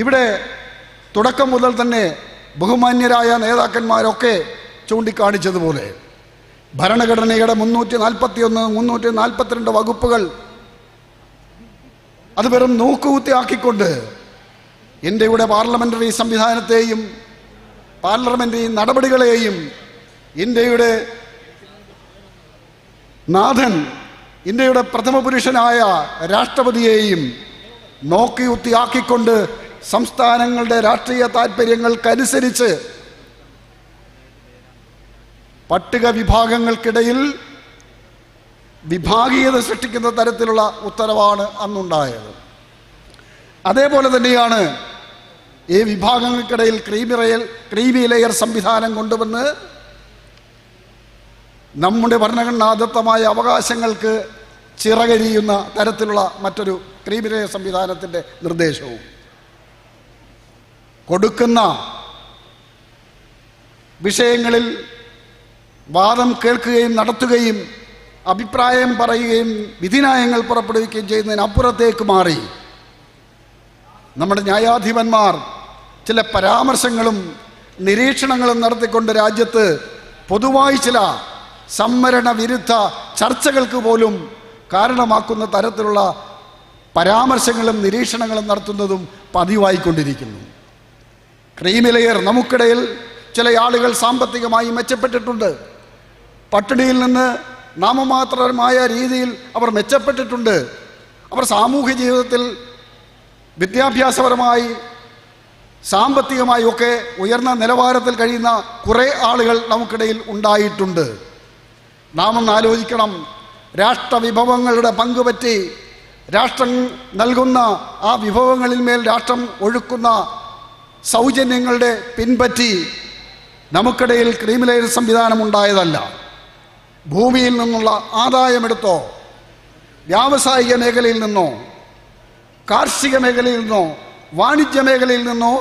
ഇവിടെ തുടക്കം മുതൽ തന്നെ ബഹുമാന്യരായ നേതാക്കന്മാരൊക്കെ ചൂണ്ടിക്കാണിച്ചതുപോലെ ഭരണഘടനയുടെ 341, 342 വകുപ്പുകൾ അത് വെറും നോക്കുകുത്തിയാക്കിക്കൊണ്ട് ഇന്ത്യയുടെ പാർലമെൻ്ററി സംവിധാനത്തെയും പാർലമെൻ്ററി നടപടികളെയും ഇന്ത്യയുടെ നാഥൻ, ഇന്ത്യയുടെ പ്രഥമ പുരുഷനായ രാഷ്ട്രപതിയെയും നോക്കിയുത്തിയാക്കിക്കൊണ്ട് സംസ്ഥാനങ്ങളുടെ രാഷ്ട്രീയ താൽപ്പര്യങ്ങൾക്കനുസരിച്ച് പട്ടിക വിഭാഗങ്ങൾക്കിടയിൽ വിഭാഗീയത സൃഷ്ടിക്കുന്ന തരത്തിലുള്ള ഉത്തരവാണ് അന്നുണ്ടായത്. അതേപോലെ തന്നെയാണ് ഈ വിഭാഗങ്ങൾക്കിടയിൽ ക്രീമി ലെയർ സംവിധാനം കൊണ്ടുവന്ന് നമ്മുടെ ഭരണഘടനാദത്തമായ അവകാശങ്ങൾക്ക് ചിറകരിയുന്ന തരത്തിലുള്ള മറ്റൊരു ക്രീമി ലെയർ സംവിധാനത്തിൻ്റെ നിർദ്ദേശവും കൊടുക്കുന്ന വിഷയങ്ങളിൽ വാദം കേൾക്കുകയും നടത്തുകയും അഭിപ്രായം പറയുകയും വിധിന്യായങ്ങൾ പുറപ്പെടുവിക്കുകയും ചെയ്യുന്നതിനപ്പുറത്തേക്ക് മാറി നമ്മുടെ ന്യായാധിപന്മാർ ചില പരാമർശങ്ങളും നിരീക്ഷണങ്ങളും നടത്തിക്കൊണ്ട് രാജ്യത്ത് പൊതുവായി ചില സംവരണ വിരുദ്ധ ചർച്ചകൾക്ക് പോലും കാരണമാക്കുന്ന തരത്തിലുള്ള പരാമർശങ്ങളും നിരീക്ഷണങ്ങളും നടത്തുന്നതും പതിവായിക്കൊണ്ടിരിക്കുന്നു. ക്രീമി ലെയർ നമുക്കിടയിൽ ചില ആളുകൾ സാമ്പത്തികമായി മെച്ചപ്പെട്ടിട്ടുണ്ട്. പട്ടിണിയിൽ നിന്ന് നാമമാത്രമായ രീതിയിൽ അവർ മെച്ചപ്പെട്ടിട്ടുണ്ട്. അവർ സാമൂഹ്യ ജീവിതത്തിൽ വിദ്യാഭ്യാസപരമായി സാമ്പത്തികമായി ഒക്കെ ഉയർന്ന നിലവാരത്തിൽ കഴിയുന്ന കുറേ ആളുകൾ നമുക്കിടയിൽ ഉണ്ടായിട്ടുണ്ട്. നാം ഒന്ന് ആലോചിക്കണം, രാഷ്ട്രവിഭവങ്ങളുടെ പങ്കുപറ്റി രാഷ്ട്രം നൽകുന്ന ആ വിഭവങ്ങളിൽ മേൽ രാഷ്ട്രം ഒഴുക്കുന്ന സൗജന്യങ്ങളുടെ പിൻപറ്റി നമുക്കിടയിൽ ക്രീമി ലെയർ സംവിധാനം ഉണ്ടായതല്ല. ഭൂമിയിൽ നിന്നുള്ള ആദായമെടുത്തോ, വ്യാവസായിക മേഖലയിൽ നിന്നോ, കാർഷിക മേഖലയിൽ നിന്നോ, വാണിജ്യ മേഖലയിൽ നിന്നോ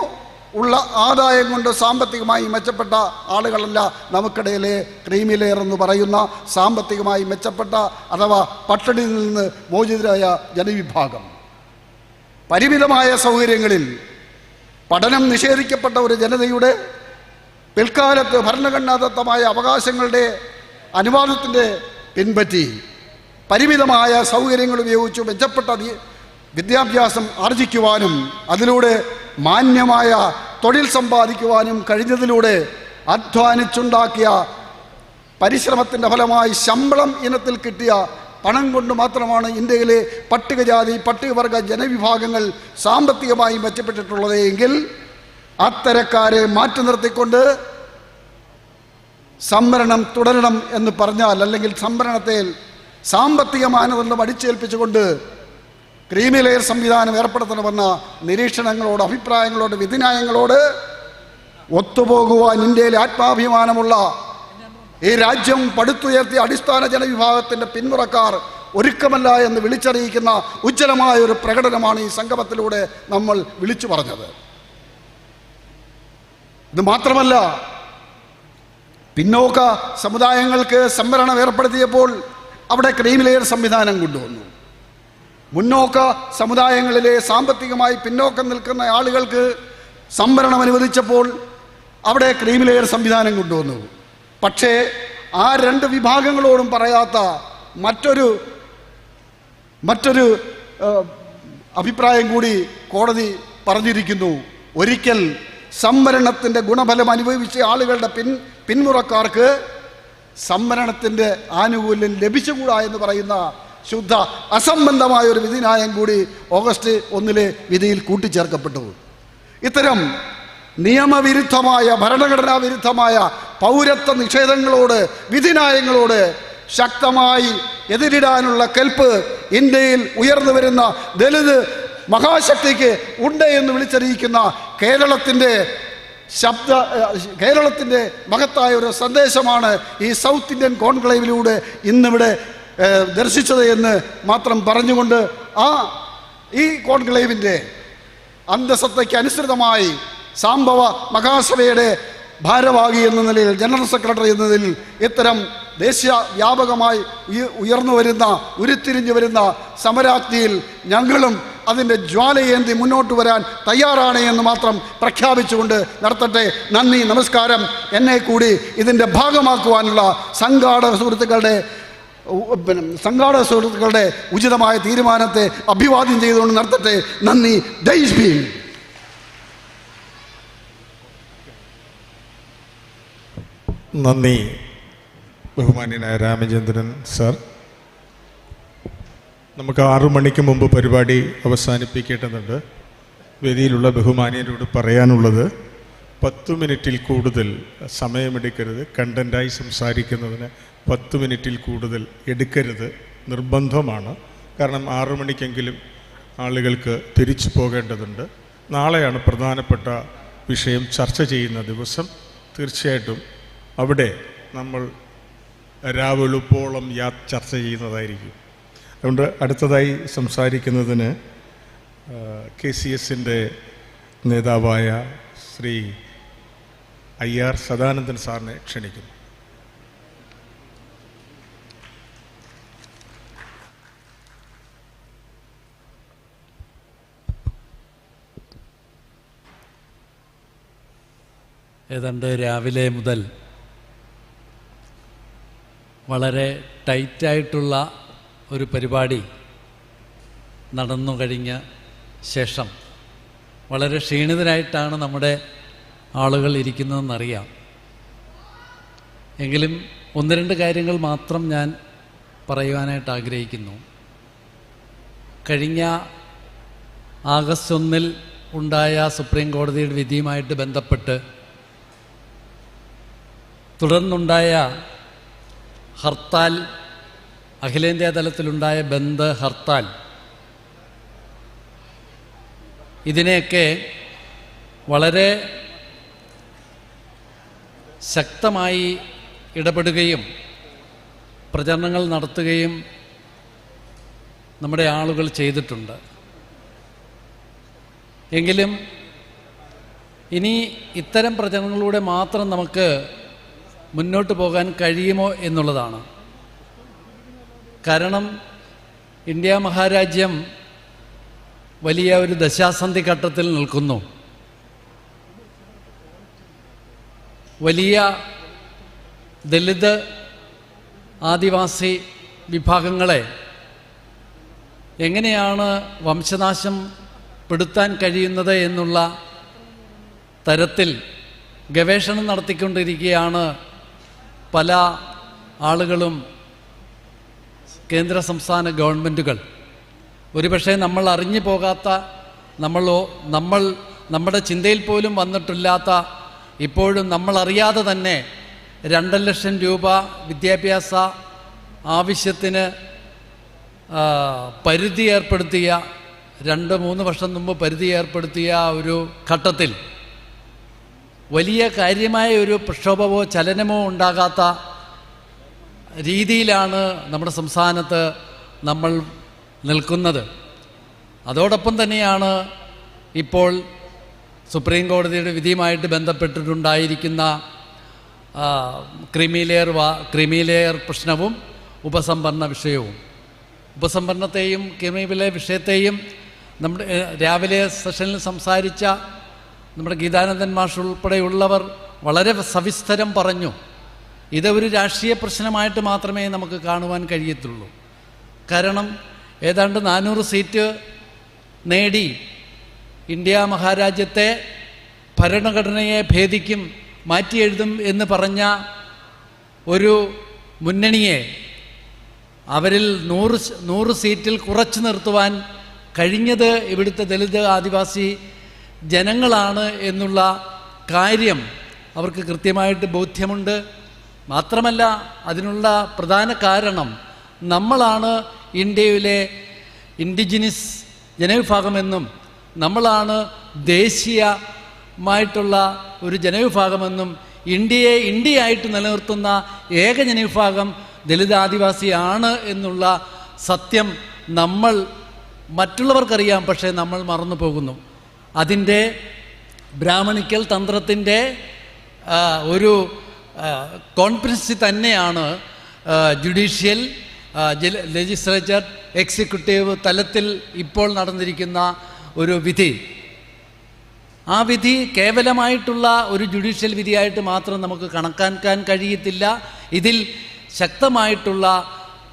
ഉള്ള ആദായം കൊണ്ട് സാമ്പത്തികമായി മെച്ചപ്പെട്ട ആളുകളല്ല നമുക്കിടയിലെ ക്രീമി ലെയർ എന്ന് പറയുന്ന സാമ്പത്തികമായി മെച്ചപ്പെട്ട അഥവാ പട്ടിണിയിൽ നിന്ന് മോചിതരായ ജനവിഭാഗം. പരിമിതമായ സൗകര്യങ്ങളിൽ പഠനം നിഷേധിക്കപ്പെട്ട ഒരു ജനതയുടെ പിൽക്കാലത്ത് ഭരണഘടനാദത്തമായ അവകാശങ്ങളുടെ അനുവാദത്തിൻ്റെ പിൻപറ്റി പരിമിതമായ സൗകര്യങ്ങൾ ഉപയോഗിച്ച് മെച്ചപ്പെട്ട വിദ്യാഭ്യാസം ആർജിക്കുവാനും അതിലൂടെ മാന്യമായ തൊഴിൽ സമ്പാദിക്കുവാനും കഴിഞ്ഞതിലൂടെ അധ്വാനിച്ചുണ്ടാക്കിയ പരിശ്രമത്തിൻ്റെ ഫലമായി ശമ്പളം ഇനത്തിൽ കിട്ടിയ പണം കൊണ്ട് മാത്രമാണ് ഇന്ത്യയിലെ പട്ടികജാതി പട്ടികവർഗ ജനവിഭാഗങ്ങൾ സാമ്പത്തികമായി മെച്ചപ്പെട്ടിട്ടുള്ളത് എങ്കിൽ അത്തരക്കാരെ മാറ്റി നിർത്തിക്കൊണ്ട് സംവരണം തുടരണം എന്ന് പറഞ്ഞാൽ, അല്ലെങ്കിൽ സംവരണത്തെ സാമ്പത്തിക മാനദണ്ഡം അടിച്ചേൽപ്പിച്ചുകൊണ്ട് ക്രീമി ലെയർ സംവിധാനം ഏർപ്പെടുത്തണമെന്ന നിരീക്ഷണങ്ങളോട്, അഭിപ്രായങ്ങളോട്, വിധിന്യായങ്ങളോട് ഒത്തുപോകുവാൻ ഇന്ത്യയിലെ ആത്മാഭിമാനമുള്ള ഈ രാജ്യം പടുത്തുയർത്തിയ അടിസ്ഥാന ജനവിഭാഗത്തിൻ്റെ പിന്മുറക്കാർ ഒരുക്കമല്ല എന്ന് വിളിച്ചറിയിക്കുന്ന ഉജ്ജ്വലമായ ഒരു പ്രകടനമാണ് ഈ സംഗമത്തിലൂടെ നമ്മൾ വിളിച്ചു പറഞ്ഞത്. ഇത് മാത്രമല്ല, പിന്നോക്ക സമുദായങ്ങൾക്ക് സംവരണം ഏർപ്പെടുത്തിയപ്പോൾ അവിടെ ക്രീമി ലെയർ സംവിധാനം കൊണ്ടുവന്നു. മുന്നോക്ക സമുദായങ്ങളിലെ സാമ്പത്തികമായി പിന്നോക്കം നിൽക്കുന്ന ആളുകൾക്ക് സംവരണം അനുവദിച്ചപ്പോൾ അവിടെ ക്രീമി ലെയർ സംവിധാനം കൊണ്ടുവന്നു. പക്ഷേ ആ രണ്ട് വിഭാഗങ്ങളോടും പറയാത്ത മറ്റൊരു അഭിപ്രായം കൂടി കോടതി പറഞ്ഞിരിക്കുന്നു. ഒരിക്കൽ സംവരണത്തിൻ്റെ ഗുണഫലം അനുഭവിച്ച ആളുകളുടെ പിന്മുറക്കാർക്ക് സംവരണത്തിൻ്റെ ആനുകൂല്യം ലഭിച്ചുകൂടാ എന്ന് പറയുന്ന ശുദ്ധ അസംബന്ധമായ ഒരു വിധിന്യായം കൂടി ഓഗസ്റ്റ് 1 വിധിയിൽ കൂട്ടിച്ചേർക്കപ്പെട്ടു. ഇത്തരം നിയമവിരുദ്ധമായ, ഭരണഘടനാ വിരുദ്ധമായ പൗരത്വ നിഷേധങ്ങളോട്, വിധിന്യായങ്ങളോട് ശക്തമായി എതിരിടാനുള്ള കെൽപ്പ് ഇന്ത്യയിൽ ഉയർന്നു വരുന്ന ദലിത് മഹാശക്തിക്ക് ഉണ്ട് എന്ന് വിളിച്ചറിയിക്കുന്ന കേരളത്തിൻ്റെ മഹത്തായ ഒരു സന്ദേശമാണ് ഈ സൗത്ത് ഇന്ത്യൻ കോൺക്ലേവിലൂടെ ഇന്നിവിടെ ദർശിച്ചത് എന്ന് മാത്രം പറഞ്ഞുകൊണ്ട് ഈ കോൺക്ലേവിൻ്റെ അന്തസത്തയ്ക്ക് അനുസൃതമായി സംഭവ മഹാസഭയുടെ ഭാരവാഹി എന്ന നിലയിൽ, ജനറൽ സെക്രട്ടറി എന്ന നിലയിൽ ഇത്തരം ദേശീയ വ്യാപകമായി ഉയർന്നു വരുന്ന, ഉരുത്തിരിഞ്ഞു വരുന്ന സമരാഗ്നിയിൽ ഞങ്ങളും അതിൻ്റെ ജ്വാലയേന്തി മുന്നോട്ട് വരാൻ തയ്യാറാണ് എന്ന് മാത്രം പ്രഖ്യാപിച്ചുകൊണ്ട് നടത്തട്ടെ. നന്ദി, നമസ്കാരം. എന്നെ കൂടി ഇതിൻ്റെ ഭാഗമാക്കുവാനുള്ള സംഘാടക സുഹൃത്തുക്കളുടെ ഉചിതമായ തീരുമാനത്തെ അഭിവാദ്യം ചെയ്തുകൊണ്ട് നടത്തട്ടെ. നന്ദി. ജയ് ഭീം. നന്ദി ബഹുമാന്യനായ രാമചന്ദ്രൻ സാർ. നമുക്ക് 6 മണിക്ക് മുമ്പ് പരിപാടി അവസാനിപ്പിക്കേണ്ടതുണ്ട്. വേദിയിലുള്ള ബഹുമാന്യരോട് പറയാനുള്ളത് 10 മിനിറ്റിൽ കൂടുതൽ സമയമെടുക്കരുത്. കണ്ടൻ്റായി സംസാരിക്കുന്നതിന് 10 മിനിറ്റിൽ കൂടുതൽ എടുക്കരുത്, നിർബന്ധമാണ്. കാരണം 6 മണിക്കെങ്കിലും ആളുകൾക്ക് തിരിച്ചു പോകേണ്ടതുണ്ട്. നാളെയാണ് പ്രധാനപ്പെട്ട വിഷയം ചർച്ച ചെയ്യുന്ന ദിവസം. തീർച്ചയായിട്ടും അവിടെ നമ്മൾ രാവെളുപ്പോളം ചർച്ച ചെയ്യുന്നതായിരിക്കും. അതുകൊണ്ട് അടുത്തതായി സംസാരിക്കുന്നതിന് KCSൻ്റെ നേതാവായ ശ്രീ IR സദാനന്ദൻ സാറിനെ ക്ഷണിക്കുന്നു. ഏതാണ്ട് രാവിലെ മുതൽ വളരെ ടൈറ്റായിട്ടുള്ള ഒരു പരിപാടി നടന്നു കഴിഞ്ഞ ശേഷം വളരെ ക്ഷീണിതരായിട്ടാണ് നമ്മുടെ ആളുകൾ ഇരിക്കുന്നതെന്നറിയാം. എങ്കിലും 1-2 കാര്യങ്ങൾ മാത്രം ഞാൻ പറയുവാനായിട്ട് ആഗ്രഹിക്കുന്നു. കഴിഞ്ഞ ആഗസ്റ്റ് 1 ഉണ്ടായ സുപ്രീം കോടതിയുടെ വിധിയുമായിട്ട് ബന്ധപ്പെട്ട് തുടർന്നുണ്ടായ ഹർത്താൽ, അഖിലേന്ത്യാ തലത്തിലുണ്ടായ ബന്ദ്, ഹർത്താൽ, ഇതിനെയൊക്കെ വളരെ ശക്തമായി ഇടപെടുകയും പ്രചരണങ്ങൾ നടത്തുകയും നമ്മുടെ ആളുകൾ ചെയ്തിട്ടുണ്ട്. എങ്കിലും ഇനി ഇത്തരം പ്രചരണങ്ങളിലൂടെ മാത്രം നമുക്ക് മുന്നോട്ട് പോകാൻ കഴിയുമോ എന്നുള്ളതാണ്. കാരണം ഇന്ത്യ മഹാരാജ്യം വലിയ ഒരു ദശാസന്ധി ഘട്ടത്തിൽ നിൽക്കുന്നു. വലിയ ദലിത്, ആദിവാസി വിഭാഗങ്ങളെ എങ്ങനെയാണ് വംശനാശം പെടുത്താൻ കഴിയുന്നത് എന്നുള്ള തരത്തിൽ ഗവേഷണം നടത്തിക്കൊണ്ടിരിക്കുകയാണ് പല ആളുകളും, കേന്ദ്ര സംസ്ഥാന ഗവൺമെൻറ്റുകൾ. ഒരുപക്ഷെ നമ്മൾ അറിഞ്ഞു പോകാത്ത, നമ്മുടെ ചിന്തയിൽ പോലും വന്നിട്ടില്ലാത്ത, ഇപ്പോഴും നമ്മളറിയാതെ തന്നെ 2 ലക്ഷം രൂപ വിദ്യാഭ്യാസ ആവശ്യത്തിന് പരിധി ഏർപ്പെടുത്തിയ, 2-3 വർഷം മുമ്പ് പരിധി ഏർപ്പെടുത്തിയ ഒരു ഘട്ടത്തിൽ വലിയ കാര്യമായ ഒരു പ്രക്ഷോഭമോ ചലനമോ ഉണ്ടാകാത്ത രീതിയിലാണ് നമ്മുടെ സംസ്ഥാനത്ത് നമ്മൾ നിൽക്കുന്നത്. അതോടൊപ്പം തന്നെയാണ് ഇപ്പോൾ സുപ്രീം കോടതിയുടെ വിധിയുമായിട്ട് ബന്ധപ്പെട്ടിട്ടുണ്ടായിരിക്കുന്ന ക്രീമിലെയർ പ്രശ്നവും ഉപസംഭരണ വിഷയവും. ഉപസംഭരണത്തെയും ക്രീമിലെയർ വിഷയത്തെയും നമ്മുടെ രാവിലെ സെഷനിൽ സംസാരിച്ച നമ്മുടെ ഗീതാനന്ദൻ മാഷ് ഉൾപ്പെടെയുള്ളവർ വളരെ സവിസ്തരം പറഞ്ഞു. ഇതൊരു രാഷ്ട്രീയ പ്രശ്നമായിട്ട് മാത്രമേ നമുക്ക് കാണുവാൻ കഴിയത്തുള്ളൂ. കാരണം ഏതാണ്ട് 400 സീറ്റ് നേടി ഇന്ത്യ മഹാരാജ്യത്തെ ഭരണഘടനയെ ഭേദിക്കും, മാറ്റിയെഴുതും എന്ന് പറഞ്ഞ ഒരു മുന്നണിയെ അവരിൽ 100 സീറ്റിൽ കുറച്ചു നിർത്തുവാൻ കഴിഞ്ഞത് ഇവിടുത്തെ ദലിത്, ആദിവാസി ജനങ്ങളാണ് എന്നുള്ള കാര്യം അവർക്ക് കൃത്യമായിട്ട് ബോധ്യമുണ്ട്. മാത്രമല്ല, അതിനുള്ള പ്രധാന കാരണം നമ്മളാണ് ഇന്ത്യയിലെ ഇൻഡിജിനസ് ജനവിഭാഗമെന്നും നമ്മളാണ് ദേശീയമായിട്ടുള്ള ഒരു ജനവിഭാഗമെന്നും ഇന്ത്യയെ ഇന്ത്യയായിട്ട് നിലനിർത്തുന്ന ഏക ജനവിഭാഗം ദലിത് ആദിവാസിയാണ് എന്നുള്ള സത്യം മറ്റുള്ളവർക്കറിയാം, പക്ഷേ നമ്മൾ മറന്നു പോകുന്നു. അതിൻ്റെ ബ്രാഹ്മണിക്കൽ തന്ത്രത്തിൻ്റെ ഒരു കോൺഫറൻസ് തന്നെയാണ് ജുഡീഷ്യൽ, ലെജിസ്ലേച്ചർ, എക്സിക്യൂട്ടീവ് തലത്തിൽ ഇപ്പോൾ നടന്നിരിക്കുന്ന ഒരു വിധി, ആ വിധി കേവലമായിട്ടുള്ള ഒരു ജുഡീഷ്യൽ വിധിയായിട്ട് മാത്രം നമുക്ക് കണക്കാക്കാൻ കഴിയത്തില്ല. ഇതിൽ ശക്തമായിട്ടുള്ള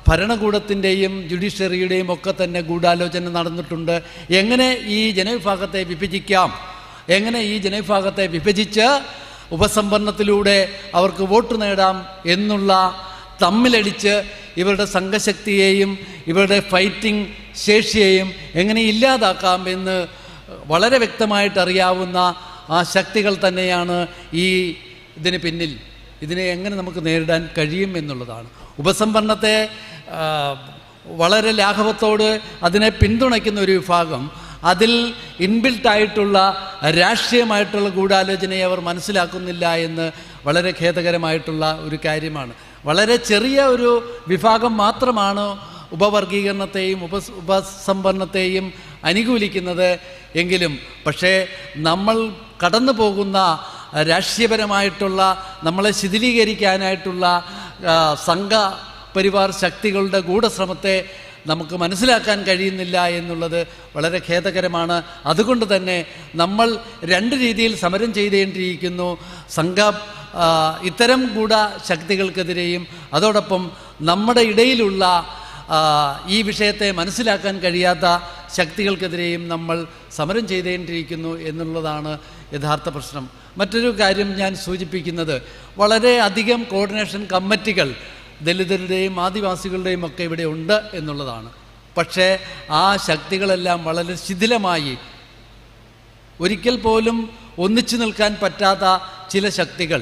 ഭരണകൂടത്തിൻ്റെയും ജുഡീഷ്യറിയുടെയും ഒക്കെ തന്നെ ഗൂഢാലോചന നടന്നിട്ടുണ്ട്. എങ്ങനെ ഈ ജനവിഭാഗത്തെ വിഭജിക്കാം, എങ്ങനെ ഈ ജനവിഭാഗത്തെ വിഭജിച്ച് ഉപസംവരണത്തിലൂടെ അവർക്ക് വോട്ട് നേടാം എന്നുള്ള തമ്മിലടിച്ച് ഇവരുടെ സംഘശക്തിയെയും ഇവരുടെ ഫൈറ്റിംഗ് ശേഷിയെയും എങ്ങനെ ഇല്ലാതാക്കാം എന്ന് വളരെ വ്യക്തമായിട്ട് അറിയാവുന്ന ആ ശക്തികൾ തന്നെയാണ് ഈ ഇതിന് പിന്നിൽ. ഇതിനെ എങ്ങനെ നമുക്ക് നേരിടാൻ കഴിയും എന്നുള്ളതാണ്. ഉപസംവരണത്തെ വളരെ ലാഘവത്തോട് അതിനെ പിന്തുണയ്ക്കുന്ന ഒരു വിഭാഗം അതിൽ ഇൻബിൽട്ടായിട്ടുള്ള രാഷ്ട്രീയമായിട്ടുള്ള ഗൂഢാലോചനയെ അവർ മനസ്സിലാക്കുന്നില്ല എന്ന് വളരെ ഖേദകരമായിട്ടുള്ള ഒരു കാര്യമാണ്. വളരെ ചെറിയ ഒരു വിഭാഗം മാത്രമാണ് ഉപവർഗീകരണത്തെയും ഉപസംവരണത്തെയും അനുകൂലിക്കുന്നത് എങ്കിലും പക്ഷേ നമ്മൾ കടന്നു പോകുന്ന രാഷ്ട്രീയപരമായിട്ടുള്ള നമ്മളെ ശിഥിലീകരിക്കാനായിട്ടുള്ള സംഘപരിവാർ ശക്തികളുടെ ഗൂഢശ്രമത്തെ നമുക്ക് മനസ്സിലാക്കാൻ കഴിയുന്നില്ല എന്നുള്ളത് വളരെ ഖേദകരമാണ്. അതുകൊണ്ട് തന്നെ നമ്മൾ രണ്ട് രീതിയിൽ സമരം ചെയ്തേണ്ടിയിരിക്കുന്നു. ഇത്തരം ഗൂഢ ശക്തികൾക്കെതിരെയും അതോടൊപ്പം നമ്മുടെ ഇടയിലുള്ള ഈ വിഷയത്തെ മനസ്സിലാക്കാൻ കഴിയാത്ത ശക്തികൾക്കെതിരെയും നമ്മൾ സമരം ചെയ്തേണ്ടിയിരിക്കുന്നു എന്നുള്ളതാണ് യഥാർത്ഥ പ്രശ്നം. മറ്റൊരു കാര്യം ഞാൻ സൂചിപ്പിക്കുന്നത്, വളരെ അധികം കോർഡിനേഷൻ കമ്മിറ്റികൾ ദലിതരുടെയും ആദിവാസികളുടെയും ഒക്കെ ഇവിടെ ഉണ്ട് എന്നുള്ളതാണ്. പക്ഷേ ആ ശക്തികളെല്ലാം വളരെ ശിഥിലമായി, ഒരിക്കൽ പോലും ഒന്നിച്ചു നിൽക്കാൻ പറ്റാത്ത ചില ശക്തികൾ,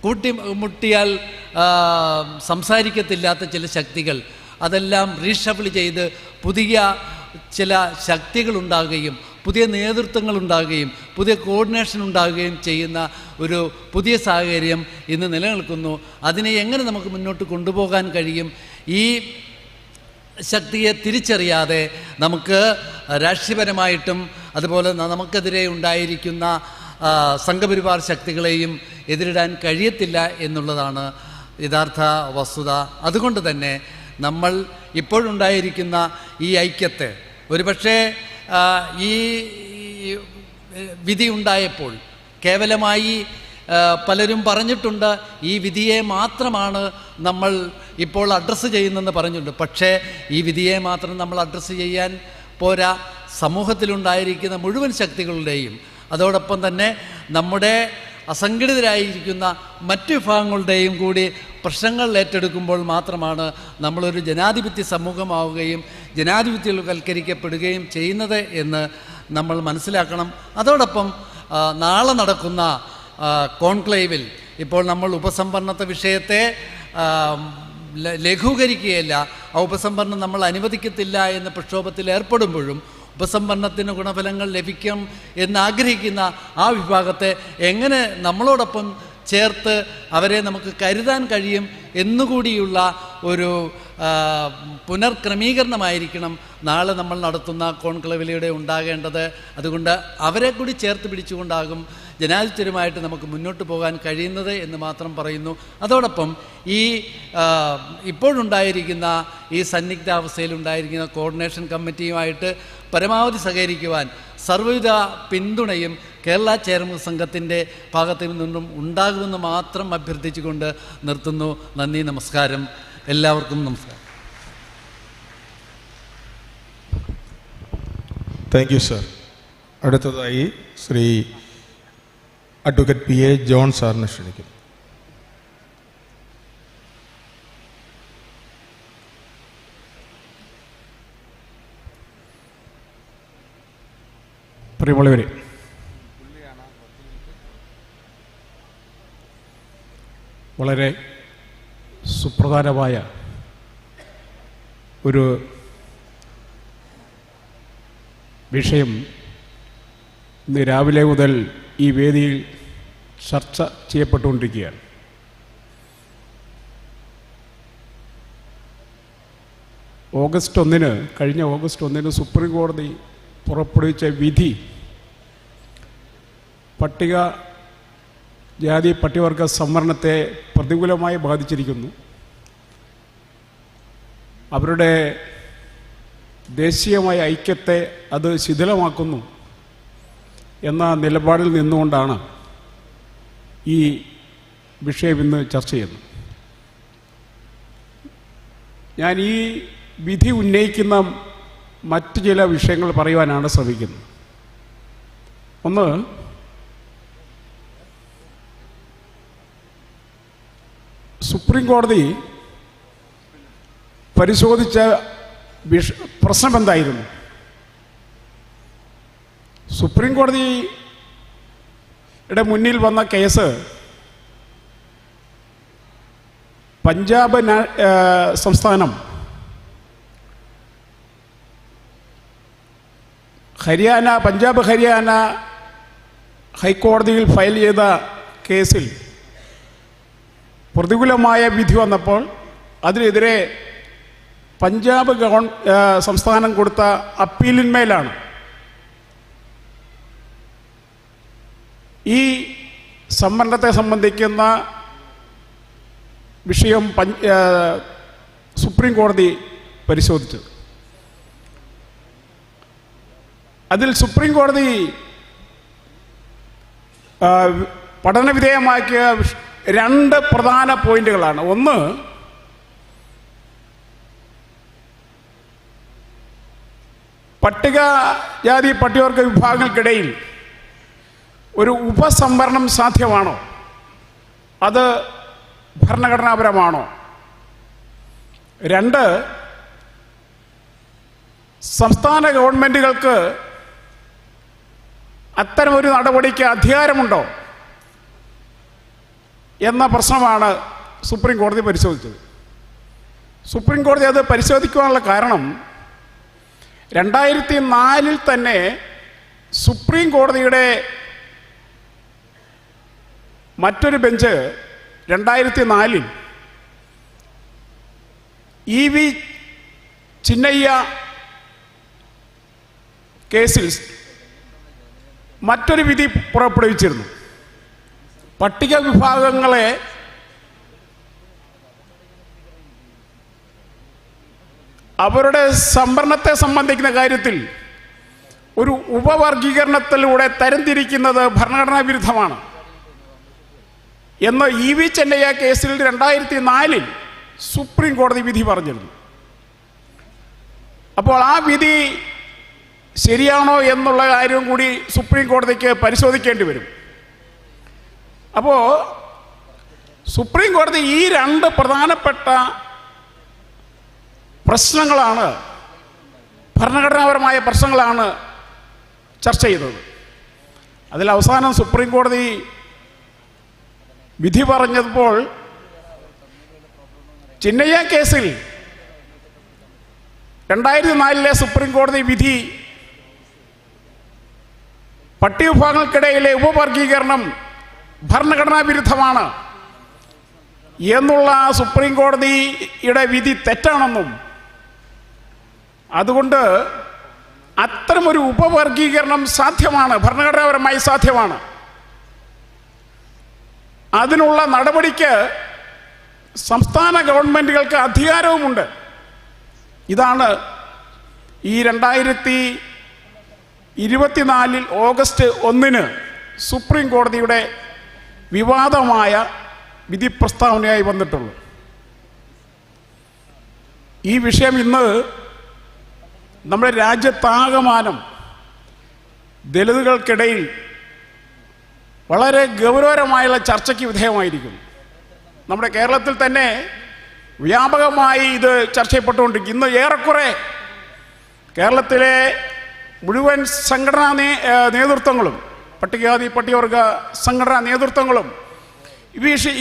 കൂട്ടിമുട്ടിയാൽ സംസാരിക്കത്തില്ലാത്ത ചില ശക്തികൾ, അതെല്ലാം റീഷഫിൾ ചെയ്ത് പുതിയ ചില ശക്തികളുണ്ടാകുകയും പുതിയ നേതൃത്വങ്ങളുണ്ടാകുകയും പുതിയ കോർഡിനേഷൻ ഉണ്ടാകുകയും ചെയ്യുന്ന ഒരു പുതിയ സാഹചര്യം ഇന്ന് നിലനിൽക്കുന്നു. അതിനെ എങ്ങനെ നമുക്ക് മുന്നോട്ട് കൊണ്ടുപോകാൻ കഴിയും? ഈ ശക്തിയെ തിരിച്ചറിയാതെ നമുക്ക് രാഷ്ട്രീയപരമായിട്ടും അതുപോലെ നമുക്കെതിരെ ഉണ്ടായിരിക്കുന്ന സംഘപരിവാർ ശക്തികളെയും എതിരിടാൻ കഴിയത്തില്ല എന്നുള്ളതാണ് യഥാർത്ഥ വസ്തുത. അതുകൊണ്ട് തന്നെ നമ്മൾ ഇപ്പോഴുണ്ടായിരിക്കുന്ന ഈ ഐക്യത്തെ, ഒരുപക്ഷെ ഈ വിധി ഉണ്ടായപ്പോൾ കേവലമായി പലരും പറഞ്ഞിട്ടുണ്ട് ഈ വിധിയെ മാത്രമാണ് നമ്മൾ ഇപ്പോൾ അഡ്രസ്സ് ചെയ്യുന്നതെന്ന് പറഞ്ഞിട്ടുണ്ട്. പക്ഷേ ഈ വിധിയെ മാത്രം നമ്മൾ അഡ്രസ്സ് ചെയ്യാൻ പോരാ, സമൂഹത്തിലുണ്ടായിരിക്കുന്ന മുഴുവൻ ശക്തികളുടെയും അതോടൊപ്പം തന്നെ നമ്മുടെ അസംഘടിതരായിരിക്കുന്ന മറ്റു വിഭാഗങ്ങളുടെയും കൂടി പ്രശ്നങ്ങൾ ഏറ്റെടുക്കുമ്പോൾ മാത്രമാണ് നമ്മളൊരു ജനാധിപത്യ സമൂഹമാവുകയും ജനാധിപത്യവൽക്കരിക്കപ്പെടുകയും ചെയ്യുന്നത് എന്ന് നമ്മൾ മനസ്സിലാക്കണം. അതോടൊപ്പം നാളെ നടക്കുന്ന കോൺക്ലേവിൽ ഇപ്പോൾ നമ്മൾ ഉപസംവരണത്തെ വിഷയത്തെ ലഘൂകരിക്കുകയല്ല, ആ ഉപസംവരണം നമ്മൾ അനുവദിക്കത്തില്ല എന്ന പ്രക്ഷോഭത്തിൽ ഏർപ്പെടുമ്പോഴും ഉപസംവരണത്തിന് ഗുണഫലങ്ങൾ ലഭിക്കും എന്നാഗ്രഹിക്കുന്ന ആ വിഭാഗത്തെ എങ്ങനെ നമ്മളോടൊപ്പം ചേർത്ത് അവരെ നമുക്ക് കരുതാൻ കഴിയും എന്നുകൂടിയുള്ള ഒരു പുനർക്രമീകരണമായിരിക്കണം നാളെ നമ്മൾ നടത്തുന്ന കോൺക്ലേവിലൂടെ ഉണ്ടാകേണ്ടത്. അതുകൊണ്ട് അവരെ കൂടി ചേർത്ത് പിടിച്ചുകൊണ്ടാകും ജനാധിപത്യപരമായിട്ട് നമുക്ക് മുന്നോട്ട് പോകാൻ കഴിയുന്നത് എന്ന് മാത്രം പറയുന്നു. അതോടൊപ്പം ഈ ഇപ്പോഴുണ്ടായിരിക്കുന്ന ഈ സന്നിഗ്ധാവസ്ഥയിലുണ്ടായിരിക്കുന്ന കോർഡിനേഷൻ കമ്മിറ്റിയുമായിട്ട് പരമാവധി സഹകരിക്കുവാൻ സർവ്വവിധ പിന്തുണയും കേരള ചെയർമാൻ സംഘത്തിൻ്റെ ഭാഗത്തു നിന്നും ഉണ്ടാകുമെന്ന് മാത്രം അഭ്യർത്ഥിച്ചുകൊണ്ട് നിർത്തുന്നു. നന്ദി, നമസ്കാരം. എല്ലാവർക്കും നമസ്കാരം. Thank you sir. അടുത്തതായി Shri advocate P A John സാറിനെ ക്ഷണിക്കുന്നു. പ്രിയമുള്ളവരെ, വളരെ സുപ്രധാനമായ ഒരു വിഷയം ഇന്ന് രാവിലെ മുതൽ ഈ വേദിയിൽ ചർച്ച ചെയ്യപ്പെട്ടുകൊണ്ടിരിക്കുകയാണ്. കഴിഞ്ഞ ഓഗസ്റ്റ് 1 സുപ്രീം കോടതി പുറപ്പെടുവിച്ച വിധി ജാതി പട്ടികവർഗ സംവരണത്തെ പ്രതികൂലമായി ബാധിച്ചിരിക്കുന്നു. അവരുടെ ദേശീയമായ ഐക്യത്തെ അത് ശിഥിലമാക്കുന്നു എന്ന നിലപാടിൽ നിന്നുകൊണ്ടാണ് ഈ വിഷയം ഇന്ന് ചർച്ച ചെയ്യുന്നത്. ഞാൻ ഈ വിധി ഉന്നയിക്കുന്ന മറ്റ് ചില വിഷയങ്ങൾ പറയുവാനാണ് ശ്രമിക്കുന്നത്. ഒന്ന്, സുപ്രീം കോടതി പരിശോധിച്ച പ്രശ്നം എന്തായിരുന്നു? സുപ്രീം കോടതിയുടെ മുന്നിൽ വന്ന കേസ് പഞ്ചാബ് സംസ്ഥാനം പഞ്ചാബ് ഹരിയാന ഹൈക്കോടതിയിൽ ഫയൽ ചെയ്ത കേസിൽ പ്രതികൂലമായ വിധി വന്നപ്പോൾ അതിനെതിരെ പഞ്ചാബ് സംസ്ഥാനം കൊടുത്ത അപ്പീലിന്മേലാണ് ഈ സംവരണത്തെ സംബന്ധിക്കുന്ന വിഷയം സുപ്രീം കോടതി പരിശോധിച്ചത്. അതിൽ സുപ്രീം കോടതി പഠനവിധേയമാക്കിയ രണ്ട് പ്രധാന പോയിന്റുകളാണ്. ഒന്ന്, പട്ടികജാതി പട്ടികവർഗ വിഭാഗങ്ങൾക്കിടയിൽ ഒരു ഉപസംവരണം സാധ്യമാണോ, അത് ഭരണഘടനാപരമാണോ? രണ്ട്, സംസ്ഥാന ഗവൺമെൻറ്റുകൾക്ക് അത്തരമൊരു നടപടിക്ക് അധികാരമുണ്ടോ എന്ന പ്രശ്നമാണ് സുപ്രീം കോടതി പരിശോധിച്ചത്. സുപ്രീം കോടതി അത് പരിശോധിക്കുവാനുള്ള കാരണം 2004 തന്നെ സുപ്രീം കോടതിയുടെ മറ്റൊരു ബെഞ്ച് 2004 EV ചിന്നയ്യ കേസിൽ മറ്റൊരു വിധി പുറപ്പെടുവിച്ചിരുന്നു. പട്ടിക വിഭാഗങ്ങളെ അവരുടെ സംവരണത്തെ സംബന്ധിക്കുന്ന കാര്യത്തിൽ ഒരു ഉപവർഗീകരണത്തിലൂടെ തരംതിരിക്കുന്നത് ഭരണഘടനാ വിരുദ്ധമാണ് എന്ന് EV ചിന്നയ്യ കേസിൽ 2004 സുപ്രീം കോടതി വിധി പറഞ്ഞിരുന്നു. അപ്പോൾ ആ വിധി ശരിയാണോ എന്നുള്ള കാര്യം കൂടി സുപ്രീം കോടതിക്ക് പരിശോധിക്കേണ്ടി വരും. അപ്പോൾ സുപ്രീം കോടതി ഈ രണ്ട് പ്രധാനപ്പെട്ട പ്രശ്നങ്ങളാണ്, ഭരണഘടനാപരമായ പ്രശ്നങ്ങളാണ് ചർച്ച ചെയ്തത്. അതിൽ അവസാനം സുപ്രീം കോടതി വിധി പറഞ്ഞപ്പോൾ ചിന്നയ്യ കേസിൽ 2004 സുപ്രീം കോടതി വിധി പട്ടികവിഭാഗങ്ങൾക്കിടയിലെ ഉപവർഗീകരണം ഭരണഘടനാ വിരുദ്ധമാണ് എന്നുള്ള സുപ്രീം കോടതിയുടെ വിധി തെറ്റാണെന്നും അതുകൊണ്ട് അത്തരമൊരു ഉപവർഗീകരണം സാധ്യമാണ്, ഭരണഘടനാപരമായി സാധ്യമാണ്, അതിനുള്ള നടപടിക്ക് സംസ്ഥാന ഗവൺമെൻറ്റുകൾക്ക് അധികാരവുമുണ്ട്. ഇതാണ് ഈ 2024 ഓഗസ്റ്റ് 1 സുപ്രീം കോടതിയുടെ വിവാദമായ വിധി പ്രസ്താവനയായി വന്നിട്ടുള്ളൂ. ഈ വിഷയം ഇന്ന് നമ്മുടെ രാജ്യത്താകമാനം ദലിതുകൾക്കിടയിൽ വളരെ ഗൗരവമായുള്ള ചർച്ചയ്ക്ക് വിധേയമായിരിക്കുന്നു. നമ്മുടെ കേരളത്തിൽ തന്നെ വ്യാപകമായി ഇത് ചർച്ച ചെയ്യപ്പെട്ടുകൊണ്ടിരിക്കും. ഇന്ന് ഏറെക്കുറെ കേരളത്തിലെ മുഴുവൻ സംഘടനാ നേതൃത്വങ്ങളും, പട്ടികജാതി പട്ടികവർഗ സംഘടനാ നേതൃത്വങ്ങളും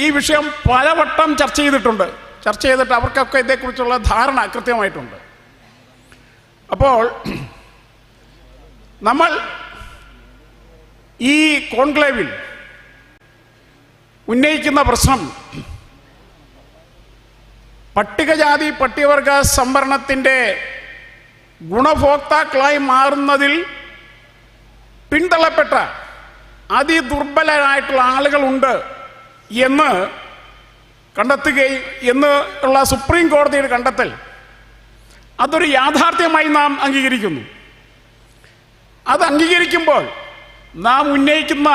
ഈ വിഷയം പലവട്ടം ചർച്ച ചെയ്തിട്ട് അവർക്കൊക്കെ ഇതേക്കുറിച്ചുള്ള ധാരണ കൃത്യമായിട്ടുണ്ട്. അപ്പോൾ നമ്മൾ ഈ കോൺക്ലേവിൽ ഉന്നയിക്കുന്ന പ്രശ്നം പട്ടികജാതി പട്ടികവർഗ സംവരണത്തിൻ്റെ ഗുണഭോക്താക്കളായി മാറുന്നതിൽ പിന്തള്ളപ്പെട്ട അതിദുർബലരായിട്ടുള്ള ആളുകളുണ്ട് എന്ന് കണ്ടെത്തുകയും എന്നുള്ള സുപ്രീം കോടതിയുടെ കണ്ടെത്തൽ അതൊരു യാഥാർത്ഥ്യമായി നാം അംഗീകരിക്കുന്നു. അത് അംഗീകരിക്കുമ്പോൾ നാം ഉന്നയിക്കുന്ന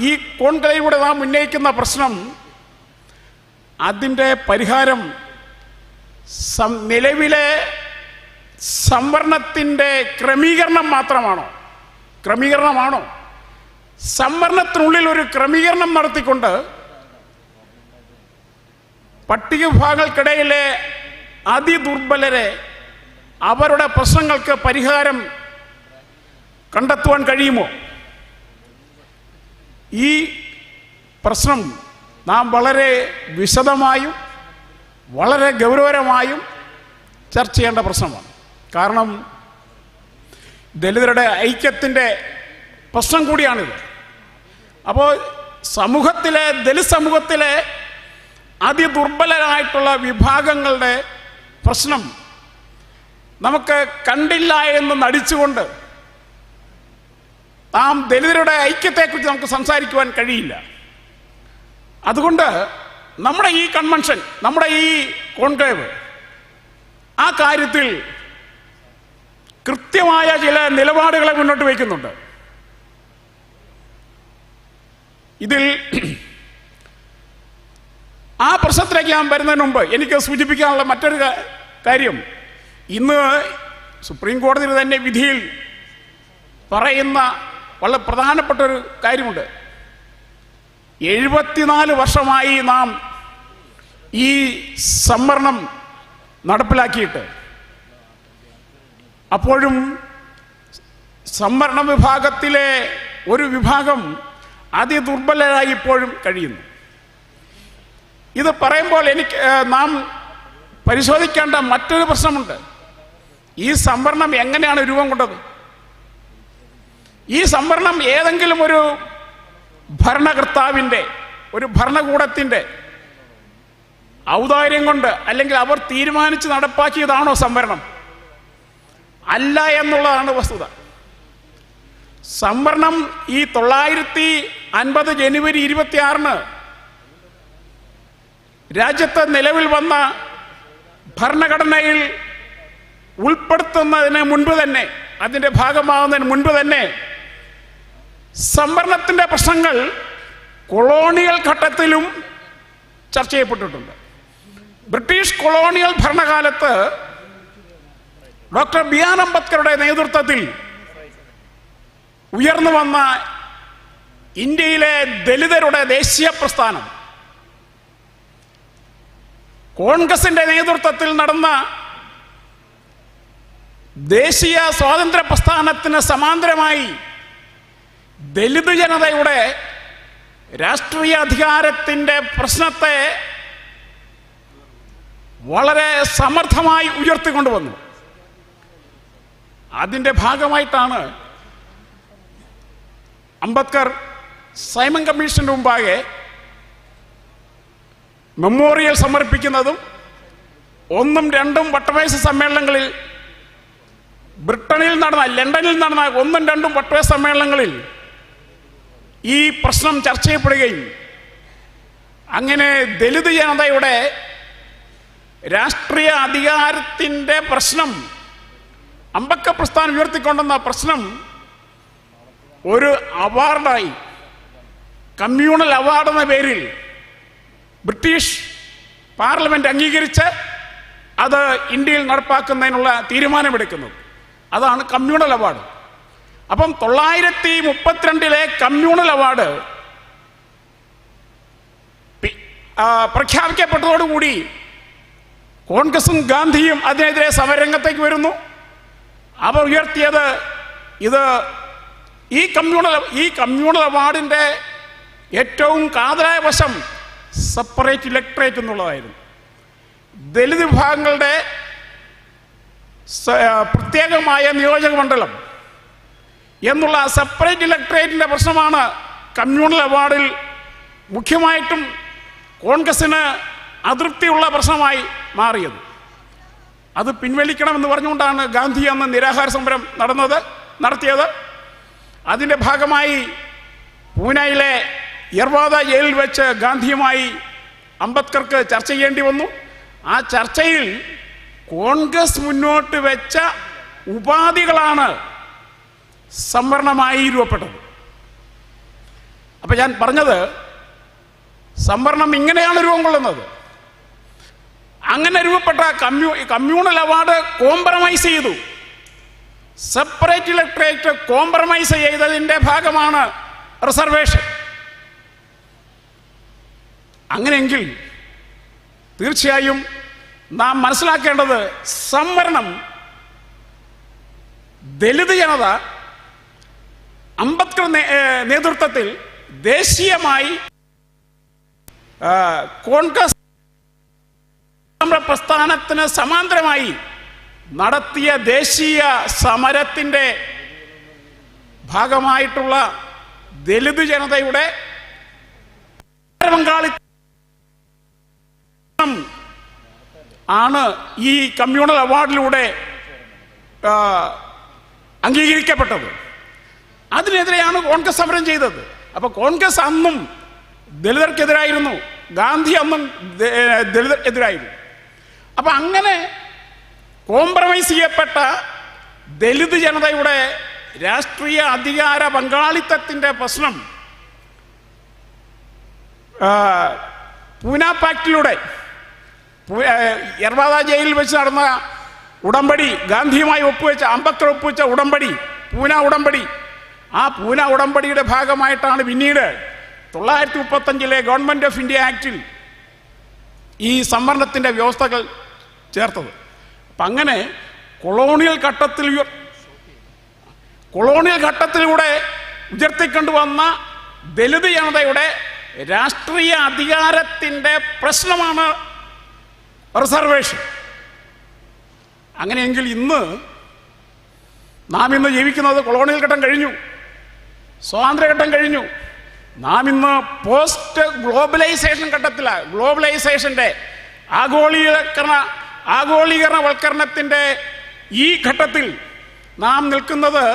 ഈ കോൺക്ലേവിലൂടെ നാം ഉന്നയിക്കുന്ന പ്രശ്നം, അതിൻ്റെ പരിഹാരം നിലവിലെ സംവരണത്തിൻ്റെ ക്രമീകരണമാണോ? സംവരണത്തിനുള്ളിൽ ഒരു ക്രമീകരണം നടത്തിക്കൊണ്ട് പട്ടിക വിഭാഗങ്ങൾക്കിടയിലെ അതിദുർബലരെ അവരുടെ പ്രശ്നങ്ങൾക്ക് പരിഹാരം കണ്ടെത്തുവാൻ കഴിയുമോ? ഈ പ്രശ്നം നാം വളരെ വിശദമായും വളരെ ഗൗരവമായും ചർച്ച ചെയ്യേണ്ട പ്രശ്നമാണ്. കാരണം ദലിതരുടെ ഐക്യത്തിൻ്റെ പ്രശ്നം കൂടിയാണിത്. അപ്പോൾ ദലിത് സമൂഹത്തിലെ അതിദുർബലരായിട്ടുള്ള വിഭാഗങ്ങളുടെ പ്രശ്നം നമുക്ക് കണ്ടില്ല എന്ന് നടിച്ചുകൊണ്ട് നാം ദലിതരുടെ ഐക്യത്തെക്കുറിച്ച് നമുക്ക് സംസാരിക്കുവാൻ കഴിയില്ല. അതുകൊണ്ട് നമ്മുടെ ഈ കൺവെൻഷൻ, നമ്മുടെ ഈ കോൺക്ലേവ് ആ കാര്യത്തിൽ കൃത്യമായ ചില നിലപാടുകളെ മുന്നോട്ട് വയ്ക്കുന്നുണ്ട്. ഇതിൽ ആ പ്രശ്നത്തിലേക്ക് ഞാൻ വരുന്നതിന് മുമ്പ് എനിക്ക് സൂചിപ്പിക്കാനുള്ള മറ്റൊരു കാര്യം, ഇന്ന് സുപ്രീം കോടതിയുടെ തന്നെ വിധിയിൽ പറയുന്ന വളരെ പ്രധാനപ്പെട്ടൊരു കാര്യമുണ്ട്. 74 വർഷമായി നാം ഈ സംവരണം നടപ്പിലാക്കിയിട്ട്, അപ്പോഴും സംവരണ വിഭാഗത്തിലെ ഒരു വിഭാഗം അതിദുർബലരായി ഇപ്പോഴും കഴിയുന്നു. ഇത് പറയുമ്പോൾ നാം പരിശോധിക്കേണ്ട മറ്റൊരു പ്രശ്നമുണ്ട്. ഈ സംവരണം എങ്ങനെയാണ് രൂപം കൊണ്ടത്? ഈ സംവരണം ഏതെങ്കിലും ഒരു ഭരണകർത്താവിൻ്റെ, ഒരു ഭരണകൂടത്തിൻ്റെ ഔദാര്യം കൊണ്ട് അല്ലെങ്കിൽ അവർ തീരുമാനിച്ച് നടപ്പാക്കിയതാണോ സംവരണം? അല്ല എന്നുള്ളതാണ് വസ്തുത. സംവരണം ഈ 950 ജനുവരി 26 രാജ്യത്ത് നിലവിൽ വന്ന ഭരണഘടനയിൽ ഉൾപ്പെടുത്തുന്നതിന് മുൻപ് തന്നെ, അതിൻ്റെ ഭാഗമാകുന്നതിന് മുൻപ് തന്നെ സംവരണത്തിൻ്റെ പ്രശ്നങ്ങൾ കൊളോണിയൽ ഘട്ടത്തിലും ചർച്ച ചെയ്യപ്പെട്ടിട്ടുണ്ട്. ബ്രിട്ടീഷ് കൊളോണിയൽ ഭരണകാലത്ത് ഡോക്ടർ ബി.ആർ. അംബേദ്കറുടെ നേതൃത്വത്തിൽ ഉയർന്നു വന്ന ഇന്ത്യയിലെ ദലിതരുടെ ദേശീയ പ്രസ്ഥാനം, കോൺഗ്രസിന്റെ നേതൃത്വത്തിൽ നടന്ന ദേശീയ സ്വാതന്ത്ര്യ പ്രസ്ഥാനത്തിന് സമാന്തരമായി ദലിത് ജനതയുടെ രാഷ്ട്രീയ അധികാരത്തിൻ്റെ പ്രശ്നത്തെ വളരെ സമർത്ഥമായി ഉയർത്തിക്കൊണ്ടുവന്നു. അതിൻ്റെ ഭാഗമായിട്ടാണ് അംബേദ്കർ സൈമൺ കമ്മീഷന്റെ മുമ്പാകെ മെമ്മോറിയൽ സമർപ്പിക്കുന്നതും 1ഉം 2ഉം വട്ടമേശ സമ്മേളനങ്ങളിൽ ലണ്ടനിൽ നടന്ന 1ഉം 2ഉം വട്ടമേശ സമ്മേളനങ്ങളിൽ ഈ പ്രശ്നം ചർച്ച ചെയ്യപ്പെടുകയും അങ്ങനെ ദലിത് ജനതയുടെ രാഷ്ട്രീയ അധികാരത്തിൻ്റെ പ്രശ്നം, അംബേദ്കർ പ്രസ്ഥാനം ഉയർത്തിക്കൊണ്ടുവന്ന പ്രശ്നം ഒരു അവാർഡായി, കമ്മ്യൂണൽ അവാർഡ് എന്ന പേരിൽ ബ്രിട്ടീഷ് പാർലമെന്റ് അംഗീകരിച്ച് അത് ഇന്ത്യയിൽ നടപ്പാക്കുന്നതിനുള്ള തീരുമാനമെടുക്കുന്നത്. അതാണ് കമ്മ്യൂണൽ അവാർഡ്. അപ്പം 932 കമ്മ്യൂണൽ അവാർഡ് പ്രഖ്യാപിക്കപ്പെട്ടതോടുകൂടി കോൺഗ്രസും ഗാന്ധിയും അതിനെതിരെ സമരരംഗത്തേക്ക് വരുന്നു. അവർ ഉയർത്തിയത് ഈ കമ്മ്യൂണൽ അവാർഡിൻ്റെ ഏറ്റവും കാതലായ വശം സെപ്പറേറ്റ് ഇലക്ടറേറ്റ് എന്നുള്ളതായിരുന്നു. ദലിത് വിഭാഗങ്ങളുടെ പ്രത്യേകമായ നിയോജക മണ്ഡലം എന്നുള്ള സെപ്പറേറ്റ് ഇലക്ടറേറ്റിൻ്റെ പ്രശ്നമാണ് കമ്മ്യൂണൽ അവാർഡിൽ മുഖ്യമായിട്ടും കോൺഗ്രസിന് അതൃപ്തിയുള്ള പ്രശ്നമായി മാറിയത്. അത് പിൻവലിക്കണമെന്ന് പറഞ്ഞുകൊണ്ടാണ് ഗാന്ധി അന്ന് നിരാഹാര സമരം നടത്തിയത്. അതിൻ്റെ ഭാഗമായി പൂനെയിലെ യർവാദ ജയിലിൽ വെച്ച് ഗാന്ധിയുമായി അംബേദ്കർക്ക് ചർച്ച ചെയ്യേണ്ടി വന്നു. ആ ചർച്ചയിൽ കോൺഗ്രസ് മുന്നോട്ട് വെച്ച ഉപാധികളാണ് സംവരണമായി രൂപപ്പെട്ടത്. അപ്പൊ ഞാൻ പറഞ്ഞത്, സംവരണം ഇങ്ങനെയാണ് രൂപം കൊള്ളുന്നത്. അങ്ങനെ രൂപപ്പെട്ട കമ്മ്യൂണൽ അവാർഡ് കോംപ്രമൈസ് ചെയ്തു. സെപ്പറേറ്റ് ഇലക്ടറേറ്റ് കോംപ്രമൈസ് ചെയ്തതിൻ്റെ ഭാഗമാണ് റിസർവേഷൻ. അങ്ങനെയെങ്കിൽ തീർച്ചയായും നാം മനസ്സിലാക്കേണ്ടത്, സംവരണം ദലിത് ജനത അംബേദ്കർ നേതൃത്വത്തിൽ ദേശീയമായി കോൺഗ്രസ് പ്രസ്ഥാനത്തിന് സമാന്തരമായി നടത്തിയ ദേശീയ സമരത്തിൻ്റെ ഭാഗമായിട്ടുള്ള ദലിത് ജനതയുടെ പങ്കാളിത്തം ആണ് ഈ കമ്മ്യൂണൽ അവാർഡിലൂടെ അംഗീകരിക്കപ്പെട്ടത്. അതിനെതിരെയാണ് കോൺഗ്രസ് സമരം ചെയ്തത്. അപ്പൊ കോൺഗ്രസ് അന്നും ദലിതർക്കെതിരായിരുന്നു, ഗാന്ധി അന്നും ദലിതർക്കെതിരായിരുന്നു. അപ്പൊ അങ്ങനെ കോംപ്രമൈസ് ചെയ്യപ്പെട്ട ദലിത് ജനതയുടെ രാഷ്ട്രീയ അധികാര പങ്കാളിത്തത്തിൻ്റെ പ്രശ്നം പൂന പാക്റ്റിലൂടെ, യർവാദ ജയിലിൽ വെച്ച് നടന്ന ഉടമ്പടി, ഗാന്ധിയുമായി ഒപ്പുവെച്ച, അംബേദ്കർ ഒപ്പുവെച്ച ഉടമ്പടി, പൂന ഉടമ്പടി, ആ പൂന ഉടമ്പടിയുടെ ഭാഗമായിട്ടാണ് പിന്നീട് 1935 ഗവൺമെന്റ് ഓഫ് ഇന്ത്യ ആക്ടിൽ ഈ സംവരണത്തിൻ്റെ വ്യവസ്ഥകൾ ചേർത്തത്. അപ്പം അങ്ങനെ കൊളോണിയൽ ഘട്ടത്തിലൂടെ ഉയർത്തിക്കൊണ്ടുവന്ന ദലിത് ജനതയുടെ രാഷ്ട്രീയ അധികാരത്തിൻ്റെ പ്രശ്നമാണ് റിസർവേഷൻ. അങ്ങനെയെങ്കിൽ നാം ഇന്ന് ജീവിക്കുന്നത് കൊളോണിയൽ ഘട്ടം കഴിഞ്ഞു, സ്വാതന്ത്ര്യഘട്ടം കഴിഞ്ഞു. നാം ഇന്ന് പോസ്റ്റ് ഗ്ലോബലൈസേഷൻ ഘട്ടത്തിലാണ്. ഗ്ലോബലൈസേഷൻ്റെ ആഗോളീകരണവൽക്കരണത്തിൻ്റെ ഈ ഘട്ടത്തിൽ നാം നിൽക്കുന്നത്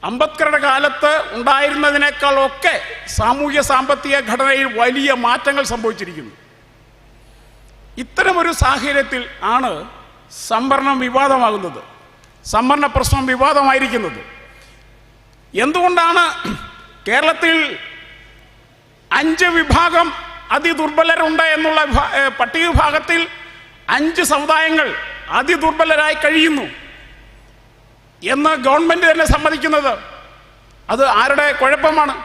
അംബേദ്കറുടെ കാലത്ത് ഉണ്ടായിരുന്നതിനേക്കാളൊക്കെ സാമൂഹ്യ സാമ്പത്തിക ഘടനയിൽ വലിയ മാറ്റങ്ങൾ സംഭവിച്ചിരിക്കുന്നു. ഇത്തരമൊരു സാഹചര്യത്തിൽ ആണ് സംവരണം വിവാദമാകുന്നത്, സംവരണ പ്രശ്നം വിവാദമായിരിക്കുന്നത്. എന്തുകൊണ്ടാണ് കേരളത്തിൽ 5 വിഭാഗം അതിദുർബലരുണ്ട് എന്നുള്ള പട്ടിക വിഭാഗത്തിൽ 5 സമുദായങ്ങൾ അതിദുർബലരായി കഴിയുന്നു എന്ന് ഗവൺമെന്റ് തന്നെ സമ്മതിക്കുന്നത്? അത് ആരുടെ കുഴപ്പമാണ്?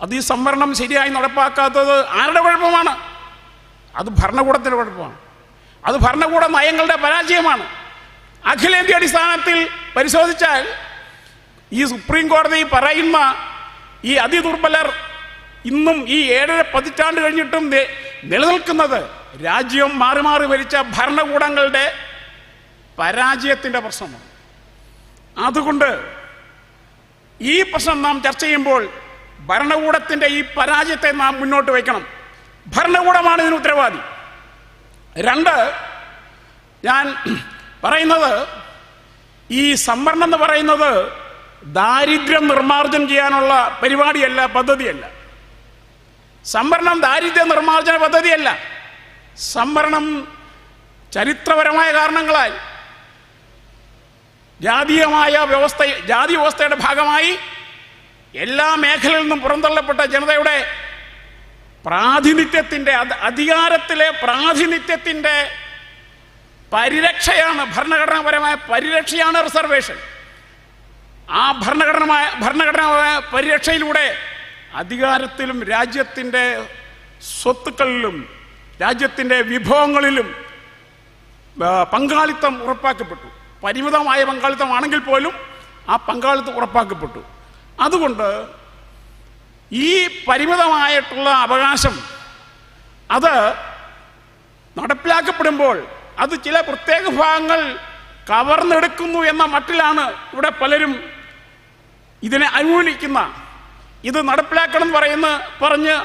അത് ഈ സംവരണം ശരിയായി നടപ്പാക്കാത്തത് ആരുടെ കുഴപ്പമാണ്? അത് ഭരണകൂടത്തിൻ്റെ കുഴപ്പമാണ്. അത് ഭരണകൂട നയങ്ങളുടെ പരാജയമാണ്. അഖിലേന്ത്യാ അടിസ്ഥാനത്തിൽ പരിശോധിച്ചാൽ ഈ സുപ്രീം കോടതി പറയുന്ന ഈ അതിദുർബലർ ഇന്നും ഈ 7.5 പതിറ്റാണ്ട് കഴിഞ്ഞിട്ടും നിലനിൽക്കുന്നത് രാജ്യം മാറി മാറി ഭരിച്ച ഭരണകൂടങ്ങളുടെ പരാജയത്തിൻ്റെ പ്രശ്നമാണ്. അതുകൊണ്ട് ഈ പ്രശ്നം നാം ചർച്ച ചെയ്യുമ്പോൾ ഭരണകൂടത്തിൻ്റെ ഈ പരാജയത്തെ നാം മുന്നോട്ട് വയ്ക്കണം. ഭരണകൂടമാണ് ഇതിന് ഉത്തരവാദി. 2, ഞാൻ പറയുന്നത്, ഈ സംവരണം എന്ന് പറയുന്നത് ദാരിദ്ര്യം നിർമ്മാർജ്ജനം ചെയ്യാനുള്ള പരിപാടിയല്ല, പദ്ധതിയല്ല. സംവരണം ദാരിദ്ര്യ നിർമ്മാർജ്ജന പദ്ധതിയല്ല. സംവരണം ചരിത്രപരമായ കാരണങ്ങളാൽ ജാതി വ്യവസ്ഥയുടെ ഭാഗമായി എല്ലാ മേഖലയിൽ നിന്നും പുറന്തള്ളപ്പെട്ട ജനതയുടെ പ്രാതിനിധ്യത്തിൻ്റെ, അധികാരത്തിലെ പ്രാതിനിധ്യത്തിൻ്റെ പരിരക്ഷയാണ്, ഭരണഘടനാപരമായ പരിരക്ഷയാണ് റിസർവേഷൻ. ആ ഭരണഘടനാപരമായ പരിരക്ഷയിലൂടെ അധികാരത്തിലും രാജ്യത്തിൻ്റെ സ്വത്തുക്കളിലും രാജ്യത്തിൻ്റെ വിഭവങ്ങളിലും പങ്കാളിത്തം ഉറപ്പാക്കപ്പെട്ടു. പരിമിതമായ പങ്കാളിത്തമാണെങ്കിൽ പോലും ആ പങ്കാളിത്തം ഉറപ്പാക്കപ്പെട്ടു. അതുകൊണ്ട് ഈ പരിമിതമായിട്ടുള്ള അവകാശം അത് നടപ്പിലാക്കപ്പെടുമ്പോൾ അത് ചില പ്രത്യേക ഭാഗങ്ങൾ കവർന്നെടുക്കുന്നു എന്ന മട്ടിലാണ് ഇവിടെ പലരും ഇതിനെ അനുകൂലിക്കുന്ന, ഇത് നടപ്പിലാക്കണം പറഞ്ഞ്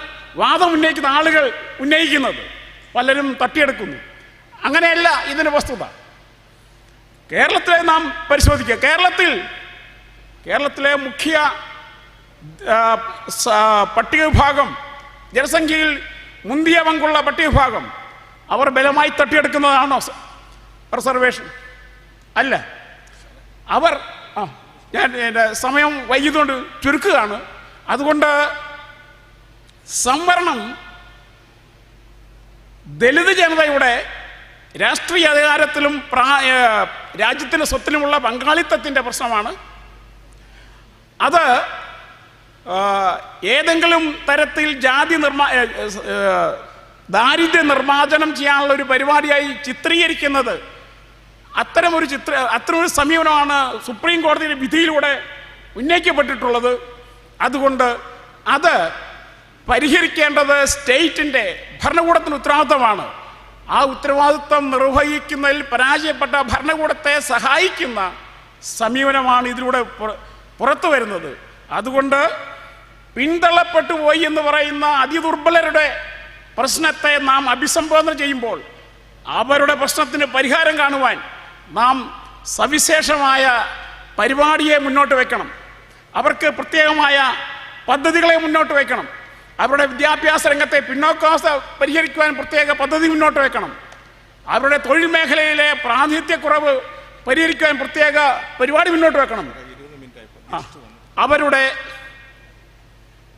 വാദം ഉന്നയിക്കുന്ന ആളുകൾ ഉന്നയിക്കുന്നത്. പലരും തട്ടിയെടുക്കുന്നു. അങ്ങനെയല്ല ഇതിന് വസ്തുത. കേരളത്തിലെ നാം പരിശോധിക്കുക. കേരളത്തിലെ മുഖ്യ പട്ടിക വിഭാഗം, ജനസംഖ്യയിൽ മുന്തിയ പങ്കുള്ള പട്ടിക വിഭാഗം, അവർ ബലമായി തട്ടിയെടുക്കുന്നതാണോ റിസർവേഷൻ? അല്ല. അവർ ഞാൻ എൻ്റെ സമയം വൈകിയതുകൊണ്ട് ചുരുക്കുകയാണ്. അതുകൊണ്ട് സംവരണം ദലിത് ജനതയുടെ രാഷ്ട്രീയ അധികാരത്തിലും രാജ്യത്തിൻ്റെ സ്വത്തിലുമുള്ള പങ്കാളിത്തത്തിൻ്റെ പ്രശ്നമാണ്. അത് ഏതെങ്കിലും തരത്തിൽ ദാരിദ്ര്യ നിർമ്മാർജ്ജനം ചെയ്യാനുള്ള ഒരു പരിപാടിയായി ചിത്രീകരിക്കുന്നത് അത്തരമൊരു സമീപനമാണ് സുപ്രീം കോടതിയുടെ വിധിയിലൂടെ ഉന്നയിക്കപ്പെട്ടിട്ടുള്ളത്. അതുകൊണ്ട് അത് പരിഹരിക്കേണ്ടത് സ്റ്റേറ്റിൻ്റെ ഭരണകൂടത്തിൻ്റെ ഉത്തരവാദിത്തമാണ്. ആ ഉത്തരവാദിത്വം നിർവഹിക്കുന്നതിൽ പരാജയപ്പെട്ട ഭരണകൂടത്തെ സഹായിക്കുന്ന സമീപനമാണ് ഇതിലൂടെ പുറത്തു വരുന്നത്. അതുകൊണ്ട് പിന്തള്ളപ്പെട്ടു പോയി എന്ന് പറയുന്ന അതിദുർബലരുടെ പ്രശ്നത്തെ നാം അഭിസംബോധന ചെയ്യുമ്പോൾ അവരുടെ പ്രശ്നത്തിന് പരിഹാരം കാണുവാൻ നാം സവിശേഷമായ പരിപാടിയെ മുന്നോട്ട് വയ്ക്കണം. അവർക്ക് പ്രത്യേകമായ പദ്ധതികളെ മുന്നോട്ട് വയ്ക്കണം. അവരുടെ വിദ്യാഭ്യാസ രംഗത്തെ പിന്നോക്കാവസ്ഥ പരിഹരിക്കുവാൻ പ്രത്യേക പദ്ധതി മുന്നോട്ട് വയ്ക്കണം. അവരുടെ തൊഴിൽ മേഖലയിലെ പ്രാതിനിധ്യക്കുറവ് പരിഹരിക്കുവാൻ പ്രത്യേക പരിപാടി മുന്നോട്ട് വെക്കണം. അവരുടെ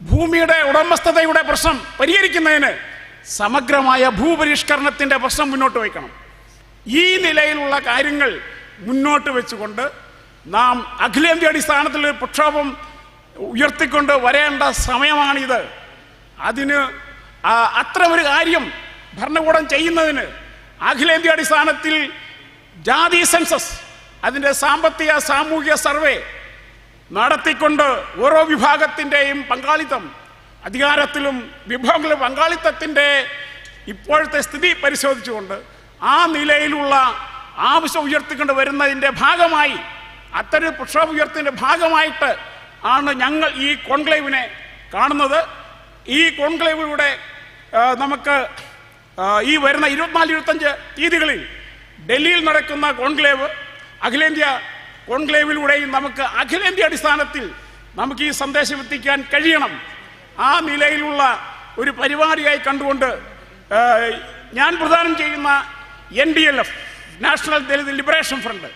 ഭൂമിയുടെ ഉടമസ്ഥതയുടെ പ്രശ്നം പരിഹരിക്കുന്നതിന് സമഗ്രമായ ഭൂപരിഷ്കരണത്തിൻ്റെ പ്രശ്നം മുന്നോട്ട് വയ്ക്കണം. ഈ നിലയിലുള്ള കാര്യങ്ങൾ മുന്നോട്ട് വെച്ചുകൊണ്ട് നാം അഖിലേന്ത്യാ അടിസ്ഥാനത്തിൽ പ്രക്ഷോഭം ഉയർത്തിക്കൊണ്ട് വരേണ്ട സമയമാണിത്. അതിന് അത്തരമൊരു കാര്യം ഭരണകൂടം ചെയ്യുന്നതിന് അഖിലേന്ത്യാ അടിസ്ഥാനത്തിൽ ജാതി സെൻസസ്, അതിൻ്റെ സാമ്പത്തിക സാമൂഹിക സർവേ നടത്തിക്കൊണ്ട് ഓരോ വിഭാഗത്തിൻ്റെയും പങ്കാളിത്തം, അധികാരത്തിലും വിഭവങ്ങളിലും പങ്കാളിത്തത്തിൻ്റെ ഇപ്പോഴത്തെ സ്ഥിതി പരിശോധിച്ചുകൊണ്ട് ആ നിലയിലുള്ള ആവശ്യം ഉയർത്തിക്കൊണ്ട് വരുന്നതിൻ്റെ ഭാഗമായി, അത്തരം പ്രക്ഷോഭം ഉയർത്തിൻ്റെ ഭാഗമായിട്ട് ആണ് ഞങ്ങൾ ഈ കോൺക്ലേവിനെ കാണുന്നത്. ഈ കോൺക്ലേവിലൂടെ നമുക്ക് ഈ വരുന്ന 24-25 തീയതികളിൽ ഡൽഹിയിൽ നടക്കുന്ന കോൺക്ലേവ്, അഖിലേന്ത്യാ കോൺക്ലേവിലൂടെയും നമുക്ക് അഖിലേന്ത്യാ അടിസ്ഥാനത്തിൽ നമുക്ക് ഈ സന്ദേശം എത്തിക്കാൻ കഴിയണം. ആ നിലയിലുള്ള ഒരു പരിപാടിയായി കണ്ടുകൊണ്ട് ഞാൻ പ്രദാനം ചെയ്യുന്ന NDLF, national Dalit liberation front,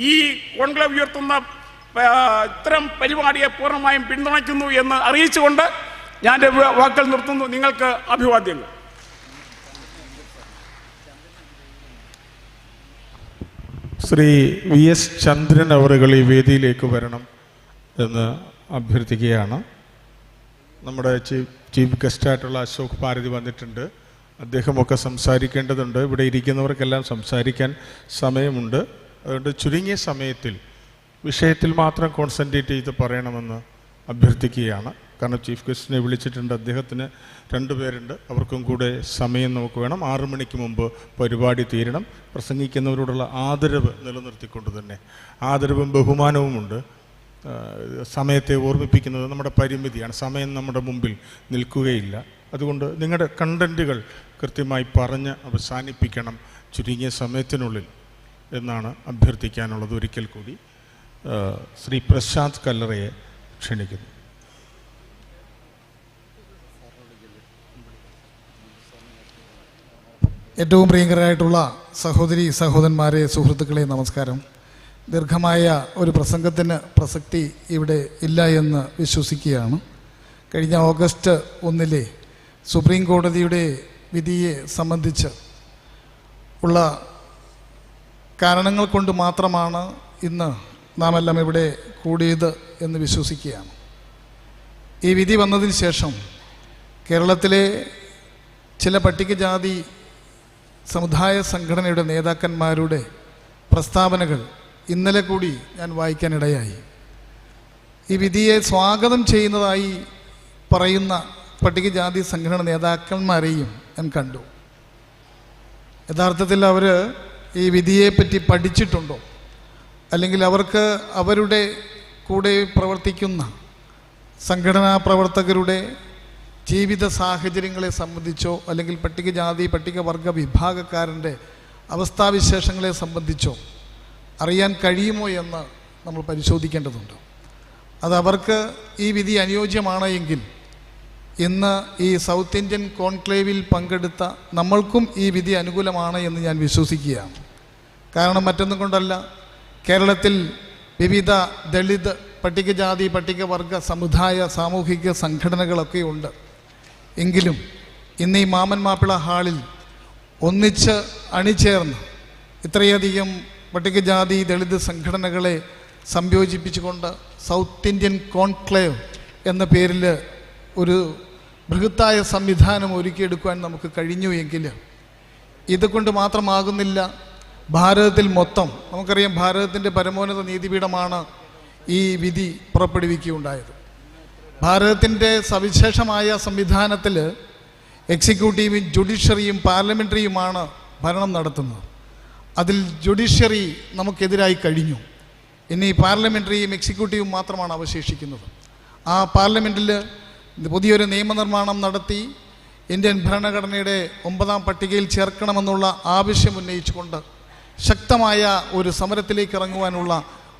ഈ കോൺക്ലേവ് ഉയർത്തുന്ന ഇത്തരം പരിപാടിയെ പൂർണ്ണമായും പിന്തുണയ്ക്കുന്നു എന്ന് അറിയിച്ചുകൊണ്ട് ഞാൻ എൻ്റെ വാക്കുകൾ നിർത്തുന്നു. നിങ്ങൾക്ക് അഭിവാദ്യങ്ങൾ. ശ്രീ VS ചന്ദ്രൻ അവറുകൾ ഈ വേദിയിലേക്ക് വരണം എന്ന് അഭ്യർത്ഥിക്കുകയാണ്. നമ്മുടെ ചീഫ് ഗസ്റ്റായിട്ടുള്ള അശോക് ഭാരതി വന്നിട്ടുണ്ട്. അദ്ദേഹമൊക്കെ സംസാരിക്കേണ്ടതുണ്ട്. ഇവിടെ ഇരിക്കുന്നവർക്കെല്ലാം സംസാരിക്കാൻ സമയമുണ്ട്. അതുകൊണ്ട് ചുരുങ്ങിയ സമയത്തിൽ വിഷയത്തിൽ മാത്രം കോൺസെൻട്രേറ്റ് ചെയ്ത് പറയണമെന്ന് അഭ്യർത്ഥിക്കുകയാണ്. കാരണം ചീഫ് ഗസ്റ്റിനെ വിളിച്ചിട്ടുണ്ട്. അദ്ദേഹത്തിന് 2 പേരുണ്ട്. അവർക്കും കൂടെ സമയം നമുക്ക് വേണം. 6 മണിക്ക് മുമ്പ് പരിപാടി തീരണം. പ്രസംഗിക്കുന്നവരോടുള്ള ആദരവ് നിലനിർത്തിക്കൊണ്ട് തന്നെ, ആദരവും ബഹുമാനവുമുണ്ട്. സമയത്തെ ഓർമ്മിപ്പിക്കുന്നത് നമ്മുടെ പരിമിതിയാണ്. സമയം നമ്മുടെ മുമ്പിൽ നിൽക്കുകയില്ല. അതുകൊണ്ട് നിങ്ങളുടെ കണ്ടൻറ്റുകൾ കൃത്യമായി പറഞ്ഞ് അവസാനിപ്പിക്കണം ചുരുങ്ങിയ സമയത്തിനുള്ളിൽ എന്നാണ് അഭ്യർത്ഥിക്കാനുള്ളത്. ഒരിക്കൽ കൂടി ശ്രീ പ്രശാന്ത് കല്ലറയെ ക്ഷണിക്കുന്നു. ഏറ്റവും പ്രിയങ്കരായിട്ടുള്ള സഹോദരി സഹോദരന്മാരെ, സുഹൃത്തുക്കളെ, നമസ്കാരം. ദീർഘമായ ഒരു പ്രസംഗത്തിന് പ്രസക്തി ഇവിടെ ഇല്ല എന്ന് വിശ്വസിക്കുകയാണ്. കഴിഞ്ഞ ഓഗസ്റ്റ് 1 സുപ്രീം കോടതിയുടെ വിധിയെ സംബന്ധിച്ച് ഉള്ള കാരണങ്ങൾ കൊണ്ട് മാത്രമാണ് ഇന്ന് നാം എല്ലാം ഇവിടെ കൂടിയത് എന്ന് വിശ്വസിക്കുകയാണ്. ഈ വിധി വന്നതിന് ശേഷം കേരളത്തിലെ ചില പട്ടികജാതി സമുദായ സംഘടനയുടെ നേതാക്കന്മാരുടെ പ്രസ്താവനകൾ ഇന്നലെ കൂടി ഞാൻ വായിക്കാനിടയായി. ഈ വിധിയെ സ്വാഗതം ചെയ്യുന്നതായി പറയുന്ന പട്ടികജാതി സംഘടന നേതാക്കന്മാരെയും ഞാൻ കണ്ടു. യഥാർത്ഥത്തിൽ അവർ ഈ വിധിയെപ്പറ്റി പഠിച്ചിട്ടുണ്ടോ, അല്ലെങ്കിൽ അവർക്ക് അവരുടെ കൂടെ പ്രവർത്തിക്കുന്ന സംഘടനാ പ്രവർത്തകരുടെ ജീവിത സാഹചര്യങ്ങളെ സംബന്ധിച്ചോ, അല്ലെങ്കിൽ പട്ടികജാതി പട്ടികവർഗ വിഭാഗക്കാരൻ്റെ അവസ്ഥാവിശേഷങ്ങളെ സംബന്ധിച്ചോ അറിയാൻ കഴിയുമോ എന്ന് നമ്മൾ പരിശോധിക്കേണ്ടതുണ്ട്. അത് അവർക്ക് ഈ വിധി അനുയോജ്യമാണ് എങ്കിൽ ഇന്ന് ഈ സൗത്ത് ഇന്ത്യൻ കോൺക്ലേവിൽ പങ്കെടുത്ത നമ്മൾക്കും ഈ വിധി അനുകൂലമാണ് എന്ന് ഞാൻ വിശ്വസിക്കുകയാണ്. കാരണം മറ്റൊന്നും കൊണ്ടല്ല, കേരളത്തിൽ വിവിധ ദളിത്, പട്ടികജാതി, പട്ടികവർഗ, സമുദായ, സാമൂഹിക സംഘടനകളൊക്കെ ഉണ്ട്. എങ്കിലും ഇന്ന് ഈ മാമൻ മാപ്പിള ഹാളിൽ ഒന്നിച്ച് അണിചേർന്ന് ഇത്രയധികം പട്ടികജാതി ദളിത് സംഘടനകളെ സംയോജിപ്പിച്ചുകൊണ്ട് സൗത്ത് ഇന്ത്യൻ കോൺക്ലേവ് എന്ന പേരിൽ ഒരു ബൃഹത്തായ സംവിധാനം ഒരുക്കിയെടുക്കുവാൻ നമുക്ക് കഴിഞ്ഞു എങ്കിൽ ഇതുകൊണ്ട് മാത്രമാകുന്നില്ല, ഭാരതത്തിൽ മൊത്തം നമുക്കറിയാം ഭാരതത്തിൻ്റെ പരമോന്നത നീതിപീഠമാണ് ഈ വിധി പുറപ്പെടുവിക്കുകയുണ്ടായത്. ഭാരതത്തിൻ്റെ സവിശേഷമായ സംവിധാനത്തിൽ എക്സിക്യൂട്ടീവും ജുഡീഷ്യറിയും പാർലമെൻ്ററിയുമാണ് ഭരണം നടത്തുന്നത്. അതിൽ ജുഡീഷ്യറി നമുക്കെതിരായി കഴിഞ്ഞു. ഇനി പാർലമെൻ്ററിയും എക്സിക്യൂട്ടീവും മാത്രമാണ് അവശേഷിക്കുന്നത്. ആ പാർലമെൻറ്റിൽ പുതിയൊരു നിയമനിർമ്മാണം നടത്തി ഇന്ത്യൻ ഭരണഘടനയുടെ 9ാം പട്ടികയിൽ ചേർക്കണമെന്നുള്ള ആവശ്യം ഉന്നയിച്ചുകൊണ്ട് ശക്തമായ ഒരു സമരത്തിലേക്ക് ഇറങ്ങുവാനുള്ള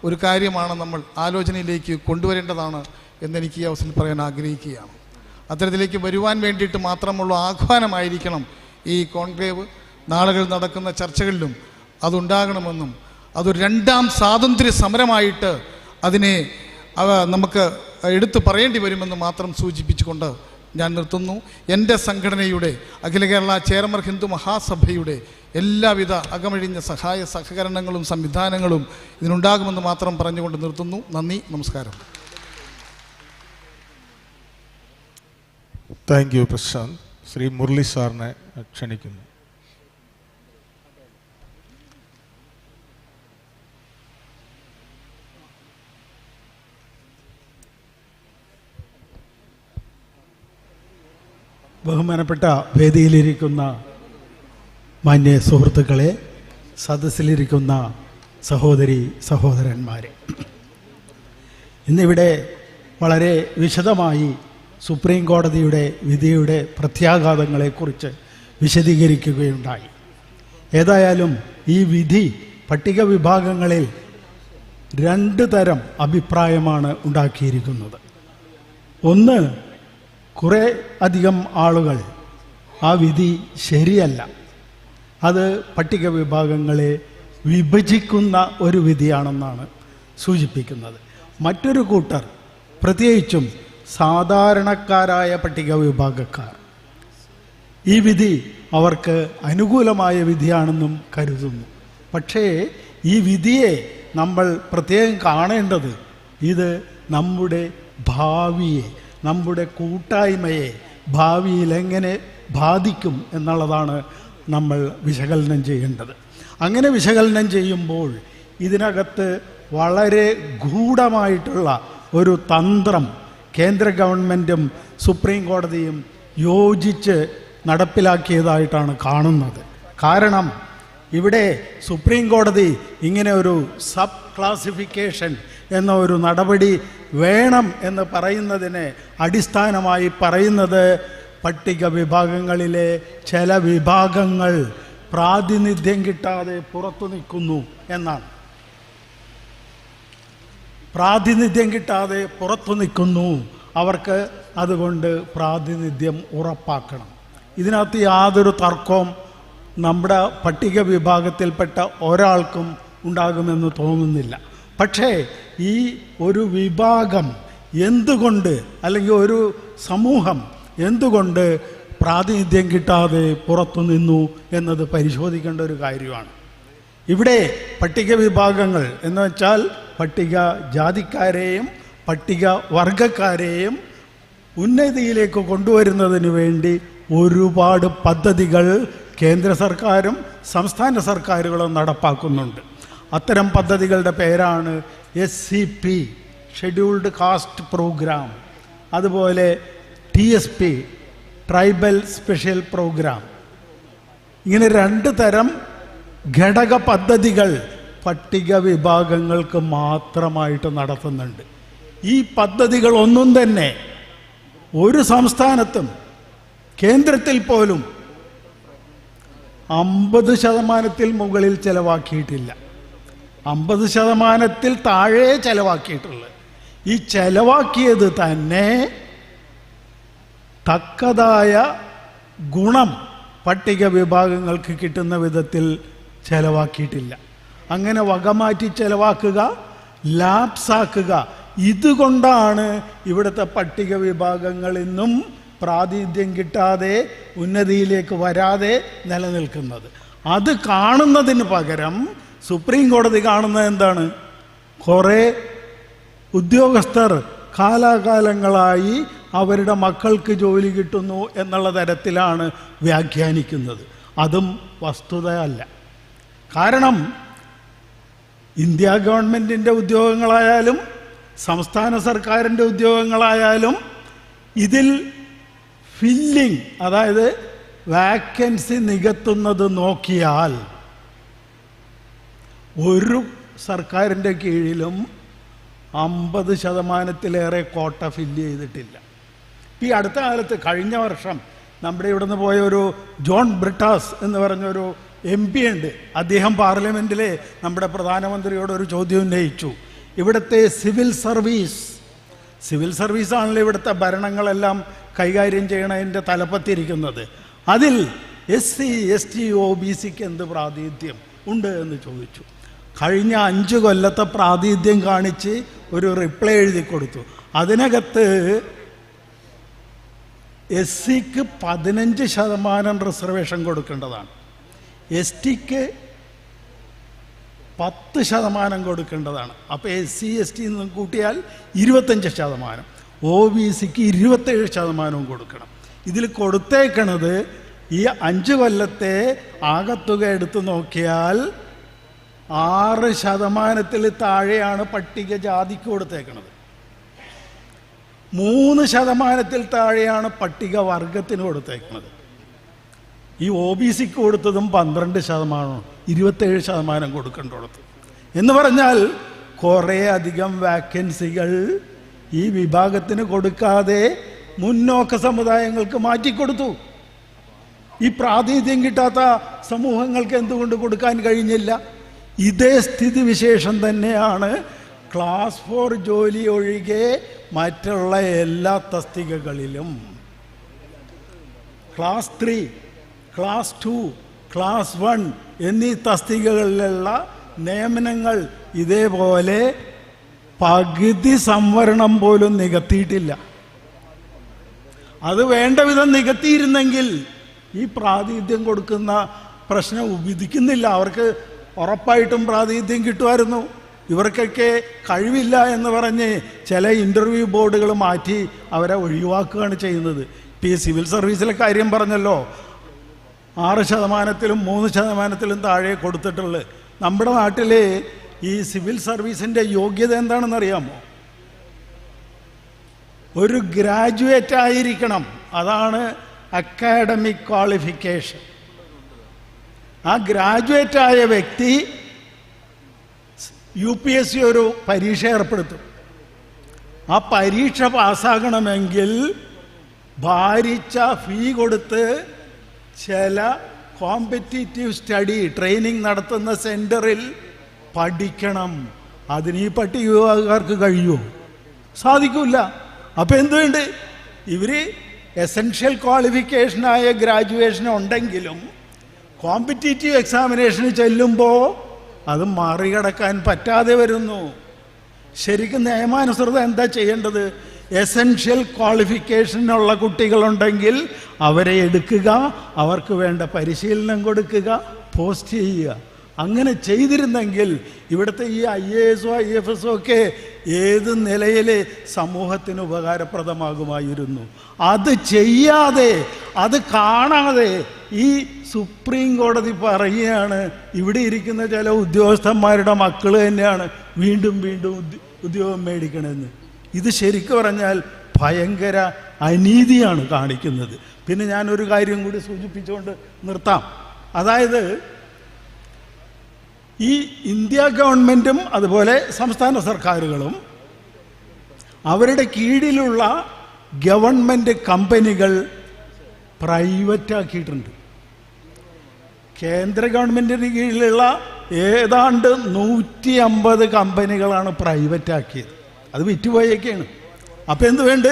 ഒരു കാര്യമാണ് നമ്മൾ ആലോചനയിലേക്ക് കൊണ്ടുവരേണ്ടതാണ് എന്നെനിക്ക് ഈ അവസരത്തിൽ പറയാൻ ആഗ്രഹിക്കുകയാണ്. അത്തരത്തിലേക്ക് വരുവാൻ വേണ്ടിയിട്ട് മാത്രമുള്ള ആഹ്വാനമായിരിക്കണം ഈ കോൺക്ലേവ്. നാളുകൾ നടക്കുന്ന ചർച്ചകളിലും അതുണ്ടാകണമെന്നും അതൊരു 2ാം സ്വാതന്ത്ര്യ സമരമായിട്ട് അതിനെ നമുക്ക് എടുത്തു പറയേണ്ടി വരുമെന്ന് മാത്രം സൂചിപ്പിച്ചുകൊണ്ട് ഞാൻ നിർത്തുന്നു. എൻ്റെ സംഘടനയുടെ അഖില കേരള ചേരമർ ഹിന്ദു മഹാസഭയുടെ എല്ലാവിധ അകമഴിഞ്ഞ സഹായ സഹകരണങ്ങളും സംവിധാനങ്ങളും ഇതിനുണ്ടാകുമെന്ന് മാത്രം പറഞ്ഞുകൊണ്ട് നിർത്തുന്നു. നന്ദി, നമസ്കാരം. Thank you Prashanth. ശ്രീ മുരളി സാറിനെ ക്ഷണിക്കുന്നു. ബഹുമാനപ്പെട്ട വേദിയിലിരിക്കുന്ന മാന്യ സുഹൃത്തുക്കളെ, സദസ്സിലിരിക്കുന്ന സഹോദരി സഹോദരന്മാരെ, ഇന്നിവിടെ വളരെ വിശദമായി സുപ്രീം കോടതിയുടെ വിധിയുടെ പ്രത്യാഘാതങ്ങളെക്കുറിച്ച് വിശദീകരിക്കുകയുണ്ടായി. ഏതായാലും ഈ വിധി പട്ടിക വിഭാഗങ്ങളിൽ 2 തരം അഭിപ്രായമാണ് ഉണ്ടാക്കിയിരിക്കുന്നത്. ഒന്ന്, കുറേ അധികം ആളുകൾ ആ വിധി ശരിയല്ല, അത് പട്ടിക വിഭാഗങ്ങളെ വിഭജിക്കുന്ന ഒരു വിധിയാണെന്നാണ് സൂചിപ്പിക്കുന്നത്. മറ്റൊരു കൂട്ടർ, പ്രത്യേകിച്ചും സാധാരണക്കാരായ പട്ടിക വിഭാഗക്കാർ, ഈ വിധി അവർക്ക് അനുകൂലമായ വിധിയാണെന്നും കരുതുന്നു. പക്ഷേ ഈ വിധിയെ നമ്മൾ പ്രത്യേകം കാണേണ്ടത് ഇത് നമ്മുടെ ഭാവിയെ, നമ്മുടെ കൂട്ടായ്മയെ ഭാവിയിൽ എങ്ങനെ ബാധിക്കും എന്നുള്ളതാണ് നമ്മൾ വിശകലനം ചെയ്യേണ്ടത്. അങ്ങനെ വിശകലനം ചെയ്യുമ്പോൾ ഇതിനകത്ത് വളരെ ഗൂഢമായിട്ടുള്ള ഒരു തന്ത്രം കേന്ദ്ര ഗവൺമെൻറ്റും സുപ്രീം കോടതിയും യോജിച്ച് നടപ്പിലാക്കിയതായിട്ടാണ് കാണുന്നത്. കാരണം ഇവിടെ സുപ്രീം കോടതി ഇങ്ങനെ ഒരു സബ് ക്ലാസിഫിക്കേഷൻ എന്ന ഒരു നടപടി വേണം എന്ന് പറയുന്നതിനെ അടിസ്ഥാനമായി പറയുന്നത് പട്ടിക വിഭാഗങ്ങളിലെ ചില വിഭാഗങ്ങൾ പ്രാതിനിധ്യം കിട്ടാതെ പുറത്തു നിൽക്കുന്നു എന്നാണ്. പ്രാതിനിധ്യം കിട്ടാതെ പുറത്തു നിൽക്കുന്നു, അവർക്ക് അതുകൊണ്ട് പ്രാതിനിധ്യം ഉറപ്പാക്കണം. ഇതിനകത്ത് യാതൊരു തർക്കവും നമ്മുടെ പട്ടിക വിഭാഗത്തിൽപ്പെട്ട ഒരാൾക്കും ഉണ്ടാകുമെന്ന് തോന്നുന്നില്ല. പക്ഷേ ഈ ഒരു വിഭാഗം എന്തുകൊണ്ട്, അല്ലെങ്കിൽ ഒരു സമൂഹം എന്തുകൊണ്ട് പ്രാതിനിധ്യം കിട്ടാതെ പുറത്തു നിന്നു എന്നത് പരിശോധിക്കേണ്ട ഒരു കാര്യമാണ്. ഇവിടെ പട്ടിക വിഭാഗങ്ങൾ എന്ന് വെച്ചാൽ പട്ടിക ജാതിക്കാരെയും പട്ടിക വർഗക്കാരെയും ഉന്നതിയിലേക്ക് കൊണ്ടുവരുന്നതിന് വേണ്ടി ഒരുപാട് പദ്ധതികൾ കേന്ദ്ര സർക്കാരും സംസ്ഥാന സർക്കാരുകളും നടപ്പാക്കുന്നുണ്ട്. അത്തരം പദ്ധതികളുടെ പേരാണ് SCP, ഷെഡ്യൂൾഡ് കാസ്റ്റ് പ്രോഗ്രാം, അതുപോലെ TSP, ട്രൈബൽ സ്പെഷ്യൽ പ്രോഗ്രാം. ഇങ്ങനെ 2 തരം ഘടക പദ്ധതികൾ പട്ടിക വിഭാഗങ്ങൾക്ക് മാത്രമായിട്ട് നടത്തുന്നുണ്ട്. ഈ പദ്ധതികളൊന്നും തന്നെ ഒരു സംസ്ഥാനത്തും കേന്ദ്രത്തിൽ പോലും 50% മുകളിൽ ചെലവാക്കിയിട്ടില്ല. 50% താഴെ ചെലവാക്കിയിട്ടുള്ളത്. ഈ ചെലവാക്കിയത് തന്നെ തക്കതായ ഗുണം പട്ടിക വിഭാഗങ്ങൾക്ക് കിട്ടുന്ന വിധത്തിൽ ചെലവാക്കിയിട്ടില്ല. അങ്ങനെ വകമാറ്റി ചെലവാക്കുക, ലാപ്സാക്കുക, ഇതുകൊണ്ടാണ് ഇവിടുത്തെ പട്ടിക വിഭാഗങ്ങൾ ഇന്നും പ്രാതിനിധ്യം കിട്ടാതെ ഉന്നതിയിലേക്ക് വരാതെ നിലനിൽക്കുന്നത്. അത് കാണുന്നതിന് പകരം സുപ്രീം കോടതി കാണുന്നത് എന്താണ്? കുറേ ഉദ്യോഗസ്ഥർ കാലാകാലങ്ങളായി അവരുടെ മക്കൾക്ക് ജോലി കിട്ടുന്നു എന്നുള്ള തരത്തിലാണ് വ്യാഖ്യാനിക്കുന്നത്. അതും വസ്തുതയല്ല. കാരണം ഇന്ത്യ ഗവൺമെൻറ്റിൻ്റെ ഉദ്യോഗങ്ങളായാലും സംസ്ഥാന സർക്കാരിൻ്റെ ഉദ്യോഗങ്ങളായാലും ഇതിൽ ഫില്ലിംഗ്, അതായത് വാക്കൻസി നികത്തുന്നത് നോക്കിയാൽ ഒരു സർക്കാരിൻ്റെ കീഴിലും 50% കോട്ട ഫില്ല് ചെയ്തിട്ടില്ല. ഈ അടുത്ത കാലത്ത് കഴിഞ്ഞ വർഷം നമ്മുടെ ഇവിടുന്ന് പോയ ഒരു ജോൺ ബ്രിട്ടാസ് എന്ന് പറഞ്ഞൊരു MP ഉണ്ട്. അദ്ദേഹം പാർലമെൻറ്റിൽ നമ്മുടെ പ്രധാനമന്ത്രിയോടൊരു ചോദ്യം ഉന്നയിച്ചു. ഇവിടുത്തെ സിവിൽ സർവീസാണല്ലോ ഇവിടുത്തെ ഭരണങ്ങളെല്ലാം കൈകാര്യം ചെയ്യണതിൻ്റെ തലപ്പത്തിരിക്കുന്നത്. അതിൽ SC, ST, OBCക്ക് എന്ത് പ്രാതിനിധ്യം ഉണ്ട് എന്ന് ചോദിച്ചു. കഴിഞ്ഞ 5 കൊല്ലത്തെ പ്രാതിനിധ്യം കാണിച്ച് ഒരു റിപ്ലൈ എഴുതി കൊടുത്തു. അതിനകത്ത് SCക്ക് 15% റിസർവേഷൻ കൊടുക്കേണ്ടതാണ്, STക്ക് 10% കൊടുക്കേണ്ടതാണ്. അപ്പോൾ SC, ST എന്ന് കൂട്ടിയാൽ 25%, OBCക്ക് 27% കൊടുക്കണം. ഇതിൽ കൊടുത്തേക്കണത് ഈ 5 കൊല്ലത്തെ ആകത്തുക എടുത്തു നോക്കിയാൽ 6% താഴെയാണ് പട്ടികജാതിക്ക് കൊടുത്തേക്കണത്, 3% താഴെയാണ് പട്ടിക വർഗത്തിന് കൊടുത്തേക്കുന്നത്. ഈ OBCക്ക് കൊടുത്തതും 12%, 27% കൊടുക്കേണ്ടത്. എന്ന് പറഞ്ഞാൽ കുറേ അധികം വാക്കൻസികൾ ഈ വിഭാഗത്തിന് കൊടുക്കാതെ മുന്നോക്ക സമുദായങ്ങൾക്ക് മാറ്റിക്കൊടുത്തു. ഈ പ്രാതിനിധ്യം കിട്ടാത്ത സമൂഹങ്ങൾക്ക് എന്തുകൊണ്ട് കൊടുക്കാൻ കഴിഞ്ഞില്ല? ഇതേ സ്ഥിതിവിശേഷം തന്നെയാണ് ക്ലാസ് 4 ജോലി ഒഴികെ മറ്റുള്ള എല്ലാ തസ്തികകളിലും. ക്ലാസ് 3, ക്ലാസ് 2, ക്ലാസ് 1 എന്നീ തസ്തികകളിലുള്ള നിയമനങ്ങൾ ഇതേപോലെ പകുതി സംവരണം പോലും നികത്തിയിട്ടില്ല. അത് വേണ്ട വിധം നികത്തിയിരുന്നെങ്കിൽ ഈ പ്രാതിനിധ്യം കൊടുക്കുന്ന പ്രശ്നം ഉദിക്കുന്നില്ല. അവർക്ക് ഉറപ്പായിട്ടും പ്രാതിനിധ്യം കിട്ടുമായിരുന്നു. ഇവർക്കൊക്കെ കഴിവില്ല എന്ന് പറഞ്ഞ് ചില ഇൻ്റർവ്യൂ ബോർഡുകൾ മാറ്റി അവരെ ഒഴിവാക്കുകയാണ് ചെയ്യുന്നത്. ഇപ്പോൾ ഈ സിവിൽ സർവീസിലെ കാര്യം പറഞ്ഞല്ലോ, 6%, 3% താഴെ കൊടുത്തിട്ടുള്ളത്. നമ്മുടെ നാട്ടിൽ ഈ സിവിൽ സർവീസിൻ്റെ യോഗ്യത എന്താണെന്നറിയാമോ? ഒരു ഗ്രാജുവേറ്റ് ആയിരിക്കണം. അതാണ് അക്കാഡമിക് ക്വാളിഫിക്കേഷൻ. ആ ഗ്രാജുവേറ്റ് ആയ വ്യക്തി UPSC ഒരു പരീക്ഷ ഏർപ്പെടുത്തും. ആ പരീക്ഷ പാസ്സാകണമെങ്കിൽ ഭാരിച്ച ഫീ കൊടുത്ത് ചില കോമ്പറ്റീറ്റീവ് സ്റ്റഡി ട്രെയിനിങ് നടത്തുന്ന സെൻറ്ററിൽ പഠിക്കണം. അതിന് ഈ പട്ടിക വിഭാഗക്കാർക്ക് കഴിയുമോ? സാധിക്കില്ല. അപ്പോൾ എന്തുകൊണ്ട് ഇവർ എസെൻഷ്യൽ ക്വാളിഫിക്കേഷനായ ഗ്രാജുവേഷൻ ഉണ്ടെങ്കിലും കോമ്പറ്റീറ്റീവ് എക്സാമിനേഷന് ചെല്ലുമ്പോൾ അത് മറികടക്കാൻ പറ്റാതെ വരുന്നു. ശരിക്കും നിയമാനുസൃതം എന്താ ചെയ്യേണ്ടത്? എസെൻഷ്യൽ ക്വാളിഫിക്കേഷനുള്ള കുട്ടികളുണ്ടെങ്കിൽ അവരെ എടുക്കുക, അവർക്ക് വേണ്ട പരിശീലനം കൊടുക്കുക, പോസ്റ്റ് ചെയ്യുക. അങ്ങനെ ചെയ്തിരുന്നെങ്കിൽ ഇവിടുത്തെ ഈ IAS-ഓ IFS-ഓ ഒക്കെ ഏത് നിലയിൽ സമൂഹത്തിന് ഉപകാരപ്രദമാകുമായിരുന്നു. അത് ചെയ്യാതെ, അത് കാണാതെ ഈ സുപ്രീം കോടതി പറയുകയാണ് ഇവിടെ ഇരിക്കുന്ന ചില ഉദ്യോഗസ്ഥന്മാരുടെ മക്കൾ തന്നെയാണ് വീണ്ടും വീണ്ടും ഉദ്യോഗം മേടിക്കണമെന്ന്. ഇത് ശരിക്കും പറഞ്ഞാൽ ഭയങ്കര അനീതിയാണ് കാണിക്കുന്നത്. പിന്നെ ഞാനൊരു കാര്യം കൂടി സൂചിപ്പിച്ചുകൊണ്ട് നിർത്താം. അതായത് ഈ ഇന്ത്യ ഗവൺമെൻറ്റും അതുപോലെ സംസ്ഥാന സർക്കാരുകളും അവരുടെ കീഴിലുള്ള ഗവൺമെൻറ് കമ്പനികൾ പ്രൈവറ്റാക്കിയിട്ടുണ്ട്. കേന്ദ്ര ഗവൺമെൻറ്റിന് കീഴിലുള്ള ഏതാണ്ട് 150 കമ്പനികളാണ് പ്രൈവറ്റാക്കിയത്. അത് വിറ്റുപോയേക്കാണ്. അപ്പോൾ എന്ത് വേണ്ട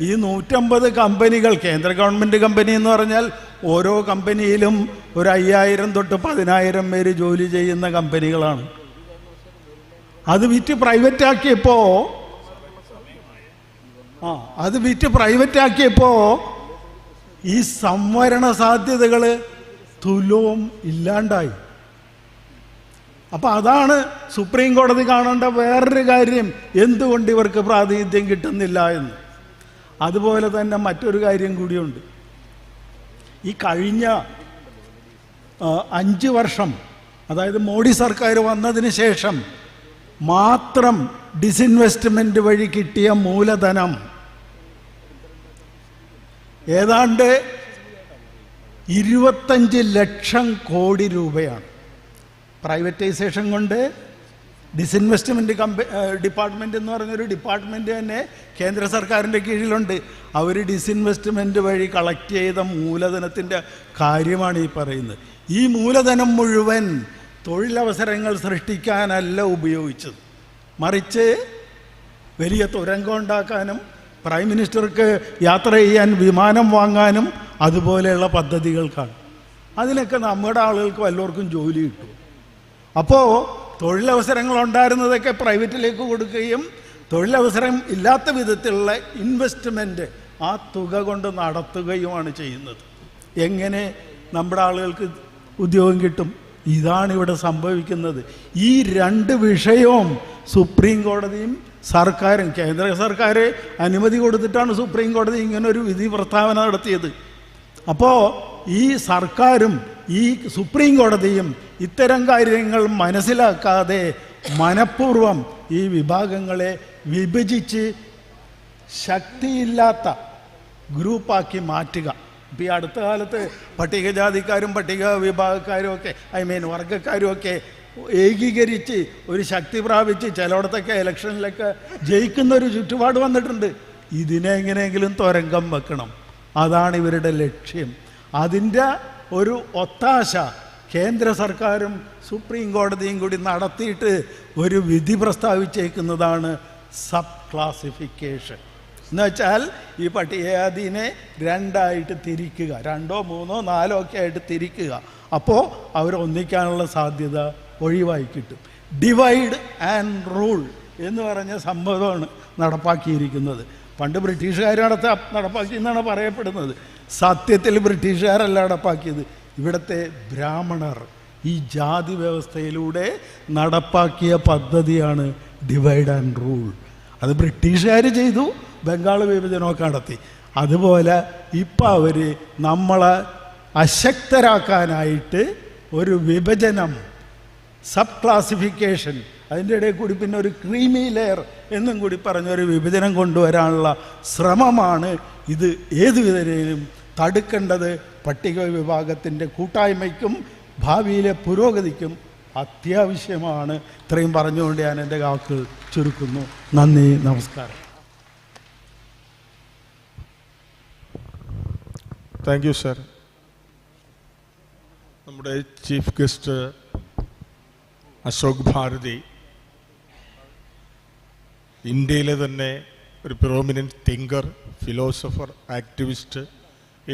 ഈ 150 കമ്പനികൾ, കേന്ദ്ര ഗവൺമെൻറ് കമ്പനി എന്ന് പറഞ്ഞാൽ ഓരോ കമ്പനിയിലും ഒരു 5000 തൊട്ട് 10,000 പേര് ജോലി ചെയ്യുന്ന കമ്പനികളാണ്. അത് വിറ്റ് പ്രൈവറ്റാക്കിയപ്പോൾ ഈ സംവരണ സാധ്യതകൾ തുലവും ഇല്ലാണ്ടായി. അപ്പം അതാണ് സുപ്രീം കോടതി കാണേണ്ട വേറൊരു കാര്യം, എന്തുകൊണ്ട് ഇവർക്ക് പ്രാതിനിധ്യം കിട്ടുന്നില്ല എന്ന്. അതുപോലെ തന്നെ മറ്റൊരു കാര്യം കൂടിയുണ്ട്. ഈ കഴിഞ്ഞ 5 വർഷം, അതായത് മോഡി സർക്കാർ വന്നതിന് ശേഷം മാത്രം ഡിസിൻവെസ്റ്റ്മെൻറ്റ് വഴി കിട്ടിയ മൂലധനം ഏതാണ്ട് 25 ലക്ഷം കോടി രൂപയാണ്. പ്രൈവറ്റൈസേഷൻ കൊണ്ട് ഡിസിൻവെസ്റ്റ്മെൻറ്റ് ഡിപ്പാർട്ട്മെൻറ്റ് എന്ന് പറഞ്ഞൊരു ഡിപ്പാർട്ട്മെൻറ്റ് തന്നെ കേന്ദ്ര സർക്കാരിൻ്റെ കീഴിലുണ്ട്. അവർ ഡിസിൻവെസ്റ്റ്മെൻറ്റ് വഴി കളക്ട് ചെയ്ത മൂലധനത്തിൻ്റെ കാര്യമാണ് ഈ പറയുന്നത്. ഈ മൂലധനം മുഴുവൻ തൊഴിലവസരങ്ങൾ സൃഷ്ടിക്കാനല്ല ഉപയോഗിച്ചത്, മറിച്ച് വലിയ തുരങ്കം ഉണ്ടാക്കാനും പ്രൈം മിനിസ്റ്റർക്ക് യാത്ര ചെയ്യാൻ വിമാനം വാങ്ങാനും അതുപോലെയുള്ള പദ്ധതികൾക്കാണ്. അതിനൊക്കെ നമ്മുടെ ആളുകൾക്ക് വല്ലവർക്കും ജോലി കിട്ടും. അപ്പോൾ തൊഴിലവസരങ്ങൾ ഉണ്ടായിരുന്നതൊക്കെ പ്രൈവറ്റിലേക്ക് കൊടുക്കുകയും തൊഴിലവസരം ഇല്ലാത്ത വിധത്തിലുള്ള ഇൻവെസ്റ്റ്മെൻറ്റ് ആ തുക കൊണ്ട് നടത്തുകയുമാണ് ചെയ്യുന്നത്. എങ്ങനെ നമ്മുടെ ആളുകൾക്ക് ഉദ്യോഗം കിട്ടും? ഇതാണ് ഇവിടെ സംഭവിക്കുന്നത്. ഈ 2 വിഷയവും സുപ്രീം കോടതിയും സർക്കാരും, കേന്ദ്ര സർക്കാർ അനുമതി കൊടുത്തിട്ടാണ് സുപ്രീം കോടതി ഇങ്ങനൊരു വിധി പ്രസ്താവന നടത്തിയത്. അപ്പോൾ ഈ സർക്കാരും ഈ സുപ്രീം കോടതിയും ഇത്തരം കാര്യങ്ങൾ മനസ്സിലാക്കാതെ മനഃപൂർവ്വം ഈ വിഭാഗങ്ങളെ വിഭജിച്ച് ശക്തിയില്ലാത്ത ഗ്രൂപ്പാക്കി മാറ്റുക. ഇപ്പം ഈ അടുത്ത കാലത്ത് പട്ടികജാതിക്കാരും പട്ടിക വിഭാഗക്കാരും ഒക്കെ വർഗക്കാരും ഒക്കെ ഏകീകരിച്ച് ഒരു ശക്തി പ്രാപിച്ച് ചിലയിടത്തൊക്കെ ഇലക്ഷനിലൊക്കെ ജയിക്കുന്നൊരു ചുറ്റുപാട് വന്നിട്ടുണ്ട്. ഇതിനെ എങ്ങനെയെങ്കിലും തുരങ്കം വെക്കണം, അതാണ് ഇവരുടെ ലക്ഷ്യം. അതിൻ്റെ ഒരു ഒത്താശ കേന്ദ്ര സർക്കാരും സുപ്രീം കോടതിയും കൂടി നടത്തിയിട്ട് ഒരു വിധി പ്രസ്താവിച്ചേക്കുന്നതാണ് സബ് ക്ലാസിഫിക്കേഷൻ. എന്നുവെച്ചാൽ ഈ പട്ടികജാതിനെ 2ആയിട്ട് തിരിക്കുക, 2, 3, 4 ഒക്കെ ആയിട്ട് തിരിക്കുക. അപ്പോൾ അവർ ഒന്നിക്കാനുള്ള സാധ്യത ഒഴിവായി കിട്ടും. ഡിവൈഡ് ആൻഡ് റൂൾ എന്ന് പറഞ്ഞ സംഭവമാണ് നടപ്പാക്കിയിരിക്കുന്നത്. പണ്ട് ബ്രിട്ടീഷുകാർ നടപ്പാക്കിയെന്നാണ് പറയപ്പെടുന്നത്. സത്യത്തിൽ ബ്രിട്ടീഷുകാരല്ല നടപ്പാക്കിയത്, ഇവിടുത്തെ ബ്രാഹ്മണർ ഈ ജാതി വ്യവസ്ഥയിലൂടെ നടപ്പാക്കിയ പദ്ധതിയാണ് ഡിവൈഡ് ആൻഡ് റൂൾ. അത് ബ്രിട്ടീഷുകാർ ചെയ്തു, ബംഗാൾ വിഭജനമൊക്കെ നടത്തി. അതുപോലെ ഇപ്പം അവർ നമ്മളെ അശക്തരാക്കാനായിട്ട് ഒരു വിഭജനം, സബ് ക്ലാസിഫിക്കേഷൻ, അതിൻ്റെ ഇടയിൽ കൂടി പിന്നെ ഒരു ക്രീമി ലെയർ എന്നും കൂടി പറഞ്ഞൊരു വിഭജനം കൊണ്ടുവരാനുള്ള ശ്രമമാണ്. ഇത് ഏതു വിധേനയും തടുക്കേണ്ടത് പട്ടിക വിഭാഗത്തിൻ്റെ കൂട്ടായ്മയ്ക്കും ഭാവിയിലെ പുരോഗതിക്കും അത്യാവശ്യമാണ്. ഇത്രയും പറഞ്ഞുകൊണ്ട് ഞാൻ എൻ്റെ വാക്കുകൾ ചുരുക്കുന്നു. നന്ദി, നമസ്കാരം. Thank you sir. നമ്മുടെ ചീഫ് ഗസ്റ്റ് അശോക് ഭാരതി ഇന്ത്യയിലെ തന്നെ ഒരു prominent thinker, philosopher, activist,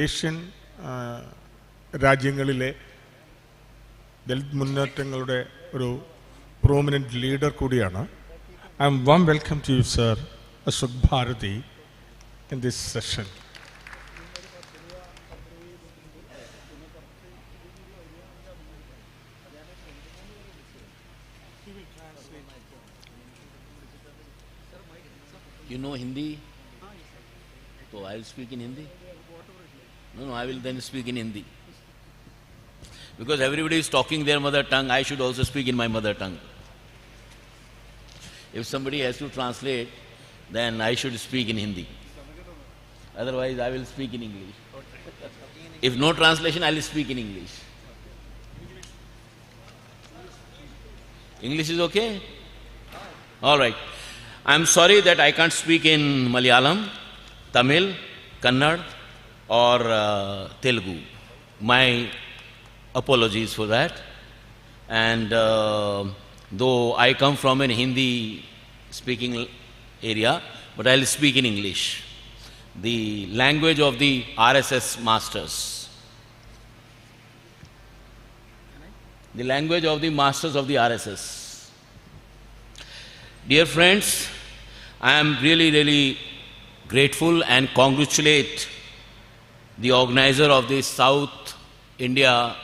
Asian രാജ്യങ്ങളിലെ ദളിത് മുന്നേറ്റങ്ങളുടെ ഒരു പ്രോമിനൻറ്റ് ലീഡർ കൂടിയാണ്. I'm warm welcome to you sir Ashok Bharati in this session. You know Hindi? So I will speak in Hindi. No, I will then speak in Hindi. Because everybody is talking their mother tongue, I should also speak in my mother tongue. If somebody has to translate, then I should speak in Hindi. Otherwise, I will speak in English. If no translation, I will speak in English. English is okay? All right. I am sorry that I can't speak in Malayalam, Tamil, Kannada or Telugu. My apologies for that. And though I come from an Hindi speaking area, but I will speak in English. the language of the RSS masters. The language of the masters of the RSS. Dear friends, I am really grateful and congratulate the organizer of the South India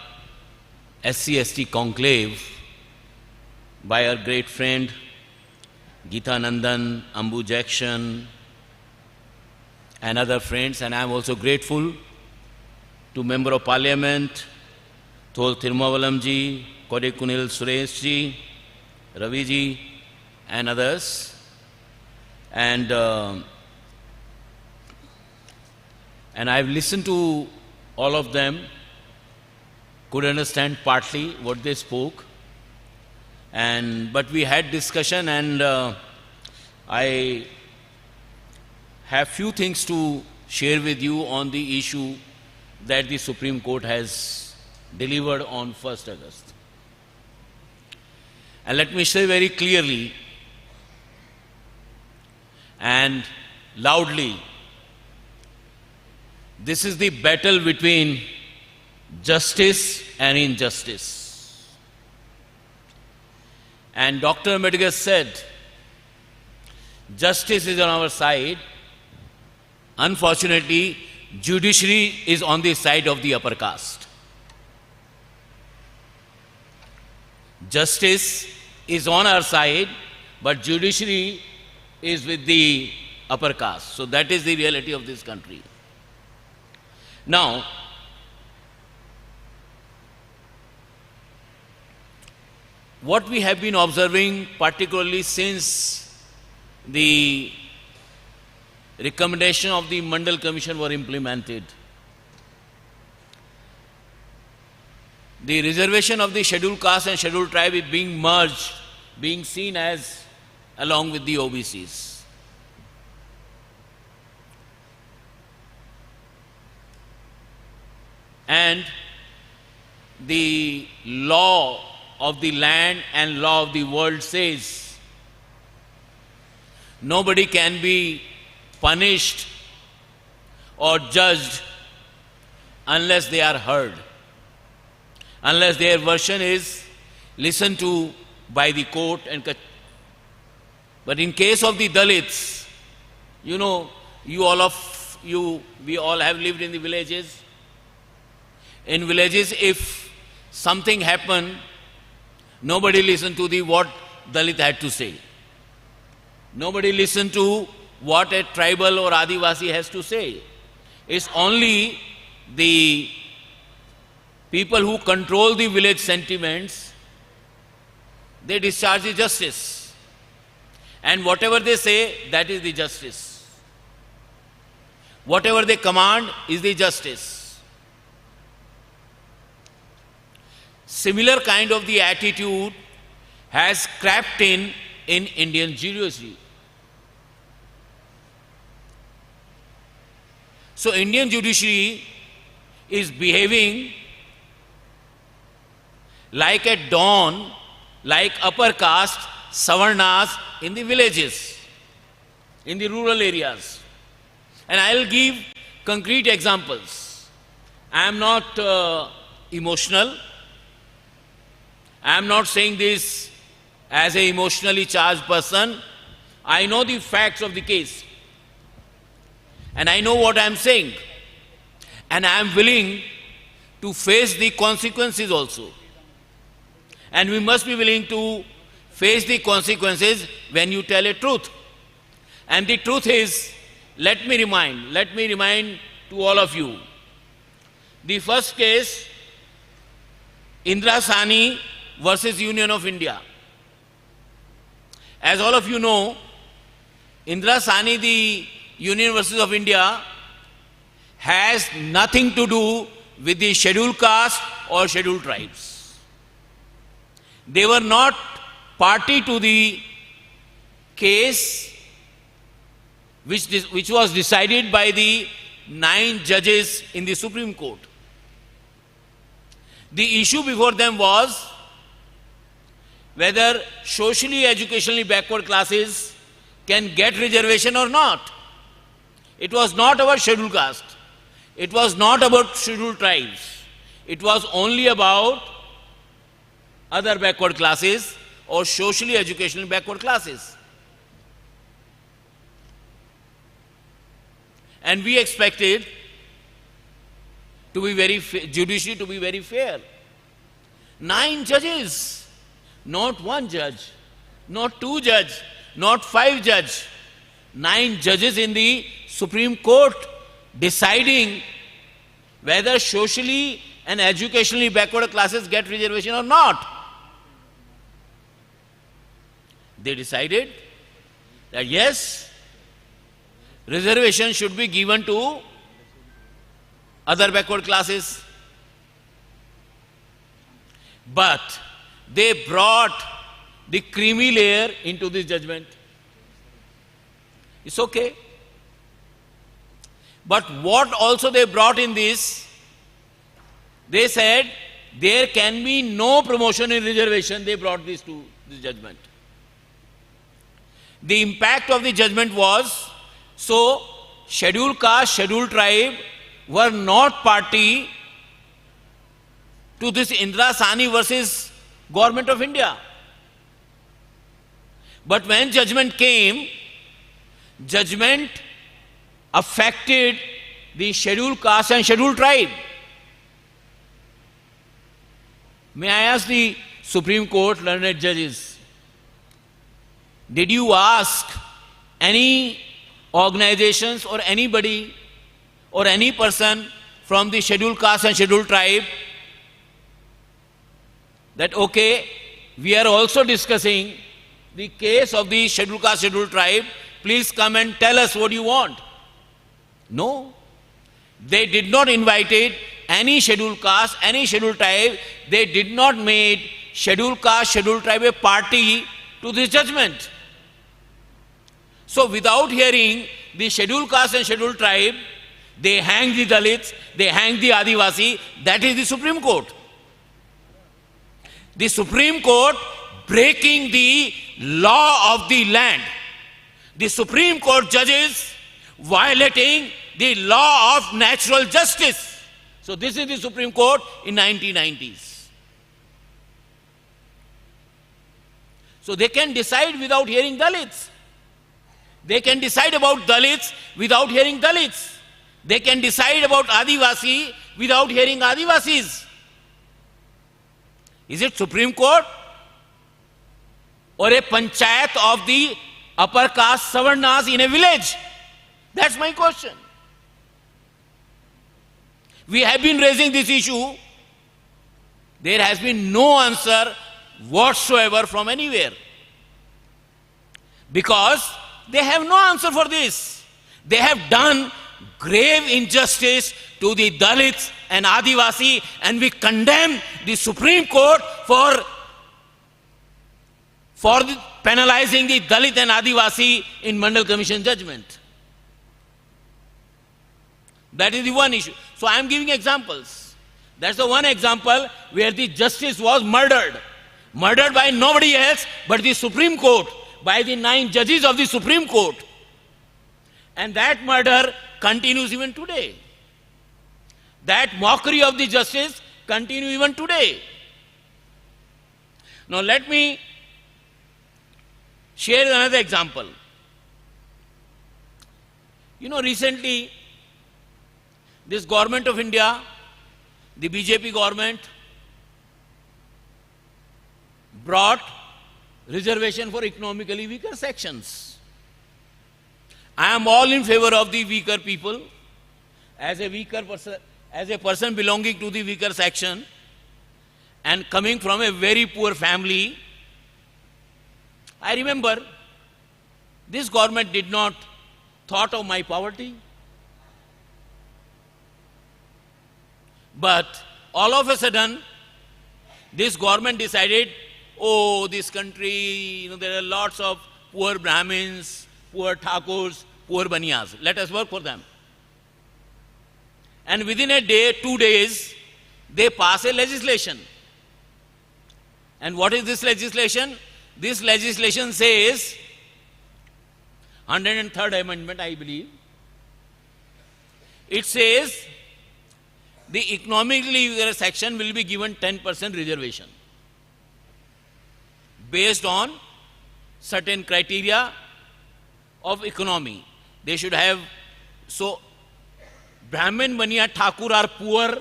SC/ST conclave by our great friend Geeta Nandan, Ambu Jackson and other friends, and I am also grateful to Member of Parliament Thol Thirumavalam ji, Kodekunil Suresh ji, Ravi ji and others, and I have listened to all of them, could understand partly what they spoke, but we had discussion, and I have few things to share with you on the issue that the Supreme Court has delivered on 1st August. And let me say very clearly and loudly, this is the battle between justice and injustice. And Dr. Ambedkar said, justice is on our side. Unfortunately, judiciary is on the side of the upper caste. Justice is on our side, but judiciary is with the upper caste. So that is the reality of this country. Now, what we have been observing, particularly since the recommendation of the Mandal Commission were implemented, the reservation of the scheduled caste and scheduled tribe is being merged, being seen as along with the OBCs. And the law of the land and law of the world says nobody can be punished or judged unless they are heard, unless their version is listened to by the court. But in case of the Dalits, you know, we all have lived in the villages. In villages, if something happened, nobody listened to what Dalit had to say. Nobody listened to what a tribal or Adivasi has to say. It's only the people who control the village sentiments, they discharge the justice. And whatever they say, that is the justice. Whatever they command is the justice. Similar kind of the attitude has crept in Indian judiciary. So Indian judiciary is behaving like a don, like upper caste Savarnas in the villages, in the rural areas. And I'll give concrete examples. I am not emotional. I am not saying this as an emotionally charged person. I know the facts of the case. And I know what I am saying. And I am willing to face the consequences also. And we must be willing to face the consequences when you tell a truth. And the truth is, let me remind to all of you. The first case, Indira Sani versus Union of India. As all of you know, Indira Sani, the Union versus of India, has nothing to do with the scheduled caste or scheduled tribes. They were not party to the case which was decided by the 9 judges in the Supreme Court. The issue before them was whether socially, educationally backward classes can get reservation or not. It was not about scheduled caste. It was not about scheduled tribes. It was only about other backward classes or socially educational backward classes. And we expected to be judiciary to be very fair. 9 judges, not 1 judge, not 2 judge, not 5 judge. 9 judges in the Supreme Court deciding whether socially and educationally backward classes get reservation or not. They decided that yes, reservation should be given to other backward classes. But they brought the creamy layer into this judgment. It's okay. But what also they brought in this, they said there can be no promotion in reservation. They brought this to this judgment. The impact of the judgment was, so scheduled caste, scheduled tribe were not party to this Indira Sahni versus Government of India. But when judgment came, judgment affected the scheduled caste and scheduled tribe. May I ask the Supreme Court learned judges, did you ask any organizations or anybody or any person from the scheduled caste and scheduled tribe that okay, we are also discussing the case of the scheduled caste, scheduled tribe, please come and tell us what you want? No. They did not invite any scheduled caste, any scheduled tribe. They did not make scheduled caste, scheduled tribe a party to this judgment. So without hearing the scheduled caste and scheduled tribe, they hang the Dalits, they hang the Adivasi. That is the Supreme Court. The Supreme Court breaking the law of the land. The Supreme Court judges violating the law of natural justice. So this is the Supreme Court in 1990s. So they can decide without hearing Dalits. They can decide about Dalits without hearing Dalits. They can decide about Adivasi without hearing Adivasis. Is it Supreme Court or a panchayat of the upper caste Savarnas in a village? That's my question. We have been raising this issue. There has been no answer whatsoever from anywhere. Because they have no answer for this. They have done grave injustice to the Dalits and Adivasi, and we condemn the Supreme Court for penalizing the Dalit and Adivasi in Mandal Commission judgment. That is the one issue. So I am giving examples. That's the one example where the justice was murdered. Murdered by nobody else but the Supreme Court, by the 9 judges of the Supreme Court. And that murder continues even today. That mockery of the justice continues even today. Now let me share another example. You know, recently, this government of India, the BJP government, brought reservation for economically weaker sections. I am all in favor of the weaker people. As a person belonging to the weaker section and coming from a very poor family, I remember this government did not thought of my poverty. But all of a sudden, this government decided, oh, this country, there are lots of poor Brahmins, poor Thakurs, poor Baniyas. Let us work for them. And within a day, 2 days, they pass a legislation. And what is this legislation? This legislation says, 103rd Amendment, I believe, It says the economically weaker section will be given 10% reservation based on certain criteria of economy. They should have, so Brahmin, Baniya, Thakur are poor,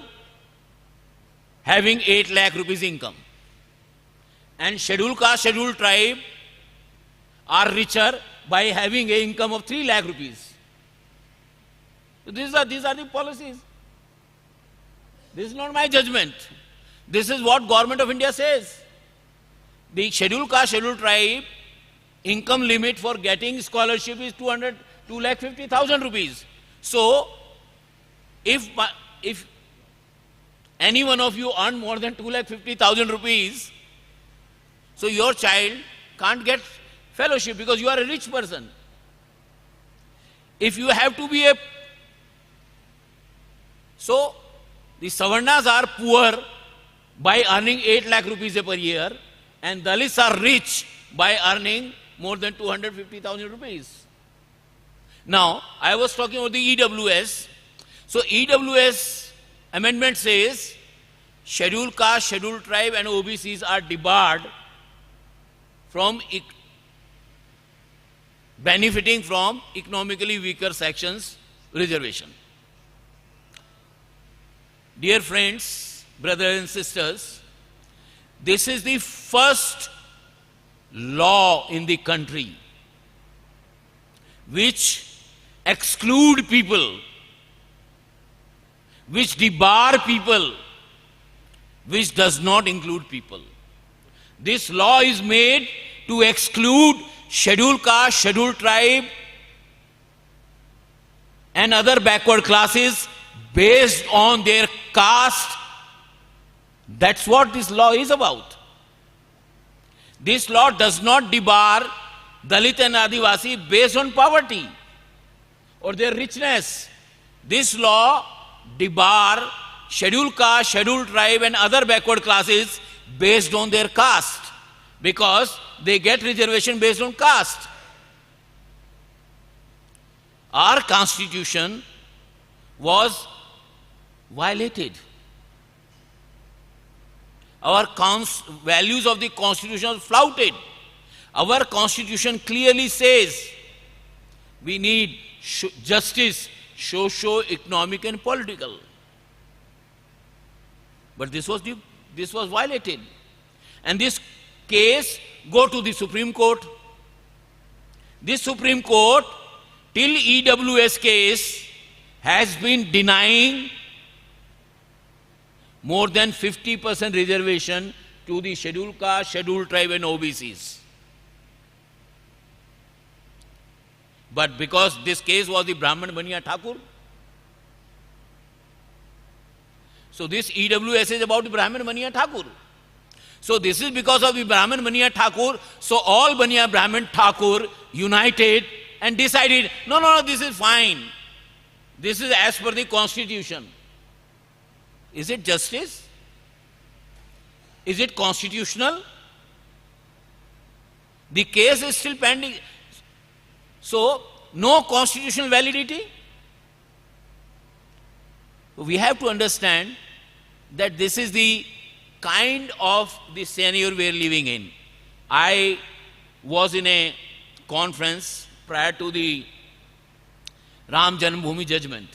having 8 lakh rupees income. And scheduled caste, scheduled tribe are richer by having an income of 3 lakh rupees. So these are the policies. This is not my judgment. This is what Government of India says. The scheduled caste, scheduled tribe income limit for getting scholarship is 2,50,000 rupees. So, if any one of you earn more than 2,50,000 rupees, so your child can't get fellowship because you are a rich person. If you have to be so the Savarnas are poor by earning 8 lakh rupees per year, and Dalits are rich by earning more than 250,000 rupees. Now, I was talking about the EWS. So, EWS amendment says scheduled caste, scheduled tribe and OBCs are debarred from benefiting from economically weaker sections reservation. Dear friends, brothers and sisters, this is the first law in the country which exclude people, which debar people, which does not include people. This law is made to exclude scheduled caste, scheduled tribe and other backward classes based on their caste. That's what this law is about. This law does not debar Dalit and Adivasi based on poverty or their richness. This law debar scheduled caste, scheduled tribe and other backward classes based on their caste, because they get reservation based on caste. Our constitution was violated. Our values of the constitution are flouted. Our constitution clearly says we need justice, socio-economic and political. But this was violated. And this case go to the Supreme Court. This Supreme Court, till EWS case, has been denying more than 50% reservation to the scheduled caste, scheduled tribe and OBCs. But because this case was the Brahman Baniya Thakur, so this EWS is about the Brahman Baniya Thakur. So this is because of the Brahman Baniya Thakur, so all Baniya Brahman Thakur united and decided, no, this is fine. This is as per the constitution. Is it justice? Is it constitutional? The case is still pending. So, no constitutional validity. We have to understand that this is the kind of the scenario we are living in. I was in a conference prior to the Ram Janmabhoomi judgment,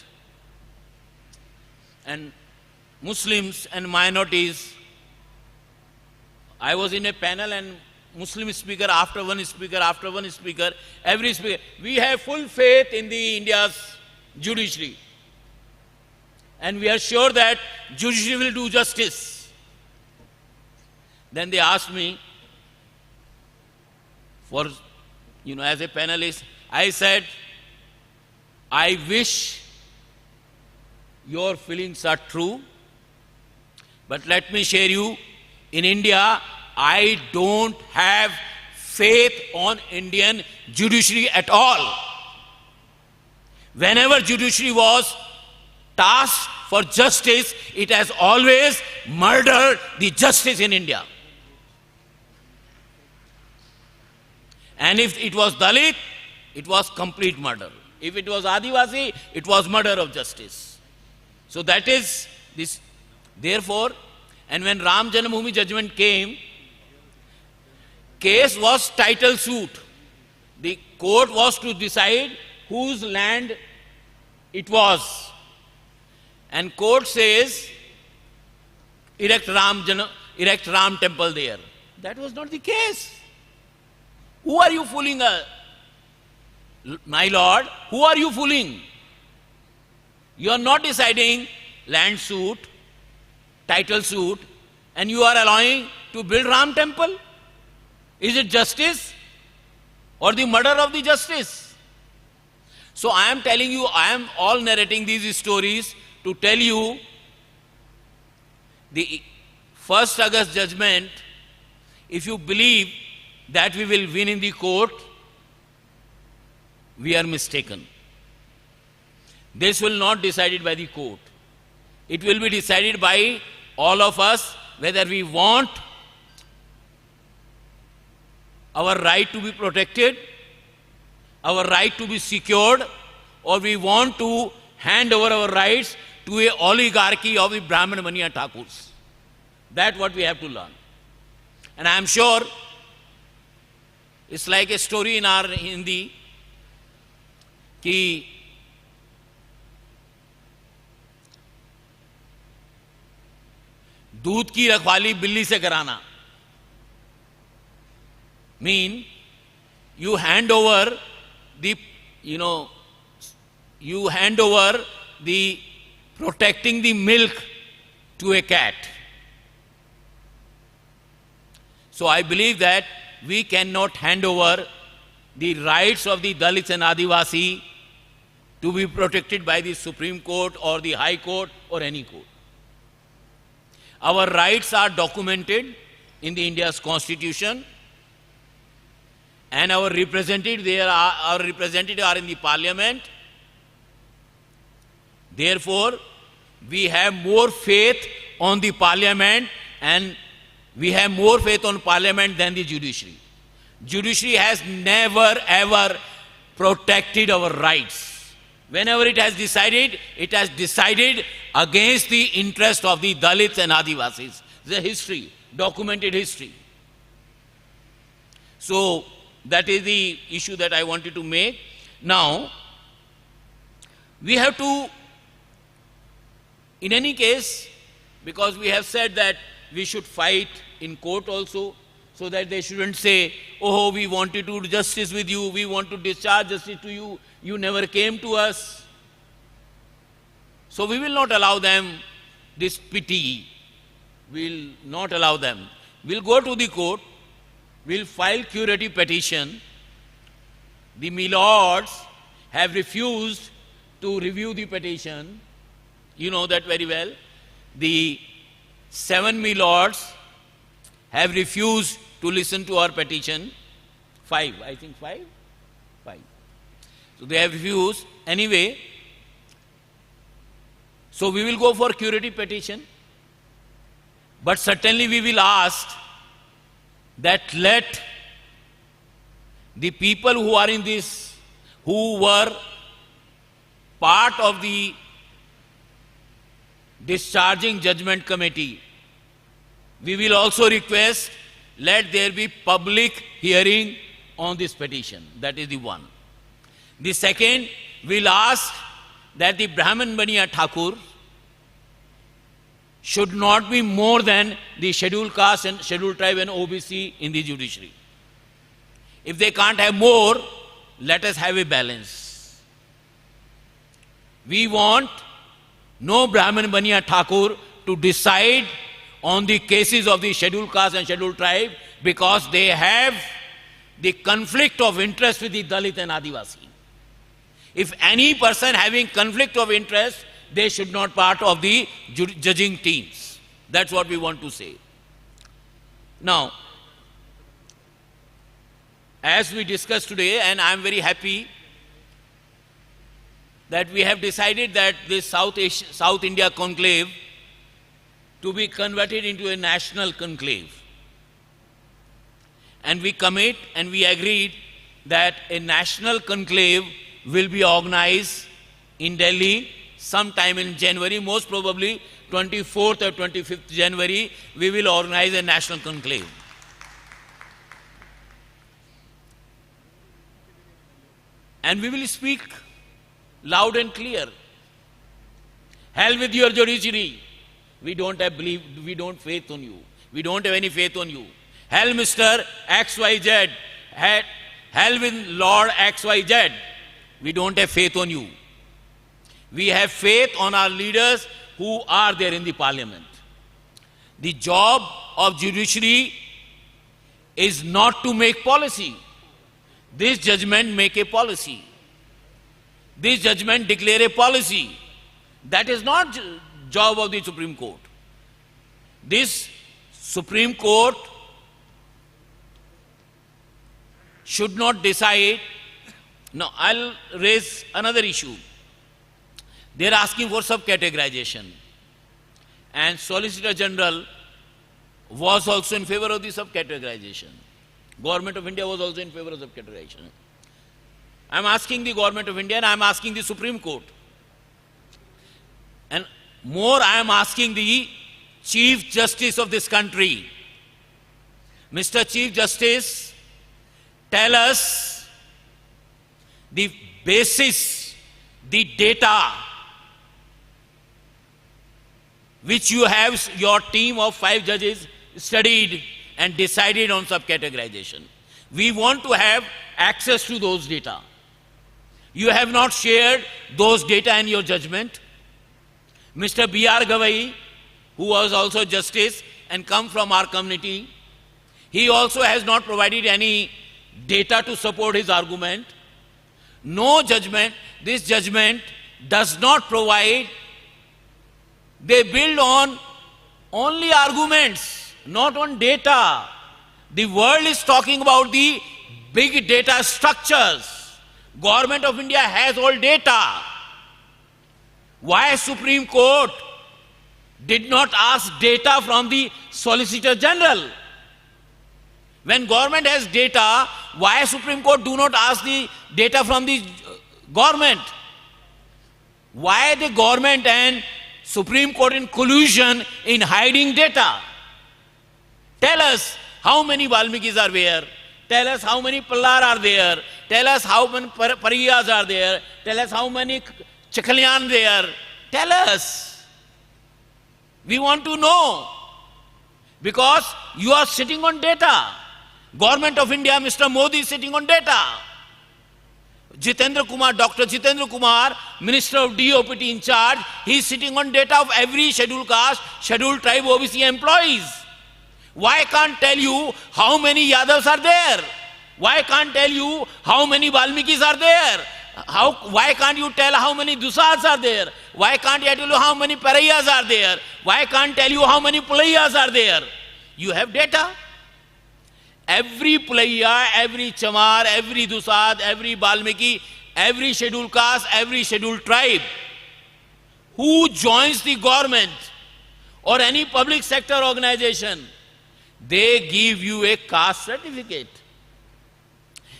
and Muslims and minorities, I was in a panel and Muslim speaker after one speaker, every speaker, we have full faith in the India's judiciary. And we are sure that judiciary will do justice. Then they asked me, as a panelist, I said, I wish your feelings are true, but let me share you, in India, I don't have faith on Indian judiciary at all. Whenever judiciary was tasked for justice, it has always murdered the justice in India. And if it was Dalit, it was complete murder. If it was Adivasi, it was murder of justice. So that is this. Therefore, and when Ram Janmabhoomi judgment came, case was title suit. The court was to decide whose land it was. And court says, erect Ram temple there. That was not the case. Who are you fooling? My lord, who are you fooling? You are not deciding land suit, title suit, and you are allowing to build Ram temple? Is it justice or the murder of the justice? So I am telling you, I am all narrating these stories to tell you the 1st August judgment, if you believe that we will win in the court, we are mistaken. This will not be decided by the court. It will be decided by all of us, whether we want our right to be protected, our right to be secured, or we want to hand over our rights to a oligarchy of the Brahmin Baniya Thakurs. That's what we have to learn. And I am sure it's like a story in our Hindi कि दूध की रखवाली बिल्ली से कराना. Mean you hand over the protecting the milk to a cat. So I believe that we cannot hand over the rights of the Dalits and Adivasi to be protected by the Supreme Court or the High Court or any court. Our rights are documented in the India's Constitution, and our representatives are in the Parliament. Therefore, we have more faith on the Parliament, and we have more faith on Parliament than the judiciary. Judiciary has never ever protected our rights. Whenever it has decided against the interest of the Dalits and Adivasis. The history, documented history. So that is the issue that I wanted to make. Now, we have to, in any case, because we have said that we should fight in court also, so that they shouldn't say, oh, we wanted to do justice with you, we want to discharge justice to you, you never came to us. So we will not allow them this pity. We will not allow them. We will go to the court, we will file curative petition. The milords have refused to review the petition. You know that very well. The 7 milords have refused to listen to our petition. 5, I think 5? 5. So they have refused. Anyway, so we will go for curative petition. But certainly we will ask that let the people who are in this, who were part of the discharging judgment committee, we will also request, let there be public hearing on this petition. That is the one. The second, we will ask that the Brahmin Baniya Thakur should not be more than the scheduled caste and scheduled tribe and OBC in the judiciary. If they can't have more, let us have a balance. We want no Brahmin Baniya Thakur to decide on the cases of the scheduled caste and scheduled tribe because they have the conflict of interest with the Dalit and Adivasi. If any person having conflict of interest, they should not part of the judging teams. That's what we want to say. Now, as we discussed today, and I am very happy that we have decided that this South India conclave to be converted into a national conclave. And we commit and we agreed that a national conclave will be organized in Delhi sometime in January, most probably 24th or 25th January, we will organize a national conclave. And we will speak loud and clear. Hell with your judiciary. We don't faith on you. We don't have any faith on you. Hell, Mr. XYZ. Hell with Lord XYZ. We don't have faith on you. We have faith on our leaders who are there in the parliament. The job of judiciary is not to make policy. This judgment make a policy. This judgment declare a policy. That is not job of the Supreme Court. This Supreme Court should not decide. Now, I'll raise another issue. They're asking for subcategorization. And Solicitor General was also in favor of the subcategorization. Government of India was also in favor of subcategorization. I'm asking the Government of India and I'm asking the Supreme Court. And more, I am asking the Chief Justice of this country. Mr. Chief Justice, tell us the basis, the data which you have, your team of 5 judges studied and decided on subcategorization. We want to have access to those data. You have not shared those data in your judgment. Mr. B.R. Gavai, who was also justice and come from our community, he also has not provided any data to support his argument. No judgment, this judgment does not provide. They build on only arguments, not on data. The world is talking about the big data structures. Government of India has all data. Why Supreme Court did not ask data from the Solicitor General? When government has data, why Supreme Court do not ask the data from the government? Why the government and Supreme Court in collusion in hiding data? Tell us how many Valmikis are there. Tell us how many Pallar are there. Tell us how many Pariyas are there. Tell us how many Chakhalyan there. Tell us. We want to know. Because you are sitting on data. Government of India, Mr. Modi is sitting on data. Jitendra Kumar, Dr. Jitendra Kumar, Minister of DOPT in charge, he is sitting on data of every scheduled caste, scheduled tribe, OBC employees. Why can't tell you how many Yadavs are there? Why can't tell you how many Valmikis are there? Why can't you tell how many Dusads are there? Why can't I tell you how many Parayas are there? Why can't tell you how many Pulayas are there? You have data. Every Pulaya, every Chamar, every Dusad, every Valmiki, every scheduled caste, every scheduled tribe who joins the government or any public sector organization, they give you a caste certificate.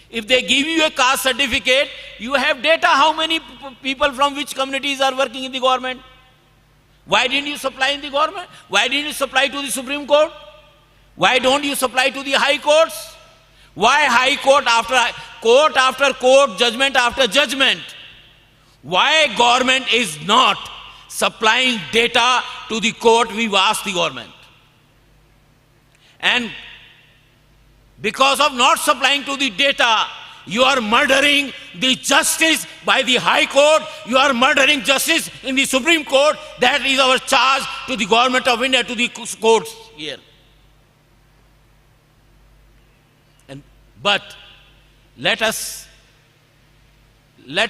If they give you a caste certificate, you have data how many people from which communities are working in the government. Why didn't you supply in the government? Why didn't you supply to the Supreme Court? Why don't you supply to the high courts? Why high court after court, judgment after judgment? Why government is not supplying data to the court? We've asked the government. And because of not supplying to the data, you are murdering the justice by the High Court. You are murdering justice in the Supreme Court. That is our charge to the Government of India, to the courts here. But let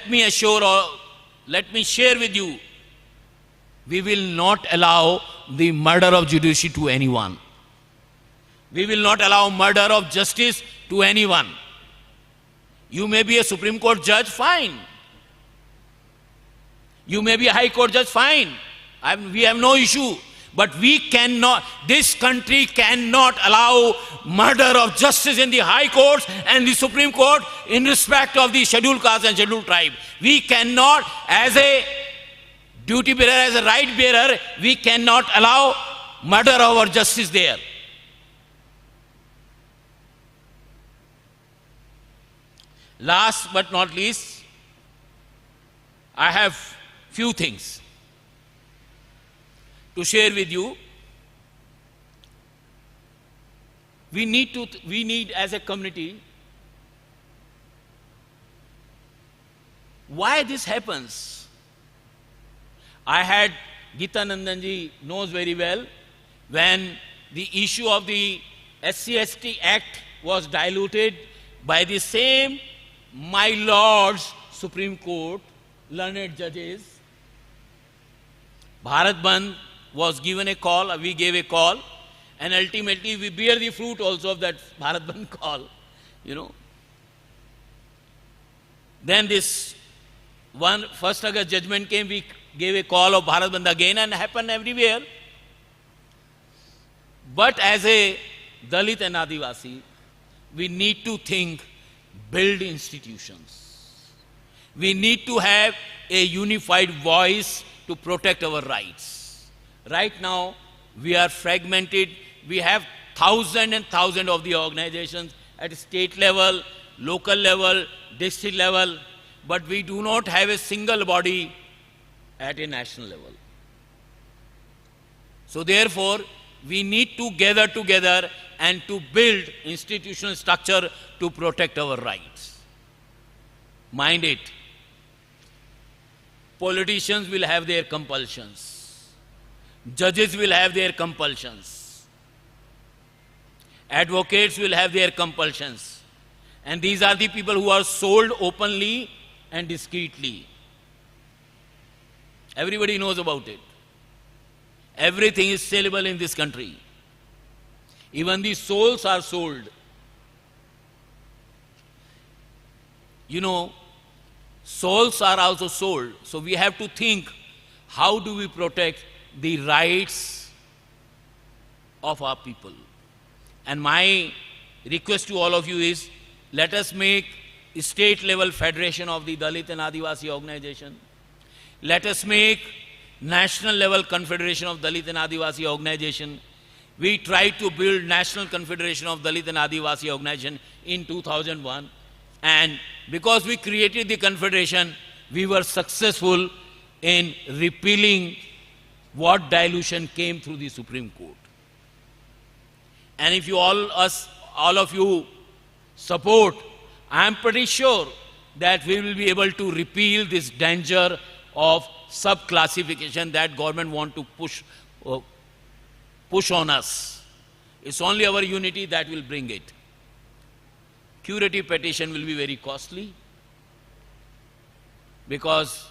me share with you, we will not allow the murder of judiciary to anyone. We will not allow murder of justice to anyone. You may be a Supreme Court judge, fine. You may be a High Court judge, fine. We have no issue. But we cannot, this country cannot allow murder of justice in the high courts and the Supreme Court in respect of the scheduled caste and scheduled tribe. We cannot, as a duty bearer, as a right bearer, we cannot allow murder of our justice there. Last but not least, I have few things to share with you. We need as a community, why this happens? I had, Geeta Nandanji knows very well, when the issue of the SC/ST Act was diluted by the same my lords Supreme Court, learned judges, Bharat Bandh was given a call, we gave a call, and ultimately we bear the fruit also of that Bharat Bandh call, you know. Then this 1st August judgment came, we gave a call of Bharat Bandh again, and happened everywhere. But as a Dalit and Adivasi, we need to think, build institutions. We need to have a unified voice to protect our rights. Right now, we are fragmented. We have thousands and thousands of the organizations at state level, local level, district level, but we do not have a single body at a national level. So therefore, we need to gather together and to build institutional structure to protect our rights. Mind it, politicians will have their compulsions. Judges will have their compulsions. Advocates will have their compulsions. And these are the people who are sold openly and discreetly. Everybody knows about it. Everything is saleable in this country. Even the souls are sold. You know, souls are also sold. So we have to think, how do we protect the rights of our people? And my request to all of you is, let us make a state-level federation of the Dalit and Adivasi organization. Let us make national-level confederation of Dalit and Adivasi organization. We tried to build National Confederation of Dalit and Adivasi organization in 2001. And because we created the confederation, we were successful in repealing what dilution came through the Supreme Court. And if you all of you support, I am pretty sure that we will be able to repeal this danger of sub-classification that government want to push on us. It's only our unity that will bring it. Curative petition will be very costly, because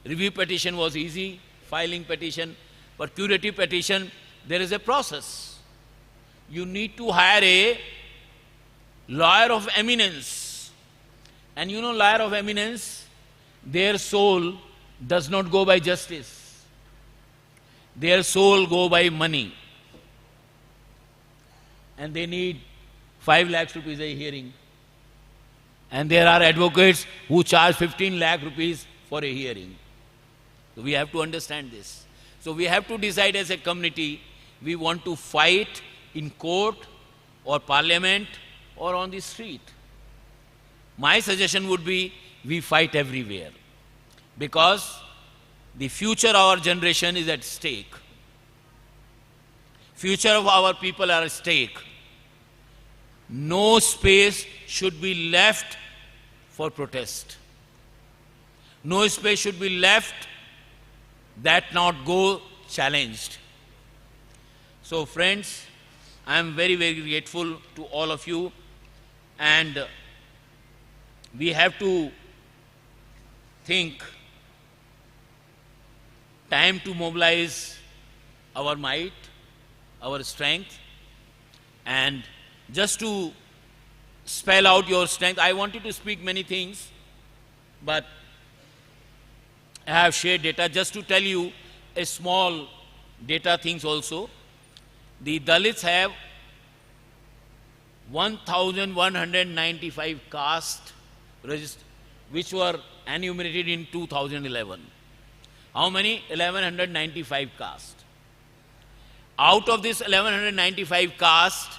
review petition was easy, filing petition, but curative petition, there is a process. You need to hire a lawyer of eminence. And you know, lawyer of eminence, their soul does not go by justice. Their soul go by money. And they need 5 lakh rupees a hearing. And there are advocates who charge 15 lakh rupees for a hearing. So we have to understand this. So we have to decide as a community, we want to fight in court or parliament or on the street. My suggestion would be, we fight everywhere, because the future of our generation is at stake. Future of our people are at stake. No space should be left for protest. No space should be left that not go challenged. So friends, I am very, very grateful to all of you, and we have to think, time to mobilize our might, our strength, and just to spell out your strength. I wanted to speak many things, but I have shared data just to tell you a small data things also. The Dalits have 1,195 castes which were enumerated in 2011. How many? 1,195 castes. Out of this 1,195 castes,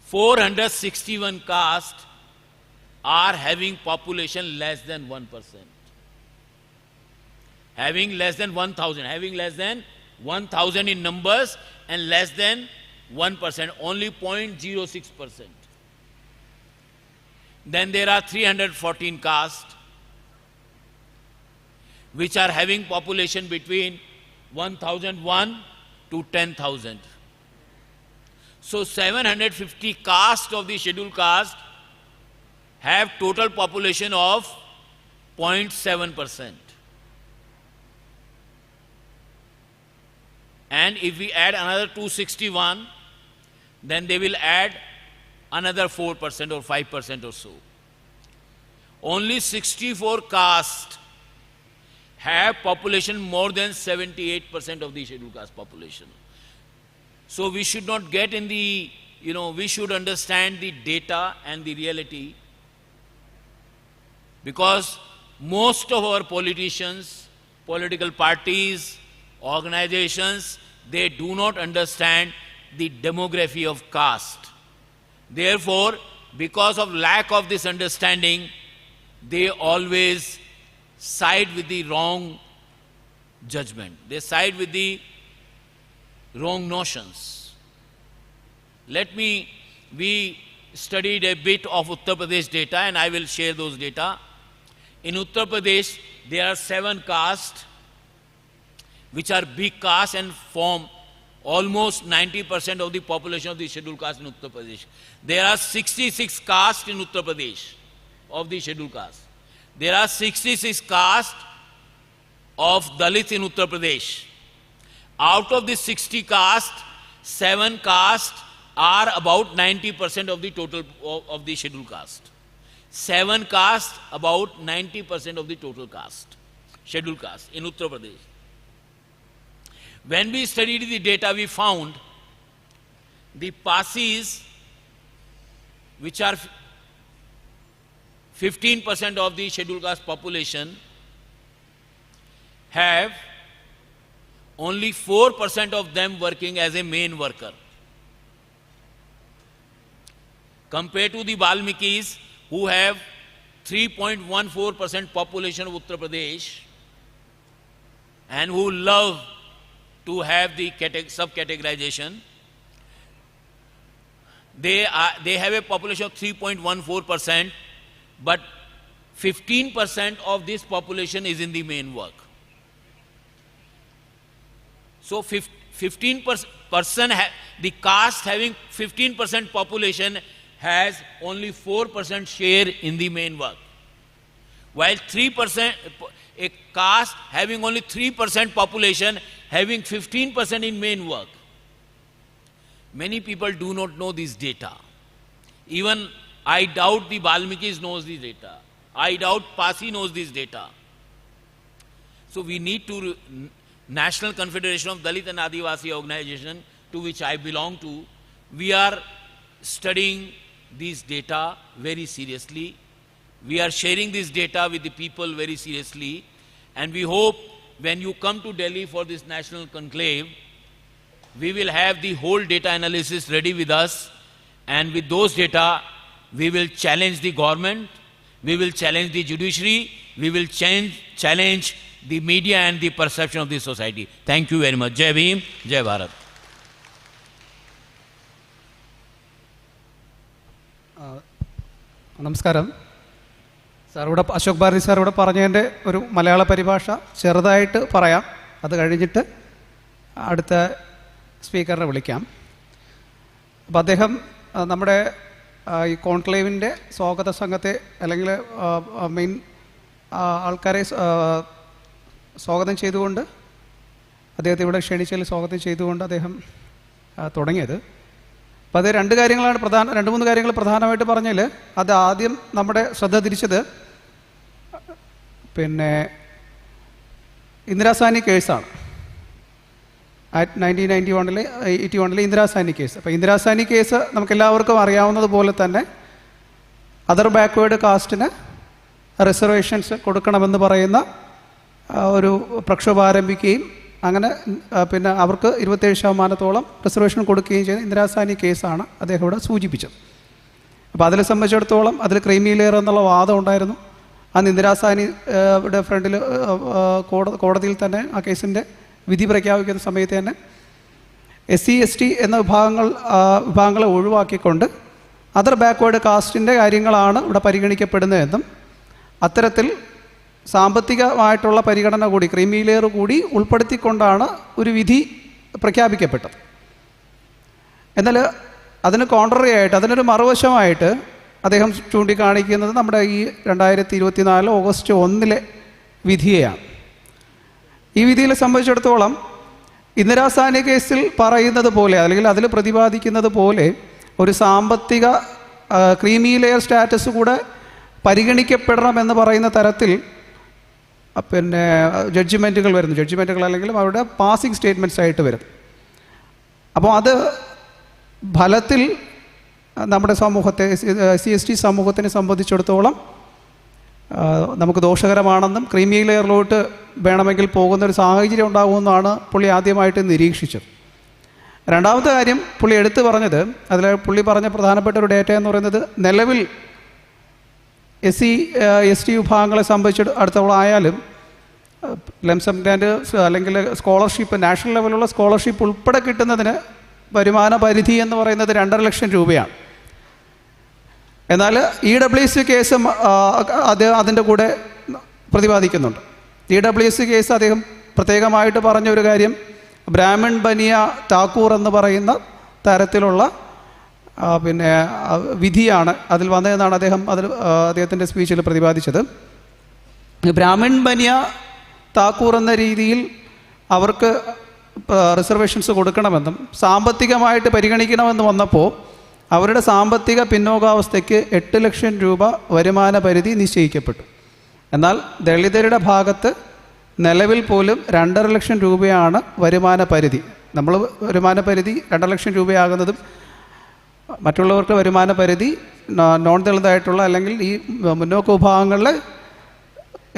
461 castes are having population less than 1%. Having less than 1,000, having less than 1,000 in numbers and less than 1%, only 0.06%. Then there are 314 castes which are having population between 1,001 to 10,000. So 750 castes of the scheduled caste have total population of 0.7%. And if we add another 261, then they will add another 4% or 5% or so. Only 64 castes have population more than 78% of the scheduled caste population. So we should not get in the, we should understand the data and the reality, because most of our politicians, political parties, organizations, they do not understand the demography of caste. Therefore, because of lack of this understanding, they always side with the wrong judgment. They side with the wrong notions. We studied a bit of Uttar Pradesh data, and I will share those data. In Uttar Pradesh, there are 7 castes which are big castes and form almost 90% of the population of the scheduled caste in Uttar Pradesh. There are 66 castes in Uttar Pradesh of the scheduled caste. There are 66 castes of Dalits in Uttar Pradesh. Out of the 60 castes, 7 castes are about 90% of the total of the scheduled caste. 7 castes about 90% of the total caste, scheduled caste in Uttar Pradesh. When we studied the data, we found the Parsis, which are 15% of the scheduled caste population, have only 4% of them working as a main worker. Compared to the Valmikis, who have 3.14% population of Uttar Pradesh and who love to have the subcategorization, they have a population of 3.14%, but 15% of this population is in the main work. So 15%, the caste having 15% population has only 4% share in the main work, while 3%, a caste having only 3% population having 15% in main work. Many people do not know this data. Even I doubt the Valmikis knows this data. I doubt Parsi knows this data. So we need to, National Confederation of Dalit and Adivasi organization, to which I belong to, we are studying these data very seriously. We are sharing this data with the people very seriously, and we hope when you come to Delhi for this national conclave, we will have the whole data analysis ready with us, and with those data, we will challenge the government, we will challenge the judiciary, we will challenge the media and the perception of the society. Thank you very much. Jai Bhim, Jai Bharat. നമസ്കാരം. സാറിവിടെ Ashok Bharati sir ഇവിടെ പറഞ്ഞതിൻ്റെ ഒരു മലയാള പരിഭാഷ ചെറുതായിട്ട് പറയാം. അത് കഴിഞ്ഞിട്ട് അടുത്ത സ്പീക്കറിനെ വിളിക്കാം. അപ്പോൾ അദ്ദേഹം നമ്മുടെ ഈ കോൺക്ലേവിൻ്റെ സ്വാഗത സംഘത്തെ അല്ലെങ്കിൽ മെയിൻ ആൾക്കാരെ സ്വാഗതം ചെയ്തുകൊണ്ട്, അദ്ദേഹത്തെ ഇവിടെ ക്ഷണിച്ചതിൽ സ്വാഗതം ചെയ്തുകൊണ്ട് അദ്ദേഹം തുടങ്ങിയത്. അപ്പോൾ അത് 2 കാര്യങ്ങളാണ് 2-3 കാര്യങ്ങൾ പ്രധാനമായിട്ട് പറഞ്ഞാൽ, അത് ആദ്യം നമ്മുടെ ശ്രദ്ധ തിരിച്ചത് പിന്നെ ഇന്ദിരാസാനി കേസാണ്. 1981 ഇന്ദിരാസാനി കേസ്. അപ്പോൾ ഇന്ദിരാസാനി കേസ് നമുക്കെല്ലാവർക്കും അറിയാവുന്നതുപോലെ തന്നെ അതർ ബാക്ക്വേർഡ് കാസ്റ്റിന് റിസർവേഷൻസ് കൊടുക്കണമെന്ന് പറയുന്ന ഒരു പ്രക്ഷോഭം ആരംഭിക്കുകയും അങ്ങനെ പിന്നെ അവർക്ക് 27% റിസർവേഷൻ കൊടുക്കുകയും ചെയ്ത ഇന്ദിരാസാനി കേസാണ് അദ്ദേഹം ഇവിടെ സൂചിപ്പിച്ചത്. അപ്പോൾ അതിനെ സംബന്ധിച്ചിടത്തോളം അതിൽ ക്രീമി ലെയർ എന്നുള്ള വാദം ഉണ്ടായിരുന്നു. അന്ന് ഇന്ദിരാസാനിയുടെ ഫ്രണ്ടിൽ കോടതിയിൽ തന്നെ ആ കേസിൻ്റെ വിധി പ്രഖ്യാപിക്കുന്ന സമയത്ത് തന്നെ SC ST എന്ന വിഭാഗങ്ങളെ ഒഴിവാക്കിക്കൊണ്ട് അതർ ബാക്ക്വേർഡ് കാസ്റ്റിൻ്റെ കാര്യങ്ങളാണ് ഇവിടെ പരിഗണിക്കപ്പെടുന്നതെന്നും അത്തരത്തിൽ സാമ്പത്തികമായിട്ടുള്ള പരിഗണന കൂടി ക്രീമി ലെയർ കൂടി ഉൾപ്പെടുത്തിക്കൊണ്ടാണ് ഒരു വിധി പ്രഖ്യാപിക്കപ്പെട്ടത്. എന്നാൽ അതിന് കോൺട്രറി ആയിട്ട്, അതിനൊരു മറുവശമായിട്ട് അദ്ദേഹം ചൂണ്ടിക്കാണിക്കുന്നത് നമ്മുടെ ഈ 2024 ഓഗസ്റ്റ് 1 വിധിയെയാണ്. ഈ വിധിയെ സംബന്ധിച്ചിടത്തോളം ഇന്ദിരാസാനി കേസിൽ പറയുന്നത് പോലെ അല്ലെങ്കിൽ അതിൽ പ്രതിപാദിക്കുന്നത് പോലെ ഒരു സാമ്പത്തിക ക്രീമി ലെയർ സ്റ്റാറ്റസ് കൂടെ പരിഗണിക്കപ്പെടണമെന്ന് പറയുന്ന തരത്തിൽ പിന്നെ ജഡ്ജിമെൻറ്റുകൾ വരുന്നു. ജഡ്ജിമെൻറ്റുകൾ അല്ലെങ്കിൽ അവരുടെ പാസിംഗ് സ്റ്റേറ്റ്മെൻറ്റ്സ് ആയിട്ട് വരും. അപ്പോൾ അത് ഫലത്തിൽ നമ്മുടെ സമൂഹത്തെ SC/ST സമൂഹത്തിനെ സംബന്ധിച്ചിടത്തോളം നമുക്ക് ദോഷകരമാണെന്നും ക്രീമി ലെയറിലോട്ട് വേണമെങ്കിൽ പോകുന്നൊരു സാഹചര്യം ഉണ്ടാകുമെന്നാണ് പുള്ളി ആദ്യമായിട്ട് നിരീക്ഷിച്ചത്. രണ്ടാമത്തെ കാര്യം പുള്ളി എടുത്തു പറഞ്ഞത്, അതിൽ പുള്ളി പറഞ്ഞ പ്രധാനപ്പെട്ട ഒരു ഡേറ്റ എന്ന് പറയുന്നത് നിലവിൽ SC/ST വിഭാഗങ്ങളെ സംബന്ധിച്ചിടത്തോളം ആയാലും ലംസം ഗ്രാൻഡ് അല്ലെങ്കിൽ സ്കോളർഷിപ്പ്, നാഷണൽ ലെവലുള്ള സ്കോളർഷിപ്പ് ഉൾപ്പെടെ കിട്ടുന്നതിന് വരുമാന പരിധി എന്ന് പറയുന്നത് 2.5 ലക്ഷം രൂപയാണ്. എന്നാൽ EWC കേസ് അതിൻ്റെ കൂടെ പ്രതിപാദിക്കുന്നുണ്ട്. EWC കേസ് അദ്ദേഹം പ്രത്യേകമായിട്ട് പറഞ്ഞ ഒരു കാര്യം, ബ്രാഹ്മൺ ബനിയ താക്കൂർ എന്ന് പറയുന്ന തരത്തിലുള്ള പിന്നെ വിധിയാണ് അതിൽ വന്നതെന്നാണ് അദ്ദേഹത്തിൻ്റെ സ്പീച്ചിൽ പ്രതിപാദിച്ചത്. ബ്രാഹ്മൺ ബനിയ താക്കൂർ എന്ന രീതിയിൽ അവർക്ക് റിസർവേഷൻസ് കൊടുക്കണമെന്നും സാമ്പത്തികമായിട്ട് പരിഗണിക്കണമെന്ന് വന്നപ്പോൾ അവരുടെ സാമ്പത്തിക പിന്നോക്കാവസ്ഥയ്ക്ക് 8 ലക്ഷം രൂപ വരുമാന പരിധി നിശ്ചയിക്കപ്പെട്ടു. എന്നാൽ ദളിതരുടെ ഭാഗത്ത് നിലവിൽ പോലും 2.5 ലക്ഷം രൂപയാണ് വരുമാന പരിധി. നമ്മൾ വരുമാന പരിധി 2.5 ലക്ഷം രൂപയാകുന്നതും മറ്റുള്ളവർക്ക് വരുമാന പരിധി നോൺ ദളിതമായിട്ടുള്ള അല്ലെങ്കിൽ ഈ മുന്നോക്ക വിഭാഗങ്ങളിലെ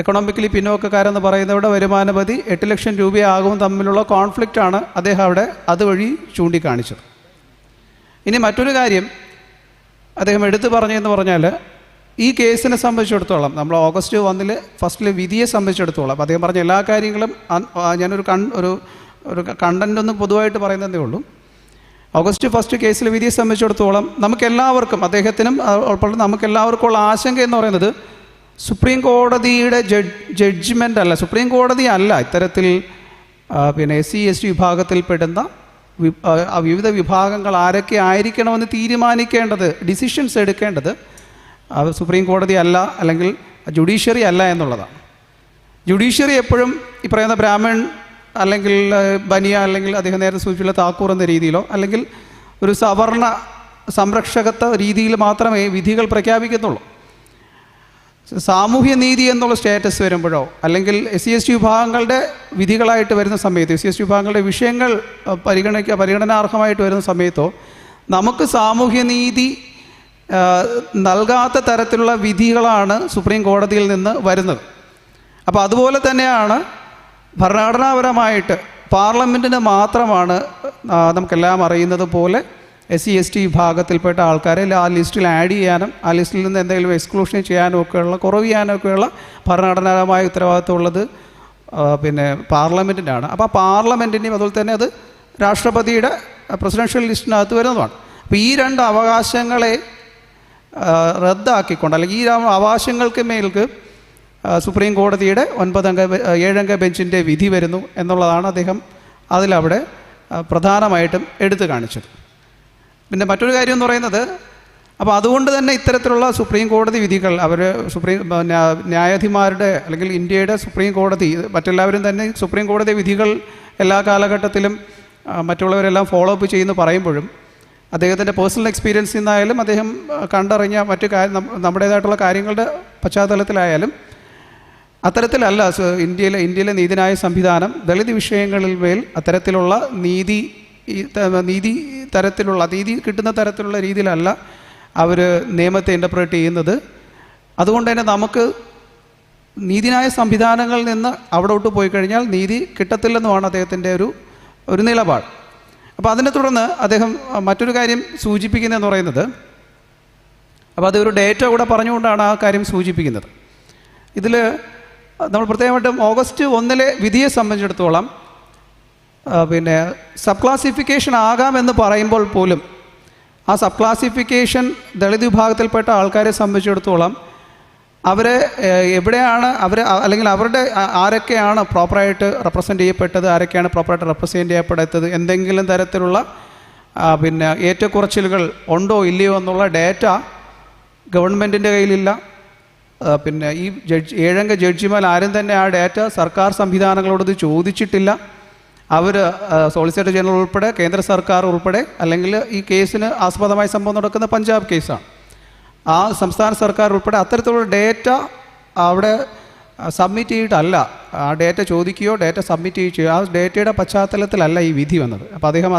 എക്കണോമിക്കലി പിന്നോക്കക്കാരെന്ന് പറയുന്നവരുടെ വരുമാന പരിധി 8 ലക്ഷം രൂപയാകും തമ്മിലുള്ള കോൺഫ്ലിക്റ്റാണ് അദ്ദേഹം അവിടെ അതുവഴി ചൂണ്ടിക്കാണിച്ചത്. ഇനി മറ്റൊരു കാര്യം അദ്ദേഹം എടുത്തു പറഞ്ഞതെന്ന് പറഞ്ഞാൽ, ഈ കേസിനെ സംബന്ധിച്ചിടത്തോളം നമ്മൾ ഓഗസ്റ്റ് 1 ഫസ്റ്റിലെ വിധിയെ സംബന്ധിച്ചിടത്തോളം അദ്ദേഹം പറഞ്ഞ എല്ലാ കാര്യങ്ങളും ഞാനൊരു ഒരു കണ്ടൻ്റൊന്നും പൊതുവായിട്ട് പറയുന്നതേ ഉള്ളൂ. ഓഗസ്റ്റ് 1 കേസിലെ വിധിയെ സംബന്ധിച്ചിടത്തോളം നമുക്കെല്ലാവർക്കും, അദ്ദേഹത്തിനും ഉൾപ്പെടെ നമുക്കെല്ലാവർക്കും ഉള്ള ആശങ്ക എന്ന് പറയുന്നത് സുപ്രീം കോടതിയുടെ ജഡ്ജ്മെൻ്റ് അല്ല, സുപ്രീം കോടതി അല്ല ഇത്തരത്തിൽ പിന്നെ SC/ST വിഭാഗത്തിൽപ്പെടുന്ന വിവിധ വിഭാഗങ്ങൾ ആരൊക്കെ ആയിരിക്കണമെന്ന് തീരുമാനിക്കേണ്ടത്, ഡിസിഷൻസ് എടുക്കേണ്ടത് സുപ്രീം കോടതി അല്ല, അല്ലെങ്കിൽ ജുഡീഷ്യറി അല്ല എന്നുള്ളതാണ്. ജുഡീഷ്യറി എപ്പോഴും ഈ പറയുന്ന ബ്രാഹ്മൺ അല്ലെങ്കിൽ ബനിയ അല്ലെങ്കിൽ അദ്ദേഹം നേരത്തെ സൂചിപ്പിച്ചുള്ള താക്കൂർ എന്ന രീതിയിലോ അല്ലെങ്കിൽ ഒരു സവർണ സംരക്ഷകത്വ രീതിയിൽ മാത്രമേ വിധികൾ പ്രഖ്യാപിക്കുന്നുള്ളൂ. സാമൂഹ്യ നീതി എന്നുള്ള സ്റ്റാറ്റസ് വരുമ്പോഴോ അല്ലെങ്കിൽ SC/ST വിഭാഗങ്ങളുടെ വിധികളായിട്ട് വരുന്ന സമയത്ത്, SC/ST വിഭാഗങ്ങളുടെ വിഷയങ്ങൾ പരിഗണനാർഹമായിട്ട് വരുന്ന സമയത്തോ നമുക്ക് സാമൂഹ്യനീതി നൽകാത്ത തരത്തിലുള്ള വിധികളാണ് സുപ്രീം കോടതിയിൽ നിന്ന് വരുന്നത്. അപ്പോൾ അതുപോലെ തന്നെയാണ് ഭരണഘടനാപരമായിട്ട് പാർലമെൻറ്റിന് മാത്രമാണ് നമുക്കെല്ലാം അറിയുന്നത് പോലെ SC/ST വിഭാഗത്തിൽപ്പെട്ട ആൾക്കാരെ ആ ലിസ്റ്റിൽ ആഡ് ചെയ്യാനും ആ ലിസ്റ്റിൽ നിന്ന് എന്തെങ്കിലും എക്സ്ക്ലൂഷൻ ചെയ്യാനും ഒക്കെയുള്ള, കുറവ് ചെയ്യാനൊക്കെയുള്ള ഭരണഘടനാപരമായ ഉത്തരവാദിത്വം ഉള്ളത് പിന്നെ പാർലമെൻറ്റിനാണ്. അപ്പോൾ ആ പാർലമെൻറ്റിൻ്റെയും അതുപോലെ തന്നെ അത് രാഷ്ട്രപതിയുടെ പ്രസിഡൻഷ്യൽ ലിസ്റ്റിനകത്ത് വരുന്നതാണ്. അപ്പോൾ ഈ 2 അവകാശങ്ങളെ റദ്ദാക്കിക്കൊണ്ട് അല്ലെങ്കിൽ ഈ അവകാശങ്ങൾക്ക് മേൽക്ക് സുപ്രീം കോടതിയുടെ 7 അംഗ ബെഞ്ചിൻ്റെ വിധി വരുന്നു എന്നുള്ളതാണ് അദ്ദേഹം അതിലവിടെ പ്രധാനമായിട്ടും എടുത്തു കാണിച്ചത്. പിന്നെ മറ്റൊരു കാര്യം എന്ന് പറയുന്നത്, അപ്പോൾ അതുകൊണ്ട് തന്നെ ഇത്തരത്തിലുള്ള സുപ്രീം കോടതി വിധികൾ ന്യായാധിമാരുടെ അല്ലെങ്കിൽ ഇന്ത്യയുടെ സുപ്രീം കോടതി, മറ്റെല്ലാവരും തന്നെ സുപ്രീം കോടതി വിധികൾ എല്ലാ കാലഘട്ടത്തിലും മറ്റുള്ളവരെല്ലാം ഫോളോ അപ്പ് ചെയ്യുന്നു പറയുമ്പോഴും അദ്ദേഹത്തിൻ്റെ പേഴ്സണൽ എക്സ്പീരിയൻസിൽ നിന്നായാലും അദ്ദേഹം കണ്ടറിഞ്ഞ മറ്റു നമ്മുടേതായിട്ടുള്ള കാര്യങ്ങളുടെ പശ്ചാത്തലത്തിലായാലും അത്തരത്തിലല്ല ഇന്ത്യയിലെ നീതിന്യായ സംവിധാനം ദളിത് വിഷയങ്ങളിൽ മേൽ അത്തരത്തിലുള്ള നീതി കിട്ടുന്ന തരത്തിലുള്ള രീതിയിലല്ല അവർ നിയമത്തെ ഇൻ്റർപ്രറ്റ് ചെയ്യുന്നത്. അതുകൊണ്ട് തന്നെ നമുക്ക് നീതിന്യായ സംവിധാനങ്ങളിൽ നിന്ന് അവിടോട്ട് പോയി കഴിഞ്ഞാൽ നീതി കിട്ടത്തില്ലെന്നുമാണ് അദ്ദേഹത്തിൻ്റെ ഒരു നിലപാട്. അപ്പോൾ അതിനെ തുടർന്ന് അദ്ദേഹം മറ്റൊരു കാര്യം സൂചിപ്പിക്കുന്നതെന്ന് പറയുന്നത്, അപ്പോൾ അതൊരു ഡേറ്റ കൂടെ പറഞ്ഞുകൊണ്ടാണ് ആ കാര്യം സൂചിപ്പിക്കുന്നത്. ഇതിൽ നമ്മൾ പ്രത്യേകമായിട്ടും ഓഗസ്റ്റ് 1 വിധിയെ സംബന്ധിച്ചിടത്തോളം പിന്നെ സബ് ക്ലാസിഫിക്കേഷൻ ആകാമെന്ന് പറയുമ്പോൾ പോലും ആ സബ് ക്ലാസിഫിക്കേഷൻ ദളിത് വിഭാഗത്തിൽപ്പെട്ട ആൾക്കാരെ സംബന്ധിച്ചിടത്തോളം അവരെ എവിടെയാണ് അല്ലെങ്കിൽ അവരുടെ ആരൊക്കെയാണ് പ്രോപ്പറായിട്ട് റെപ്രസെൻ്റ് ചെയ്യപ്പെട്ടത്, ആരൊക്കെയാണ് പ്രോപ്പറായിട്ട് റെപ്രസെൻ്റ് ചെയ്യപ്പെടാത്തത്, എന്തെങ്കിലും തരത്തിലുള്ള പിന്നെ ഏറ്റക്കുറച്ചിലുകൾ ഉണ്ടോ ഇല്ലയോ എന്നുള്ള ഡേറ്റ ഗവൺമെൻറ്റിൻ്റെ കയ്യിലില്ല. പിന്നെ ഈ 7 അംഗ ജഡ്ജിമാർ ആരും തന്നെ ആ ഡേറ്റ സർക്കാർ സംവിധാനങ്ങളോട് ചോദിച്ചിട്ടില്ല. അവർ സോളിസിറ്റർ ജനറൽ ഉൾപ്പെടെ കേന്ദ്ര സർക്കാർ ഉൾപ്പെടെ, അല്ലെങ്കിൽ ഈ കേസിന് ആസ്പദമായ സംഭവം നടക്കുന്ന പഞ്ചാബ് കേസാണ്, ആ സംസ്ഥാന സർക്കാർ ഉൾപ്പെടെ അത്തരത്തിലുള്ള ഡേറ്റ അവിടെ സബ്മിറ്റ് ചെയ്തിട്ടല്ല. ആ ഡേറ്റ ചോദിക്കുകയോ ഡേറ്റ സബ്മിറ്റ് ചെയ്യുകയോ ആ ഡേറ്റയുടെ പശ്ചാത്തലത്തിലല്ല ഈ വിധി വന്നത്. അപ്പോൾ അദ്ദേഹം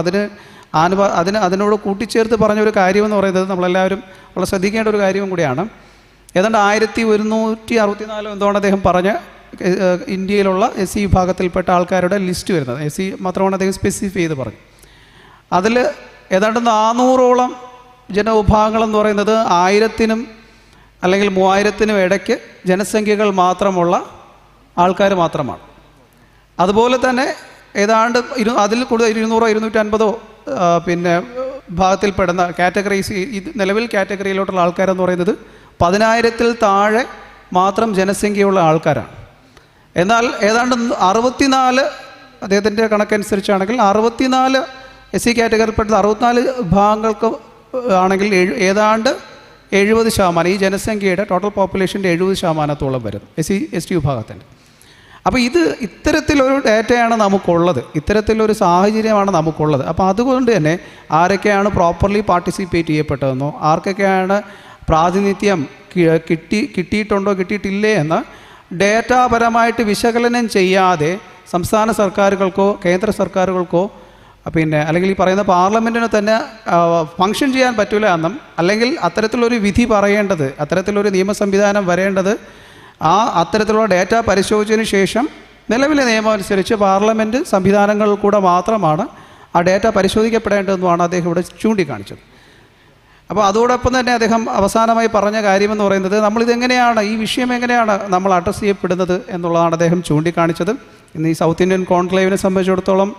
അതിനോട് കൂട്ടിച്ചേർത്ത് പറഞ്ഞൊരു കാര്യമെന്ന് പറയുന്നത് നമ്മളെല്ലാവരും വളരെ ശ്രദ്ധിക്കേണ്ട ഒരു കാര്യവും കൂടിയാണ്. ഏതാണ്ട് 1164 എന്തുകൊണ്ട് അദ്ദേഹം പറഞ്ഞ ഇന്ത്യയിലുള്ള SC വിഭാഗത്തിൽപ്പെട്ട ആൾക്കാരുടെ ലിസ്റ്റ് വരുന്നത്, SC മാത്രമാണ് അദ്ദേഹം സ്പെസിഫൈ ചെയ്ത് പറഞ്ഞു. അതിൽ ഏതാണ്ട് 400ഓളം ജനവിഭാഗങ്ങളെന്ന് പറയുന്നത് 1000-നും അല്ലെങ്കിൽ 3000-നും ഇടയ്ക്ക് ജനസംഖ്യകൾ മാത്രമുള്ള ആൾക്കാർ മാത്രമാണ്. അതുപോലെ തന്നെ ഏതാണ്ട് അതിൽ കൂടുതൽ 200-250 പിന്നെ വിഭാഗത്തിൽപ്പെടുന്ന കാറ്റഗറീസ്, നിലവിൽ കാറ്റഗറിയിലോട്ടുള്ള ആൾക്കാരെന്ന് പറയുന്നത് 10,000-ൽ താഴെ മാത്രം ജനസംഖ്യയുള്ള ആൾക്കാരാണ്. എന്നാൽ ഏതാണ്ട് 64, അദ്ദേഹത്തിൻ്റെ കണക്കനുസരിച്ചാണെങ്കിൽ 64 SC കാറ്റഗറിയിൽപ്പെട്ട 64 വിഭാഗങ്ങൾക്ക് ആണെങ്കിൽ ഏതാണ്ട് 70%, ഈ ജനസംഖ്യയുടെ ടോട്ടൽ പോപ്പുലേഷൻ്റെ 70% വരും SC ST വിഭാഗത്തിൻ്റെ. അപ്പോൾ ഇത്തരത്തിലൊരു ഡേറ്റയാണ് നമുക്കുള്ളത്, ഇത്തരത്തിലൊരു സാഹചര്യമാണ് നമുക്കുള്ളത്. അപ്പോൾ അതുകൊണ്ട് തന്നെ ആരൊക്കെയാണ് പ്രോപ്പർലി പാർട്ടിസിപ്പേറ്റ് ചെയ്യപ്പെട്ടതെന്നോ ആർക്കൊക്കെയാണ് പ്രാതിനിധ്യം കിട്ടിയിട്ടുണ്ടോ കിട്ടിയിട്ടില്ലേ എന്ന് ഡേറ്റാപരമായിട്ട് വിശകലനം ചെയ്യാതെ സംസ്ഥാന സർക്കാരുകൾക്കോ കേന്ദ്ര സർക്കാരുകൾക്കോ പിന്നെ അല്ലെങ്കിൽ ഈ പറയുന്ന പാർലമെൻറ്റിന് തന്നെ ഫങ്ഷൻ ചെയ്യാൻ പറ്റില്ല എന്നും, അല്ലെങ്കിൽ അത്തരത്തിലൊരു വിധി പറയേണ്ടത്, അത്തരത്തിലൊരു നിയമ സംവിധാനം വരേണ്ടത് അത്തരത്തിലുള്ള ഡേറ്റ പരിശോധിച്ചതിന് ശേഷം നിലവിലെ നിയമം അനുസരിച്ച് പാർലമെൻറ്റ് സംവിധാനങ്ങളിൽ കൂടെ മാത്രമാണ് ആ ഡേറ്റ പരിശോധിക്കപ്പെടേണ്ടതെന്നുമാണ് അദ്ദേഹം ഇവിടെ ചൂണ്ടിക്കാണിച്ചത്. അപ്പോൾ അതോടൊപ്പം തന്നെ അദ്ദേഹം അവസാനമായി പറഞ്ഞ കാര്യമെന്ന് പറയുന്നത്, നമ്മളിതെങ്ങനെയാണ്, ഈ വിഷയം എങ്ങനെയാണ് നമ്മൾ അഡ്രസ്സ് ചെയ്യപ്പെടുന്നത് എന്നുള്ളതാണ് അദ്ദേഹം ചൂണ്ടിക്കാണിച്ചത്. ഇന്ന് ഈ സൗത്ത് ഇന്ത്യൻ കോൺക്ലേവിനെ സംബന്ധിച്ചിടത്തോളം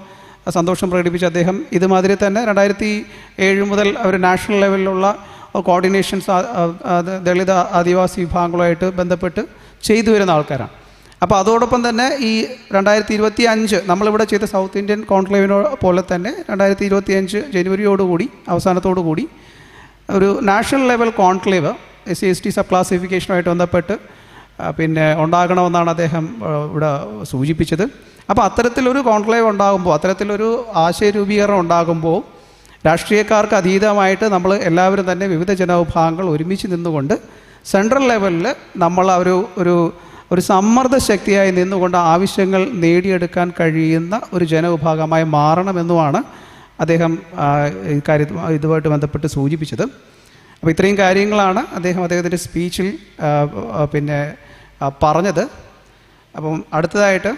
സന്തോഷം പ്രകടിപ്പിച്ച അദ്ദേഹം ഇതുമാതിരി തന്നെ 2007 മുതൽ അവർ നാഷണൽ ലെവലിലുള്ള കോർഡിനേഷൻസ് ദളിത് ആദിവാസി വിഭാഗങ്ങളുമായിട്ട് ബന്ധപ്പെട്ട് ചെയ്തു വരുന്ന ആൾക്കാരാണ്. അപ്പോൾ അതോടൊപ്പം തന്നെ ഈ 2025 നമ്മളിവിടെ ചെയ്ത സൗത്ത് ഇന്ത്യൻ കോൺക്ലേവിനോ പോലെ തന്നെ 2025 ജനുവരിയോടുകൂടി അവസാനത്തോടുകൂടി ഒരു national level conclave SC ST sub ക്ലാസിഫിക്കേഷനുമായിട്ട് ബന്ധപ്പെട്ട് പിന്നെ ഉണ്ടാകണമെന്നാണ് അദ്ദേഹം ഇവിടെ സൂചിപ്പിച്ചത്. അപ്പോൾ അത്തരത്തിലൊരു കോൺക്ലേവ് ഉണ്ടാകുമ്പോൾ, അത്തരത്തിലൊരു ആശയരൂപീകരണം ഉണ്ടാകുമ്പോൾ രാഷ്ട്രീയക്കാർക്ക് അതീതമായിട്ട് നമ്മൾ എല്ലാവരും തന്നെ വിവിധ ജനവിഭാഗങ്ങൾ ഒരുമിച്ച് നിന്നുകൊണ്ട് സെൻട്രൽ ലെവലിൽ നമ്മൾ ഒരു സമ്മർദ്ദ ശക്തിയായി നിന്നുകൊണ്ട് ആവശ്യങ്ങൾ നേടിയെടുക്കാൻ കഴിയുന്ന ഒരു ജനവിഭാഗമായി മാറണമെന്നുമാണ് അദ്ദേഹം ഇതുമായിട്ട് ബന്ധപ്പെട്ട് സൂചിപ്പിച്ചത്. അപ്പോൾ ഇത്രയും കാര്യങ്ങളാണ് അദ്ദേഹത്തിൻ്റെ സ്പീച്ചിൽ പിന്നെ പറഞ്ഞത്. അപ്പം അടുത്തതായിട്ട്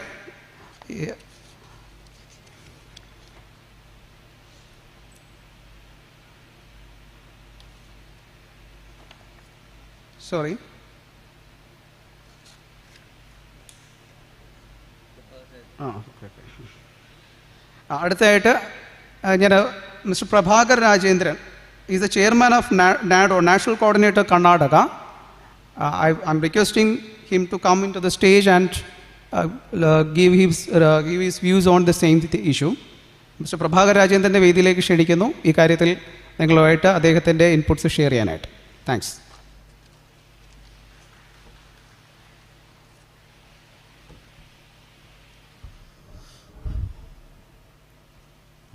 അടുത്തതായിട്ട് ഞാൻ mister Prabhakar Rajendran, is the chairman of NADO, National Coordinator Karnataka. I'm requesting him to come into the stage and give his views on the same issue. Mister Prabhakar രാജേന്ദ്രൻ്റെ വേദിയിലേക്ക് ക്ഷണിക്കുന്നു ഈ കാര്യത്തിൽ നിങ്ങളുമായിട്ട് അദ്ദേഹത്തിൻ്റെ ഇൻപുട്സ് ഷെയർ ചെയ്യാനായിട്ട്. Thanks.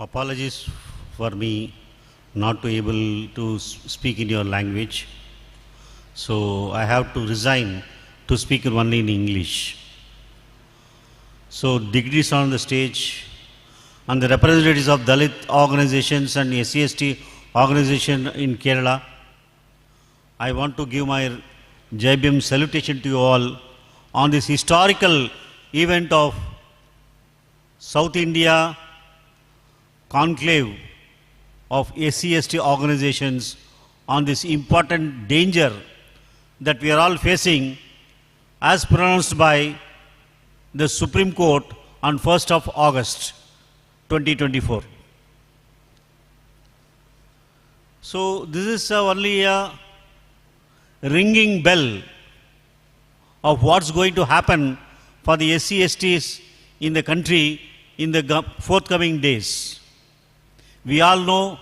Apologies for me not to able to speak in your language, so I have to resign to speak only in English. So dignitaries on the stage and the representatives of Dalit organizations and SC/ST organization in Kerala, I want to give my JBM salutation to you all on this historical event of South India conclave of SC/ST organizations on this important danger that we are all facing as pronounced by the Supreme Court on 1st of August 2024. So this is only a ringing bell of what's going to happen for the SC/STs in the country in the forthcoming days. We all know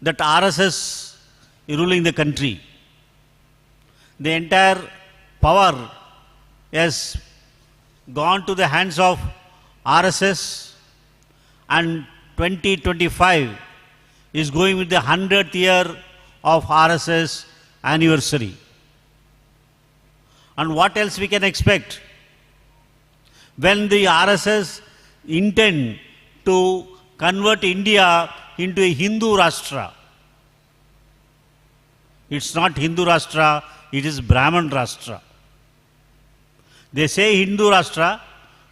that RSS is ruling the country. The entire power has gone to the hands of RSS, and 2025 is going with the 100th year of RSS anniversary. And what else we can expect when the RSS intend to convert India into a Hindu Rashtra? It's not Hindu Rashtra, it is Brahman Rashtra. They say Hindu Rashtra,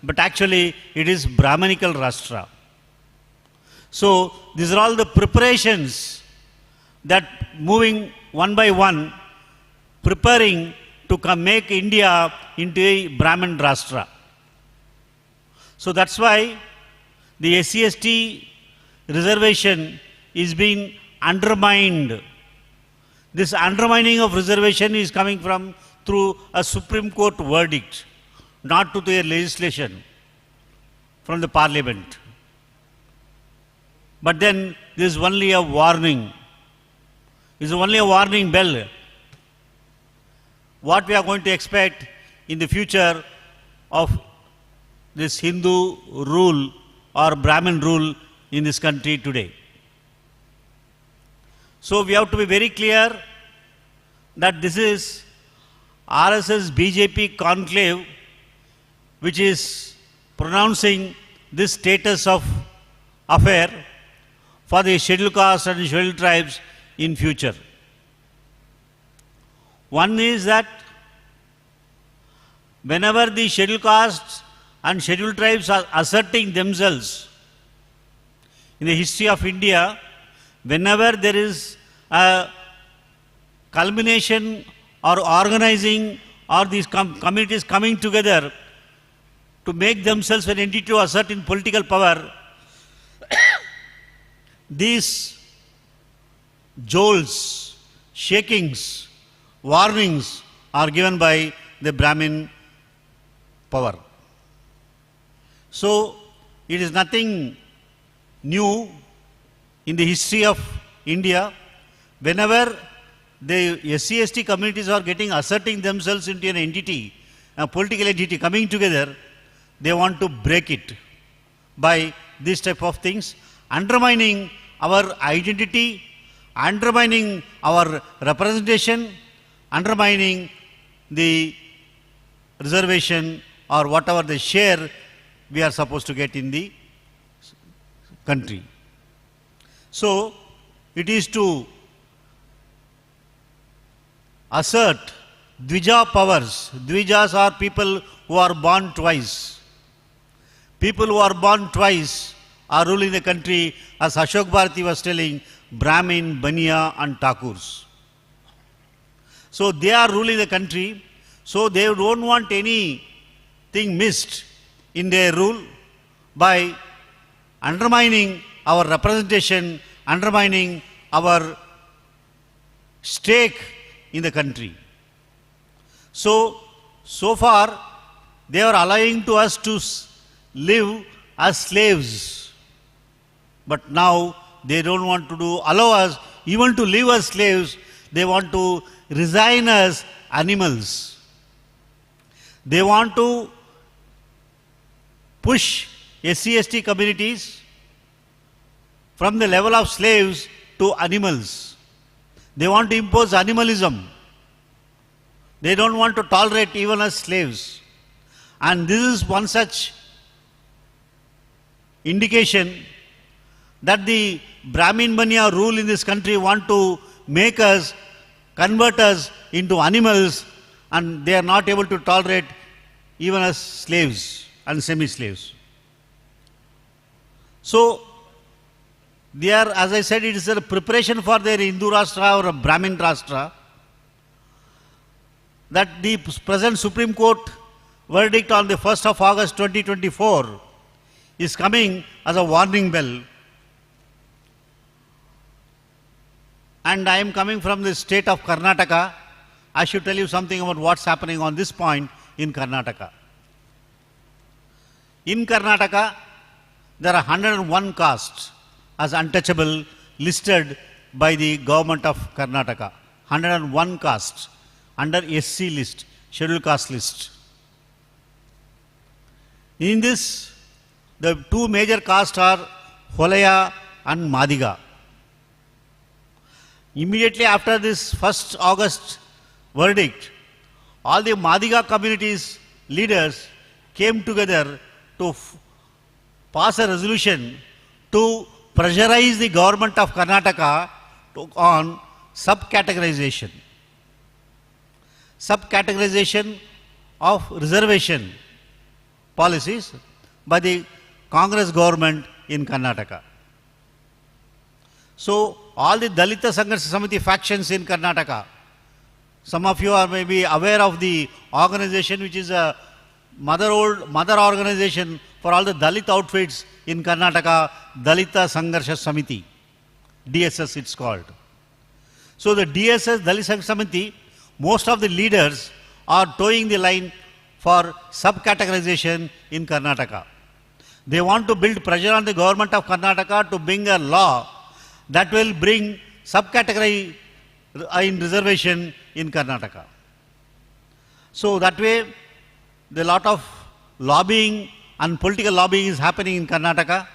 but actually it is Brahmanical Rashtra. So these are all the preparations that moving one by one, preparing to make India into a Brahman Rashtra. So that's why the SC/ST reservation is being undermined. This undermining of reservation is coming from through a Supreme Court verdict, not to their legislation from the Parliament. But then this is only a warning. This is only a warning bell. What we are going to expect in the future of this Hindu rule or Brahmin rule in this country today. So we have to be very clear that this is RSS BJP conclave which is pronouncing this status of affair for the scheduled castes and scheduled tribes in future. One is that whenever the scheduled castes and scheduled tribes are asserting themselves in the history of India, whenever there is a culmination or organizing or these communities coming together to make themselves an entity to assert in political power, these jolts, shakings, warnings are given by the Brahmin power. So it is nothing new in the history of India. Whenever the SC/ST communities are asserting themselves into an entity, a political entity coming together, they want to break it by this type of things, undermining our identity, undermining our representation, undermining the reservation or whatever the share we are supposed to get in the country. So it is to assert Dvija powers. Dvijas are people who are born twice. People who are born twice are ruling the country, as Ashok Bharati was telling, Brahmin, Baniya and Thakurs. So they are ruling the country, so they don't want anything missed in their rule by undermining our representation, undermining our stake in the country. So far they are allowing to us to live as slaves, but now they don't want to allow us even to live as slaves. They want to resign as animals. They want to push SC/ST communities from the level of slaves to animals. They want to impose animalism. They don't want to tolerate even as slaves. And this is one such indication that the Brahmin Banya rule in this country want to make us, convert us into animals, and they are not able to tolerate even as slaves and semi-slaves. So, they are, as I said, it is a preparation for their Hindu Rashtra or a Brahmin Rashtra, that the present Supreme Court verdict on the 1st of August 2024 is coming as a warning bell. And I am coming from the state of Karnataka. I should tell you something about what's happening on this point in Karnataka. In Karnataka, there are 101 castes as untouchable listed by the government of Karnataka. 101 castes under SC list, scheduled caste list. In this, the two major castes are Holaya and Madiga. Immediately after this 1st August verdict, all the Madiga communities leaders came together to pass a resolution to pressurize the government of Karnataka on subcategorization. Subcategorization of reservation policies by the Congress government in Karnataka. So, all the Dalita Sangharsh Samiti factions in Karnataka, some of you are maybe aware of the organization which is a mother organization for all the Dalit outfits in Karnataka, Dalita Sangharsh Samiti, DSS it's called. So the DSS, Dalit Sangharsh Samiti, most of the leaders are towing the line for subcategorization in Karnataka. They want to build pressure on the government of Karnataka to bring a law that will bring subcategory in reservation in Karnataka. So that way, the lot of lobbying and political lobbying is happening in Karnataka,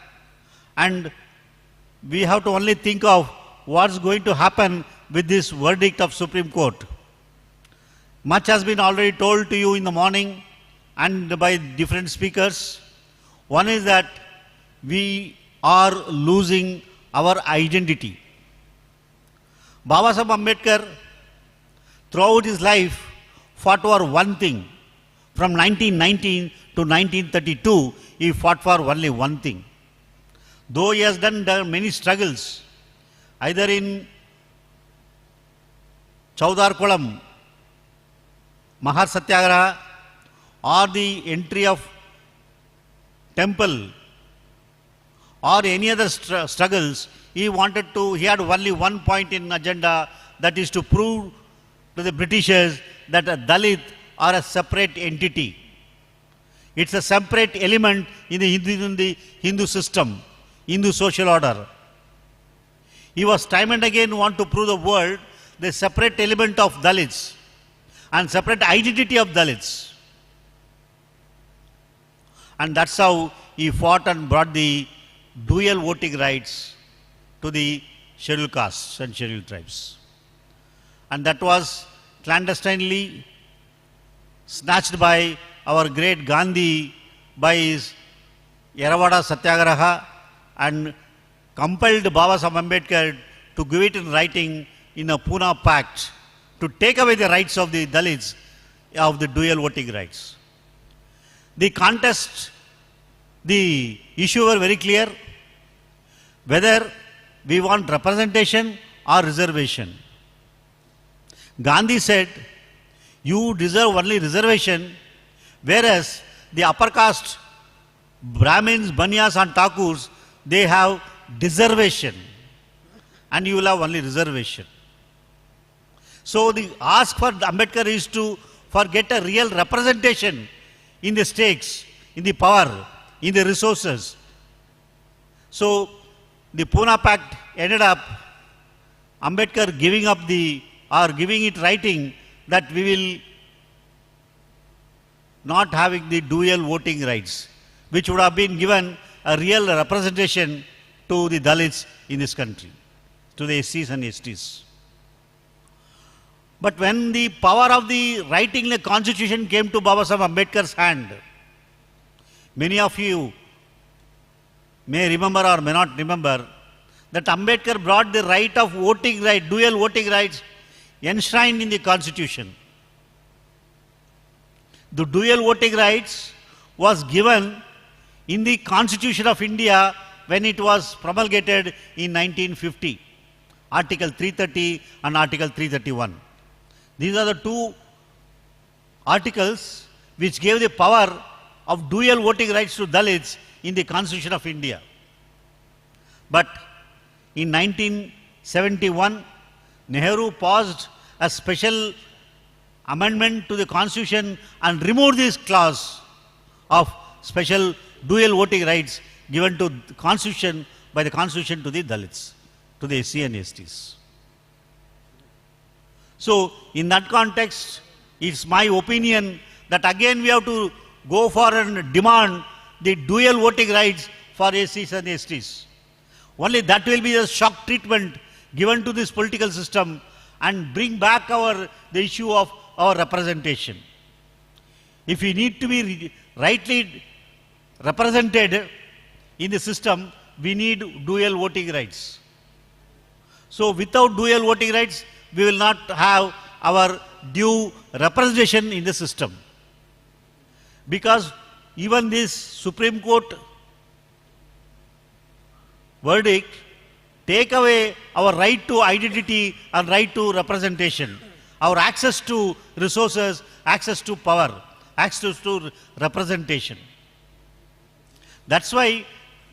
and we have to only think of what's going to happen with this verdict of Supreme Court. Much has been already told to you in the morning and by different speakers. One is that we are losing our identity. Baba Saheb Ambedkar, throughout his life, fought for one thing. From 1919 to 1932, he fought for only one thing. Though he has done many struggles, either in Chaudarkulam, Mahar Satyagraha, or the entry of temple, or any other struggles, he had only one point in agenda, that is to prove to the Britishers that a Dalit are a separate entity. It's a separate element in the Hindu system, Hindu social order. He was time and again want to prove the world the separate element of Dalits and separate identity of Dalits. And that's how he fought and brought the dual voting rights to the scheduled castes and scheduled tribes. And that was clandestinely snatched by our great Gandhi by his Yeravada Satyagraha, and compelled Baba Saheb Ambedkar to give it in writing in a Pune Pact to take away the rights of the Dalits of the dual voting rights. The contest, the issue were very clear, whether we want representation or reservation. Gandhi said, you deserve only reservation, whereas the upper caste, Brahmins, Banyas and Thakurs, they have deservation, and you will have only reservation. So the ask for Ambedkar is to get a real representation in the stakes, in the power, in the resources. So the Pune Pact ended up Ambedkar giving it writing that we will not having the dual voting rights, which would have been given a real representation to the Dalits in this country, to the SCs and STs. But when the power of the writing the constitution came to Baba Saheb Ambedkar's hand, many of you may remember or may not remember that Ambedkar brought the right of voting right, dual voting rights enshrined in the Constitution. The dual voting rights was given in the Constitution of India when it was promulgated in 1950, Article 330 and Article 331. These are the two articles which gave the power of dual voting rights to Dalits in the Constitution of India. But in 1971, Nehru passed a special amendment to the Constitution and removed this clause of special dual voting rights given to the Constitution by the Constitution to the Dalits, to the SC and STs. So, in that context, it's my opinion that again we have to go for and demand the dual voting rights for SCs and STs. Only that will be a shock treatment given to this political system and bring back the issue of our representation. If we need to be rightly represented in the system, we need dual voting rights. So without dual voting rights, we will not have our due representation in the system. Because even this Supreme Court verdict take away our right to identity and right to representation, our access to resources, access to power, access to representation. That's why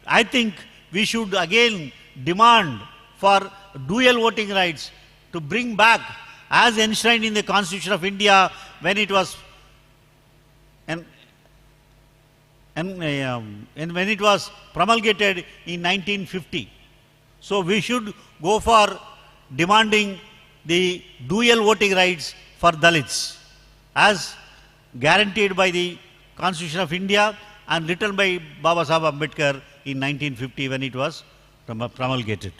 I think we should again demand for dual voting rights to bring back as enshrined in the Constitution of India when it was and when it was promulgated in 1950. So we should go for demanding the dual voting rights for Dalits as guaranteed by the Constitution of India and written by Baba Saheb Ambedkar in 1950 when it was promulgated.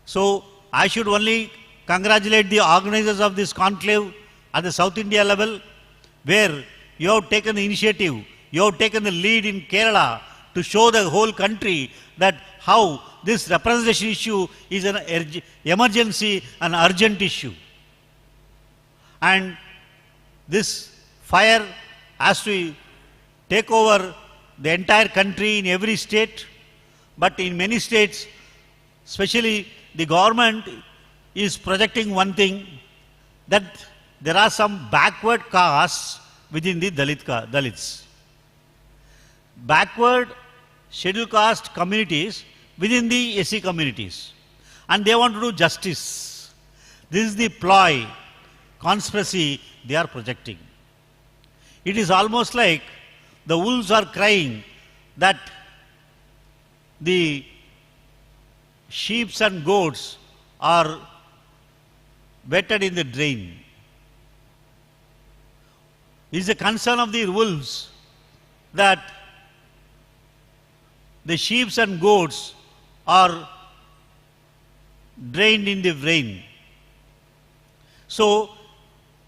So I should only congratulate the organizers of this conclave at the South India level, where you have taken the initiative, you have taken the lead in Kerala to show the whole country that how this representation issue is an emergency and urgent issue. And this fire has to take over the entire country in every state, but in many states, especially the government is projecting one thing, that there are some backward castes within the Dalits. Backward scheduled caste communities within the SC communities. And they want to do justice. This is the ploy, conspiracy they are projecting. It is almost like the wolves are crying that the sheep and goats are wetted in the drain. It is a concern of the wolves that the sheep and goats are drained in the rain. So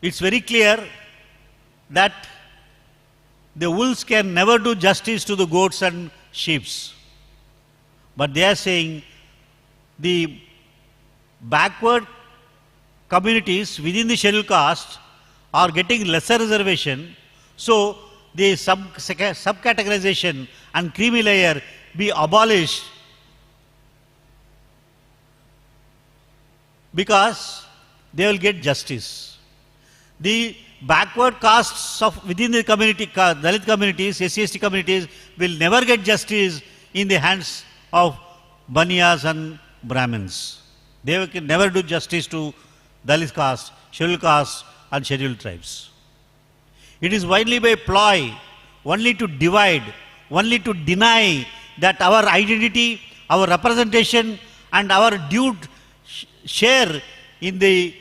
it's very clear that the wolves can never do justice to the goats and sheep. But they are saying the backward communities within the scheduled caste are getting lesser reservation, so the subcategorization and creamy layer be abolished because they will get justice. The backward castes of within the community, Dalit communities, SC/ST communities will never get justice in the hands of Baniyas and Brahmins. They can never do justice to Dalit caste, scheduled caste and scheduled tribes. It is widely by ploy, only to divide, only to deny that our identity, our representation and our due share in the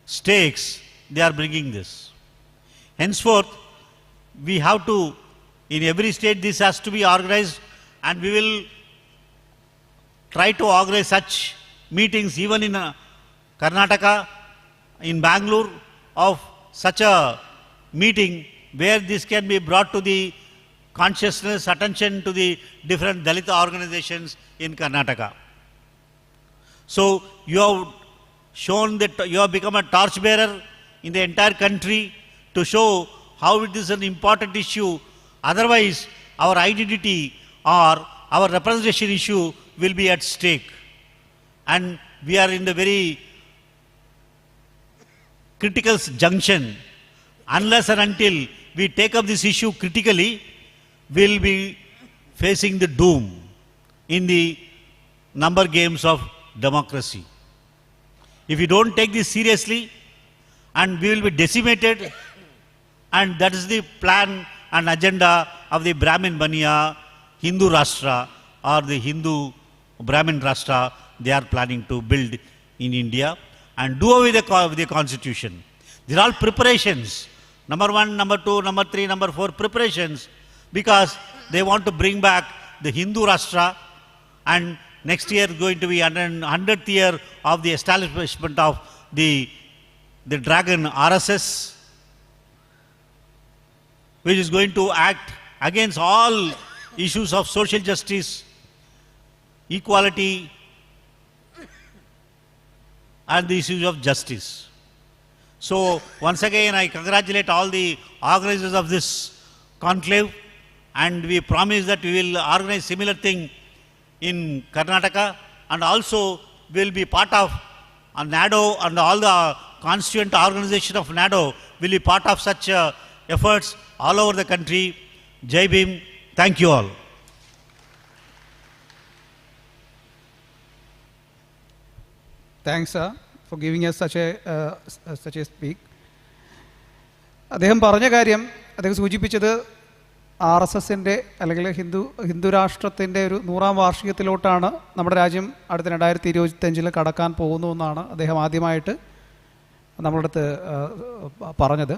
stakes, they are bringing this. Henceforth, we have to, in every state this has to be organized, and we will try to organize such meetings even in Karnataka, in Bangalore, of such a meeting where this can be brought to the consciousness, attention to the different Dalita organizations in Karnataka. So you have shown that you have become a torchbearer in the entire country to show how it is an important issue. Otherwise, our identity or our representation issue will be at stake. And we are in the very critical junction. Unless and until we take up this issue critically, we will be facing the doom in the number games of democracy. If we don't take this seriously, and we will be decimated, and that is the plan and agenda of the Brahmin Baniya Hindu Rashtra or the Hindu Brahmin Rashtra they are planning to build in India and do away with the constitution. These are all preparations. Number 1, number 2, number 3, number 4 preparations, because they want to bring back the Hindu Rashtra, and next year going to be 100th year of the establishment of the dragon RSS, which is going to act against all issues of social justice, equality, and the issues of justice. So once again, I congratulate all the organizers of this conclave, and we promise that we will organize similar thing in Karnataka, and also will be part of NADO, and all the constituent organization of NADO will be part of such efforts all over the country. Jai Bhim. Thank you all. Thanks, sir, for giving us such a speak. അദ്ദേഹം പറഞ്ഞ കാര്യം, അദ്ദേഹം സൂചിപ്പിച്ചത് RSSൻ്റെ അല്ലെങ്കിൽ ഹിന്ദു രാഷ്ട്രത്തിൻ്റെ ഒരു 100ാം വാർഷികത്തിലോട്ടാണ് നമ്മുടെ രാജ്യം അടുത്ത 2025 കടക്കാൻ പോകുന്നു എന്നാണ് അദ്ദേഹം ആദ്യമായിട്ട് നമ്മളുടെ അടുത്ത് പറഞ്ഞത്.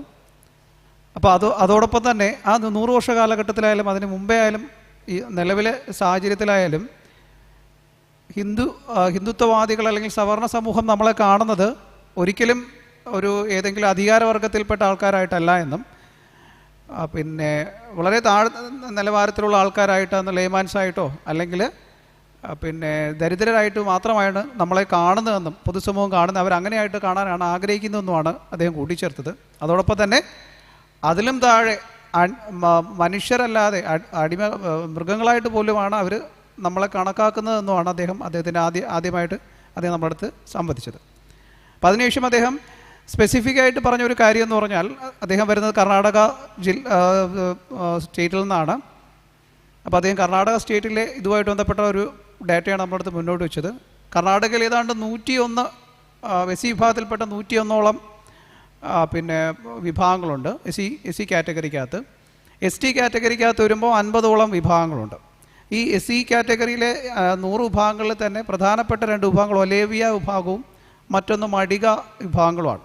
അപ്പോൾ അതോടൊപ്പം തന്നെ ആ 100 വർഷ കാലഘട്ടത്തിലായാലും അതിന് മുമ്പേ ആയാലും ഈ നിലവിലെ സാഹചര്യത്തിലായാലും ഹിന്ദുത്വവാദികൾ അല്ലെങ്കിൽ സവർണ സമൂഹം നമ്മളെ കാണുന്നത് ഒരിക്കലും ഒരു ഏതെങ്കിലും അധികാരവർഗത്തിൽപ്പെട്ട ആൾക്കാരായിട്ടല്ല എന്നും പിന്നെ വളരെ നിലവാരത്തിലുള്ള ആൾക്കാരായിട്ടാണ് ലേമാൻസായിട്ടോ അല്ലെങ്കിൽ പിന്നെ ദരിദ്രരായിട്ട് മാത്രമാണ് നമ്മളെ കാണുന്നതെന്നും പൊതുസമൂഹം കാണുന്നത് അവരങ്ങനെയായിട്ട് കാണാനാണ് ആഗ്രഹിക്കുന്നതെന്നുമാണ് അദ്ദേഹം കൂട്ടിച്ചേർത്തത്. അതോടൊപ്പം തന്നെ അതിലും താഴെ മനുഷ്യരല്ലാതെ മൃഗങ്ങളായിട്ട് പോലുമാണ് അവർ നമ്മളെ കണക്കാക്കുന്നതെന്നുമാണ് അദ്ദേഹത്തിൻ്റെ ആദ്യമായിട്ട് അദ്ദേഹം നമ്മുടെ അടുത്ത് സംവദിച്ചത്. അപ്പോൾ അതിനുശേഷം അദ്ദേഹം സ്പെസിഫിക് ആയിട്ട് പറഞ്ഞൊരു കാര്യം എന്ന് പറഞ്ഞാൽ, അദ്ദേഹം വരുന്നത് കർണാടക സ്റ്റേറ്റിൽ നിന്നാണ്. അപ്പോൾ അദ്ദേഹം കർണാടക സ്റ്റേറ്റിലെ ഇതുമായിട്ട് ബന്ധപ്പെട്ട ഒരു ഡാറ്റയാണ് നമ്മുടെ അടുത്ത് മുന്നോട്ട് വെച്ചത്. കർണാടകയിൽ ഏതാണ്ട് 101 എസ് സി വിഭാഗത്തിൽപ്പെട്ട 101ഓളം പിന്നെ വിഭാഗങ്ങളുണ്ട് എസ് സി കാറ്റഗറിക്കകത്ത്. എസ് ടി കാറ്റഗറിക്കകത്ത് വരുമ്പോൾ 50ഓളം വിഭാഗങ്ങളുണ്ട്. ഈ എസ് സി കാറ്റഗറിയിലെ 100 വിഭാഗങ്ങളിൽ തന്നെ പ്രധാനപ്പെട്ട 2 വിഭാഗങ്ങൾ ഒലേവിയ വിഭാഗവും മറ്റൊന്ന് മടിക വിഭാഗങ്ങളുമാണ്.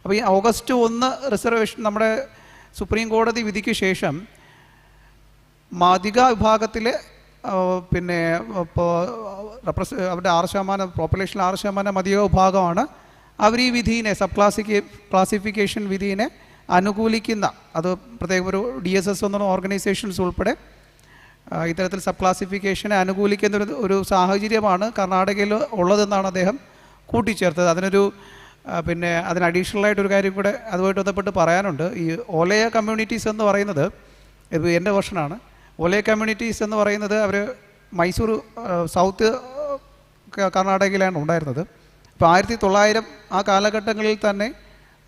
അപ്പോൾ ഈ ഓഗസ്റ്റ് 1 റിസർവേഷൻ നമ്മുടെ സുപ്രീം കോടതി വിധിക്ക് ശേഷം മടിക വിഭാഗത്തിലെ പിന്നെ അവരുടെ 6% പോപ്പുലേഷൻ 6% മടിക വിഭാഗമാണ്. അവർ ഈ വിധിയെ ക്ലാസിഫിക്കേഷൻ വിധിയെ അനുകൂലിക്കുന്ന, അത് പ്രത്യേകം ഒരു DSS എന്ന ഓർഗനൈസേഷൻസ് ഉൾപ്പെടെ ഇത്തരത്തിൽ സബ് ക്ലാസിഫിക്കേഷനെ അനുകൂലിക്കുന്ന ഒരു സാഹചര്യമാണ് കർണാടകയിൽ ഉള്ളതെന്നാണ് അദ്ദേഹം കൂട്ടിച്ചേർത്തത്. അതിന് അഡീഷണലായിട്ടൊരു കാര്യം കൂടെ അതുമായിട്ട് ബന്ധപ്പെട്ട് പറയാനുണ്ട്. ഈ ഓലയ കമ്മ്യൂണിറ്റീസ് എന്ന് പറയുന്നത്, ഇത് എൻ്റെ വെർഷനാണ്. ഓലയ കമ്മ്യൂണിറ്റീസ് എന്ന് പറയുന്നത് അവർ മൈസൂർ സൗത്ത് കർണാടകയിലാണ് ഉണ്ടായിരുന്നത്. ഇപ്പോൾ 1900 ആ കാലഘട്ടങ്ങളിൽ തന്നെ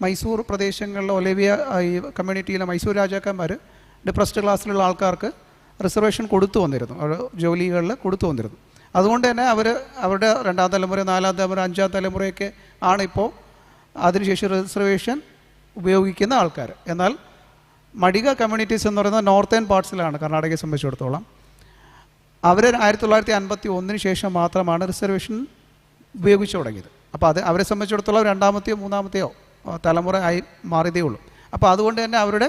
മൈസൂർ പ്രദേശങ്ങളിലെ ഒലേവിയ ഈ കമ്മ്യൂണിറ്റിയിലെ മൈസൂർ രാജാക്കന്മാർ ഡിപ്രസ്ഡ് ക്ലാസ്സിലുള്ള ആൾക്കാർക്ക് റിസർവേഷൻ കൊടുത്തു വന്നിരുന്നു, ജോലികളിൽ കൊടുത്തു വന്നിരുന്നു. അതുകൊണ്ട് തന്നെ അവരുടെ 2ാം തലമുറ, 4ാം തലമുറ, 5ാം തലമുറയൊക്കെ ആണിപ്പോൾ അതിനുശേഷം റിസർവേഷൻ ഉപയോഗിക്കുന്ന ആൾക്കാർ. എന്നാൽ മടിക കമ്മ്യൂണിറ്റീസ് എന്ന് പറയുന്നത് നോർത്തേൺ പാർട്സിലാണ് കർണാടകയെ സംബന്ധിച്ചിടത്തോളം. അവർ 1951 ശേഷം മാത്രമാണ് റിസർവേഷൻ ഉപയോഗിച്ചു തുടങ്ങിയത്. അപ്പോൾ അവരെ സംബന്ധിച്ചിടത്തോളം 2ാമത്തെയോ 3ാമത്തെയോ തലമുറ ആയി മാറിയതേ ഉള്ളൂ. അപ്പോൾ അതുകൊണ്ട് തന്നെ അവരുടെ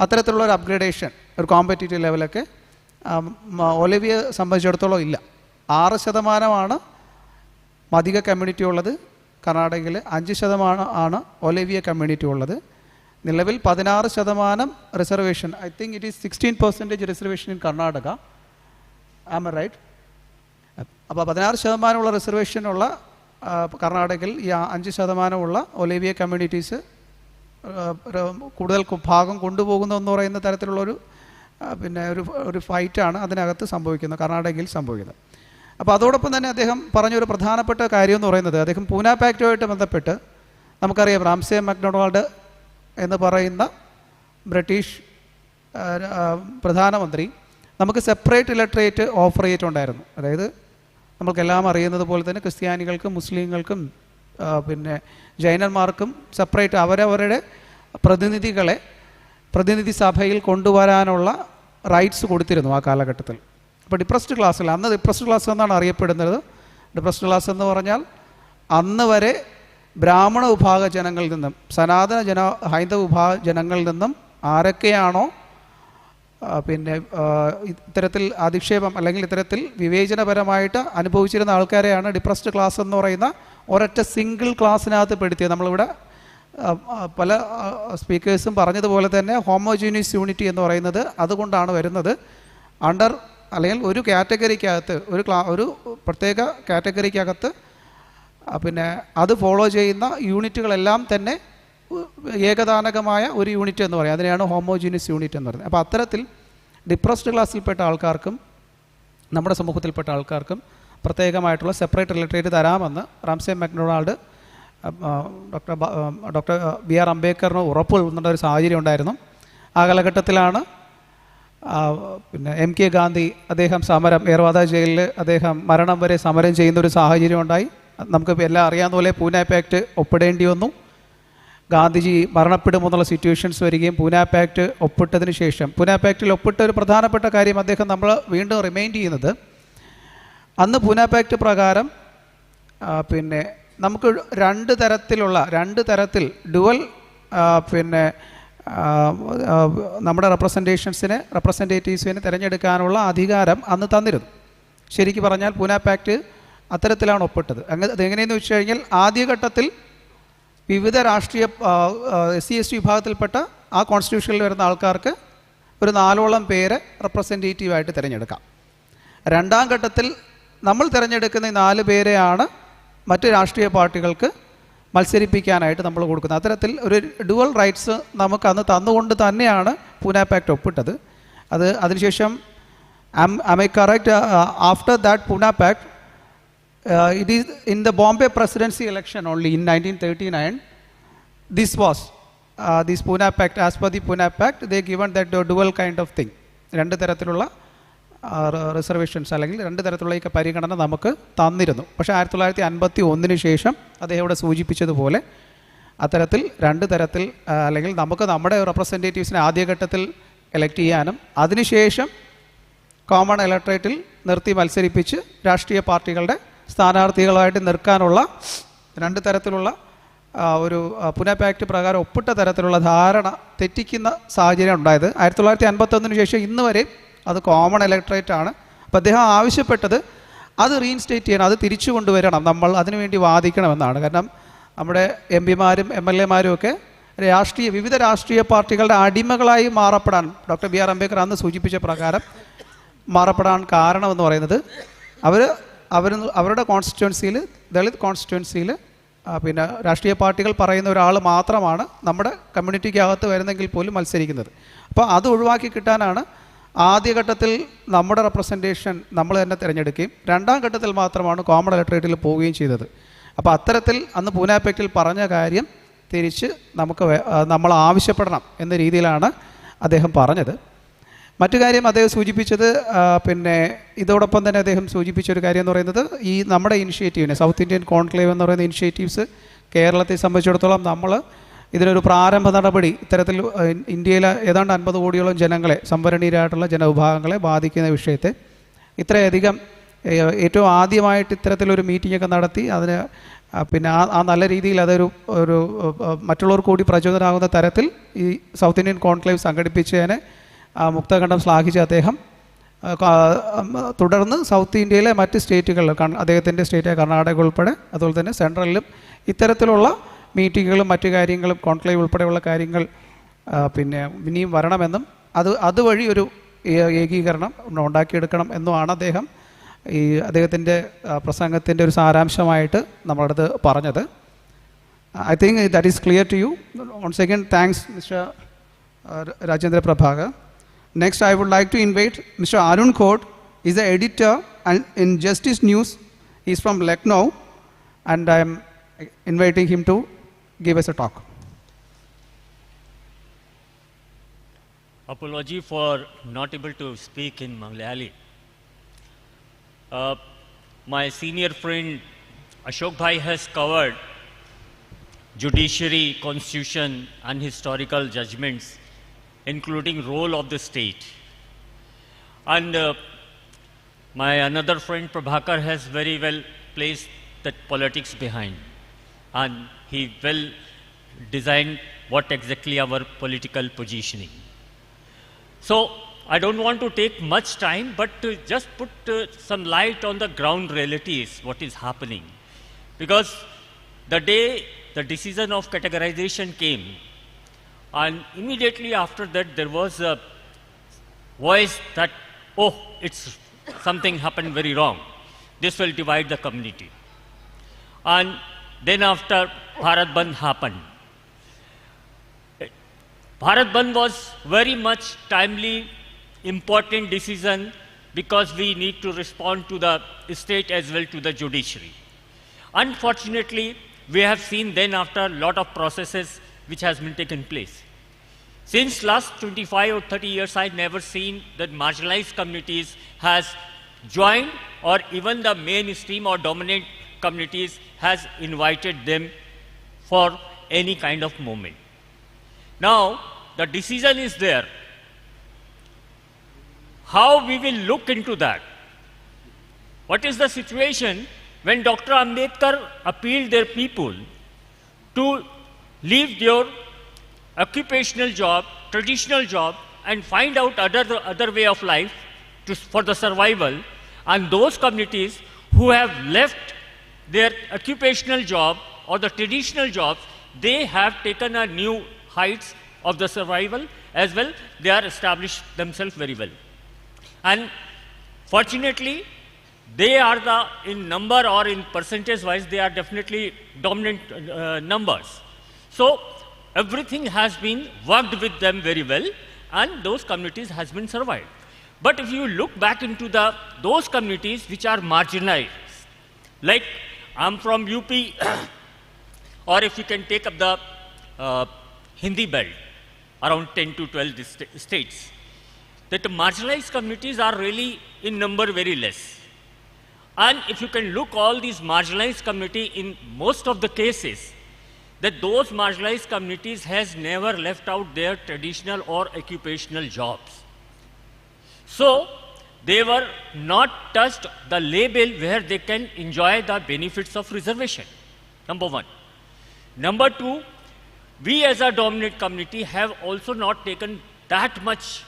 അത്തരത്തിലുള്ള ഒരു അപ്ഗ്രേഡേഷൻ, ഒരു കോമ്പറ്റീറ്റീവ് ലെവലൊക്കെ ഒലേവിയെ സംബന്ധിച്ചിടത്തോളം ഇല്ല. 6% മടിക കമ്മ്യൂണിറ്റി ഉള്ളത് കർണാടകയിൽ, 5% ആണ് ഒലേവിയ കമ്മ്യൂണിറ്റി ഉള്ളത്. നിലവിൽ 16% reservation. I think it is 16% reservation in Karnataka. Am I right? അപ്പോൾ 16% റിസർവേഷനുള്ള കർണാടകയിൽ ഈ 5% ഒലേവിയ കമ്മ്യൂണിറ്റീസ് കൂടുതൽ ഭാഗം കൊണ്ടുപോകുന്നു എന്ന് പറയുന്ന തരത്തിലുള്ളൊരു പിന്നെ ഒരു ഫൈറ്റാണ് അതിനകത്ത് സംഭവിക്കുന്നത്, കർണാടകയിൽ സംഭവിക്കുന്നത്. അപ്പോൾ അതോടൊപ്പം തന്നെ അദ്ദേഹം പറഞ്ഞൊരു പ്രധാനപ്പെട്ട കാര്യം എന്ന് പറയുന്നത്, അദ്ദേഹം പൂന പാക്റ്റുമായിട്ട് ബന്ധപ്പെട്ട് നമുക്കറിയാം റാംസേ മക്ഡൊണാൾഡ് എന്ന് പറയുന്ന ബ്രിട്ടീഷ് പ്രധാനമന്ത്രി നമുക്ക് സെപ്പറേറ്റ് ഇലക്ട്രേറ്റ് ഓഫർ ചെയ്തിട്ടുണ്ടായിരുന്നു. അതായത് നമുക്കെല്ലാം അറിയുന്നത് പോലെ തന്നെ ക്രിസ്ത്യാനികൾക്കും മുസ്ലിങ്ങൾക്കും പിന്നെ ജൈനന്മാർക്കും സെപ്പറേറ്റ് അവരവരുടെ പ്രതിനിധി സഭയിൽ കൊണ്ടുവരാനുള്ള റൈറ്റ്സ് കൊടുത്തിരുന്നു ആ കാലഘട്ടത്തിൽ. അപ്പോൾ ഡിപ്രസ്ഡ് ക്ലാസ്സിൽ, അന്ന് ഡിപ്രസ്ഡ് ക്ലാസ് എന്നാണ് അറിയപ്പെടുന്നത്. ഡിപ്രസ്ഡ് ക്ലാസ് എന്ന് പറഞ്ഞാൽ അന്ന് വരെ ബ്രാഹ്മണ വിഭാഗ ജനങ്ങളിൽ നിന്നും സനാതന ഹൈന്ദവ വിഭാഗ ജനങ്ങളിൽ നിന്നും ആരൊക്കെയാണോ പിന്നെ ഇത്തരത്തിൽ അധിക്ഷേപം അല്ലെങ്കിൽ ഇത്തരത്തിൽ വിവേചനപരമായിട്ട് അനുഭവിച്ചിരുന്ന ആൾക്കാരെയാണ് ഡിപ്രസ്ഡ് ക്ലാസ് എന്ന് പറയുന്ന ഒരൊറ്റ സിംഗിൾ ക്ലാസ്സിനകത്ത് പെടുത്തിയത്. നമ്മളിവിടെ പല സ്പീക്കേഴ്സും പറഞ്ഞതുപോലെ തന്നെ ഹോമോജീനിയസ് യൂണിറ്റി എന്ന് പറയുന്നത് അതുകൊണ്ടാണ് വരുന്നത്. അണ്ടർ അല്ലെങ്കിൽ ഒരു കാറ്റഗറിക്കകത്ത് ഒരു പ്രത്യേക കാറ്റഗറിക്കകത്ത് പിന്നെ അത് ഫോളോ ചെയ്യുന്ന യൂണിറ്റുകളെല്ലാം തന്നെ ഏകദാനകമായ ഒരു യൂണിറ്റ് എന്ന് പറയും. അതിനെയാണ് ഹോമോജീനിയസ് യൂണിറ്റ് എന്ന് പറയുന്നത്. അപ്പോൾ അത്തരത്തിൽ ഡിപ്രസ്ഡ് ക്ലാസ്സിൽപ്പെട്ട ആൾക്കാർക്കും നമ്മുടെ സമൂഹത്തിൽപ്പെട്ട ആൾക്കാർക്കും പ്രത്യേകമായിട്ടുള്ള സെപ്പറേറ്റ് ഇലക്ട്രേറ്റ് തരാമെന്ന് റാംസേ മക്ഡൊണാൾഡ് ഡോക്ടർ ബി.ആർ. അംബേദ്കറിന് ഉറപ്പ് നൽകുന്ന ഒരു സാഹചര്യം ഉണ്ടായിരുന്നു. ആ കാലഘട്ടത്തിലാണ് പിന്നെ എം.കെ. ഗാന്ധി അദ്ദേഹം സമരം ഏർവാദ ജയിലിൽ അദ്ദേഹം മരണം വരെ സമരം ചെയ്യുന്നൊരു സാഹചര്യം ഉണ്ടായി. നമുക്ക് എല്ലാം അറിയാവുന്ന പോലെ പൂന പാക്റ്റ് ഒപ്പിടേണ്ടി വന്നു. ഗാന്ധിജി മരണപ്പെടുമെന്നുള്ള സിറ്റുവേഷൻസ് വരികയും പൂന പാക്റ്റ് ഒപ്പിട്ടതിന് ശേഷം പൂന പാക്റ്റിൽ ഒപ്പിട്ട ഒരു പ്രധാനപ്പെട്ട കാര്യം അദ്ദേഹം നമ്മൾ വീണ്ടും റിമൈൻഡ് ചെയ്യുന്നത്, അന്ന് പൂന പാക്റ്റ് പ്രകാരം പിന്നെ നമുക്ക് രണ്ട് തരത്തിൽ ഡുവൽ പിന്നെ നമ്മുടെ റെപ്രസെൻറ്റേറ്റീവ്സിനെ തിരഞ്ഞെടുക്കാനുള്ള അധികാരം അന്ന് തന്നിരുന്നു. ശരിക്കും പറഞ്ഞാൽ പൂന പാക്റ്റ് അത്തരത്തിലാണ് ഒപ്പിട്ടത്. അതെങ്ങനെയെന്ന് വെച്ച് കഴിഞ്ഞാൽ ആദ്യഘട്ടത്തിൽ വിവിധ രാഷ്ട്രീയ SC/ST വിഭാഗത്തിൽപ്പെട്ട ആ കോൺസ്റ്റിറ്റ്യൂഷനിൽ വരുന്ന ആൾക്കാർക്ക് ഒരു 4ഓളം പേരെ റെപ്രസെൻറ്റേറ്റീവായിട്ട് തിരഞ്ഞെടുക്കാം. രണ്ടാം ഘട്ടത്തിൽ നമ്മൾ തിരഞ്ഞെടുക്കുന്ന ഈ 4 പേരെയാണ് മറ്റ് രാഷ്ട്രീയ പാർട്ടികൾക്ക് മത്സരിപ്പിക്കാനായിട്ട് നമ്മൾ കൊടുക്കുന്നത്. അത്തരത്തിൽ ഒരു ഡുവൽ റൈറ്റ്സ് നമുക്ക് അന്ന് തന്നുകൊണ്ട് തന്നെയാണ് പൂന പാക്റ്റ് ഒപ്പിട്ടത്. അതിനുശേഷം am I correct, after that Pune Pact, it is in the Bombay presidency election only in 1939, this was this Pune Pact, as per the Pune Pact they given that dual kind of thing, രണ്ട് തരത്തിലുള്ള reservations അല്ലെങ്കിൽ രണ്ട് തരത്തിലുള്ള ഈ പരിഗണന നമുക്ക് തന്നിരുന്നു. പക്ഷേ 1951 ശേഷം അദ്ദേഹം ഇവിടെ സൂചിപ്പിച്ചതുപോലെ അത്തരത്തിൽ രണ്ട് തരത്തിൽ അല്ലെങ്കിൽ നമുക്ക് നമ്മുടെ റെപ്രസെൻറ്റേറ്റീവ്സിനെ ആദ്യഘട്ടത്തിൽ എലക്ട് ചെയ്യാനും അതിനുശേഷം കോമൺ ഇലക്ട്രേറ്റിൽ നിർത്തി മത്സരിപ്പിച്ച് രാഷ്ട്രീയ പാർട്ടികളുടെ സ്ഥാനാർത്ഥികളായിട്ട് നിർക്കാനുള്ള രണ്ട് തരത്തിലുള്ള ഒരു പൂനെ പാക്റ്റ് പ്രകാരം ഒപ്പിട്ട തരത്തിലുള്ള ധാരണ തെറ്റിക്കുന്ന സാഹചര്യം ഉണ്ടായത്. 1951 ശേഷം ഇന്ന് വരെ അത് കോമൺ ഇലക്ട്രേറ്റ് ആണ്. അപ്പോൾ അദ്ദേഹം ആവശ്യപ്പെട്ടത് അത് റീഇൻസ്റ്റേറ്റ് ചെയ്യണം, അത് തിരിച്ചു കൊണ്ടുവരണം, നമ്മൾ അതിനുവേണ്ടി വാദിക്കണമെന്നാണ്. കാരണം നമ്മുടെ MP-മാരും MLA-മാരും ഒക്കെ വിവിധ രാഷ്ട്രീയ പാർട്ടികളുടെ അടിമകളായി മാറപ്പെടാൻ ഡോക്ടർ B.R. അംബേദ്കർ അന്ന് സൂചിപ്പിച്ച പ്രകാരം മാറപ്പെടാൻ കാരണമെന്ന് പറയുന്നത് അവരുടെ കോൺസ്റ്റിറ്റ്യുവൻസിയിൽ, ദളിത് കോൺസ്റ്റിറ്റ്യുവൻസിയിൽ പിന്നെ രാഷ്ട്രീയ പാർട്ടികൾ പറയുന്ന ഒരാൾ മാത്രമാണ് നമ്മുടെ കമ്മ്യൂണിറ്റിക്കകത്ത് വരുന്നെങ്കിൽ പോലും മത്സരിക്കുന്നത്. അപ്പോൾ അത് ഒഴിവാക്കി കിട്ടാനാണ് ആദ്യഘട്ടത്തിൽ നമ്മുടെ റെപ്രസെൻറ്റേഷൻ നമ്മൾ തന്നെ തിരഞ്ഞെടുക്കുകയും രണ്ടാം ഘട്ടത്തിൽ മാത്രമാണ് കോമൺ ഇലക്ട്രേറ്റിൽ പോവുകയും ചെയ്തത്. അപ്പോൾ അത്തരത്തിൽ അന്ന് പൂനെ പാക്റ്റിൽ പറഞ്ഞ കാര്യം തിരിച്ച് നമ്മൾ ആവശ്യപ്പെടണം എന്ന രീതിയിലാണ് അദ്ദേഹം പറഞ്ഞത്. മറ്റു കാര്യം അദ്ദേഹം സൂചിപ്പിച്ചത് പിന്നെ ഇതോടൊപ്പം തന്നെ അദ്ദേഹം സൂചിപ്പിച്ചൊരു കാര്യം എന്ന് പറയുന്നത് ഈ നമ്മുടെ ഇനിഷ്യേറ്റീവിനെ സൗത്ത് ഇന്ത്യൻ കോൺക്ലേവ് എന്ന് പറയുന്ന ഇനിഷ്യേറ്റീവ്സ് കേരളത്തെ സംബന്ധിച്ചിടത്തോളം നമ്മൾ ഇതിനൊരു പ്രാരംഭ നടപടി ഇത്തരത്തിൽ ഇന്ത്യയിലെ ഏതാണ്ട് 50 കോടിയോളം ജനങ്ങളെ, സംവരണീയരായിട്ടുള്ള ജനവിഭാഗങ്ങളെ ബാധിക്കുന്ന വിഷയത്തെ ഇത്രയധികം ഏറ്റവും ആദ്യമായിട്ട് ഇത്തരത്തിലൊരു മീറ്റിങ്ങൊക്കെ നടത്തി അതിന് പിന്നെ ആ നല്ല രീതിയിൽ അതൊരു മറ്റുള്ളവർ കൂടി പ്രചോദനമാകുന്ന തരത്തിൽ ഈ സൗത്ത് ഇന്ത്യൻ കോൺക്ലേവ് സംഘടിപ്പിച്ചതിനെ മുക്തകണ്ഠം ശ്ലാഘിച്ച അദ്ദേഹം തുടർന്ന് സൗത്ത് ഇന്ത്യയിലെ മറ്റ് സ്റ്റേറ്റുകളിൽ അദ്ദേഹത്തിൻ്റെ സ്റ്റേറ്റായ കർണാടക ഉൾപ്പെടെ അതുപോലെ തന്നെ സെൻട്രലിലും ഇത്തരത്തിലുള്ള മീറ്റിങ്ങുകളും മറ്റു കാര്യങ്ങളും കോൺക്ലേവ് ഉൾപ്പെടെയുള്ള കാര്യങ്ങൾ പിന്നെ ഇനിയും വരണമെന്നും അതുവഴി ഒരു ഏകീകരണം ഉണ്ടാക്കിയെടുക്കണം എന്നുമാണ് അദ്ദേഹത്തിൻ്റെ പ്രസംഗത്തിൻ്റെ ഒരു സാരാംശമായിട്ട് നമ്മളടുത്ത് പറഞ്ഞത്. I think that is clear to you. Once again, thanks, Mr. Rajendra Prabhakar. Next, I would like to invite Mr. Arun Kot. He's the editor in Justice News. He's from Lucknow, and I am inviting him to give us a talk. Apology for not able to speak in Malayali. My senior friend Ashok Bhai has covered judiciary, constitution and historical judgments, including role of the state. And my another friend Prabhakar has very well placed the politics behind, and he well designed what exactly our political positioning. So I don't want to take much time, but to just put some light on the ground realities, what is happening. Because the day the decision of categorization came, and immediately after that there was a voice that, oh, it's something happened very wrong. This will divide the community. And then after Bharat Bandh happened. Bharat Bandh was very much timely, important decision because we need to respond to the state as well to the judiciary. Unfortunately, we have seen then after a lot of processes which has been taken place. Since last 25 or 30 years, I never seen that marginalized communities has joined, or even the mainstream or dominant communities has invited them for any kind of movement. Now, the decision is there. How we will look into that? What is the situation when Dr. Ambedkar appealed their people to leave their occupational job, traditional job, and find out other way of life for the survival, and those communities who have left their occupational job or the traditional jobs, they have taken a new heights of the survival as well. They are established themselves very well. And fortunately, they are in number or in percentage wise, they are definitely dominant numbers. So everything has been worked with them very well, and those communities has been survived. But if you look back into those communities which are marginalized, like I'm from UP, or if you can take up the Hindi belt, around 10 to 12 states, that the marginalized communities are really in number very less. And if you can look all these marginalized community, in most of the cases, that those marginalized communities has never left out their traditional or occupational jobs. So they were not touched the label where they can enjoy the benefits of reservation, number one. Number two, we as a dominant community have also not taken that much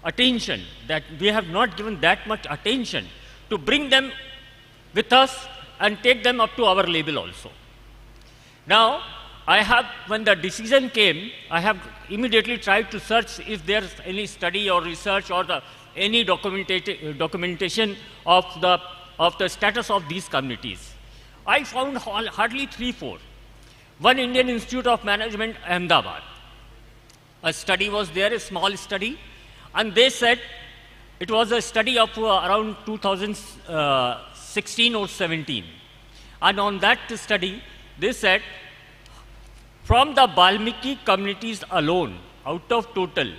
attention, that we have not given that much attention to bring them with us and take them up to our label also. Now, when the decision came, I have immediately tried to search if there's any study or research or any documentation of the status of these communities. I found hardly 3-4. One Indian Institute of Management, Ahmedabad. A study was there, a small study, and they said it was a study of around 2016 or 17. And on that study, they said from the Valmiki communities alone, out of total,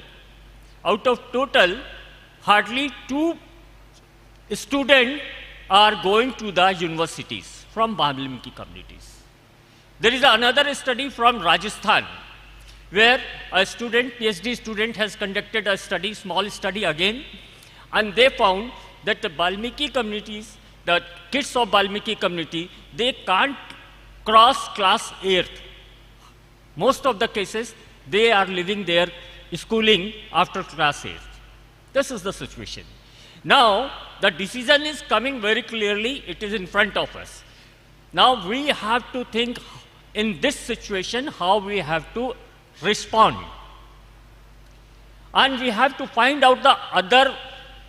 hardly 2 students are going to the universities from Valmiki communities. There is another study from Rajasthan, where a student, PhD student, has conducted a study, small study again, and they found that the Valmiki communities, the kids of Valmiki community, they can't cross class 8th. Most of the cases, they are leaving their schooling after class 8th. This is the situation. Now, the decision is coming very clearly, it is in front of us. Now, we have to think in this situation how we have to respond. and we have to find out the other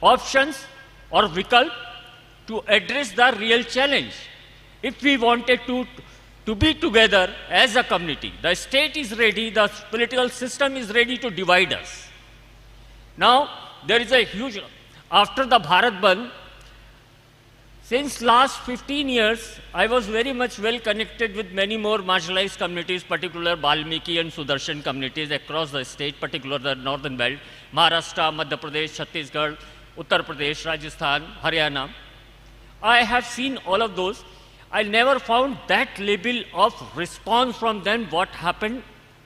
options or vikalp to address the real challenge. If we wanted to be together as a community, the state is ready, the political system is ready to divide us. Now, there is a huge, after the Bharat Bandh, since last 15 years, I was very much well connected with many more marginalized communities, particularly Valmiki and Sudarshan communities across the state, particularly the northern belt, Maharashtra, Madhya Pradesh, Chhattisgarh, Uttar Pradesh, Rajasthan, Haryana. I have seen all of those. I never found that level of response from them what happened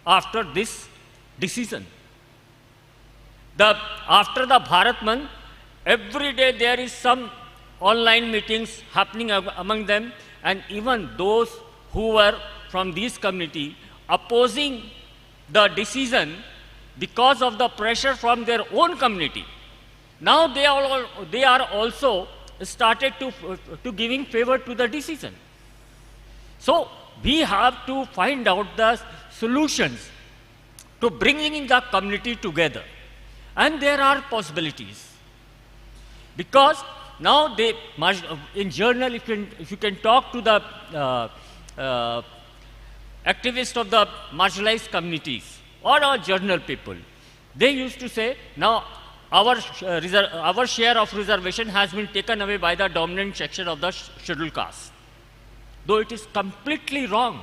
after this decision. After the Bharat Bandh, every day there is some online meetings happening among them, and even those who were from this community opposing the decision because of the pressure from their own community. Now they are also started to giving favor to the decision. So we have to find out the solutions to bringing the community together, and there are possibilities, because now in journal, if you can talk to the activists of the marginalized communities or our journal people, they used to say, now our share of reservation has been taken away by the dominant section of the scheduled caste. Though it is completely wrong,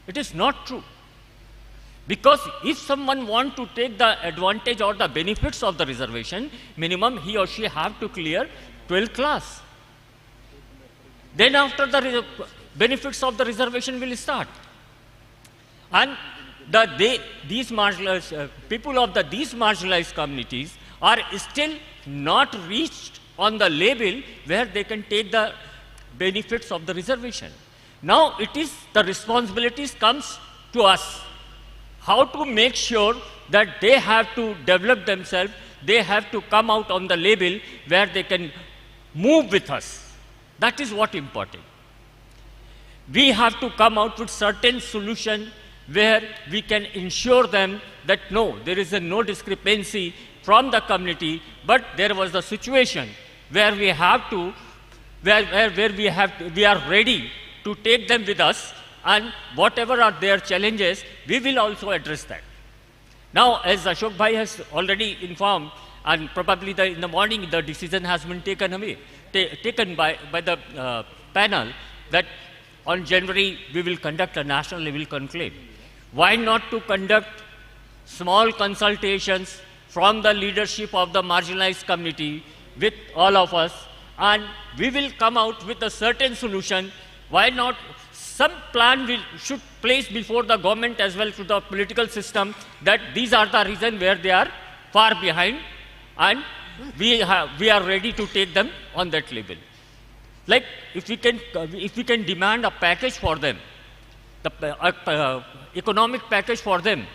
it is not true. Because if someone wants to take the advantage or the benefits of the reservation, minimum he or she have to clear 12th class. Then after the benefits of the reservation will start. And these marginalized people of these marginalized communities are still not reached on the level where they can take the benefits of the reservation. Now it is the responsibilities comes to us. How to make sure that they have to develop themselves, they have to come out on the level where they can move with us. That is what important. We have to come out with certain solution where we can ensure them that no, there is no discrepancy from the community, but there was a situation where we have to, we are ready to take them with us, and whatever are their challenges, we will also address that. Now, as Ashok Bhai has already informed, and probably in the morning the decision has been taken by the panel that on January we will conduct a national level conclave. Why not to conduct small consultations from the leadership of the marginalized community with all of us, and we will come out with a certain solution. Why not some plan should place before the government as well to the political system that these are the reasons where they are far behind, and we are ready to take them on that level. Like if we can demand a package for them, the economic package for them,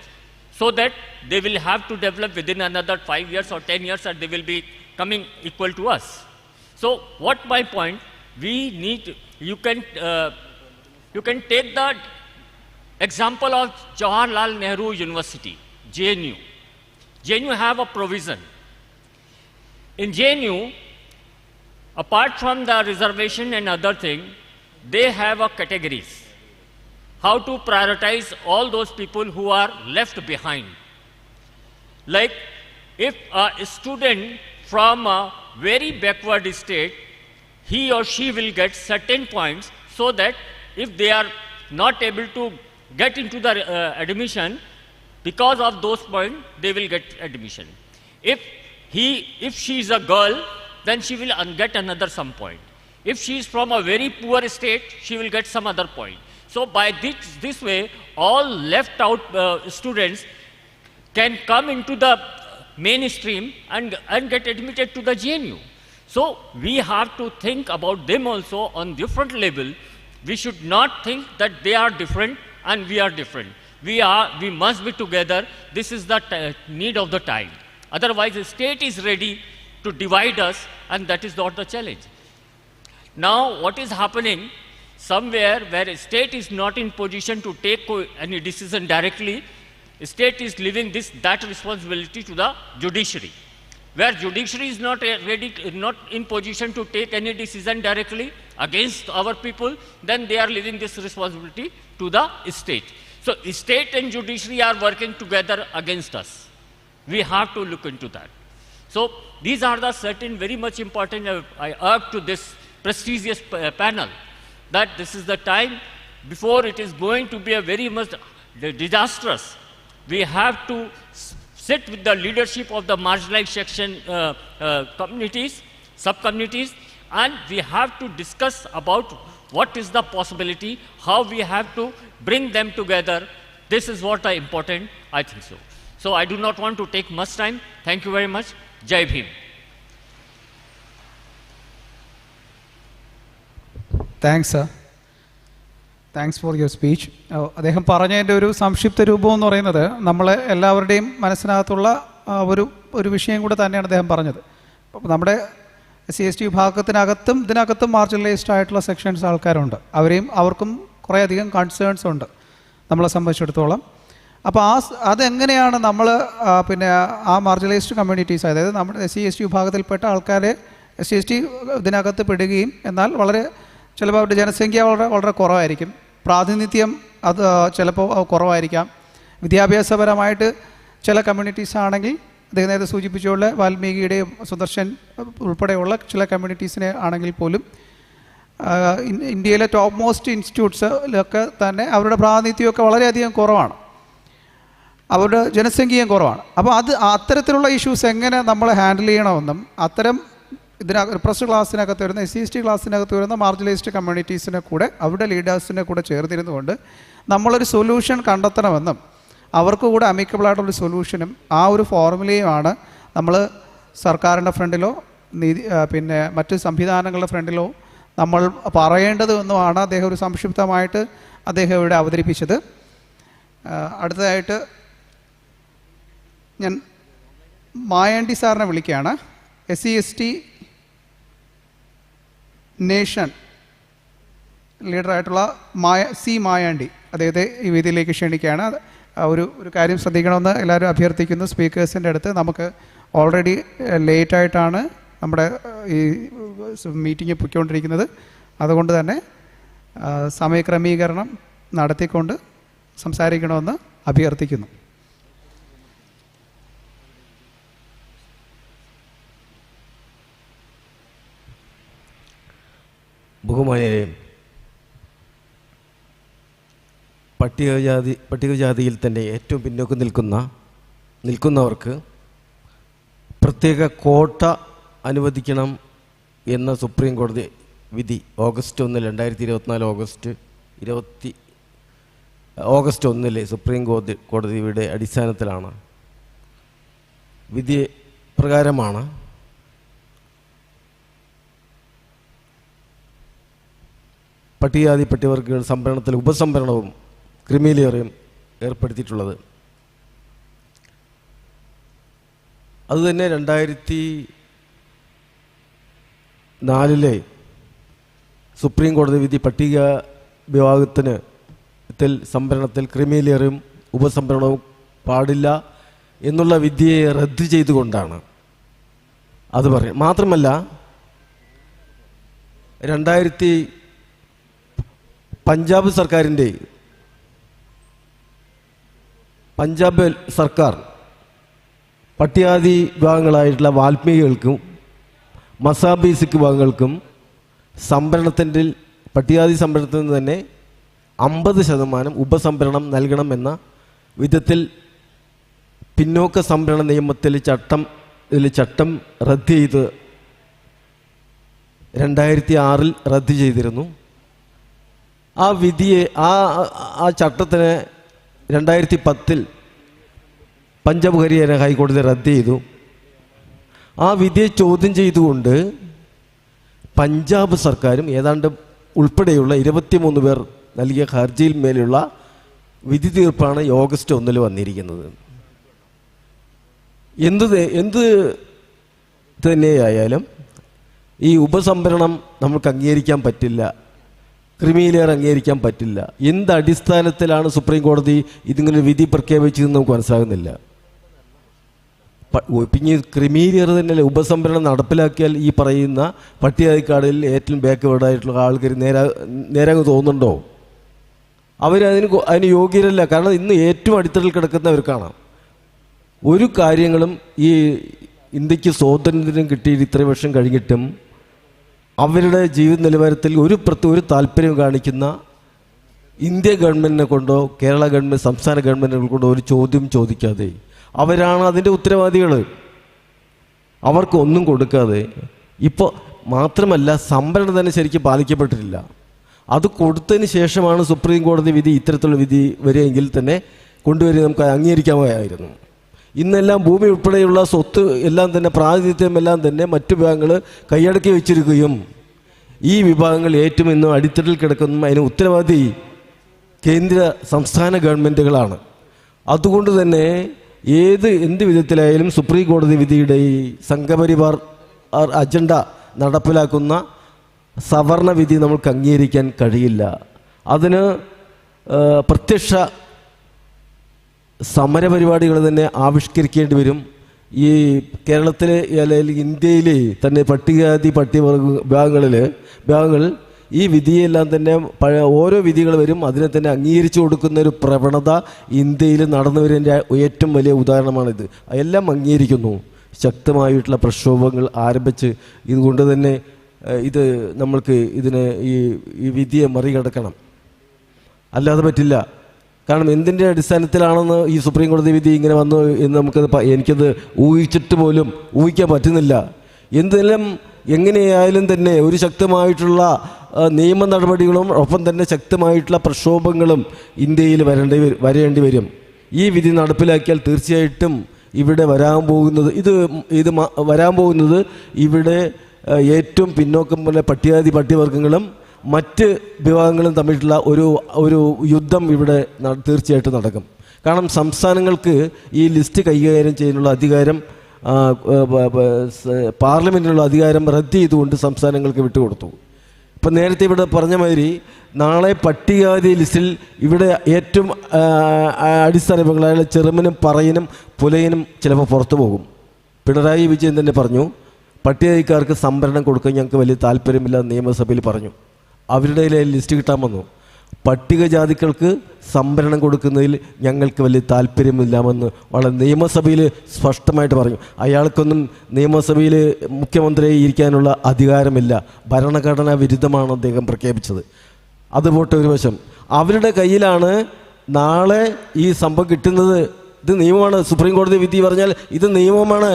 so that they will have to develop within another 5 years or 10 years, and they will be coming equal to us. So what my point, we need, you can take the example of Jawaharlal Nehru University, JNU. JNU have a provision. In JNU, apart from the reservation and other thing, they have a categories. How to prioritize all those people who are left behind. Like if a student from a very backward state, he or she will get certain points, so that if they are not able to get into the admission, because of those points, they will get admission. If she is a girl, then she will get another some point. If she is from a very poor state, she will get some other point. So by this way, all left out students can come into the mainstream and get admitted to the JNU. So we have to think about them also on different level. We should not think that they are different and we are different. We must be together. This is the need of the time. Otherwise, the state is ready to divide us, and that is not the challenge. Now, what is happening? Somewhere where a state is not in position to take any decision directly, state is leaving that responsibility to the judiciary. Where judiciary is not not in position to take any decision directly against our people, then they are leaving this responsibility to the state. So state and judiciary are working together against us. We have to look into that. So these are the certain very much important, I urge to this prestigious panel that this is the time before it is going to be a very much disastrous. We have to sit with the leadership of the marginalized section communities, sub-communities, and we have to discuss about what is the possibility, how we have to bring them together. This is what is important, I think so. So I do not want to take much time. Thank you very much. Jai Bhim. Thanks sir, thanks for your speech. അദ്ദേഹം പറഞ്ഞതിൻ്റെ ഒരു സംക്ഷിപ്ത രൂപം എന്ന് പറയുന്നത് നമ്മളെ എല്ലാവരുടെയും മനസ്സിനകത്തുള്ള ഒരു വിഷയം കൂടെ തന്നെയാണ് അദ്ദേഹം പറഞ്ഞത്. നമ്മുടെ SC/ST വിഭാഗത്തിനകത്തും ഇതിനകത്തും മാർജിനലൈസ്ഡ് ആയിട്ടുള്ള സെക്ഷൻസ് ആൾക്കാരുണ്ട്. അവർക്കും കുറേയധികം കൺസേൺസ് ഉണ്ട് നമ്മളെ സംബന്ധിച്ചിടത്തോളം. അപ്പോൾ അതെങ്ങനെയാണ് നമ്മൾ പിന്നെ ആ മാർജിനലൈസ്ഡ് കമ്മ്യൂണിറ്റീസ്, അതായത് നമ്മുടെ SC/ST വിഭാഗത്തിൽപ്പെട്ട ആൾക്കാരെ SC/ST ഇതിനകത്ത് പെടുകയും എന്നാൽ വളരെ ചിലപ്പോൾ അവരുടെ ജനസംഖ്യ വളരെ കുറവായിരിക്കും, പ്രാതിനിധ്യം അത് ചിലപ്പോൾ കുറവായിരിക്കാം, വിദ്യാഭ്യാസപരമായിട്ട് ചില കമ്മ്യൂണിറ്റീസ് ആണെങ്കിൽ അദ്ദേഹം നേരത്തെ സൂചിപ്പിച്ചുള്ള വാൽമീകിയുടെയും സുദർശൻ ഉൾപ്പെടെയുള്ള ചില കമ്മ്യൂണിറ്റീസിനെ ആണെങ്കിൽ പോലും ഇന്ത്യയിലെ ടോപ്പ് മോസ്റ്റ് ഇൻസ്റ്റിറ്റ്യൂട്ട്സിലൊക്കെ തന്നെ അവരുടെ പ്രാതിനിധ്യമൊക്കെ വളരെയധികം കുറവാണ്, അവരുടെ ജനസംഖ്യയും കുറവാണ്. അപ്പോൾ അത്തരത്തിലുള്ള ഇഷ്യൂസ് എങ്ങനെ നമ്മൾ ഹാൻഡിൽ ചെയ്യണമെന്നും അത്തരം റിപ്രസ്ഡ് ക്ലാസ്സിനകത്ത് വരുന്ന SC/ST ക്ലാസ്സിനകത്ത് വരുന്ന മാർജിനലൈസ്ഡ് കമ്മ്യൂണിറ്റീസിനെ കൂടെ അവരുടെ ലീഡേഴ്സിനെ കൂടെ ചേർത്തിരുന്നുകൊണ്ട് നമ്മളൊരു സൊല്യൂഷൻ കണ്ടെത്തണമെന്നും അവർക്ക് കൂടെ അമിക്കബിളായിട്ടുള്ളൊരു സൊല്യൂഷനും ആ ഒരു ഫോർമുലയുമാണ് നമ്മൾ സർക്കാരിൻ്റെ ഫ്രണ്ടിലോ പിന്നെ മറ്റ് സംവിധാനങ്ങളുടെ ഫ്രണ്ടിലോ നമ്മൾ പറയേണ്ടതെന്നുമാണ് അദ്ദേഹം ഒരു സംക്ഷിപ്തമായിട്ട് അദ്ദേഹം ഇവിടെ അവതരിപ്പിച്ചത്. അടുത്തതായിട്ട് ഞാൻ മായാണ്ടി സാറിനെ വിളിക്കുകയാണ്. SC/ST നേഷൻ ലീഡറായിട്ടുള്ള മായാണ്ടി, അദ്ദേഹത്തെ ഈ വേദിയിലേക്ക് ക്ഷണിക്കുകയാണ്. ഒരു കാര്യം ശ്രദ്ധിക്കണമെന്ന് എല്ലാവരും അഭ്യർത്ഥിക്കുന്നു. സ്പീക്കേഴ്സിൻ്റെ അടുത്ത് നമുക്ക് ഓൾറെഡി ലേറ്റായിട്ടാണ് നമ്മുടെ ഈ മീറ്റിംഗ് പൊയ്ക്കൊണ്ടിരിക്കുന്നത്. അതുകൊണ്ട് തന്നെ സമയക്രമീകരണം നടത്തിക്കൊണ്ട് സംസാരിക്കണമെന്ന് അഭ്യർത്ഥിക്കുന്നു. ബഹുമാന്യരെ, പട്ടികജാതിയിൽ തന്നെ ഏറ്റവും പിന്നോക്കം നിൽക്കുന്നവർക്ക് പ്രത്യേക കോട്ട അനുവദിക്കണം എന്ന സുപ്രീം കോടതി വിധി ഓഗസ്റ്റ് 1, 2024 ഓഗസ്റ്റ് 1 സുപ്രീം കോടതിയുടെ അടിസ്ഥാനത്തിലാണ്, വിധി പ്രകാരമാണ് പട്ടികജാതി പട്ടികവർഗ സംവരണത്തിൽ ഉപസംവരണവും ക്രിമിലെയറും ഏർപ്പെടുത്തിയിട്ടുള്ളത്. അതുതന്നെ 2004 സുപ്രീം കോടതി വിധി പട്ടിക വിഭാഗത്തിന് സംവരണത്തിൽ ക്രിമിലെയറും ഉപസംവരണവും പാടില്ല എന്നുള്ള വിധിയെ റദ്ദ് ചെയ്തുകൊണ്ടാണ് അത് പറയുന്നത്. മാത്രമല്ല 2000 പഞ്ചാബ് സർക്കാർ പട്ടികജാതി വിഭാഗങ്ങളായിട്ടുള്ള വാൽമീകികൾക്കും മസാബീസിക് വിഭാഗങ്ങൾക്കും സംവരണത്തിൻ്റെ പട്ടികജാതി സംവരണത്തിൽ നിന്ന് തന്നെ 50% ഉപസംവരണം നൽകണമെന്ന വിധത്തിൽ പിന്നോക്ക സംവരണ നിയമത്തിൽ ചട്ടം റദ്ദ് ചെയ്ത് 2006 റദ്ദ് ചെയ്തിരുന്നു. ആ വിധിയെ ആ ചട്ടത്തിന് 2010 പഞ്ചാബ് ഹരിയാന ഹൈക്കോടതി റദ്ദ് ചെയ്തു. ആ വിധിയെ ചോദ്യം ചെയ്തുകൊണ്ട് പഞ്ചാബ് സർക്കാരും ഏതാണ്ട് ഉൾപ്പെടെയുള്ള 23 പേർ നൽകിയ ഹർജിയിൽ മേലുള്ള വിധി തീർപ്പാണ് ഓഗസ്റ്റ് 1 വന്നിരിക്കുന്നത്. എന്ത് തന്നെയായാലും ഈ ഉപസംവരണം നമുക്ക് അംഗീകരിക്കാൻ പറ്റില്ല ക്രിമിലെയർ അംഗീകരിക്കാൻ പറ്റില്ല. എന്ത് അടിസ്ഥാനത്തിലാണ് സുപ്രീം കോടതി ഇതിങ്ങനെ വിധി പ്രഖ്യാപിച്ചതെന്ന് നമുക്ക് മനസ്സിലാകുന്നില്ല. പിന്നെ ക്രിമിലെയർ തന്നെയല്ലേ ഉപസംഭരണം നടപ്പിലാക്കിയാൽ ഈ പറയുന്ന പട്ടികജാതിക്കാരിൽ ഏറ്റവും ബാക്ക്വേർഡായിട്ടുള്ള ആൾക്കാർ നേരാങ്ങ് തോന്നുന്നുണ്ടോ? അതിന് യോഗ്യരല്ല. കാരണം ഇന്ന് ഏറ്റവും അടിത്തട്ടിൽ കിടക്കുന്നവർക്കാണ്. ഒരു കാര്യങ്ങളും ഈ ഇന്ത്യക്ക് സ്വാതന്ത്ര്യം കിട്ടിയിട്ട് ഇത്ര വർഷം കഴിഞ്ഞിട്ടും അവരുടെ ജീവിത നിലവാരത്തിൽ ഒരു താല്പര്യം കാണിക്കുന്ന ഇന്ത്യ ഗവൺമെൻറ്റിനെ കൊണ്ടോ കേരള ഗവൺമെൻറ് സംസ്ഥാന ഗവൺമെൻറ്റുകൾ കൊണ്ടോ ഒരു ചോദ്യം ചോദിക്കാതെ അവരാണ് അതിൻ്റെ ഉത്തരവാദികൾ. അവർക്കൊന്നും കൊടുക്കാതെ ഇപ്പോൾ മാത്രമല്ല സംവരണം തന്നെ ശരിക്കും പാലിക്കപ്പെട്ടിട്ടില്ല. അത് കൊടുത്തതിന് ശേഷമാണ് സുപ്രീം കോടതി വിധി ഇത്തരത്തിലുള്ള വിധി വരികയെങ്കിൽ തന്നെ കൊണ്ടുവരിക നമുക്ക് അംഗീകരിക്കാമായിരുന്നു. ഇന്നെല്ലാം ഭൂമി ഉൾപ്പെടെയുള്ള സ്വത്ത് എല്ലാം തന്നെ പ്രാതിനിധ്യം എല്ലാം തന്നെ മറ്റു വിഭാഗങ്ങൾ കൈയടക്കി വെച്ചിരിക്കുകയും ഈ വിഭാഗങ്ങൾ ഏറ്റവും ഇന്നും അടിത്തട്ടിൽ കിടക്കുന്ന അതിന് ഉത്തരവാദി കേന്ദ്ര സംസ്ഥാന ഗവൺമെൻറ്റുകളാണ്. അതുകൊണ്ട് തന്നെ എന്ത് വിധത്തിലായാലും സുപ്രീം കോടതി വിധിയുടെ ഈ സംഘപരിവാർ അജണ്ട നടപ്പിലാക്കുന്ന സവർണ വിധി നമുക്ക് അംഗീകരിക്കാൻ കഴിയില്ല. അതിന് പ്രത്യക്ഷ സമരപരിപാടികൾ തന്നെ ആവിഷ്കരിക്കേണ്ടി വരും. ഈ കേരളത്തിലെ അല്ലെങ്കിൽ ഇന്ത്യയിലെ തന്നെ പട്ടികവർഗ വിഭാഗങ്ങൾ ഈ വിധിയെല്ലാം തന്നെ ഓരോ വിധികൾ വരും അതിനെ തന്നെ അംഗീകരിച്ചു കൊടുക്കുന്ന ഒരു പ്രവണത ഇന്ത്യയിൽ നടന്നു വരുന്നതിൻ്റെ ഏറ്റവും വലിയ ഉദാഹരണമാണിത്. എല്ലാം അംഗീകരിക്കുന്നു. ശക്തമായിട്ടുള്ള പ്രക്ഷോഭങ്ങൾ ആരംഭിച്ച് ഇതുകൊണ്ട് തന്നെ ഇത് നമ്മൾക്ക് ഈ വിധിയെ മറികടക്കണം, അല്ലാതെ പറ്റില്ല. കാരണം എന്തിൻ്റെ അടിസ്ഥാനത്തിലാണെന്ന് ഈ സുപ്രീം കോടതി വിധി ഇങ്ങനെ വന്നു എന്ന് എനിക്കത് ഊഹിച്ചിട്ട് പോലും ഊഹിക്കാൻ പറ്റുന്നില്ല. എന്തെല്ലാം എങ്ങനെയായാലും തന്നെ ഒരു ശക്തമായിട്ടുള്ള നിയമ നടപടികളും ഒപ്പം തന്നെ ശക്തമായിട്ടുള്ള പ്രക്ഷോഭങ്ങളും ഇന്ത്യയിൽ വരേണ്ടി വരും. ഈ വിധി നടപ്പിലാക്കിയാൽ തീർച്ചയായിട്ടും ഇവിടെ വരാൻ പോകുന്നത് ഇവിടെ ഏറ്റവും പിന്നോക്കം പോലെ പട്ടികവർഗങ്ങളും മറ്റ് വിഭാഗങ്ങളും തമ്മിലുള്ള ഒരു യുദ്ധം ഇവിടെ തീർച്ചയായിട്ടും നടക്കും. കാരണം സംസ്ഥാനങ്ങൾക്ക് ഈ ലിസ്റ്റ് കൈകാര്യം ചെയ്യാനുള്ള അധികാരം പാർലമെൻറ്റിനുള്ള അധികാരം റദ്ദ് ചെയ്തുകൊണ്ട് സംസ്ഥാനങ്ങൾക്ക് വിട്ടുകൊടുത്തു. ഇപ്പം നേരത്തെ ഇവിടെ പറഞ്ഞ മാതിരി നാളെ പട്ടികജാതി ലിസ്റ്റിൽ ഇവിടെ ഏറ്റവും അടിസ്ഥാന വിഭാഗങ്ങളായ ചെറുമനും പറയനും പുലയനും ചിലപ്പോൾ പുറത്തു പോകും. പിണറായി വിജയൻ തന്നെ പറഞ്ഞു പട്ടികജാതിക്കാർക്ക് സംവരണം കൊടുക്കാൻ ഞങ്ങൾക്ക് വലിയ താല്പര്യമില്ല നിയമസഭയിൽ പറഞ്ഞു. അവരുടെ ലിസ്റ്റ് കിട്ടാൻ വന്നു. പട്ടികജാതികൾക്ക് സംവരണം കൊടുക്കുന്നതിൽ ഞങ്ങൾക്ക് വലിയ താല്പര്യമില്ലാമെന്ന് വളരെ നിയമസഭയിൽ സ്പഷ്ടമായിട്ട് പറഞ്ഞു. അയാൾക്കൊന്നും നിയമസഭയിൽ മുഖ്യമന്ത്രിയെ ഇരിക്കാനുള്ള അധികാരമില്ല. ഭരണഘടനാ വിരുദ്ധമാണ് അദ്ദേഹം പ്രഖ്യാപിച്ചത്. അതുപോട്ടെ ഒരു വശം. അവരുടെ കയ്യിലാണ് നാളെ ഈ സംഭവം കിട്ടുന്നത്. ഇത് നിയമമാണ്. സുപ്രീം കോടതി വിധി പറഞ്ഞാൽ ഇത് നിയമമാണ്.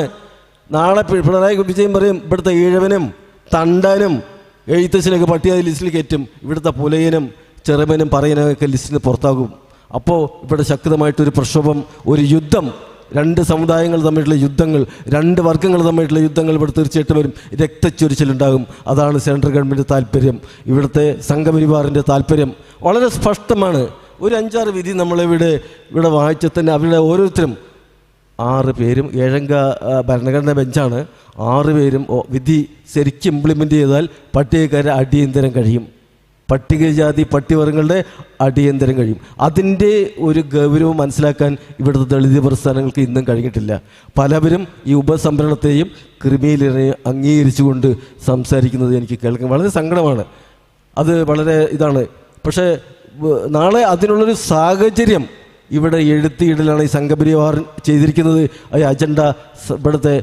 നാളെ പിണറായി വിജയൻ പറയും ഇവിടുത്തെ ഈഴവനും തണ്ടാനും എഴുത്തച്ഛനൊക്കെ പട്ടികജാതി ലിസ്റ്റിൽ കയറ്റും, ഇവിടുത്തെ പുലയനും ചെറുമനും പറയനൊക്കെ ലിസ്റ്റിന് പുറത്താകും. അപ്പോൾ ഇവിടെ ശക്തമായിട്ടൊരു പ്രക്ഷോഭം, ഒരു യുദ്ധം, രണ്ട് സമുദായങ്ങൾ തമ്മിലുള്ള യുദ്ധങ്ങൾ, രണ്ട് വർഗ്ഗങ്ങൾ തമ്മിലുള്ള യുദ്ധങ്ങൾ ഇവിടെ തീർച്ചയായിട്ടും വരും. രക്തച്ചൊരിച്ചിലുണ്ടാകും. അതാണ് സെൻട്രൽ ഗവൺമെൻറ് താല്പര്യം, ഇവിടുത്തെ സംഘപരിവാറിൻ്റെ താല്പര്യം വളരെ സ്പഷ്ടമാണ്. ഒരു 5-6 വിധി നമ്മളിവിടെ വായിച്ച തന്നെ അവരുടെ ഓരോരുത്തരും 6 പേരും 7-അംഗ ഭരണഘടനാ ബെഞ്ചാണ്. 6 പേരും വിധി ശരിക്കും ഇംപ്ലിമെൻ്റ് ചെയ്താൽ പട്ടികക്കാരെ അടിയന്തരം കഴിയും. പട്ടികജാതി പട്ടികവർഗങ്ങളുടെ അടിയന്തരം കഴിയും. അതിൻ്റെ ഒരു ഗൗരവം മനസ്സിലാക്കാൻ ഇവിടുത്തെ ദളിത് പ്രസ്ഥാനങ്ങൾക്ക് ഇന്നും കഴിഞ്ഞിട്ടില്ല. പലവരും ഈ ഉപസംവരണത്തെയും ക്രിമിലെയറിനെയും അംഗീകരിച്ചുകൊണ്ട് സംസാരിക്കുന്നത് എനിക്ക് കേൾക്കാൻ വളരെ സങ്കടമാണ്. അത് വളരെ ഇതാണ്. പക്ഷേ നാളെ അതിനുള്ളൊരു സാഹചര്യം ഇവിടെ എഴുത്തിയിടലാണ് ഈ സംഘപരിവാർ ചെയ്തിരിക്കുന്നത്. ഈ അജണ്ട ഇവിടുത്തെ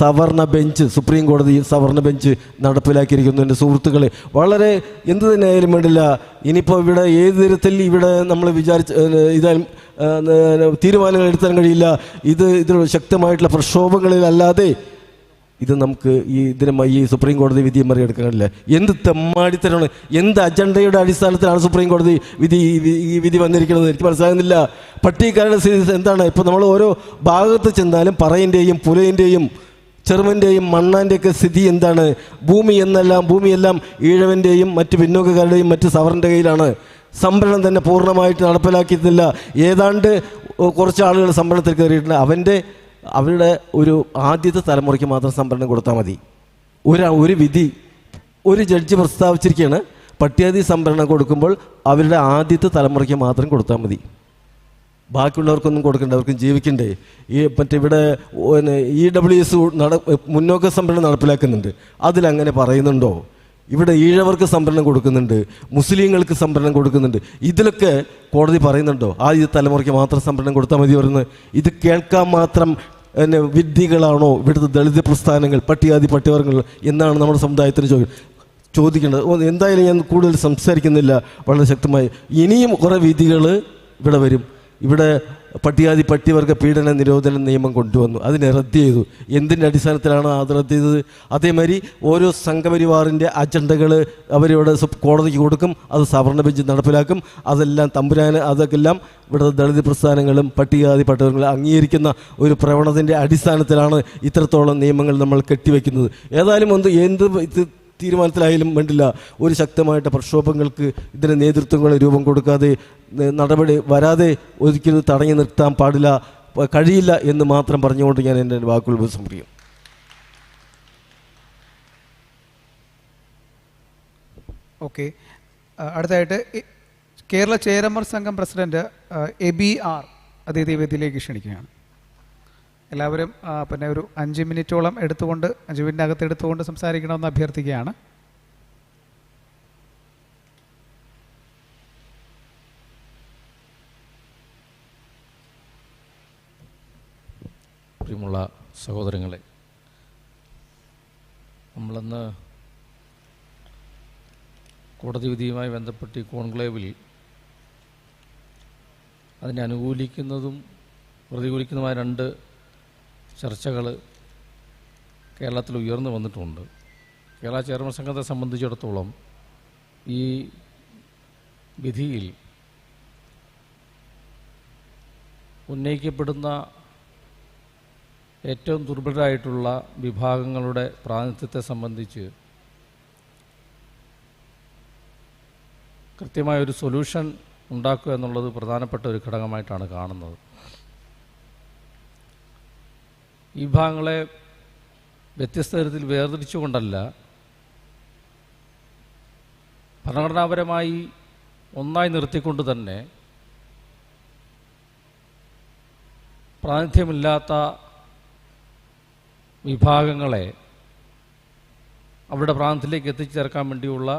സവർണ ബെഞ്ച്, സുപ്രീം കോടതി സവർണ ബെഞ്ച് നടപ്പിലാക്കിയിരിക്കുന്നു. എൻ്റെ സുഹൃത്തുക്കളെ, വളരെ എന്ത് തന്നെ ആയാലും വേണ്ടില്ല. ഇനിയിപ്പോൾ ഇവിടെ ഏത് തരത്തിൽ ഇവിടെ നമ്മൾ തീരുമാനങ്ങൾ എടുത്താൻ കഴിയില്ല. ഇതിന് ശക്തമായിട്ടുള്ള പ്രക്ഷോഭങ്ങളിലല്ലാതെ ഇത് നമുക്ക് ഈ സുപ്രീം കോടതി വിധി മറികടക്കാൻ കഴിയില്ല. എന്ത് തെമ്മാടിത്തരമാണ്, എന്ത് അജണ്ടയുടെ അടിസ്ഥാനത്തിലാണ് സുപ്രീം കോടതി ഈ വിധി വന്നിരിക്കുന്നത് എനിക്ക് മനസ്സിലാകുന്നില്ല. പട്ടികക്കാരുടെ സ്ഥിതി എന്താണ്? ഇപ്പോൾ നമ്മൾ ഓരോ ഭാഗത്ത് ചെന്നാലും പറയൻ്റെയും പുലയൻ്റെയും ചെറുമൻ്റെയും മണ്ണാൻ്റെയൊക്കെ സ്ഥിതി എന്താണ്? ഭൂമിയെല്ലാം ഈഴവൻ്റെയും മറ്റ് പിന്നോക്കക്കാരുടെയും മറ്റ് സവർണൻ്റെ കയ്യിലാണ്. സംവരണം തന്നെ പൂർണ്ണമായിട്ട് നടപ്പിലാക്കിയിട്ടില്ല. ഏതാണ്ട് കുറച്ച് ആളുകൾ സംവരണത്തിൽ കയറിയിട്ടുണ്ട്. അവരുടെ ഒരു ആദ്യത്തെ തലമുറയ്ക്ക് മാത്രം സംവരണം കൊടുത്താൽ മതി. ഒരു വിധി ഒരു ജഡ്ജി പ്രസ്താവിച്ചിരിക്കുകയാണ്, പട്ടികജാതി സംവരണം കൊടുക്കുമ്പോൾ അവരുടെ ആദ്യത്തെ തലമുറയ്ക്ക് മാത്രം കൊടുത്താൽ മതി, ബാക്കിയുള്ളവർക്കൊന്നും കൊടുക്കണ്ട, അവർക്കും ജീവിക്കണ്ടേ. ഇവിടെ EWS മുന്നോക്ക സംവരണം നടപ്പിലാക്കുന്നുണ്ട്, അതിലങ്ങനെ പറയുന്നുണ്ടോ? ഇവിടെ ഈഴവർക്ക് സംവരണം കൊടുക്കുന്നുണ്ട്, മുസ്ലിങ്ങൾക്ക് സംവരണം കൊടുക്കുന്നുണ്ട്, ഇതിലൊക്കെ കോടതി പറയുന്നുണ്ടോ ആദ്യത്തെ തലമുറയ്ക്ക് മാത്രം സംവരണം കൊടുത്താൽ മതി പറയുന്നത്? ഇത് കേൾക്കാൻ മാത്രം വിഡ്ഢികളാണോ ഇവിടുത്തെ ദളിത് പ്രസ്ഥാനങ്ങൾ, പട്ടികവർഗങ്ങൾ എന്നാണ് നമ്മുടെ സമുദായത്തിന് ചോദിക്കേണ്ടത്. എന്തായാലും ഞാൻ കൂടുതൽ സംസാരിക്കുന്നില്ല, വളരെ ശക്തമായി. ഇനിയും കുറേ വിധികൾ ഇവിടെ വരും. ഇവിടെ പട്ടികവർഗ പീഡന നിരോധന നിയമം കൊണ്ടുവന്നു, അതിനെ റദ്ദ് ചെയ്തു. എന്തിൻ്റെ അടിസ്ഥാനത്തിലാണ് അത് റദ്ദ് ചെയ്തത്? അതേമാതിരി ഓരോ സംഘപരിവാറിൻ്റെ അജണ്ടകൾ അവരിവിടെ കോടതിക്ക് കൊടുക്കും, അത് സവർണ ബെഞ്ച് നടപ്പിലാക്കും. അതെല്ലാം അതൊക്കെല്ലാം ഇവിടെ ദളിത് പ്രസ്ഥാനങ്ങളും പട്ടികവർഗങ്ങളും അംഗീകരിക്കുന്ന ഒരു പ്രവണതയുടെ അടിസ്ഥാനത്തിലാണ് ഇത്രത്തോളം നിയമങ്ങൾ നമ്മൾ കെട്ടിവെക്കുന്നത്. ഏതായാലും എന്ത് തീരുമാനത്തിലായാലും വേണ്ടില്ല, ഒരു ശക്തമായിട്ട് പ്രക്ഷോഭങ്ങൾക്ക് ഇതിന് നേതൃത്വങ്ങൾ രൂപം കൊടുക്കാതെ, നടപടി വരാതെ ഒരിക്കലും തടഞ്ഞു നിർത്താൻ കഴിയില്ല എന്ന് മാത്രം പറഞ്ഞുകൊണ്ട് ഞാൻ എൻ്റെ വാക്കുകൾ ഉപസംഹരിക്കും. ഓക്കെ, അടുത്തായിട്ട് കേരള ചേരമർ സംഘം പ്രസിഡന്റ് ABR അതിഥി വേദിയിലേക്ക് ക്ഷണിക്കുകയാണ്. എല്ലാവരും പിന്നെ ഒരു 5 മിനിറ്റോളം 5 മിനിറ്റിനകത്ത് എടുത്തുകൊണ്ട് സംസാരിക്കണമെന്ന് അഭ്യർത്ഥിക്കുകയാണ്. പ്രിയമുള്ള സഹോദരങ്ങളെ, നമ്മളിന്ന് കോടതി വിധിയുമായി ബന്ധപ്പെട്ട് ഈ കോൺക്ലേവിൽ അതിനെ അനുകൂലിക്കുന്നതും പ്രതികൂലിക്കുന്നതുമായ 2 ചർച്ചകൾ കേരളത്തിൽ ഉയർന്നു വന്നിട്ടുണ്ട്. കേരള ചേരമർ സംഘത്തെ സംബന്ധിച്ചിടത്തോളം ഈ വിധിയിൽ ഉന്നയിക്കപ്പെടുന്ന ഏറ്റവും ദുർബലരായിട്ടുള്ള വിഭാഗങ്ങളുടെ പ്രാതിനിധ്യത്തെ സംബന്ധിച്ച് കൃത്യമായൊരു സൊല്യൂഷൻ ഉണ്ടാക്കുക എന്നുള്ളത് പ്രധാനപ്പെട്ട ഒരു ഘടകമായിട്ടാണ് കാണുന്നത്. ഈ വിഭാഗങ്ങളെ വ്യത്യസ്ത തരത്തിൽ വേർതിരിച്ചുകൊണ്ടല്ല, ഭരണഘടനാപരമായി ഒന്നായി നിർത്തിക്കൊണ്ട് തന്നെ പ്രാതിനിധ്യമില്ലാത്ത വിഭാഗങ്ങളെ അവരുടെ പ്രാന്തത്തിലേക്ക് എത്തിച്ചേർക്കാൻ വേണ്ടിയുള്ള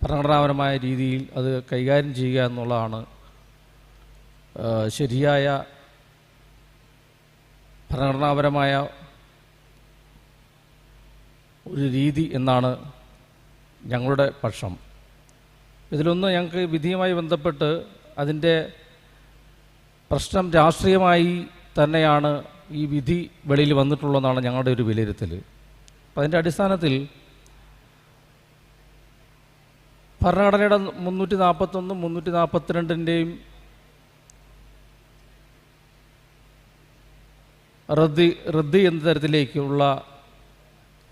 ഭരണഘടനാപരമായ രീതിയിൽ അത് കൈകാര്യം ചെയ്യുക എന്നുള്ളതാണ് ശരിയായ ഭരണഘടനാപരമായ ഒരു രീതി എന്നാണ് ഞങ്ങളുടെ പക്ഷം. ഇതിലൊന്ന്, ഞങ്ങൾക്ക് വിധിയുമായി ബന്ധപ്പെട്ട് അതിൻ്റെ പ്രശ്നം രാഷ്ട്രീയമായി തന്നെയാണ് ഈ വിധി വെളിയിൽ വന്നിട്ടുള്ളതെന്നാണ് ഞങ്ങളുടെ ഒരു വിലയിരുത്തൽ. അപ്പം അതിൻ്റെ അടിസ്ഥാനത്തിൽ ഭരണഘടനയുടെ 341 342ൻ്റെയും റദ്ദ് എന്ന തരത്തിലേക്കുള്ള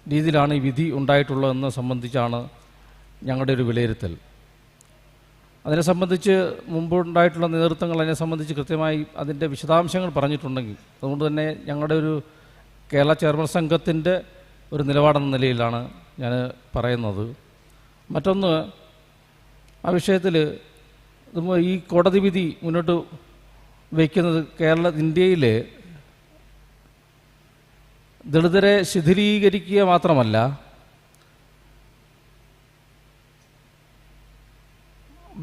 രീതിയിലാണ് ഈ വിധി ഉണ്ടായിട്ടുള്ളതെന്ന് സംബന്ധിച്ചാണ് ഞങ്ങളുടെ ഒരു വിലയിരുത്തൽ. അതിനെ സംബന്ധിച്ച് മുമ്പുണ്ടായിട്ടുള്ള നേതൃത്വങ്ങൾ അതിനെ സംബന്ധിച്ച് കൃത്യമായി അതിൻ്റെ വിശദാംശങ്ങൾ പറഞ്ഞിട്ടുണ്ടെങ്കിൽ അതുകൊണ്ട് തന്നെ ഞങ്ങളുടെ ഒരു കേരള ചേരമർ സംഘത്തിൻ്റെ ഒരു നിലപാടെന്ന നിലയിലാണ് ഞാൻ പറയുന്നത്. മറ്റൊന്ന്, ആ വിഷയത്തിൽ ഈ കോടതി വിധി മുന്നോട്ട് വയ്ക്കുന്നത് ഇന്ത്യയിലെ ദളിതരെ ശിഥിലീകരിക്കുക മാത്രമല്ല,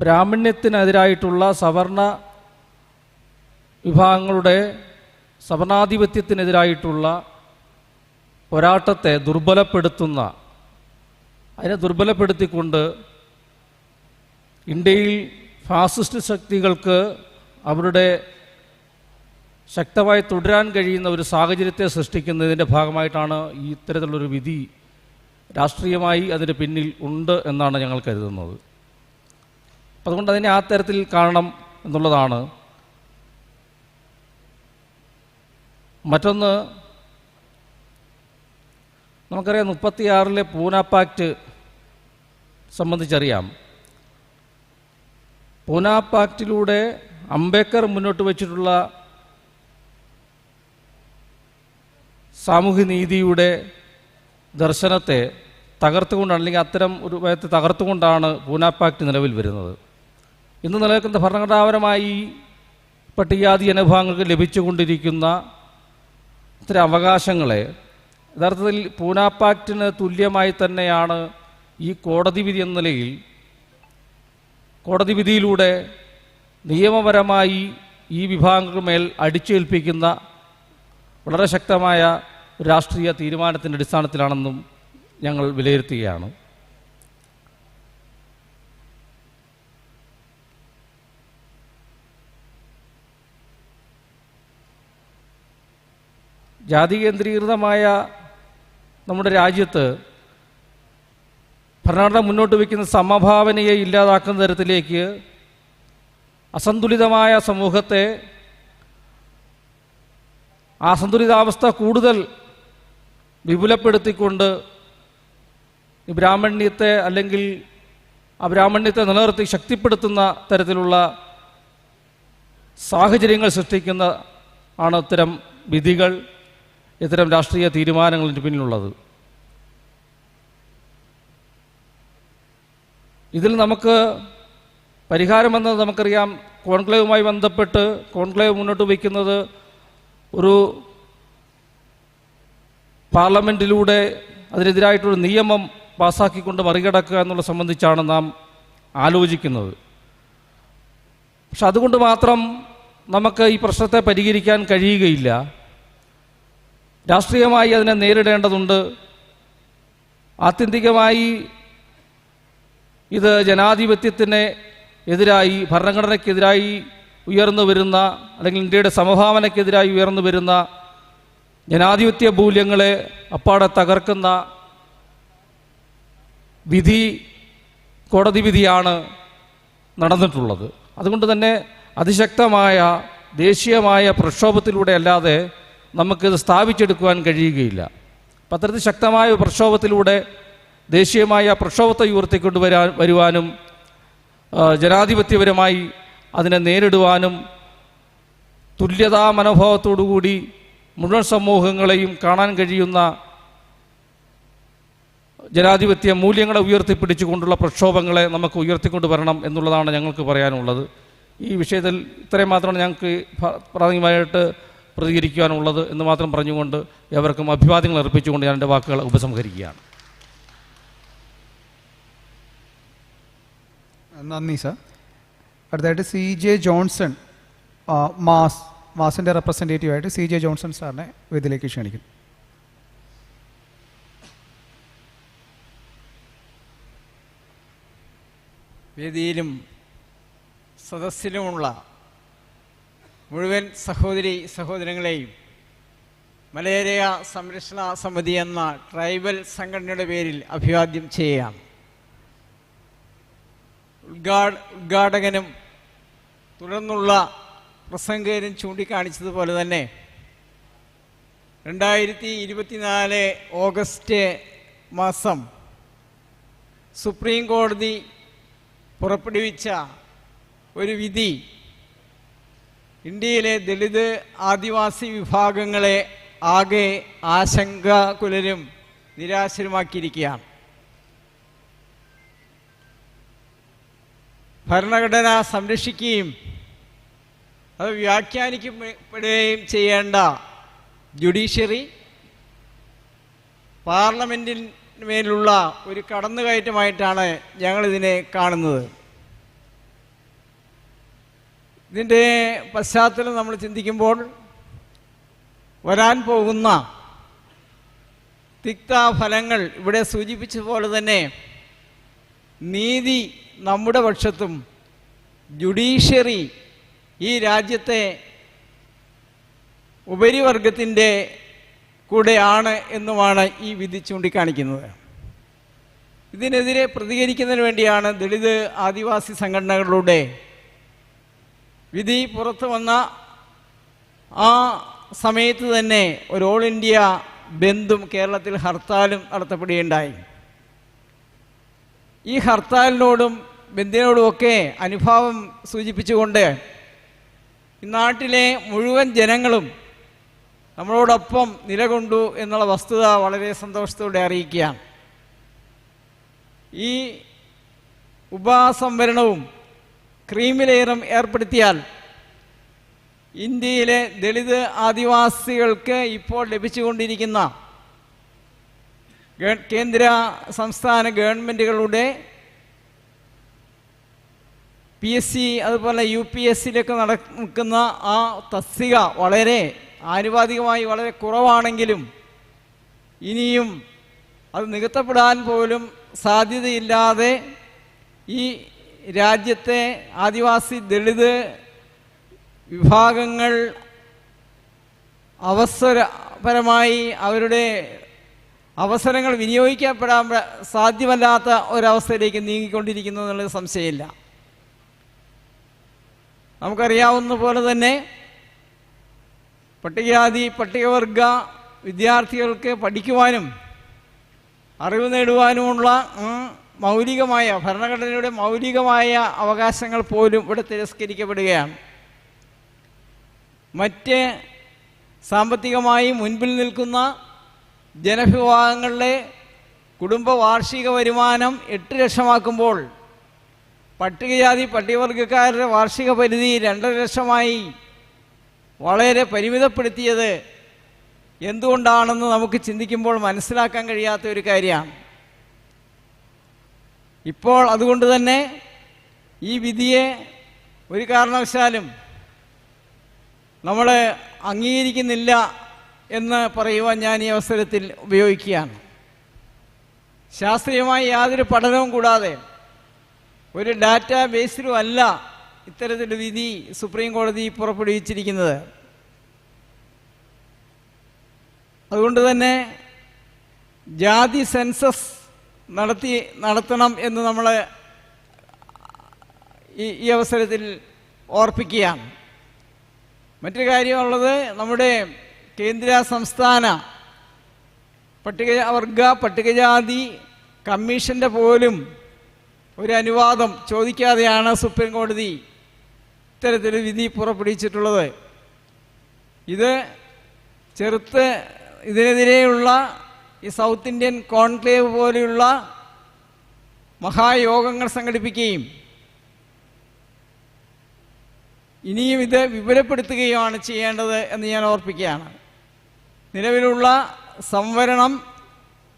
ബ്രാഹ്മണ്യത്തിനെതിരായിട്ടുള്ള സവർണ വിഭാഗങ്ങളുടെ സവർണാധിപത്യത്തിനെതിരായിട്ടുള്ള പോരാട്ടത്തെ അതിനെ ദുർബലപ്പെടുത്തിക്കൊണ്ട് ഇന്ത്യയിൽ ഫാസിസ്റ്റ് ശക്തികൾക്ക് അവരുടെ ശക്തമായി തുടരാൻ കഴിയുന്ന ഒരു സാഹചര്യത്തെ സൃഷ്ടിക്കുന്നതിൻ്റെ ഭാഗമായിട്ടാണ് ഈ ഇത്തരത്തിലുള്ളൊരു വിധി രാഷ്ട്രീയമായി അതിന് പിന്നിൽ ഉണ്ട് എന്നാണ് ഞങ്ങൾ കരുതുന്നത്. അതുകൊണ്ട് അതിനെ ആ തരത്തിൽ കാണണം എന്നുള്ളതാണ്. മറ്റൊന്ന്, നമുക്കറിയാം 36 പൂന പാക്റ്റ് സംബന്ധിച്ചറിയാം. പൂന പാക്റ്റിലൂടെ അംബേദ്കർ മുന്നോട്ട് വച്ചിട്ടുള്ള സാമൂഹ്യനീതിയുടെ ദർശനത്തെ തകർത്തുകൊണ്ടാണ്, അല്ലെങ്കിൽ അത്തരം ഒരു ഭയത്തെ തകർത്തുകൊണ്ടാണ് പൂന പാക്ട് നിലവിൽ വരുന്നത്. ഇന്ന് നിലനിൽക്കുന്ന ഭരണഘടനാപരമായി പട്ടികജാതി ജനവിഭാഗങ്ങൾക്ക് ലഭിച്ചുകൊണ്ടിരിക്കുന്ന ഇത്തരം അവകാശങ്ങളെ യഥാർത്ഥത്തിൽ പൂന പാക്ടിന് തുല്യമായി തന്നെയാണ് ഈ കോടതി വിധി എന്ന നിലയിൽ കോടതി വിധിയിലൂടെ നിയമപരമായി ഈ വിഭാഗങ്ങൾക്ക് മേൽ അടിച്ചേൽപ്പിക്കുന്ന വളരെ ശക്തമായ രാഷ്ട്രീയ തീരുമാനത്തിൻ്റെ അടിസ്ഥാനത്തിലാണെന്നും ഞങ്ങൾ വിലയിരുത്തുകയാണ്. ജാതി കേന്ദ്രീകൃതമായ നമ്മുടെ രാജ്യത്ത് ഭരണഘടന മുന്നോട്ട് വയ്ക്കുന്ന സമഭാവനയെ ഇല്ലാതാക്കുന്ന തരത്തിലേക്ക് അസന്തുലിതമായ സമൂഹത്തെ, ആ സന്തുലിതാവസ്ഥ കൂടുതൽ വിപുലപ്പെടുത്തിക്കൊണ്ട് ബ്രാഹ്മണ്യത്തെ അല്ലെങ്കിൽ അബ്രാഹ്മണ്യത്തെ നിലനിർത്തി ശക്തിപ്പെടുത്തുന്ന തരത്തിലുള്ള സാഹചര്യങ്ങൾ സൃഷ്ടിക്കുന്ന ആണ് ഇത്തരം വിധികൾ, ഇത്തരം രാഷ്ട്രീയ തീരുമാനങ്ങളിന് പിന്നിലുള്ളത്. ഇതിൽ നമുക്ക് പരിഹാരമെന്നത് നമുക്കറിയാം. കോൺക്ലേവുമായി ബന്ധപ്പെട്ട് കോൺക്ലേവ് മുന്നോട്ട് വയ്ക്കുന്നത് ഒരു പാർലമെൻറ്റിലൂടെ അതിനെതിരായിട്ടൊരു നിയമം പാസ്സാക്കിക്കൊണ്ട് മറികടക്കുക എന്നുള്ള സംബന്ധിച്ചാണ് നാം ആലോചിക്കുന്നത്. പക്ഷെ അതുകൊണ്ട് മാത്രം നമുക്ക് ഈ പ്രശ്നത്തെ പരിഹരിക്കാൻ കഴിയുകയില്ല. രാഷ്ട്രീയമായി അതിനെ നേരിടേണ്ടതുണ്ട്. ആത്യന്തികമായി ഇത് ജനാധിപത്യത്തിന് എതിരായി, ഭരണഘടനയ്ക്കെതിരായി ഉയർന്നു വരുന്ന, അല്ലെങ്കിൽ ഇന്ത്യയുടെ സമഭാവനയ്ക്കെതിരായി ഉയർന്നു വരുന്ന ജനാധിപത്യ മൂല്യങ്ങളെ അപ്പാടെ തകർക്കുന്ന വിധി, കോടതി വിധിയാണ് നടന്നിട്ടുള്ളത്. അതുകൊണ്ട് തന്നെ അതിശക്തമായ ദേശീയമായ പ്രക്ഷോഭത്തിലൂടെ അല്ലാതെ നമുക്കിത് സ്ഥാപിച്ചെടുക്കുവാൻ കഴിയുകയില്ല. അത്തരത്തിൽ ശക്തമായ പ്രക്ഷോഭത്തിലൂടെ ദേശീയമായ പ്രക്ഷോഭത്തെ ഉയർത്തിക്കൊണ്ട് വരുവാനും ജനാധിപത്യപരമായി അതിനെ നേരിടുവാനും തുല്യതാ മനോഭാവത്തോടുകൂടി മുഴുവൻ സമൂഹങ്ങളെയും കാണാൻ കഴിയുന്ന ജനാധിപത്യ മൂല്യങ്ങളെ ഉയർത്തിപ്പിടിച്ചുകൊണ്ടുള്ള പ്രക്ഷോഭങ്ങളെ നമുക്ക് ഉയർത്തിക്കൊണ്ട് വരണം എന്നുള്ളതാണ് ഞങ്ങൾക്ക് പറയാനുള്ളത്. ഈ വിഷയത്തിൽ ഇത്രയും മാത്രമാണ് ഞങ്ങൾക്ക് പ്രാഥമികമായിട്ട് പ്രതികരിക്കുവാനുള്ളത് എന്ന് മാത്രം പറഞ്ഞുകൊണ്ട് എവർക്കും അഭിവാദ്യങ്ങൾ അർപ്പിച്ചുകൊണ്ട് ഞാൻ എൻ്റെ വാക്കുകൾ ഉപസംഹരിക്കുകയാണ്. നന്ദി സർ. അടുത്തായിട്ട് CJ ജോൺസൺ, മാസിൻ്റെ റെപ്രസെൻറ്റേറ്റീവായിട്ട് CJ ജോൺസൺ സാറിനെ വേദിയിലേക്ക് ക്ഷണിക്കുന്നു. വേദിയിലും സദസ്സിലുമുള്ള മുഴുവൻ സഹോദരങ്ങളെയും മലയേറിയ സംരക്ഷണ സമിതി എന്ന ട്രൈബൽ സംഘടനയുടെ പേരിൽ അഭിവാദ്യം ചെയ്യുകയാണ്. ഉദ്ഘാടകനും തുടർന്നുള്ള പ്രസംഗകരും ചൂണ്ടിക്കാണിച്ചതുപോലെ തന്നെ 2024 ഓഗസ്റ്റ് മാസം സുപ്രീം കോടതി പുറപ്പെടുവിച്ച ഒരു വിധി ഇന്ത്യയിലെ ദളിത് ആദിവാസി വിഭാഗങ്ങളെ ആകെ ആശങ്കാകുലരും നിരാശരുമാക്കിയിരിക്കുകയാണ്. ഭരണഘടന സംരക്ഷിക്കുകയും അത് വ്യാഖ്യാനിക്കപ്പെടുകയും ചെയ്യേണ്ട ജുഡീഷ്യറി പാർലമെൻറ്റിന് മേലുള്ള ഒരു കടന്നുകയറ്റമായിട്ടാണ് ഞങ്ങളിതിനെ കാണുന്നത്. ഇതിൻ്റെ പശ്ചാത്തലം നമ്മൾ ചിന്തിക്കുമ്പോൾ വരാൻ പോകുന്ന തിക്തഫലങ്ങൾ ഇവിടെ സൂചിപ്പിച്ചതുപോലെ തന്നെ നീതി നമ്മുടെ പക്ഷത്തും ജുഡീഷ്യറി ഈ രാജ്യത്തെ ഉപരിവർഗത്തിൻ്റെ കൂടെയാണ് എന്നുമാണ് ഈ വിധി ചൂണ്ടിക്കാണിക്കുന്നത്. ഇതിനെതിരെ പ്രതികരിക്കുന്നതിന് വേണ്ടിയാണ് ദളിത് ആദിവാസി സംഘടനകളിലൂടെ വിധി പുറത്തു വന്ന ആ സമയത്ത് തന്നെ ഒരു ഓൾ ഇന്ത്യ ബന്ധും കേരളത്തിൽ ഹർത്താലും നടത്തപ്പെടുകയുണ്ടായി. ഈ ഹർത്താലിനോടും ബന്ദിനോടുമൊക്കെ അനുഭാവം സൂചിപ്പിച്ചുകൊണ്ട് ഈ നാട്ടിലെ മുഴുവൻ ജനങ്ങളും നമ്മളോടൊപ്പം നിലകൊണ്ടു എന്നുള്ള വസ്തുത വളരെ സന്തോഷത്തോടെ അറിയിക്കുകയാണ്. ഈ ഉപസംവരണവും ക്രീമി ലെയറും ഏർപ്പെടുത്തിയാൽ ഇന്ത്യയിലെ ദളിത് ആദിവാസികൾക്ക് ഇപ്പോൾ ലഭിച്ചുകൊണ്ടിരിക്കുന്ന കേന്ദ്ര സംസ്ഥാന ഗവൺമെൻറ്റുകളുടെ PSC അതുപോലെ UPSCയിലൊക്കെ നടക്കുന്ന ആ തസ്തിക വളരെ ആനുപാതികമായി വളരെ കുറവാണെങ്കിലും ഇനിയും അത് നികത്തപ്പെടാൻ പോലും സാധ്യതയില്ലാതെ ഈ രാജ്യത്തെ ആദിവാസി ദളിത് വിഭാഗങ്ങൾ അവസരപരമായി അവരുടെ അവസരങ്ങൾ വിനിയോഗിക്കപ്പെടാൻ സാധ്യമല്ലാത്ത ഒരവസ്ഥയിലേക്ക് നീങ്ങിക്കൊണ്ടിരിക്കുന്നു എന്നുള്ളത് സംശയമില്ല. നമുക്കറിയാവുന്ന പോലെ തന്നെ പട്ടികജാതി പട്ടികവർഗ വിദ്യാർത്ഥികൾക്ക് പഠിക്കുവാനും അറിവ് നേടുവാനുമുള്ള മൗലികമായ ഭരണഘടനയുടെ മൗലികമായ അവകാശങ്ങൾ പോലും ഇവിടെ തിരസ്കരിക്കപ്പെടുകയാണ്. മറ്റ് സാമ്പത്തികമായി മുൻപിൽ നിൽക്കുന്ന ജനവിഭാഗങ്ങളുടെ കുടുംബ വാർഷിക വരുമാനം 8 ലക്ഷമാക്കുമ്പോൾ പട്ടികജാതി പട്ടികവർഗക്കാരുടെ വാർഷിക പരിധി 2.5 ലക്ഷമായി വളരെ പരിമിതപ്പെടുത്തിയത് എന്തുകൊണ്ടാണെന്ന് നമുക്ക് ചിന്തിക്കുമ്പോൾ മനസ്സിലാക്കാൻ കഴിയാത്ത ഒരു കാര്യമാണ്. ഇപ്പോൾ അതുകൊണ്ട് തന്നെ ഈ വിധിയെ ഒരു കാരണവശാലും നമ്മൾ അംഗീകരിക്കുന്നില്ല എന്ന് പറയുവാൻ ഞാൻ ഈ അവസരത്തിൽ ഉപയോഗിക്കുകയാണ്. ശാസ്ത്രീയമായി യാതൊരു പഠനവും കൂടാതെ ഒരു ഡാറ്റാ ബേസിലും അല്ല ഇത്തരത്തിലൊരു വിധി സുപ്രീം കോടതി പുറപ്പെടുവിച്ചിരിക്കുന്നത്. അതുകൊണ്ട് തന്നെ ജാതി സെൻസസ് നടത്തണം എന്ന് നമ്മൾ ഈ അവസരത്തിൽ ഓർപ്പിക്കുകയാണ്. മറ്റൊരു കാര്യമുള്ളത്, നമ്മുടെ കേന്ദ്ര സംസ്ഥാന പട്ടികവർഗ പട്ടികജാതി കമ്മീഷൻ്റെ പോലും ഒരു അനുവാദം ചോദിക്കാതെയാണ് സുപ്രീം കോടതി ഇത്തരത്തിലൊരു വിധി പുറപ്പെടുവിച്ചിട്ടുള്ളത്. ഇത് ഇതിനെതിരെയുള്ള ഈ സൗത്ത് ഇന്ത്യൻ കോൺക്ലേവ് പോലെയുള്ള മഹായോഗങ്ങൾ സംഘടിപ്പിക്കുകയും ഇനിയും ഇത് വിപുലപ്പെടുത്തുകയുമാണ് ചെയ്യേണ്ടത് എന്ന് ഞാൻ ഓർപ്പിക്കുകയാണ്. നിലവിലുള്ള സംവരണം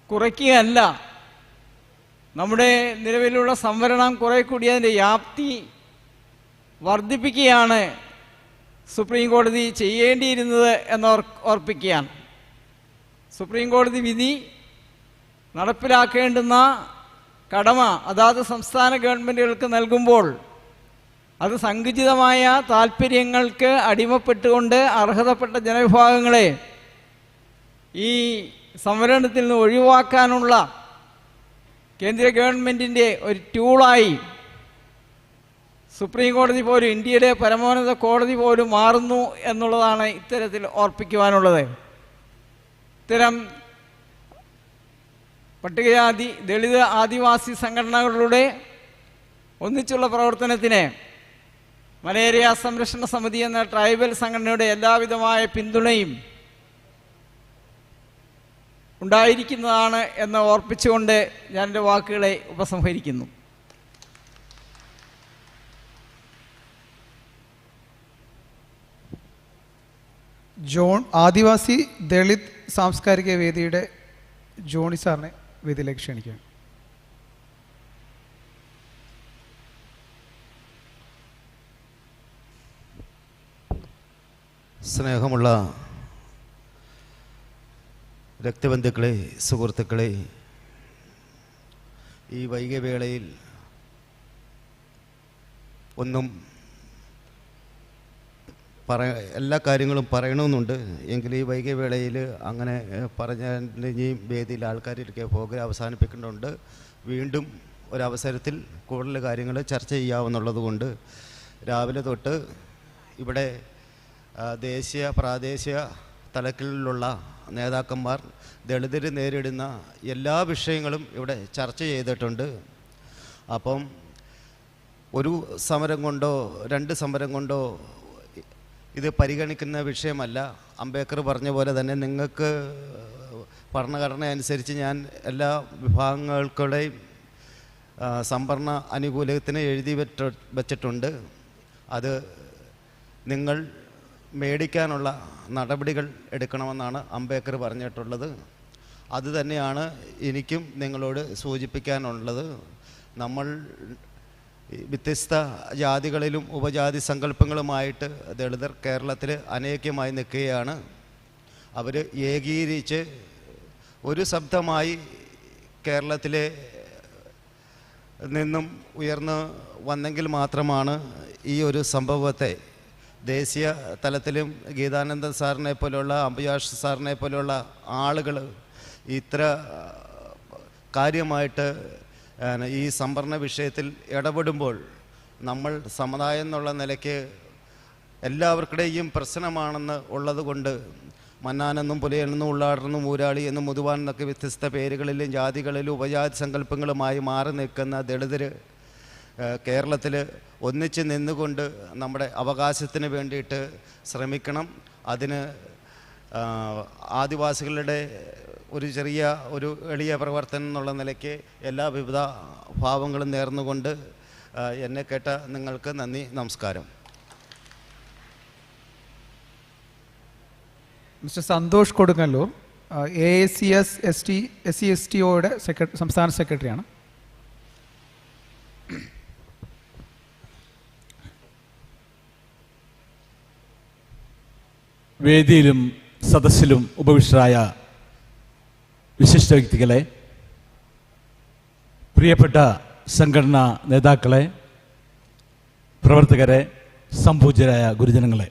കുറയ്ക്കുകയല്ല, നമ്മുടെ നിലവിലുള്ള സംവരണം കുറെ കൂടി അതിൻ്റെ വ്യാപ്തി വർദ്ധിപ്പിക്കുകയാണ് സുപ്രീം കോടതി ചെയ്യേണ്ടിയിരുന്നത് എന്ന് ഓർപ്പിക്കുകയാണ്. സുപ്രീം കോടതി വിധി നടപ്പിലാക്കേണ്ടുന്ന കടമ അതാത് സംസ്ഥാന ഗവൺമെൻറ്റുകൾക്ക് നൽകുമ്പോൾ അത് സങ്കുചിതമായ താല്പര്യങ്ങൾക്ക് അടിമപ്പെട്ടുകൊണ്ട് അർഹതപ്പെട്ട ജനവിഭാഗങ്ങളെ ഈ സംവരണത്തിൽ നിന്ന് ഒഴിവാക്കാനുള്ള കേന്ദ്ര ഗവൺമെൻറ്റിൻ്റെ ഒരു ടൂളായി സുപ്രീം കോടതി പോലും ഇന്ത്യയുടെ പരമോന്നത കോടതി പോലും മാറുന്നു എന്നുള്ളതാണ് ഇത്തരത്തിൽ ഓർപ്പിക്കുവാനുള്ളത്. ഇത്തരം പട്ടികജാതി ദളിത് ആദിവാസി സംഘടനകളുടെ ഒന്നിച്ചുള്ള പ്രവർത്തനത്തിന് മലേറിയ സംരക്ഷണ സമിതി എന്ന ട്രൈബൽ സംഘടനയുടെ എല്ലാവിധമായ പിന്തുണയും ഉണ്ടായിരിക്കുന്നതാണ് എന്ന് ഓർപ്പിച്ചുകൊണ്ട് ഞാൻ എൻ്റെ വാക്കുകളെ ഉപസംഹരിക്കുന്നു. ആദിവാസി ദളിത് സാംസ്കാരിക വേദിയുടെ ജോണി സാറിനെ വേദിയിലേക്ക് ക്ഷണിക്കുകയാണ്. സ്നേഹമുള്ള രക്തബന്ധുക്കളെ, സുഹൃത്തുക്കളെ, ഈ വൈകിയ വേളയിൽ ഒന്നും എല്ലാ കാര്യങ്ങളും പറയണമെന്നുണ്ട്. എങ്കിൽ ഈ വൈകിയ വേളയിൽ അങ്ങനെ പറഞ്ഞിനെയും വേദിയിൽ ആൾക്കാരിലേക്ക് പ്രോഗ്രാം അവസാനിപ്പിക്കേണ്ടതുണ്ട്. വീണ്ടും ഒരവസരത്തിൽ കൂടുതൽ കാര്യങ്ങൾ ചർച്ച ചെയ്യാവുന്നുള്ളത് കൊണ്ട് രാവിലെ തൊട്ട് ഇവിടെ ദേശീയ പ്രാദേശിക തലത്തിലുള്ള നേതാക്കന്മാർ ദളിതർ നേരിടുന്ന എല്ലാ വിഷയങ്ങളും ഇവിടെ ചർച്ച ചെയ്തിട്ടുണ്ട്. അപ്പം ഒരു സമരം കൊണ്ടോ 2 സമരം കൊണ്ടോ ഇത് പരിഗണിക്കുന്ന വിഷയമല്ല. അംബേദ്കർ പറഞ്ഞ പോലെ തന്നെ നിങ്ങൾക്ക് ഭരണഘടന അനുസരിച്ച് ഞാൻ എല്ലാ വിഭാഗങ്ങൾക്കുടെയും സംവരണ അനുകൂലത്തിന് എഴുതി വച്ചിട്ടുണ്ട്. അത് നിങ്ങൾ മേടിക്കാനുള്ള നടപടികൾ എടുക്കണമെന്നാണ് അംബേദ്കർ പറഞ്ഞിട്ടുള്ളത്. അതുതന്നെയാണ് എനിക്കും നിങ്ങളോട് സൂചിപ്പിക്കാനുള്ളത്. നമ്മൾ വ്യത്യസ്ത ജാതികളിലും ഉപജാതി സങ്കല്പങ്ങളുമായിട്ട് ദളിതർ കേരളത്തിൽ അനേക്യമായി നിൽക്കുകയാണ്. അവർ ഏകീകരിച്ച് ഒരു ശബ്ദമായി കേരളത്തിലെ നിന്നും ഉയർന്നു വന്നെങ്കിൽ മാത്രമാണ് ഈ ഒരു സംഭവത്തെ ദേശീയ തലത്തിലും ഗീതാനന്ദൻ സാറിനെ പോലെയുള്ള അംബുജാഷ് സാറിനെ പോലെയുള്ള ആളുകൾ ഇത്ര കാര്യമായിട്ട് ഈ സംവരണ വിഷയത്തിൽ ഇടപെടുമ്പോൾ നമ്മൾ സമുദായം എന്നുള്ള നിലയ്ക്ക് എല്ലാവർക്കിടെയും പ്രശ്നമാണെന്ന് ഉള്ളത് കൊണ്ട് മന്നാനെന്നും പുലയെന്നും ഉള്ളാടെന്നും ഊരാളി എന്നും മുതുവാൻ എന്നൊക്കെ വ്യത്യസ്ത പേരുകളിലും ജാതികളിലും ഉപജാതി സങ്കല്പങ്ങളുമായി മാറി നിൽക്കുന്ന ദളിതർ കേരളത്തിൽ ഒന്നിച്ച് നിന്നുകൊണ്ട് നമ്മുടെ അവകാശത്തിന് വേണ്ടിയിട്ട് ശ്രമിക്കണം. അതിന് ആദിവാസികളുടെ ഒരു ചെറിയ ഒരു എളിയ പ്രവർത്തനം എന്നുള്ള നിലയ്ക്ക് എല്ലാ വിവിധ ഭാവങ്ങളും നേർന്നുകൊണ്ട് എന്നെ കേട്ട നിങ്ങൾക്ക് നന്ദി, നമസ്കാരം. മിസ്റ്റർ സന്തോഷ് കൊടുങ്ങല്ലൂർ, AACS SC/ST/Oയുടെ സംസ്ഥാന സെക്രട്ടറിയാണ്. വേദിയിലും സദസ്സിലും ഉപവിഷ്ടരായ വിശിഷ്ട വ്യക്തികളെ, പ്രിയപ്പെട്ട സംഘടനാ നേതാക്കളെ, പ്രവർത്തകരെ, സംപൂജ്യരായ ഗുരുജനങ്ങളെ,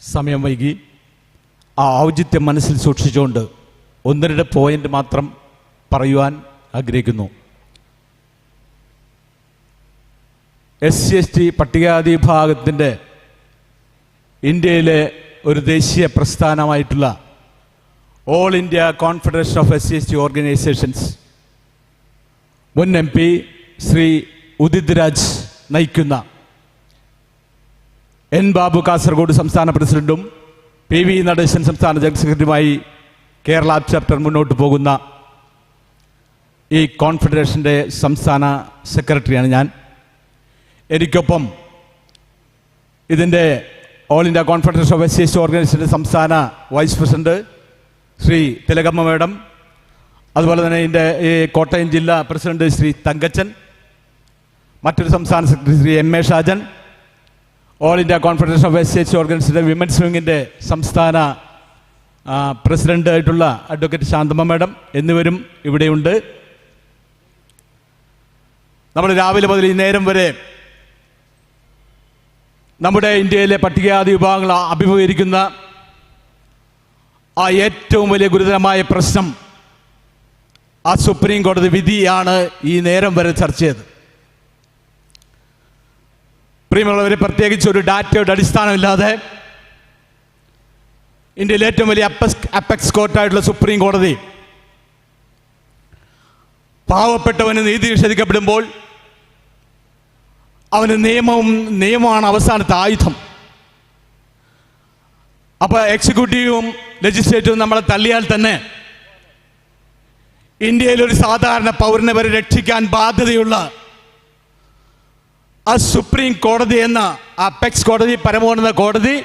സമയം വൈകി ആ ഔചിത്യം മനസ്സിൽ സൂക്ഷിച്ചുകൊണ്ട് 1-2 പോയിന്റ് മാത്രം പറയുവാൻ ആഗ്രഹിക്കുന്നു. SC/ST പട്ടികജാതി വിഭാഗത്തിൻ്റെ ഇന്ത്യയിലെ ഒരു ദേശീയ പ്രസ്ഥാനമായിട്ടുള്ള all India confederation of SC/ST organisations മുൻ MP ശ്രീ ഉദിത് രാജ് നയിക്കുന്ന N ബാബു കാസർഗോഡ് സംസ്ഥാന പ്രസിഡന്റും PV നടേശൻ സംസ്ഥാന ജനറൽ സെക്രട്ടറിയുമായി കേരള ചാപ്റ്റർ മുന്നോട്ട് പോകുന്ന ഈ കോൺഫെഡറേഷൻ്റെ സംസ്ഥാന സെക്രട്ടറിയാണ് ഞാൻ. എനിക്കൊപ്പം ഇതിൻ്റെ all India confederation of SC/ST ഓർഗനൈസേഷൻ്റെ സംസ്ഥാന vice president Shri Thilakamma madam, അതുപോലെ തന്നെ ഇതിൻ്റെ ഈ കോട്ടയം ജില്ലാ പ്രസിഡന്റ് ശ്രീ തങ്കച്ചൻ, മറ്റൊരു സംസ്ഥാന secretary Shri MA Shajan, all India confederation of SC/ST ഓർഗനൈസേഷൻ്റെ വിമൻസ് വിങ്ങിൻ്റെ സംസ്ഥാന പ്രസിഡൻ്റായിട്ടുള്ള അഡ്വക്കേറ്റ് ശാന്തമ്മ മേഡം എന്നിവരും ഇവിടെയുണ്ട്. നമ്മൾ രാവിലെ മുതൽ ഈ നേരം വരെ നമ്മുടെ ഇന്ത്യയിലെ പട്ടികജാതി വിഭാഗങ്ങൾ അഭിമുഖീകരിക്കുന്ന ആ ഏറ്റവും വലിയ ഗുരുതരമായ പ്രശ്നം, ആ സുപ്രീം കോടതി വിധിയാണ് ഈ നേരം വരെ ചർച്ച ചെയ്തത്. പ്രിയമുള്ളവരെ, പ്രത്യേകിച്ച് ഒരു ഡാറ്റയുടെ അടിസ്ഥാനമില്ലാതെ ഇന്ത്യയിലെ ഏറ്റവും വലിയ അപ്പെക്സ് കോർട്ടായിട്ടുള്ള സുപ്രീം കോടതി പാവപ്പെട്ടവന് നീതി നിഷേധിക്കപ്പെടുമ്പോൾ അവന് നിയമമാണ് അവസാനത്തെ ആയുധം. അപ്പോൾ എക്സിക്യൂട്ടീവും ലെജിസ്ലേറ്റീവും നമ്മളെ തള്ളിയാൽ തന്നെ ഇന്ത്യയിലൊരു സാധാരണ പൗരനെ വരെ രക്ഷിക്കാൻ ബാധ്യതയുള്ള ആ സുപ്രീം കോടതി എന്ന അപ്പെക്സ് കോടതി, പരമോന്നത കോടതി,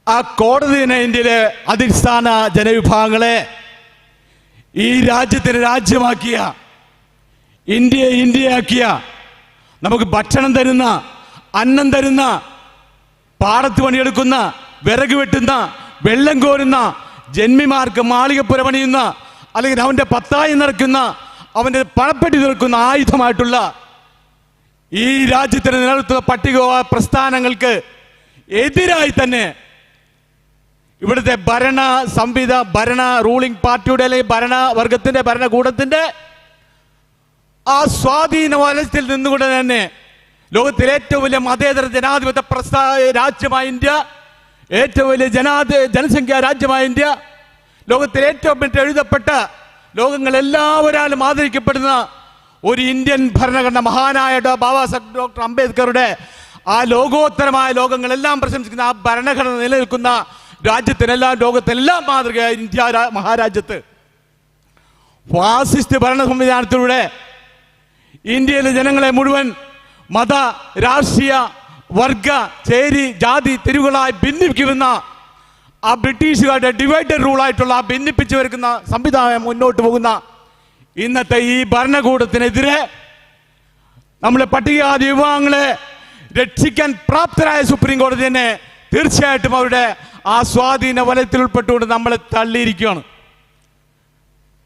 ആ കോടതിനെ ഇന്ത്യയിലെ അടിസ്ഥാന ജനവിഭാഗങ്ങളെ ഈ രാജ്യത്തിന് രാജ്യമാക്കിയ, ഇന്ത്യയെ ഇന്ത്യയാക്കിയ, നമുക്ക് ഭക്ഷണം തരുന്ന, അന്നം തരുന്ന, പാടത്ത് പണിയെടുക്കുന്ന, വിറക് വെട്ടുന്ന, വെള്ളം കോരുന്ന, ജന്മിമാർക്ക് മാളികപ്പുര പണിയുന്ന, അല്ലെങ്കിൽ അവൻ്റെ പത്തായി നിറയ്ക്കുന്ന, അവൻ്റെ പണപ്പെട്ടി നിറക്കുന്ന ആയുധമായിട്ടുള്ള ഈ രാജ്യത്തിന് നിലനിർത്തുന്ന പട്ടിക പ്രസ്ഥാനങ്ങൾക്ക് എതിരായി തന്നെ ഇവിടുത്തെ ഭരണ റൂളിംഗ് പാർട്ടിയുടെ അല്ലെങ്കിൽ ഭരണവർഗത്തിൻ്റെ ഭരണകൂടത്തിൻ്റെ ആ സ്വാധീന വലയത്തിൽ നിന്നുകൊണ്ട് തന്നെ ലോകത്തിലെ ഏറ്റവും വലിയ മതേതര ജനാധിപത്യ രാജ്യമായ ഇന്ത്യ, ഏറ്റവും വലിയ ജനസംഖ്യാ രാജ്യമായ ഇന്ത്യ, ലോകത്തിലെ ഏറ്റവും വലിയ എഴുതപ്പെട്ട, ലോകങ്ങളെല്ലാവരാലും ആദരിക്കപ്പെടുന്ന ഒരു ഇന്ത്യൻ ഭരണഘടന, മഹാനായ ഡോക്ടർ അംബേദ്കറുടെ ആ ലോകോത്തരമായ, ലോകങ്ങളെല്ലാം പ്രശംസിക്കുന്ന ആ ഭരണഘടന നിലനിൽക്കുന്ന രാജ്യത്തിനെല്ലാം, ലോകത്തെല്ലാം മാതൃകയായ ഇന്ത്യ മഹാരാജ്യത്ത് ഫാസിസ്റ്റ് ഭരണ സംവിധാനത്തിലൂടെ ഇന്ത്യയിലെ ജനങ്ങളെ മുഴുവൻ മത, രാഷ്ട്രീയ, വർഗ, ചേരി, ജാതി തെരുവുകളായി ഭിന്നിപ്പിക്കുന്ന ആ ബ്രിട്ടീഷുകാരുടെ ഡിവൈഡഡ് റൂളായിട്ടുള്ള ആ ഭിന്നിപ്പിച്ചു വരുന്ന സംവിധാനം മുന്നോട്ട് പോകുന്ന ഇന്നത്തെ ഈ ഭരണകൂടത്തിനെതിരെ നമ്മളെ പട്ടികജാതി വിഭാഗങ്ങളെ രക്ഷിക്കാൻ പ്രാപ്തരായ സുപ്രീം കോടതി തന്നെ തീർച്ചയായിട്ടും അവരുടെ ആ സ്വാധീന വലയത്തിൽ ഉൾപ്പെട്ടുകൊണ്ട് നമ്മളെ തള്ളിയിരിക്കുകയാണ്.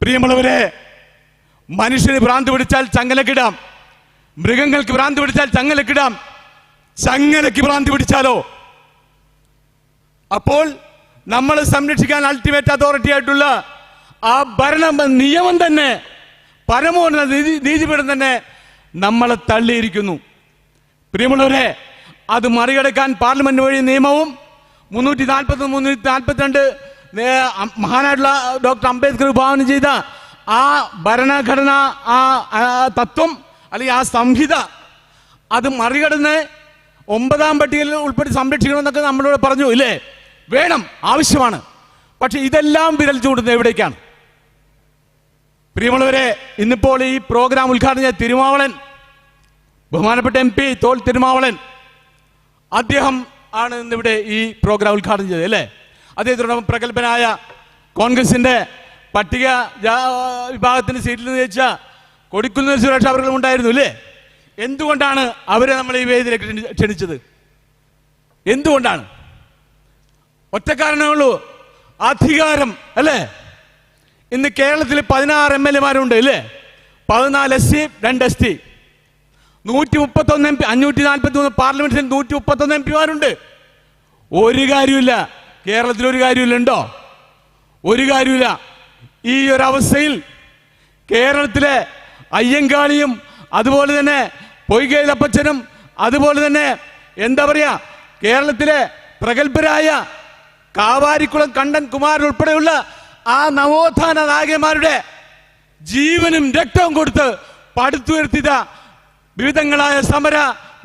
പ്രിയമുള്ളവരെ, മനുഷ്യന് ഭ്രാന്ത് പിടിച്ചാൽ ചങ്ങലക്കിടാം, മൃഗങ്ങൾക്ക് ഭ്രാന്ത് പിടിച്ചാൽ ചങ്ങലക്കിടാം, ചങ്ങലയ്ക്ക് ഭ്രാന്ത് പിടിച്ചാലോ? അപ്പോൾ നമ്മൾ സംരക്ഷിക്കാൻ അൾട്ടിമേറ്റ് അതോറിറ്റി ആയിട്ടുള്ള ആ ഭരണ നിയമം തന്നെ, പരമോന്നത നീതിപീഠം തന്നെ നമ്മളെ തള്ളിയിരിക്കുന്നു. പ്രിയമുള്ളവരെ, അത് മറികടക്കാൻ പാർലമെന്റ് വഴി നിയമവും 340, 342 മഹാനായിട്ടുള്ള ഡോക്ടർ അംബേദ്കർ വിഭാവനം ചെയ്ത ആ ഭരണഘടന, ആ തത്വം അല്ലെങ്കിൽ ആ സംഹിത, അത് മറികടന്ന് 9ാം പട്ടികയിൽ ഉൾപ്പെടെ സംരക്ഷിക്കണമെന്നൊക്കെ നമ്മളോട് പറഞ്ഞു ഇല്ലേ? വേണം, ആവശ്യമാണ്. പക്ഷെ ഇതെല്ലാം വിരൽ ചൂണ്ടുന്നത് എവിടേക്കാണ്? പ്രിയമുള്ളവരെ, ഇന്നിപ്പോൾ ഈ പ്രോഗ്രാം ഉദ്ഘാടനം ചെയ്ത തിരുമാവളൻ, ബഹുമാനപ്പെട്ട MP തോൽ തിരുമാവളൻ, അദ്ദേഹം ആണ് ഇന്നിവിടെ ഈ പ്രോഗ്രാം ഉദ്ഘാടനം ചെയ്തത് അല്ലേ? അദ്ദേഹത്തോടൊപ്പം പ്രഗത്ഭനായ കോൺഗ്രസിന്റെ പട്ടിക വിഭാഗത്തിന്റെ സീറ്റിൽ ജയിച്ച കൊടിക്കുന്നിൽ സുരേഷ് അവർ ഉണ്ടായിരുന്നു അല്ലേ? എന്തുകൊണ്ടാണ് അവരെ നമ്മൾ ഈ വേദിയിലേക്ക് ക്ഷണിച്ചത്? എന്തുകൊണ്ടാണ്? ഒറ്റ കാരണമേ ഉള്ളൂ, അധികാരം അല്ലേ? ഇന്ന് കേരളത്തിൽ 16 MLA-മാരുണ്ട് അല്ലേ? 14 SC, 2 ST, 131 MP, 543 പാർലമെന്റിൽ 131 MP-മാരുണ്ട്. ഒരു കാര്യമില്ല, കേരളത്തിൽ ഒരു കാര്യമില്ല. ഉണ്ടോ? ഒരു കാര്യമില്ല. ഈ ഒരു അവസ്ഥയിൽ കേരളത്തിലെ അയ്യങ്കാളിയും അതുപോലെ തന്നെ പൊയ്കയിലപ്പച്ചനും അതുപോലെ തന്നെ എന്താ പറയാ, കേരളത്തിലെ പ്രഗത്ഭരായ കാവാരിക്കുളം കണ്ടൻ കുമാരൻ ഉൾപ്പെടെയുള്ള ആ നവോത്ഥാന നായകന്മാരുടെ ജീവനും രക്തവും കൊടുത്ത് പടുത്തുയർത്തിയ വിവിധങ്ങളായ സമര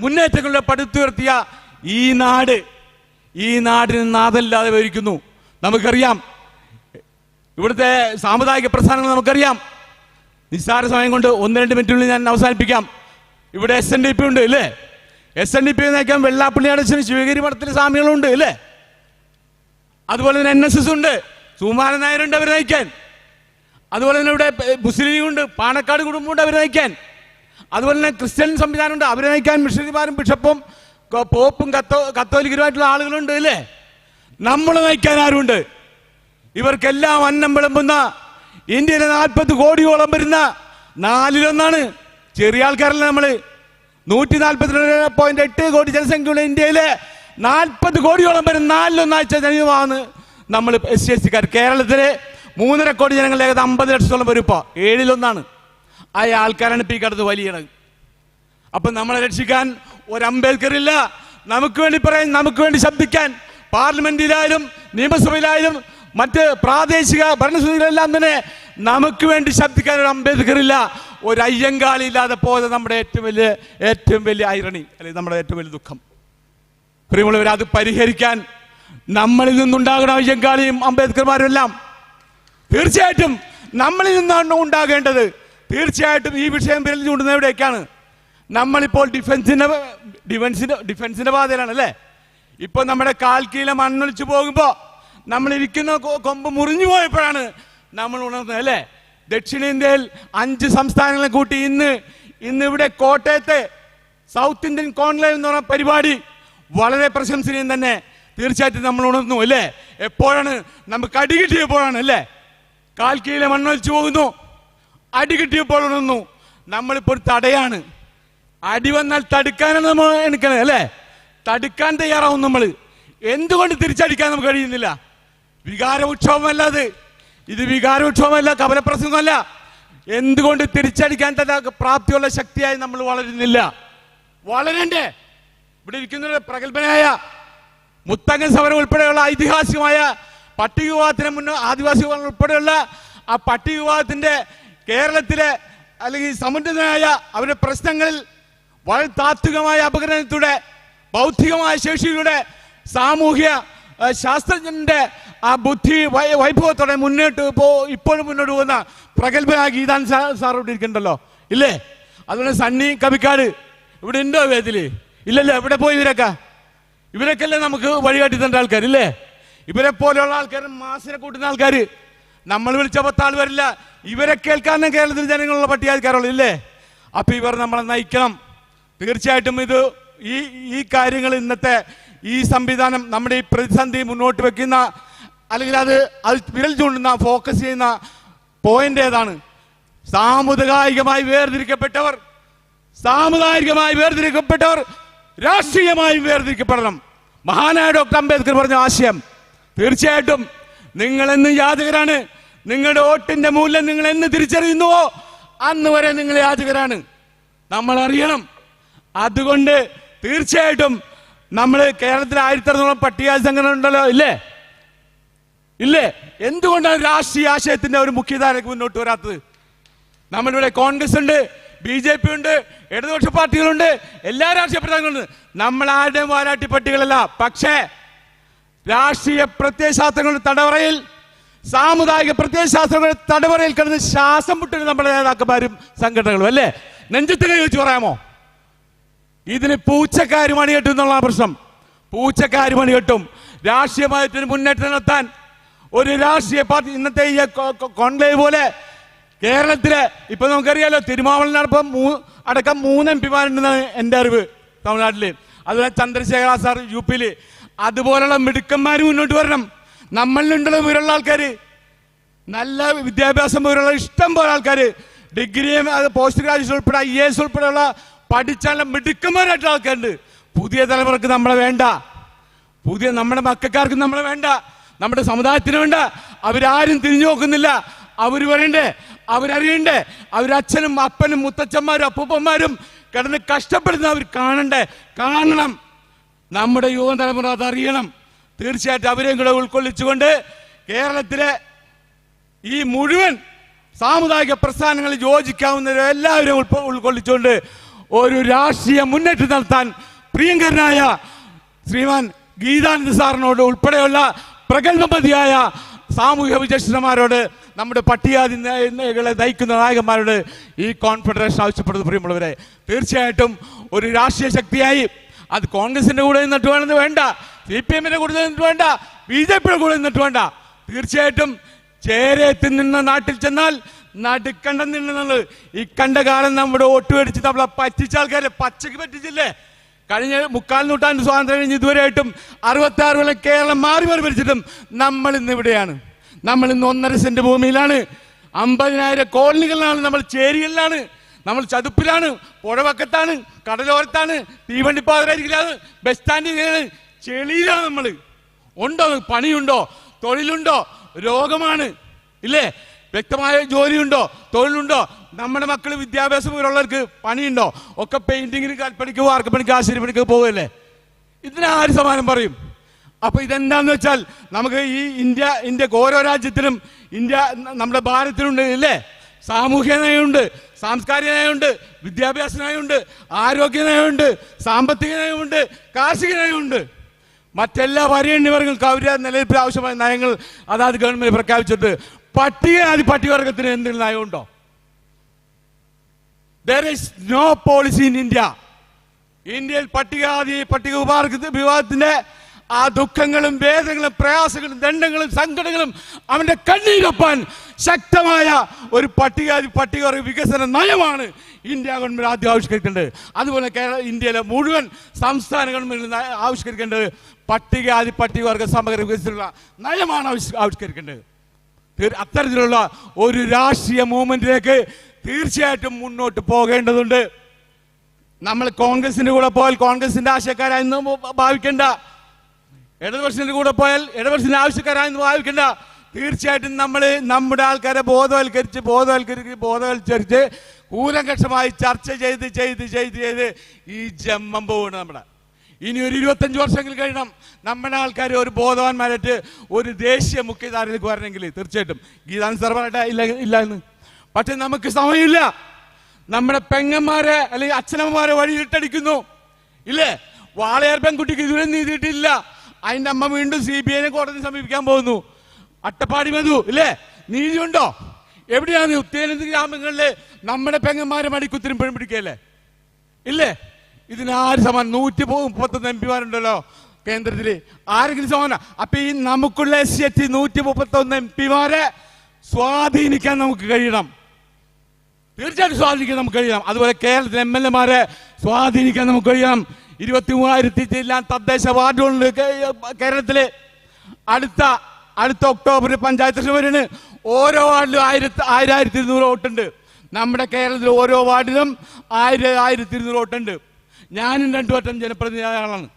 മുന്നേറ്റങ്ങളുടെ പടുത്തുയർത്തിയ ഈ നാടിന് നാഥല്ലാതെ വരിക്കുന്നു. നമുക്കറിയാം, ഇവിടുത്തെ സാമുദായിക പ്രസ്ഥാനങ്ങൾ നമുക്കറിയാം. നിസ്സാര സമയം കൊണ്ട് 1-2 മിനിറ്റിനുള്ളിൽ ഞാൻ അവസാനിപ്പിക്കാം. ഇവിടെ SNDP ഉണ്ട് അല്ലേ? SNDP നയിക്കാൻ വെള്ളാപ്പള്ളി അടച്ചന് ശിവഗിരി മഠത്തിലെ സ്വാമികളുണ്ട് അല്ലേ? അതുപോലെ തന്നെ NSS ഉണ്ട്, സുകുമാരൻ നായരുണ്ട് അവരെ നയിക്കാൻ. അതുപോലെ തന്നെ ഇവിടെ മുസ്ലിം ലീഗ് ഉണ്ട്, പാണക്കാട് കുടുംബമുണ്ട് അവരെ നയിക്കാൻ. അതുപോലെ തന്നെ ക്രിസ്ത്യൻ സംവിധാനമുണ്ട്, അവരെ നയിക്കാൻ മിഷണറിമാരും ബിഷപ്പും പോപ്പും കത്തോലിക്കരുമായിട്ടുള്ള ആളുകളുണ്ട് അല്ലേ? നമ്മൾ നയിക്കാൻ ആരുണ്ട്? ഇവർക്കെല്ലാം അന്നം വിളമ്പുന്ന ഇന്ത്യയിലെ 40 കോടിയോളം വരുന്ന 4-1 ചെറിയ ആൾക്കാരല്ല നമ്മൾ. 142.8 കോടി ജനസംഖ്യയുള്ള ഇന്ത്യയിലെ 40 കോടിയോളം വരുന്ന 4-1 ജനവിഭാഗമാണ് നമ്മൾ SC/ST-കാർ. കേരളത്തിലെ 3.5 കോടി ജനങ്ങൾ ഏകദേശം 50 ലക്ഷത്തോളം വരും. ഇപ്പോൾ 7-1 ആ ആൾക്കാരാണ് ഇപ്പം ഈ കടന്ന് വലിയണത്. അപ്പം നമ്മളെ രക്ഷിക്കാൻ ഒരു അംബേദ്കർ ഇല്ല. നമുക്ക് വേണ്ടി പറയാൻ, നമുക്ക് വേണ്ടി ശബ്ദിക്കാൻ പാർലമെന്റിലായാലും നിയമസഭയിലായാലും മറ്റ് പ്രാദേശിക ഭരണസമിതികളെല്ലാം തന്നെ നമുക്ക് വേണ്ടി ശബ്ദിക്കാൻ ഒരു അംബേദ്കർ ഇല്ല, ഒരു അയ്യങ്കാളി ഇല്ലാതെ പോയത് നമ്മുടെ ഏറ്റവും വലിയ ഐറണി, അല്ലെങ്കിൽ നമ്മുടെ ഏറ്റവും വലിയ ദുഃഖം. പ്രിയമുള്ളവർ, അത് പരിഹരിക്കാൻ നമ്മളിൽ നിന്നുണ്ടാകണം അയ്യങ്കാളിയും അംബേദ്കർമാരും എല്ലാം. തീർച്ചയായിട്ടും നമ്മളിൽ നിന്നാണ് ഉണ്ടാകേണ്ടത്. തീർച്ചയായിട്ടും ഈ വിഷയം വിരൽ ചൂണ്ടുന്നത് എവിടേക്കാണ്? നമ്മളിപ്പോൾ ഡിഫൻസിന്റെ പാതയിലാണ് അല്ലേ? ഇപ്പൊ നമ്മുടെ കാൽക്കീലെ മണ്ണൊലിച്ചു പോകുമ്പോ നമ്മളിരിക്കുന്ന കൊമ്പ് മുറിഞ്ഞു പോയപ്പോഴാണ് നമ്മൾ ഉണർന്നത് അല്ലേ? ദക്ഷിണേന്ത്യയിൽ 5 സംസ്ഥാനങ്ങളെ കൂട്ടി ഇന്ന് ഇവിടെ കോട്ടയത്തെ സൗത്ത് ഇന്ത്യൻ കോൺക്ലേവ് എന്ന് പറഞ്ഞ പരിപാടി വളരെ പ്രശംസനീയം തന്നെ. തീർച്ചയായിട്ടും നമ്മൾ ഉണർന്നു അല്ലേ? എപ്പോഴാണ് നമുക്ക് അടി കിട്ടിയപ്പോഴാണ് അല്ലേ? കാൽക്കീലെ മണ്ണൊലിച്ചു പോകുന്നു, അടി കിട്ടിയപ്പോൾ ഉണർന്നു. നമ്മളിപ്പോൾ തടയാണ്. അടി വന്നാൽ തടുക്കാനാണ് നമ്മൾ എടുക്കണത് അല്ലേ? തടുക്കാൻ തയ്യാറാവും നമ്മൾ. എന്തുകൊണ്ട് തിരിച്ചടിക്കാൻ നമുക്ക് കഴിയുന്നില്ല? വികാര ഉത്സവമല്ലാതെ ഇത് വികാരോത്സവമല്ല, കപലപ്രസംഗമല്ല. എന്തുകൊണ്ട് തിരിച്ചടിക്കാൻ തന്നെ പ്രാപ്തിയുള്ള ശക്തിയായി നമ്മൾ വളരുന്നില്ല? വളരണ്ടേ? ഇവിടെ ഇരിക്കുന്ന പ്രഗത്ഭനായ മുത്തങ്ങൻ സമരം ഉൾപ്പെടെയുള്ള ഐതിഹാസികമായ പട്ടിക വിവാദത്തിന് മുന്നേ ആദിവാസി വിഭാഗങ്ങൾ ഉൾപ്പെടെയുള്ള ആ പട്ടിക വിവാദത്തിന്റെ കേരളത്തിലെ അല്ലെങ്കിൽ സമുന്നതനായ അവരുടെ പ്രശ്നങ്ങളിൽ വളരെ താത്വികമായ അപകടത്തിലൂടെ ബൗദ്ധികമായ ശേഷിയിലൂടെ സാമൂഹ്യ ശാസ്ത്രജ്ഞന്റെ ആ ബുദ്ധി വൈഭവത്തോടെ ഇപ്പോഴും മുന്നോട്ട് പോകുന്ന പ്രഗത്ഭനായ ഗീതാൻ സാർ ഇവിടെ ഇരിക്കണ്ടല്ലോ, ഇല്ലേ? അതുപോലെ സണ്ണി കവിക്കാട് ഇവിടെ ഉണ്ടോ വേദില്? ഇല്ലല്ലോ. എവിടെ പോയി ഇവരൊക്കെ അല്ലേ നമുക്ക് വഴികാട്ടി തന്ന ആൾക്കാരില്ലേ? ഇവരെ പോലെയുള്ള ആൾക്കാർ, മാസിനെ കൂട്ടുന്ന ആൾക്കാർ. നമ്മൾ വിളിച്ച 10 ആൾ വരില്ല. ഇവരെ കേൾക്കാനും കേരളത്തിൽ ജനങ്ങളുള്ള പട്ടികജാതിക്കാരുള്ളൂ, ഇല്ലേ? അപ്പൊ ഇവർ നമ്മളെ നയിക്കണം. തീർച്ചയായിട്ടും ഇത് ഈ കാര്യങ്ങൾ, ഇന്നത്തെ ഈ സംവിധാനം, നമ്മുടെ ഈ പ്രതിസന്ധി മുന്നോട്ട് വെക്കുന്ന, അല്ലെങ്കിൽ അത് വിരൽ ചൂണ്ടുന്ന, ഫോക്കസ് ചെയ്യുന്ന പോയിന്റ് ഏതാണ്? സാമുദായികമായി വേർതിരിക്കപ്പെട്ടവർ രാഷ്ട്രീയമായി വേർതിരിക്കപ്പെടണം. മഹാനായ ഡോക്ടർ അംബേദ്കർ പറഞ്ഞ ആശയം. തീർച്ചയായിട്ടും നിങ്ങൾ എന്ന് യാചകരാണ്. നിങ്ങളുടെ വോട്ടിന്റെ മൂല്യം നിങ്ങൾ എന്ന് തിരിച്ചറിയുന്നുവോ അന്ന് വരെ നിങ്ങൾ യാചകരാണ്. നമ്മൾ അറിയണം. അതുകൊണ്ട് തീർച്ചയായിട്ടും നമ്മൾ കേരളത്തിൽ 1600 പട്ടികജാതി സംഘടന ഉണ്ടല്ലോ, ഇല്ലേ? എന്തുകൊണ്ടാണ് രാഷ്ട്രീയ ആശയത്തിന്റെ ഒരു മുഖ്യധാരക്ക് മുന്നോട്ട് വരാത്തത്? നമ്മളിവിടെ കോൺഗ്രസ് ഉണ്ട്, BJP ഉണ്ട്, ഇടതുപക്ഷ പാർട്ടികളുണ്ട്, എല്ലാ രാഷ്ട്രീയ പ്രസ്ഥാനങ്ങളുണ്ട്. നമ്മൾ ആരുടെയും വാരാട്ടി പട്ടികളല്ല. പക്ഷേ രാഷ്ട്രീയ പ്രത്യയശാസ്ത്രങ്ങളുടെ തടവറയിൽ, സാമുദായിക പ്രത്യയശാസ്ത്രങ്ങളുടെ തടവറയിൽ കിടന്ന് ശ്വാസം മുട്ടുന്ന നമ്മുടെ നേതാക്കന്മാരും സംഘടനകളും, അല്ലേ? നെഞ്ചത്ത് കൈ വെച്ച് പറയാമോ? ഇതിന് പൂച്ചക്കാര് മണികെട്ടും എന്നുള്ള പ്രശ്നം. പൂച്ചക്കാര് മണികെട്ടും. രാഷ്ട്രീയമായിട്ടൊരു മുന്നേറ്റം നടത്താൻ ഒരു രാഷ്ട്രീയ പാർട്ടി, ഇന്നത്തെ ഈ കോൺക്ലേവ് പോലെ കേരളത്തിലെ ഇപ്പൊ നമുക്കറിയാലോ, തിരുമാവളവിനടക്കം അടക്കം 3 MP മാരുണ്ടെന്നാണ് എൻ്റെ അറിവ് തമിഴ്നാട്ടില്. അതുപോലെ ചന്ദ്രശേഖര സാർ UP-ല്. അതുപോലുള്ള മിടുക്കന്മാർ മുന്നോട്ട് വരണം. നമ്മളിലുണ്ടല്ലോ വിവരമുള്ള ആൾക്കാർ, നല്ല വിദ്യാഭ്യാസം വിവരമുള്ള ഇഷ്ടം പോലെ ആൾക്കാർ, ഡിഗ്രിയും പോസ്റ്റ് ഗ്രാജുവേഷൻ ഉൾപ്പെടെ IAS ഉൾപ്പെടെയുള്ള പഠിച്ചാൽ മിടുക്കന്മാരായിട്ടുള്ള ആൾക്കാരുണ്ട്. പുതിയ തലമുറക്ക് നമ്മളെ വേണ്ട, നമ്മുടെ മക്കാർക്ക് നമ്മളെ വേണ്ട, നമ്മുടെ സമുദായത്തിന് വേണ്ട. അവരാരും തിരിഞ്ഞു നോക്കുന്നില്ല. അവർ പറയണ്ടേ, അവരറിയണ്ടേ, അവരച്ഛനും അപ്പനും മുത്തച്ഛന്മാരും അപ്പൂപ്പന്മാരും കിടന്ന് കഷ്ടപ്പെടുന്ന അവർ കാണണം. നമ്മുടെ യുവതലമുറ അതറിയണം. തീർച്ചയായിട്ടും അവരെയും കൂടെ ഉൾക്കൊള്ളിച്ചുകൊണ്ട് കേരളത്തിലെ ഈ മുഴുവൻ സാമുദായിക പ്രസ്ഥാനങ്ങളിൽ യോജിക്കാവുന്ന എല്ലാവരും ഉൾക്കൊള്ളിച്ചുകൊണ്ട് ഒരു രാഷ്ട്രീയ മുന്നേറ്റം നടത്താൻ പ്രിയങ്കരനായ ശ്രീമാൻ ഗീതാനന്ദ സാറിനോട് ഉൾപ്പെടെയുള്ള പ്രഗത്ഭമതിയായ സാമൂഹ്യ വിചക്ഷണന്മാരോട്, നമ്മുടെ പട്ടികജാതികളെ നയിക്കുന്ന നായകന്മാരോട് ഈ കോൺഫെഡറേഷൻ ആവശ്യപ്പെടുന്നു. പ്രിയമുള്ളവരെ, തീർച്ചയായിട്ടും ഒരു രാഷ്ട്രീയ ശക്തിയായി അത് കോൺഗ്രസിന്റെ കൂടെ നിന്നിട്ട് വേണ്ട, CPM-ന്റെ കൂടെ നിന്നിട്ട് വേണ്ട, BJP-യുടെ കൂടെ നിന്നിട്ട് വേണ്ട. തീർച്ചയായിട്ടും ചേരത്തിൽ നിന്ന് നാട്ടിൽ ചെന്നാൽ നടുക്കണ്ടം നിന്നത് ഈ കണ്ട കാലം നമ്മുടെ വോട്ട് മേടിച്ച് നമ്മളെ പറ്റിച്ച ആൾക്കാരെ പച്ചയ്ക്ക് പറ്റിച്ചില്ലേ? കഴിഞ്ഞ 3/4 നൂറ്റാണ്ട് സ്വാതന്ത്ര്യം കഴിഞ്ഞ് ഇതുവരെയായിട്ടും 66 കൊല്ലം കേരളം മാറി ഭരിച്ചിട്ടും നമ്മൾ ഇന്ന് ഇവിടെയാണ്. നമ്മൾ ഇന്ന് 1.5 സെന്റ് ഭൂമിയിലാണ്, 50,000 കോളനികളിലാണ്, നമ്മൾ ചേരികളിലാണ്, നമ്മൾ ചതുപ്പിലാണ്, പുഴവക്കത്താണ്, കടലോരത്താണ്, തീവണ്ടിപ്പാതയിലാണ്, ബസ് സ്റ്റാൻഡിലാണ്, ചെളിയിലാണ്. നമ്മൾ ഉണ്ടോ? പണിയുണ്ടോ? തൊഴിലുണ്ടോ? രോഗമാണ്, ഇല്ലേ? വ്യക്തമായ ജോലിയുണ്ടോ? തൊഴിലുണ്ടോ? നമ്മുടെ മക്കൾ വിദ്യാഭ്യാസമുള്ളവർക്ക് പണിയുണ്ടോ? ഒക്കെ പെയിന്റിങ്ങിന് കൽപ്പണിക്ക്, വാർക്കപ്പണിക്ക്, ആശുപത്രിപ്പണിക്ക് പോവല്ലേ? ഇതിനാര് സമാനം പറയും? അപ്പൊ ഇതെന്താന്ന് വെച്ചാൽ, നമുക്ക് ഈ ഇന്ത്യക്ക് ഓരോ രാജ്യത്തിലും, നമ്മുടെ ഭാരതത്തിലുണ്ട്, ഇല്ലേ? സാമൂഹ്യ നയമുണ്ട്, സാംസ്കാരിക നയമുണ്ട്, വിദ്യാഭ്യാസ നയമുണ്ട്, ആരോഗ്യ നയമുണ്ട്, സാമ്പത്തിക നയമുണ്ട്, കാർഷിക നയമുണ്ട്. മറ്റെല്ലാ വരേണ്യവർഗങ്ങൾക്ക് അവരുടെ നിലനിൽപ്പിന് ആവശ്യമായ നയങ്ങൾ അതാത് ഗവൺമെന്റ് പ്രഖ്യാപിച്ചിട്ട് പട്ടികവർഗത്തിന് എന്തെങ്കിലും നയമുണ്ടോ? There is no policy in India. ഇന്ത്യയിൽ പട്ടിക വിഭാഗത്തിന്റെ ആ ദുഃഖങ്ങളും വേദനകളും പ്രയാസങ്ങളും ദണ്ഡങ്ങളും സങ്കടങ്ങളും അവന്റെ കണ്ണീരൊപ്പാൻ ശക്തമായ ഒരു പട്ടികവർഗ വികസന നയമാണ് ഇന്ത്യ ഗവൺമെന്റ് ആദ്യം ആവിഷ്കരിക്കേണ്ടത്. അതുപോലെ ഇന്ത്യയിലെ മുഴുവൻ സംസ്ഥാന ഗവൺമെന്റ് ആവിഷ്കരിക്കേണ്ടത് പട്ടികവർഗ സമഗ്ര വികസനമുള്ള നയമാണ് ആവിഷ്കരിക്കേണ്ടത്. അത്തരത്തിലുള്ള ഒരു രാഷ്ട്രീയ മൂവ്മെന്റിലേക്ക് തീർച്ചയായിട്ടും മുന്നോട്ട് പോകേണ്ടതുണ്ട്. നമ്മൾ കോൺഗ്രസിന്റെ കൂടെ പോയാൽ കോൺഗ്രസിന്റെ ആശയക്കാരായെന്ന് ഭാവിക്കേണ്ട, ഇടതുപക്ഷത്തിന്റെ കൂടെ പോയാൽ ഇടതുപക്ഷത്തിന്റെ ആവശ്യക്കാരായെന്ന് ഭാവിക്കേണ്ട. തീർച്ചയായിട്ടും നമ്മൾ നമ്മുടെ ആൾക്കാരെ ബോധവൽക്കരിച്ച് കൂലങ്കഷമായി ചർച്ച ചെയ്ത് ഈ ജന്മം പോവുകയാണ് നമ്മുടെ. ഇനി ഒരു 25 വർഷങ്ങൾ കഴിയണം നമ്മുടെ ആൾക്കാർ ഒരു ബോധവാന്മാരായിട്ട് ഒരു ദേശീയ മുഖ്യധാരയിലേക്ക് വരണമെങ്കിൽ. തീർച്ചയായിട്ടും ഗീതാനന്ദ സാർ പറയട്ടെ ഇല്ല എന്ന്. പക്ഷെ നമുക്ക് സമയമില്ല. നമ്മുടെ പെങ്ങന്മാരെ അല്ലെങ്കിൽ അച്ഛനമ്മമാരെ വഴി ഇട്ടടിക്കുന്നു, ഇല്ലേ? വാളയാർ പെൺകുട്ടിക്ക് ഇതുവരെ നീതിയിട്ടില്ല. അതിൻ്റെ അമ്മ വീണ്ടും CBI കോടതി സമീപിക്കാൻ പോകുന്നു. അട്ടപ്പാടി മധു ഇല്ലേ, നീതിയുണ്ടോ? എവിടെയാണ് ഉത്തരേന്ത്യ ഗ്രാമങ്ങളിലെ നമ്മുടെ പെങ്ങന്മാരെ മടിക്കുത്തിരും പെൺ പിടിക്കല്ലേ ഇല്ലേ? ഇതിനാര് സമാനം? 131 MP-മാരുണ്ടല്ലോ കേന്ദ്രത്തില്, ആരെങ്കിലും സമാനം? അപ്പൊ ഈ നമുക്കുള്ള SC 131 MP-മാരെ സ്വാധീനിക്കാൻ നമുക്ക് കഴിയണം. തീർച്ചയായിട്ടും സ്വാധീനിക്കാൻ നമുക്ക് കഴിയണം. അതുപോലെ കേരളത്തിലെ MLA-മാരെ സ്വാധീനിക്കാൻ നമുക്ക് കഴിയണം. 23,000 ജില്ലാ തദ്ദേശ വാർഡുകളുണ്ട് കേരളത്തില്. അടുത്ത ഒക്ടോബറിൽ പഞ്ചായത്ത് സെക്രട്ടറിന് ഓരോ വാർഡിലും 1200 വോട്ടുണ്ട്. നമ്മുടെ കേരളത്തിൽ ഓരോ വാർഡിലും 1200 വോട്ടുണ്ട്. ഞാനും 2 വട്ടം ജനപ്രതിനിധിയാണ്.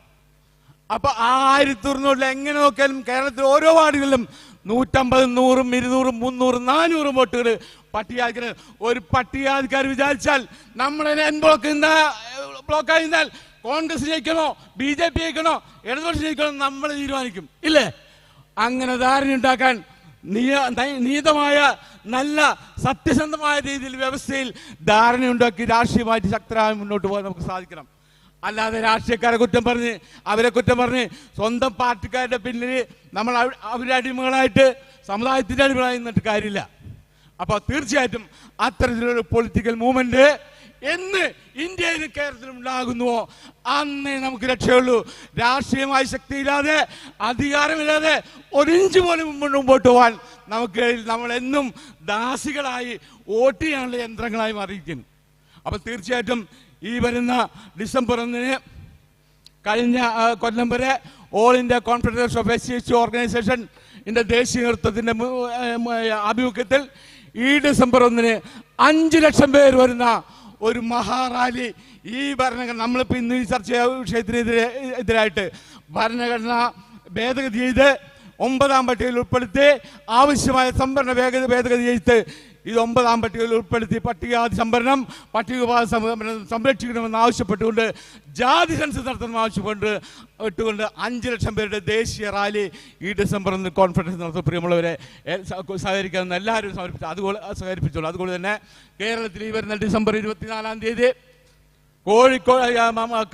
അപ്പൊ 1200 എങ്ങനെ നോക്കിയാലും കേരളത്തിൽ ഓരോ വാർഡുകളിലും 150, 100, 200, 300, 400 വോട്ടുകൾ പട്ടികജാതിക്കാർ. ഒരു പട്ടികജാതിക്കാർ വിചാരിച്ചാൽ നമ്മളെ ബ്ലോക്കായി നിന്നാൽ കോൺഗ്രസ് ജയിക്കണോ, BJP ജയിക്കണോ, ഇടതുപക്ഷം ജയിക്കണോ നമ്മൾ തീരുമാനിക്കും ഇല്ലേ? അങ്ങനെ ധാരണ ഉണ്ടാക്കാൻ നീതമായ നല്ല സത്യസന്ധമായ രീതിയിൽ വ്യവസ്ഥയിൽ ധാരണയുണ്ടാക്കി രാഷ്ട്രീയമായിട്ട് ശക്തരായി മുന്നോട്ട് പോകാൻ നമുക്ക് സാധിക്കണം. അല്ലാതെ രാഷ്ട്രീയക്കാരെ കുറ്റം പറഞ്ഞ് അവരെ കുറ്റം പറഞ്ഞ് സ്വന്തം പാർട്ടിക്കാരുടെ പിന്നിൽ നമ്മൾ അവരുടെ അടിമകളായിട്ട് സമുദായത്തിൻ്റെ അടിമകളായി നിന്നിട്ട് കാര്യമില്ല. അപ്പോൾ തീർച്ചയായിട്ടും അത്തരത്തിലൊരു പൊളിറ്റിക്കൽ മൂവ്മെന്റ് എന്ന് ഇന്ത്യയിലും കേരളത്തിലും ഉണ്ടാകുന്നുവോ അന്നേ നമുക്ക് രക്ഷയുള്ളൂ. രാഷ്ട്രീയമായി ശക്തിയില്ലാതെ അധികാരമില്ലാതെ 1 ഇഞ്ച് പോലും മുമ്പോട്ട് പോകാൻ നമുക്ക് നമ്മളെന്നും ദാസികളായി വോട്ട് ചെയ്യാനുള്ള യന്ത്രങ്ങളായി മാറിയിരിക്കുന്നു. അപ്പം തീർച്ചയായിട്ടും ഈ വരുന്ന ഡിസംബർ 1 കഴിഞ്ഞ കൊല്ലം വരെ all India confederation of SC organisation ദേശീയ നേതൃത്വത്തിൻ്റെ ആഭിമുഖ്യത്തിൽ ഈ ഡിസംബർ 1 5 ലക്ഷം പേര് വരുന്ന ഒരു മഹാറാലി ഈ ഭരണഘടന നമ്മളിപ്പോൾ ഇന്ന് ചർച്ച ചെയ്യുന്ന വിഷയത്തിനെതിരായിട്ട് ഭരണഘടന ഭേദഗതി ചെയ്ത് 9ാം പട്ടികയിൽ ഉൾപ്പെടുത്തി ആവശ്യമായ സംവരണ ഭേദഗതി ചെയ്ത് ഇത് 9ാം പട്ടികയിൽ ഉൾപ്പെടുത്തി പട്ടികജാതി സംവരണം പട്ടികവിഭാഗ സംവരണം സംരക്ഷിക്കണമെന്ന് ആവശ്യപ്പെട്ടുകൊണ്ട് ജാതി സെൻസസ് നടത്തണമെന്ന് ആവശ്യപ്പെട്ടുകൊണ്ട് 5 ലക്ഷം പേരുടെ ദേശീയ റാലി ഈ ഡിസംബർ 1 കോൺഫറൻസ് നടത്തും. പ്രിയമുള്ളവരെ സഹകരിക്കാമെന്ന് എല്ലാവരും സഹകരിപ്പിച്ചോളൂ. അതുകൊണ്ട് തന്നെ കേരളത്തിൽ ഈ വരുന്ന ഡിസംബർ 24-ാം തീയതി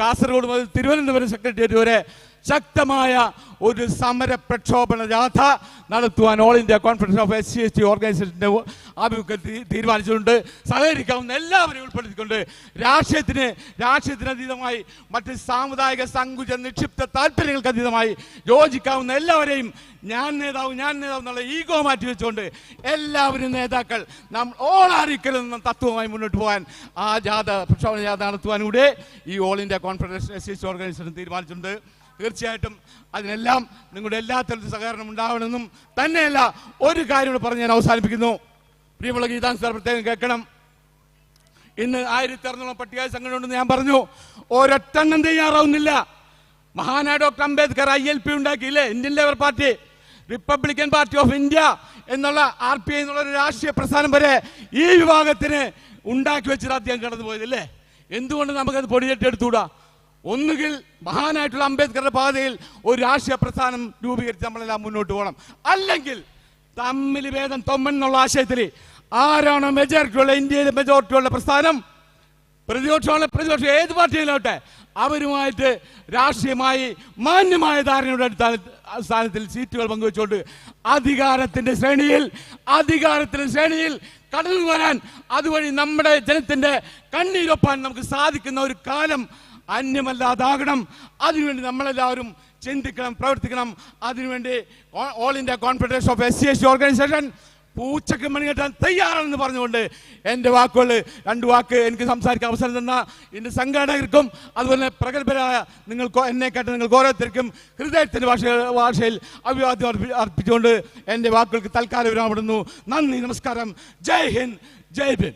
കാസർഗോഡ് മുതൽ തിരുവനന്തപുരം സെക്രട്ടേറിയറ്റ് വരെ ശക്തമായ ഒരു സമര പ്രക്ഷോഭണ ജാഥ നടത്തുവാൻ all India conference of SC ഓർഗനൈസേഷൻ്റെ ആഭിമുഖ്യത്തിൽ തീരുമാനിച്ചിട്ടുണ്ട്. സഹകരിക്കാവുന്ന എല്ലാവരെയും ഉൾപ്പെടുത്തിക്കൊണ്ട് രാഷ്ട്രീയത്തിന് അതീതമായി മറ്റ് സാമുദായിക സങ്കുച നിക്ഷിപ്ത താല്പര്യങ്ങൾക്ക് അതീതമായി യോജിക്കാവുന്ന എല്ലാവരെയും ഞാൻ നേതാവ് എന്നുള്ള ഈഗോ മാറ്റി വെച്ചുകൊണ്ട് എല്ലാവരും നേതാക്കൾ നാം ഓൾ ആർ ഈക്വൽ എന്ന തത്വമായി മുന്നോട്ട് പോകാൻ ആ പ്രക്ഷോഭണ ജാഥ നടത്തുവാനും കൂടെ ഈ all India conference SC organisation തീരുമാനിച്ചിട്ടുണ്ട്. തീർച്ചയായിട്ടും അതിനെല്ലാം നിങ്ങളുടെ എല്ലാ തരത്തിലും സഹകരണം ഉണ്ടാവണമെന്നും തന്നെയല്ല ഒരു കാര്യം പറഞ്ഞ് ഞാൻ അവസാനിപ്പിക്കുന്നു. പ്രിയമുള്ള ഗീതാൻ സാർ പ്രത്യേകം കേൾക്കണം. ഇന്ന് 1600 പട്ടിക സംഘടന ഉണ്ടെന്ന് ഞാൻ പറഞ്ഞു. ഒരൊറ്റെണ്ണം തയ്യാറാവുന്നില്ല. മഹാനായ ഡോക്ടർ അംബേദ്കർ ILP ഉണ്ടാക്കിയില്ലേ, Indian labour party, Republican party of India എന്നുള്ള RPI എന്നുള്ള ഒരു രാഷ്ട്രീയ പ്രസ്ഥാനം വരെ ഈ വിഭാഗത്തിന് ഉണ്ടാക്കി വെച്ചിട്ട് അദ്ദേഹം കടന്നു പോയതല്ലേ. എന്തുകൊണ്ട് നമുക്കത് പൊടിയെട്ടെടുത്തുകൂടാ? ഒന്നുകിൽ മഹാനായിട്ടുള്ള അംബേദ്കറുടെ പാതയിൽ ഒരു രാഷ്ട്രീയ പ്രസ്ഥാനം രൂപീകരിച്ച് നമ്മളെല്ലാം മുന്നോട്ട് പോകണം. അല്ലെങ്കിൽ തമ്മിൽ ഭേദം തൊമ്മെന്നുള്ള ആശയത്തിൽ ആരാണോ മെജോറിറ്റിയുള്ള ഇന്ത്യയിലെ മെജോറിറ്റിയുള്ള പ്രസ്ഥാനം, പ്രതിപക്ഷം ഏത് പാർട്ടിയിലോട്ടെ അവരുമായിട്ട് രാഷ്ട്രീയമായി മാന്യമായ ധാരണയുടെ അടിസ്ഥാനത്തിൽ സീറ്റുകൾ പങ്കുവെച്ചുകൊണ്ട് അധികാരത്തിന്റെ ശ്രേണിയിൽ കടന്നു വരാൻ, അതുവഴി നമ്മുടെ ജനത്തിന്റെ കണ്ണീരൊപ്പാൻ നമുക്ക് സാധിക്കുന്ന ഒരു കാലം അന്യമല്ലാതാകണം. അതിനുവേണ്ടി നമ്മളെല്ലാവരും ചിന്തിക്കണം, പ്രവർത്തിക്കണം. അതിനുവേണ്ടി all India confederation of SC organisation പൂച്ചക്ക് മണി കെട്ടാൻ തയ്യാറാണെന്ന് പറഞ്ഞുകൊണ്ട് എൻ്റെ വാക്കുകൾ 2 വാക്ക് എനിക്ക് സംസാരിക്കാൻ അവസരം തന്ന എൻ്റെ സംഘാടകർക്കും അതുപോലെ പ്രഗത്ഭരായ എന്നെ കേട്ട നിങ്ങൾക്ക് ഓരോരുത്തർക്കും ഹൃദയത്തിൻ്റെ ഭാഷയിൽ അഭിവാദ്യം അർപ്പിച്ചുകൊണ്ട് എൻ്റെ വാക്കുകൾക്ക് തൽക്കാലം വിരാമപ്പെടുന്നു. നന്ദി, നമസ്കാരം. ജയ് ഹിന്ദ്, ജയ് ഭീം.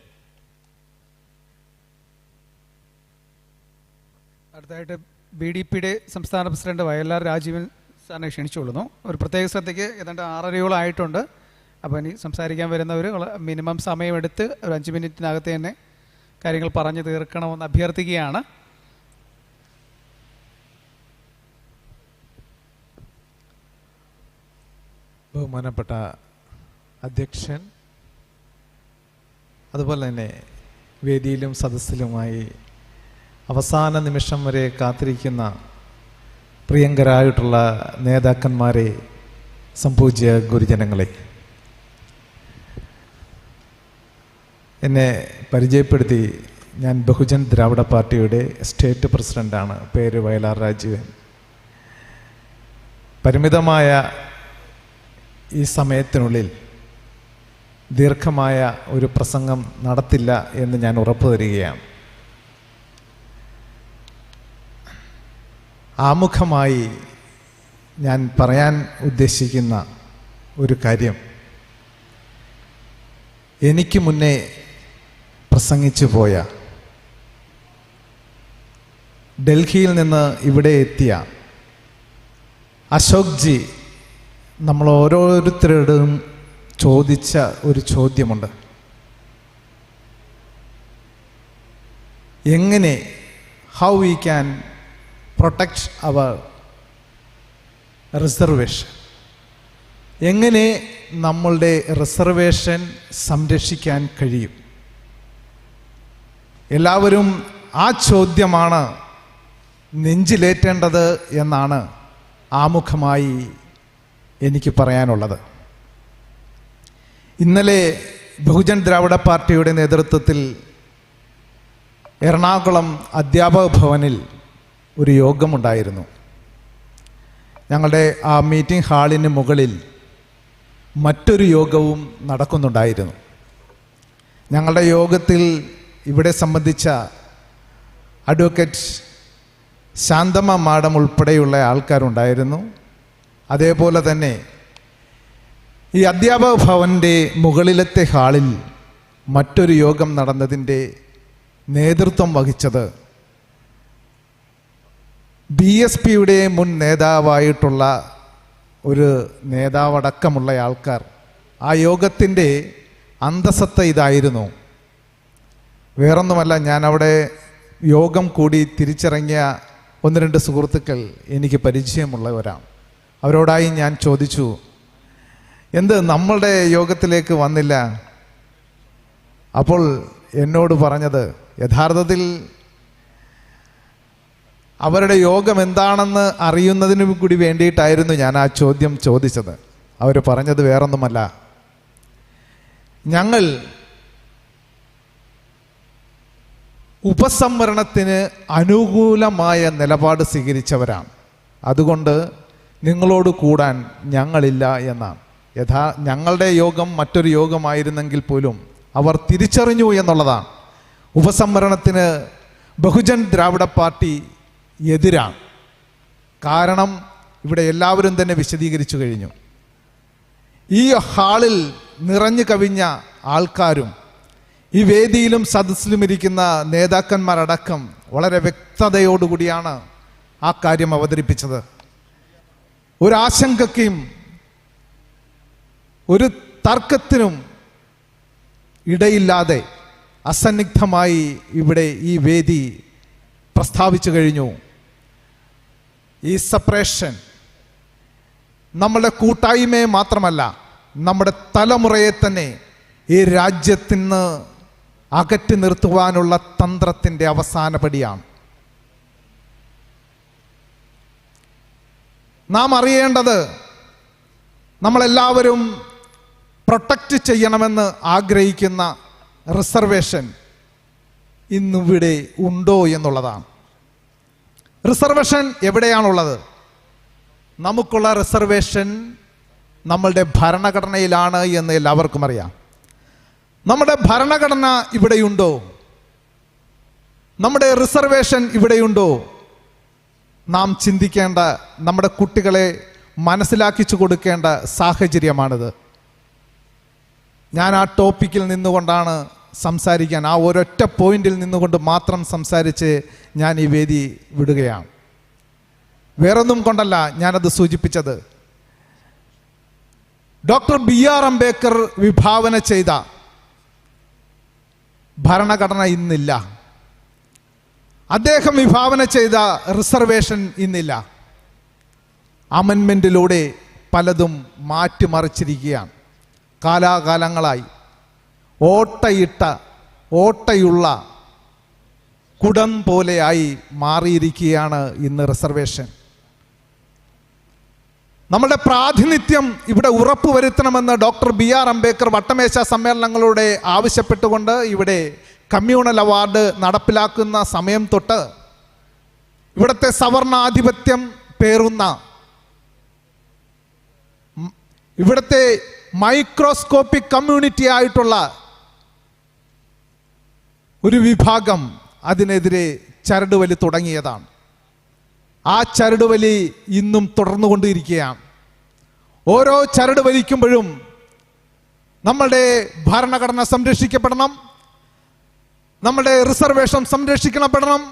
അടുത്തതായിട്ട് BDP സംസ്ഥാന പ്രസിഡന്റ് വയലാർ രാജീവൻ സാറിനെ ക്ഷണിച്ചുകൊള്ളുന്നു. ഒരു പ്രത്യേക ശ്രദ്ധയ്ക്ക് ഏതാണ്ട് 6:30 ആയിട്ടുണ്ട്. അപ്പോൾ ഇനി സംസാരിക്കാൻ വരുന്നവർ മിനിമം സമയമെടുത്ത് ഒരു 5 മിനിറ്റിനകത്ത് തന്നെ കാര്യങ്ങൾ പറഞ്ഞു തീർക്കണമെന്ന് അഭ്യർത്ഥിക്കുകയാണ്. ബഹുമാനപ്പെട്ട അധ്യക്ഷൻ, അതുപോലെ തന്നെ വേദിയിലും സദസ്സിലുമായി അവസാന നിമിഷം വരെ കാത്തിരിക്കുന്ന പ്രിയങ്കരായിട്ടുള്ള നേതാക്കന്മാരെ, സംപൂജ്യ ഗുരുജനങ്ങളെ, എന്നെ പരിചയപ്പെടുത്തി. ഞാൻ ബഹുജൻ ദ്രാവിഡ പാർട്ടിയുടെ സ്റ്റേറ്റ് പ്രസിഡൻ്റാണ്. പേര് വയലാർ രാജീവൻ. പരിമിതമായ ഈ സമയത്തിനുള്ളിൽ ദീർഘമായ ഒരു പ്രസംഗം നടത്തില്ല എന്ന് ഞാൻ ഉറപ്പു തരികയാണ്. ആമുഖമായി ഞാൻ പറയാൻ ഉദ്ദേശിക്കുന്ന ഒരു കാര്യം, എനിക്ക് മുന്നേ പ്രസംഗിച്ചു പോയ, ഡൽഹിയിൽ നിന്ന് ഇവിടെ എത്തിയ അശോക് ജി നമ്മൾ ഓരോരുത്തരോടും ചോദിച്ച ഒരു ചോദ്യമുണ്ട്. എങ്ങനെ, how we can protect our reservation, എങ്ങനെ നമ്മളുടെ റിസർവേഷൻ സംരക്ഷിക്കാൻ കഴിയും? എല്ലാവരും ആ ചോദ്യമാണ് നെഞ്ചിലേറ്റേണ്ടത് എന്നാണ് ആമുഖമായി എനിക്ക് പറയാനുള്ളത്. ഇന്നലെ ബഹുജൻ ദ്രാവിഡ പാർട്ടിയുടെ നേതൃത്വത്തിൽ എറണാകുളം അധ്യാപക ഭവനിൽ ഒരു യോഗമുണ്ടായിരുന്നു. ഞങ്ങളുടെ ആ മീറ്റിംഗ് ഹാളിന് മുകളിൽ മറ്റൊരു യോഗവും നടക്കുന്നുണ്ടായിരുന്നു. ഞങ്ങളുടെ യോഗത്തിൽ ഇവിടെ സംബന്ധിച്ച അഡ്വക്കേറ്റ് ശാന്തമ്മ മാഡം ഉൾപ്പെടെയുള്ള ആൾക്കാരുണ്ടായിരുന്നു. അതേപോലെ തന്നെ ഈ അധ്യാപക ഭവൻ്റെ മുകളിലത്തെ ഹാളിൽ മറ്റൊരു യോഗം നടന്നതിൻ്റെ നേതൃത്വം വഹിച്ചത് BSPയുടെ മുൻ നേതാവായിട്ടുള്ള ഒരു നേതാവടക്കമുള്ള ആൾക്കാർ. ആ യോഗത്തിൻ്റെ അന്തസത്ത ഇതായിരുന്നു. വേറൊന്നുമല്ല, ഞാൻ അവിടെ യോഗം കൂടി തിരിച്ചിറങ്ങിയ ഒന്ന് രണ്ട് സുഹൃത്തുക്കൾ എനിക്ക് പരിചയമുള്ളവരാണ്. അവരോടായി ഞാൻ ചോദിച്ചു, എന്ത് നമ്മളുടെ യോഗത്തിലേക്ക് വന്നില്ല? അപ്പോൾ എന്നോട് പറഞ്ഞത്, യഥാർത്ഥത്തിൽ അവരുടെ യോഗം എന്താണെന്ന് അറിയുന്നതിന് കൂടി വേണ്ടിയിട്ടായിരുന്നു ഞാൻ ആ ചോദ്യം ചോദിച്ചത്. അവർ പറഞ്ഞത് വേറൊന്നുമല്ല, ഞങ്ങൾ ഉപസംവരണത്തിന് അനുകൂലമായ നിലപാട് സ്വീകരിച്ചവരാണ്, അതുകൊണ്ട് നിങ്ങളോട് കൂടാൻ ഞങ്ങളില്ല എന്നാണ്. ഞങ്ങളുടെ യോഗം മറ്റൊരു യോഗമായിരുന്നെങ്കിൽ പോലും അവർ തിരിച്ചറിഞ്ഞു എന്നുള്ളതാണ്. ഉപസംവരണത്തിന് ബഹുജൻ ദ്രാവിഡ പാർട്ടി എതിരാണ്. കാരണം ഇവിടെ എല്ലാവരും തന്നെ വിശദീകരിച്ചു കഴിഞ്ഞു. ഈ ഹാളിൽ നിറഞ്ഞു കവിഞ്ഞ ആൾക്കാരും ഈ വേദിയിലും സദസ്സിലും ഇരിക്കുന്ന നേതാക്കന്മാരടക്കം വളരെ വ്യക്തതയോടുകൂടിയാണ് ആ കാര്യം അവതരിപ്പിച്ചത്. ഒരാശങ്കയ്ക്കും ഒരു തർക്കത്തിനും ഇടയില്ലാതെ അസന്നിഗ്ധമായി ഇവിടെ ഈ വേദി പ്രസ്താവിച്ചു കഴിഞ്ഞു. ഈ സെപ്പറേഷൻ നമ്മുടെ കൂട്ടായ്മയെ മാത്രമല്ല, നമ്മുടെ തലമുറയെ തന്നെ ഈ രാജ്യത്തിന് അകറ്റി നിർത്തുവാനുള്ള തന്ത്രത്തിൻ്റെ അവസാന പടിയാണ്. നാം അറിയേണ്ടത്, നമ്മളെല്ലാവരും പ്രൊട്ടക്റ്റ് ചെയ്യണമെന്ന് ആഗ്രഹിക്കുന്ന റിസർവേഷൻ ഇന്നിവിടെ ഉണ്ടോ എന്നുള്ളതാണ്. റിസർവേഷൻ എവിടെയാണുള്ളത്? നമുക്കുള്ള റിസർവേഷൻ നമ്മളുടെ ഭരണഘടനയിലാണ് എന്ന് എല്ലാവർക്കും അറിയാം. നമ്മുടെ ഭരണഘടന ഇവിടെയുണ്ടോ? നമ്മുടെ റിസർവേഷൻ ഇവിടെയുണ്ടോ? നാം ചിന്തിക്കേണ്ട, നമ്മുടെ കുട്ടികളെ മനസ്സിലാക്കിച്ചു കൊടുക്കേണ്ട സാഹചര്യമാണിത്. ഞാൻ ആ ടോപ്പിക്കിൽ നിന്നുകൊണ്ടാണ് സംസാരിക്കാൻ, ആ ഒരൊറ്റ പോയിന്റിൽ നിന്നുകൊണ്ട് മാത്രം സംസാരിച്ച് ഞാൻ ഈ വേദി വിടുകയാണ്. വേറൊന്നും കൊണ്ടല്ല ഞാനത് സൂചിപ്പിച്ചത്. ഡോക്ടർ BR അംബേദ്കർ വിഭാവന ചെയ്ത ഭരണഘടന ഇന്നില്ല. അദ്ദേഹം വിഭാവന ചെയ്ത റിസർവേഷൻ ഇന്നില്ല. അമെൻമെൻറ്റിലൂടെ പലതും മാറ്റിമറിച്ചിരിക്കുകയാണ്. കാലാകാലങ്ങളായി ഓട്ടയുള്ള കുടം പോലെയായി മാറിയിരിക്കുകയാണ് ഇന്ന് റിസർവേഷൻ. നമ്മളുടെ പ്രാതിനിധ്യം ഇവിടെ ഉറപ്പുവരുത്തണമെന്ന് ഡോക്ടർ BR അംബേദ്കർ വട്ടമേശ സമ്മേളനങ്ങളോടെ ആവശ്യപ്പെട്ടുകൊണ്ട് ഇവിടെ കമ്മ്യൂണൽ അവാർഡ് നടപ്പിലാക്കുന്ന സമയം തൊട്ട് ഇവിടുത്തെ സവർണാധിപത്യം പേറുന്ന ഇവിടുത്തെ മൈക്രോസ്കോപ്പിക് കമ്മ്യൂണിറ്റി ആയിട്ടുള്ള ഒരു വിഭാഗം അതിനെതിരെ ചരടുവലി തുടങ്ങിയതാണ്. ആ ചരടുവലി ഇന്നും തുടർന്നുകൊണ്ടിരിക്കുകയാണ്. ഓരോ ചരട് വലിക്കുമ്പോഴും നമ്മളുടെ ഭരണഘടന സംരക്ഷിക്കപ്പെടണം, നമ്മളുടെ റിസർവേഷൻ സംരക്ഷിക്കപ്പെടണം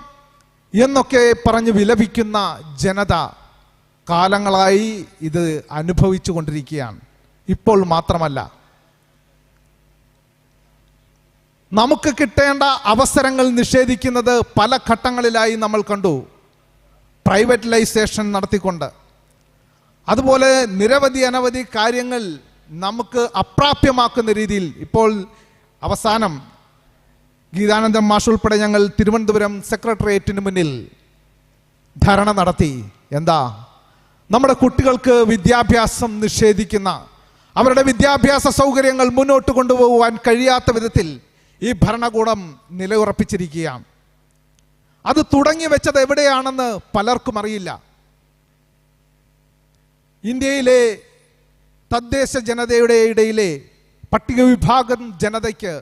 എന്നൊക്കെ പറഞ്ഞ് വിലപിക്കുന്ന ജനത കാലങ്ങളായി ഇത് അനുഭവിച്ചു കൊണ്ടിരിക്കുകയാണ്. ഇപ്പോൾ മാത്രമല്ല, നമുക്ക് കിട്ടേണ്ട അവസരങ്ങൾ നിഷേധിക്കുന്നത് പല ഘട്ടങ്ങളിലായി നമ്മൾ കണ്ടു. പ്രൈവറ്റലൈസേഷൻ നടത്തിക്കൊണ്ട്, അതുപോലെ നിരവധി അനവധി കാര്യങ്ങൾ നമുക്ക് അപ്രാപ്യമാക്കുന്ന രീതിയിൽ. ഇപ്പോൾ അവസാനം ഗീതാനന്ദൻ മാഷ് ഉൾപ്പെടെ ഞങ്ങൾ തിരുവനന്തപുരം സെക്രട്ടേറിയറ്റിന് മുന്നിൽ ധർണ നടത്തി. എന്താ? നമ്മുടെ കുട്ടികൾക്ക് വിദ്യാഭ്യാസം നിഷേധിക്കുന്ന, അവരുടെ വിദ്യാഭ്യാസ സൗകര്യങ്ങൾ മുന്നോട്ട് കൊണ്ടുപോകുവാൻ കഴിയാത്ത വിധത്തിൽ ഈ ഭരണകൂടം നിലയുറപ്പിച്ചിരിക്കുകയാണ്. അത് തുടങ്ങി വെച്ചത് എവിടെയാണെന്ന് പലർക്കും അറിയില്ല. ഇന്ത്യയിലെ തദ്ദേശ ജനതയുടെ ഇടയിലെ പട്ടിക വിഭാഗം ജനതയ്ക്ക്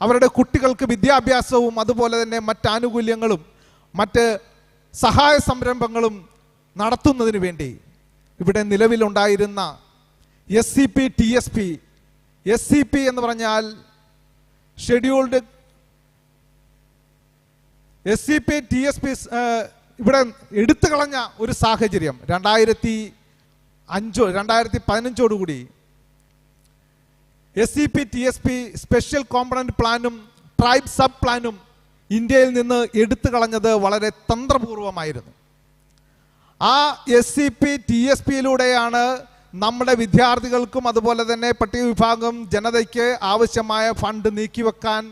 അവരുടെ കുട്ടികൾക്ക് വിദ്യാഭ്യാസവും അതുപോലെ തന്നെ മറ്റ് ആനുകൂല്യങ്ങളും മറ്റ് സഹായ സംരംഭങ്ങളും നടത്തുന്നതിന് വേണ്ടി ഇവിടെ നിലവിലുണ്ടായിരുന്ന SCP TSP, SCP എന്ന് പറഞ്ഞാൽ ഷെഡ്യൂൾഡ് SCP TSP ഇവിടെ എടുത്തു കളഞ്ഞ ഒരു സാഹചര്യം 2015 SCP TSP സ്പെഷ്യൽ കോമ്പണന്റ് പ്ലാനും ട്രൈബ് സബ് പ്ലാനും ഇന്ത്യയിൽ നിന്ന് എടുത്തു കളഞ്ഞത് വളരെ തന്ത്രപൂർവമായിരുന്നു. ആ SCP TSPയിലൂടെയാണ് നമ്മുടെ വിദ്യാർത്ഥികൾക്കും അതുപോലെ തന്നെ പട്ടിക വിഭാഗം ജനതയ്ക്ക് ആവശ്യമായ ഫണ്ട് നീക്കിവെക്കാൻ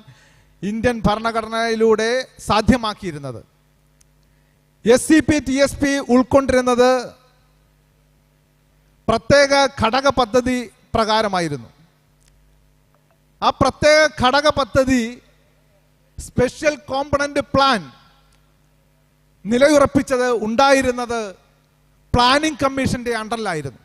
ഇന്ത്യൻ ഭരണഘടനയിലൂടെ സാധ്യമാക്കിയിരുന്നത്. SCP TSP ഉൾക്കൊണ്ടിരുന്നത് പ്രത്യേക ഘടക പദ്ധതി പ്രകാരമായിരുന്നു. ആ പ്രത്യേക ഘടക പദ്ധതി സ്പെഷ്യൽ കോമ്പണന്റ് പ്ലാൻ നിലയുറപ്പിച്ചത് ഉണ്ടായിരുന്നത് പ്ലാനിംഗ് കമ്മീഷന്റെ അണ്ടറിലായിരുന്നു.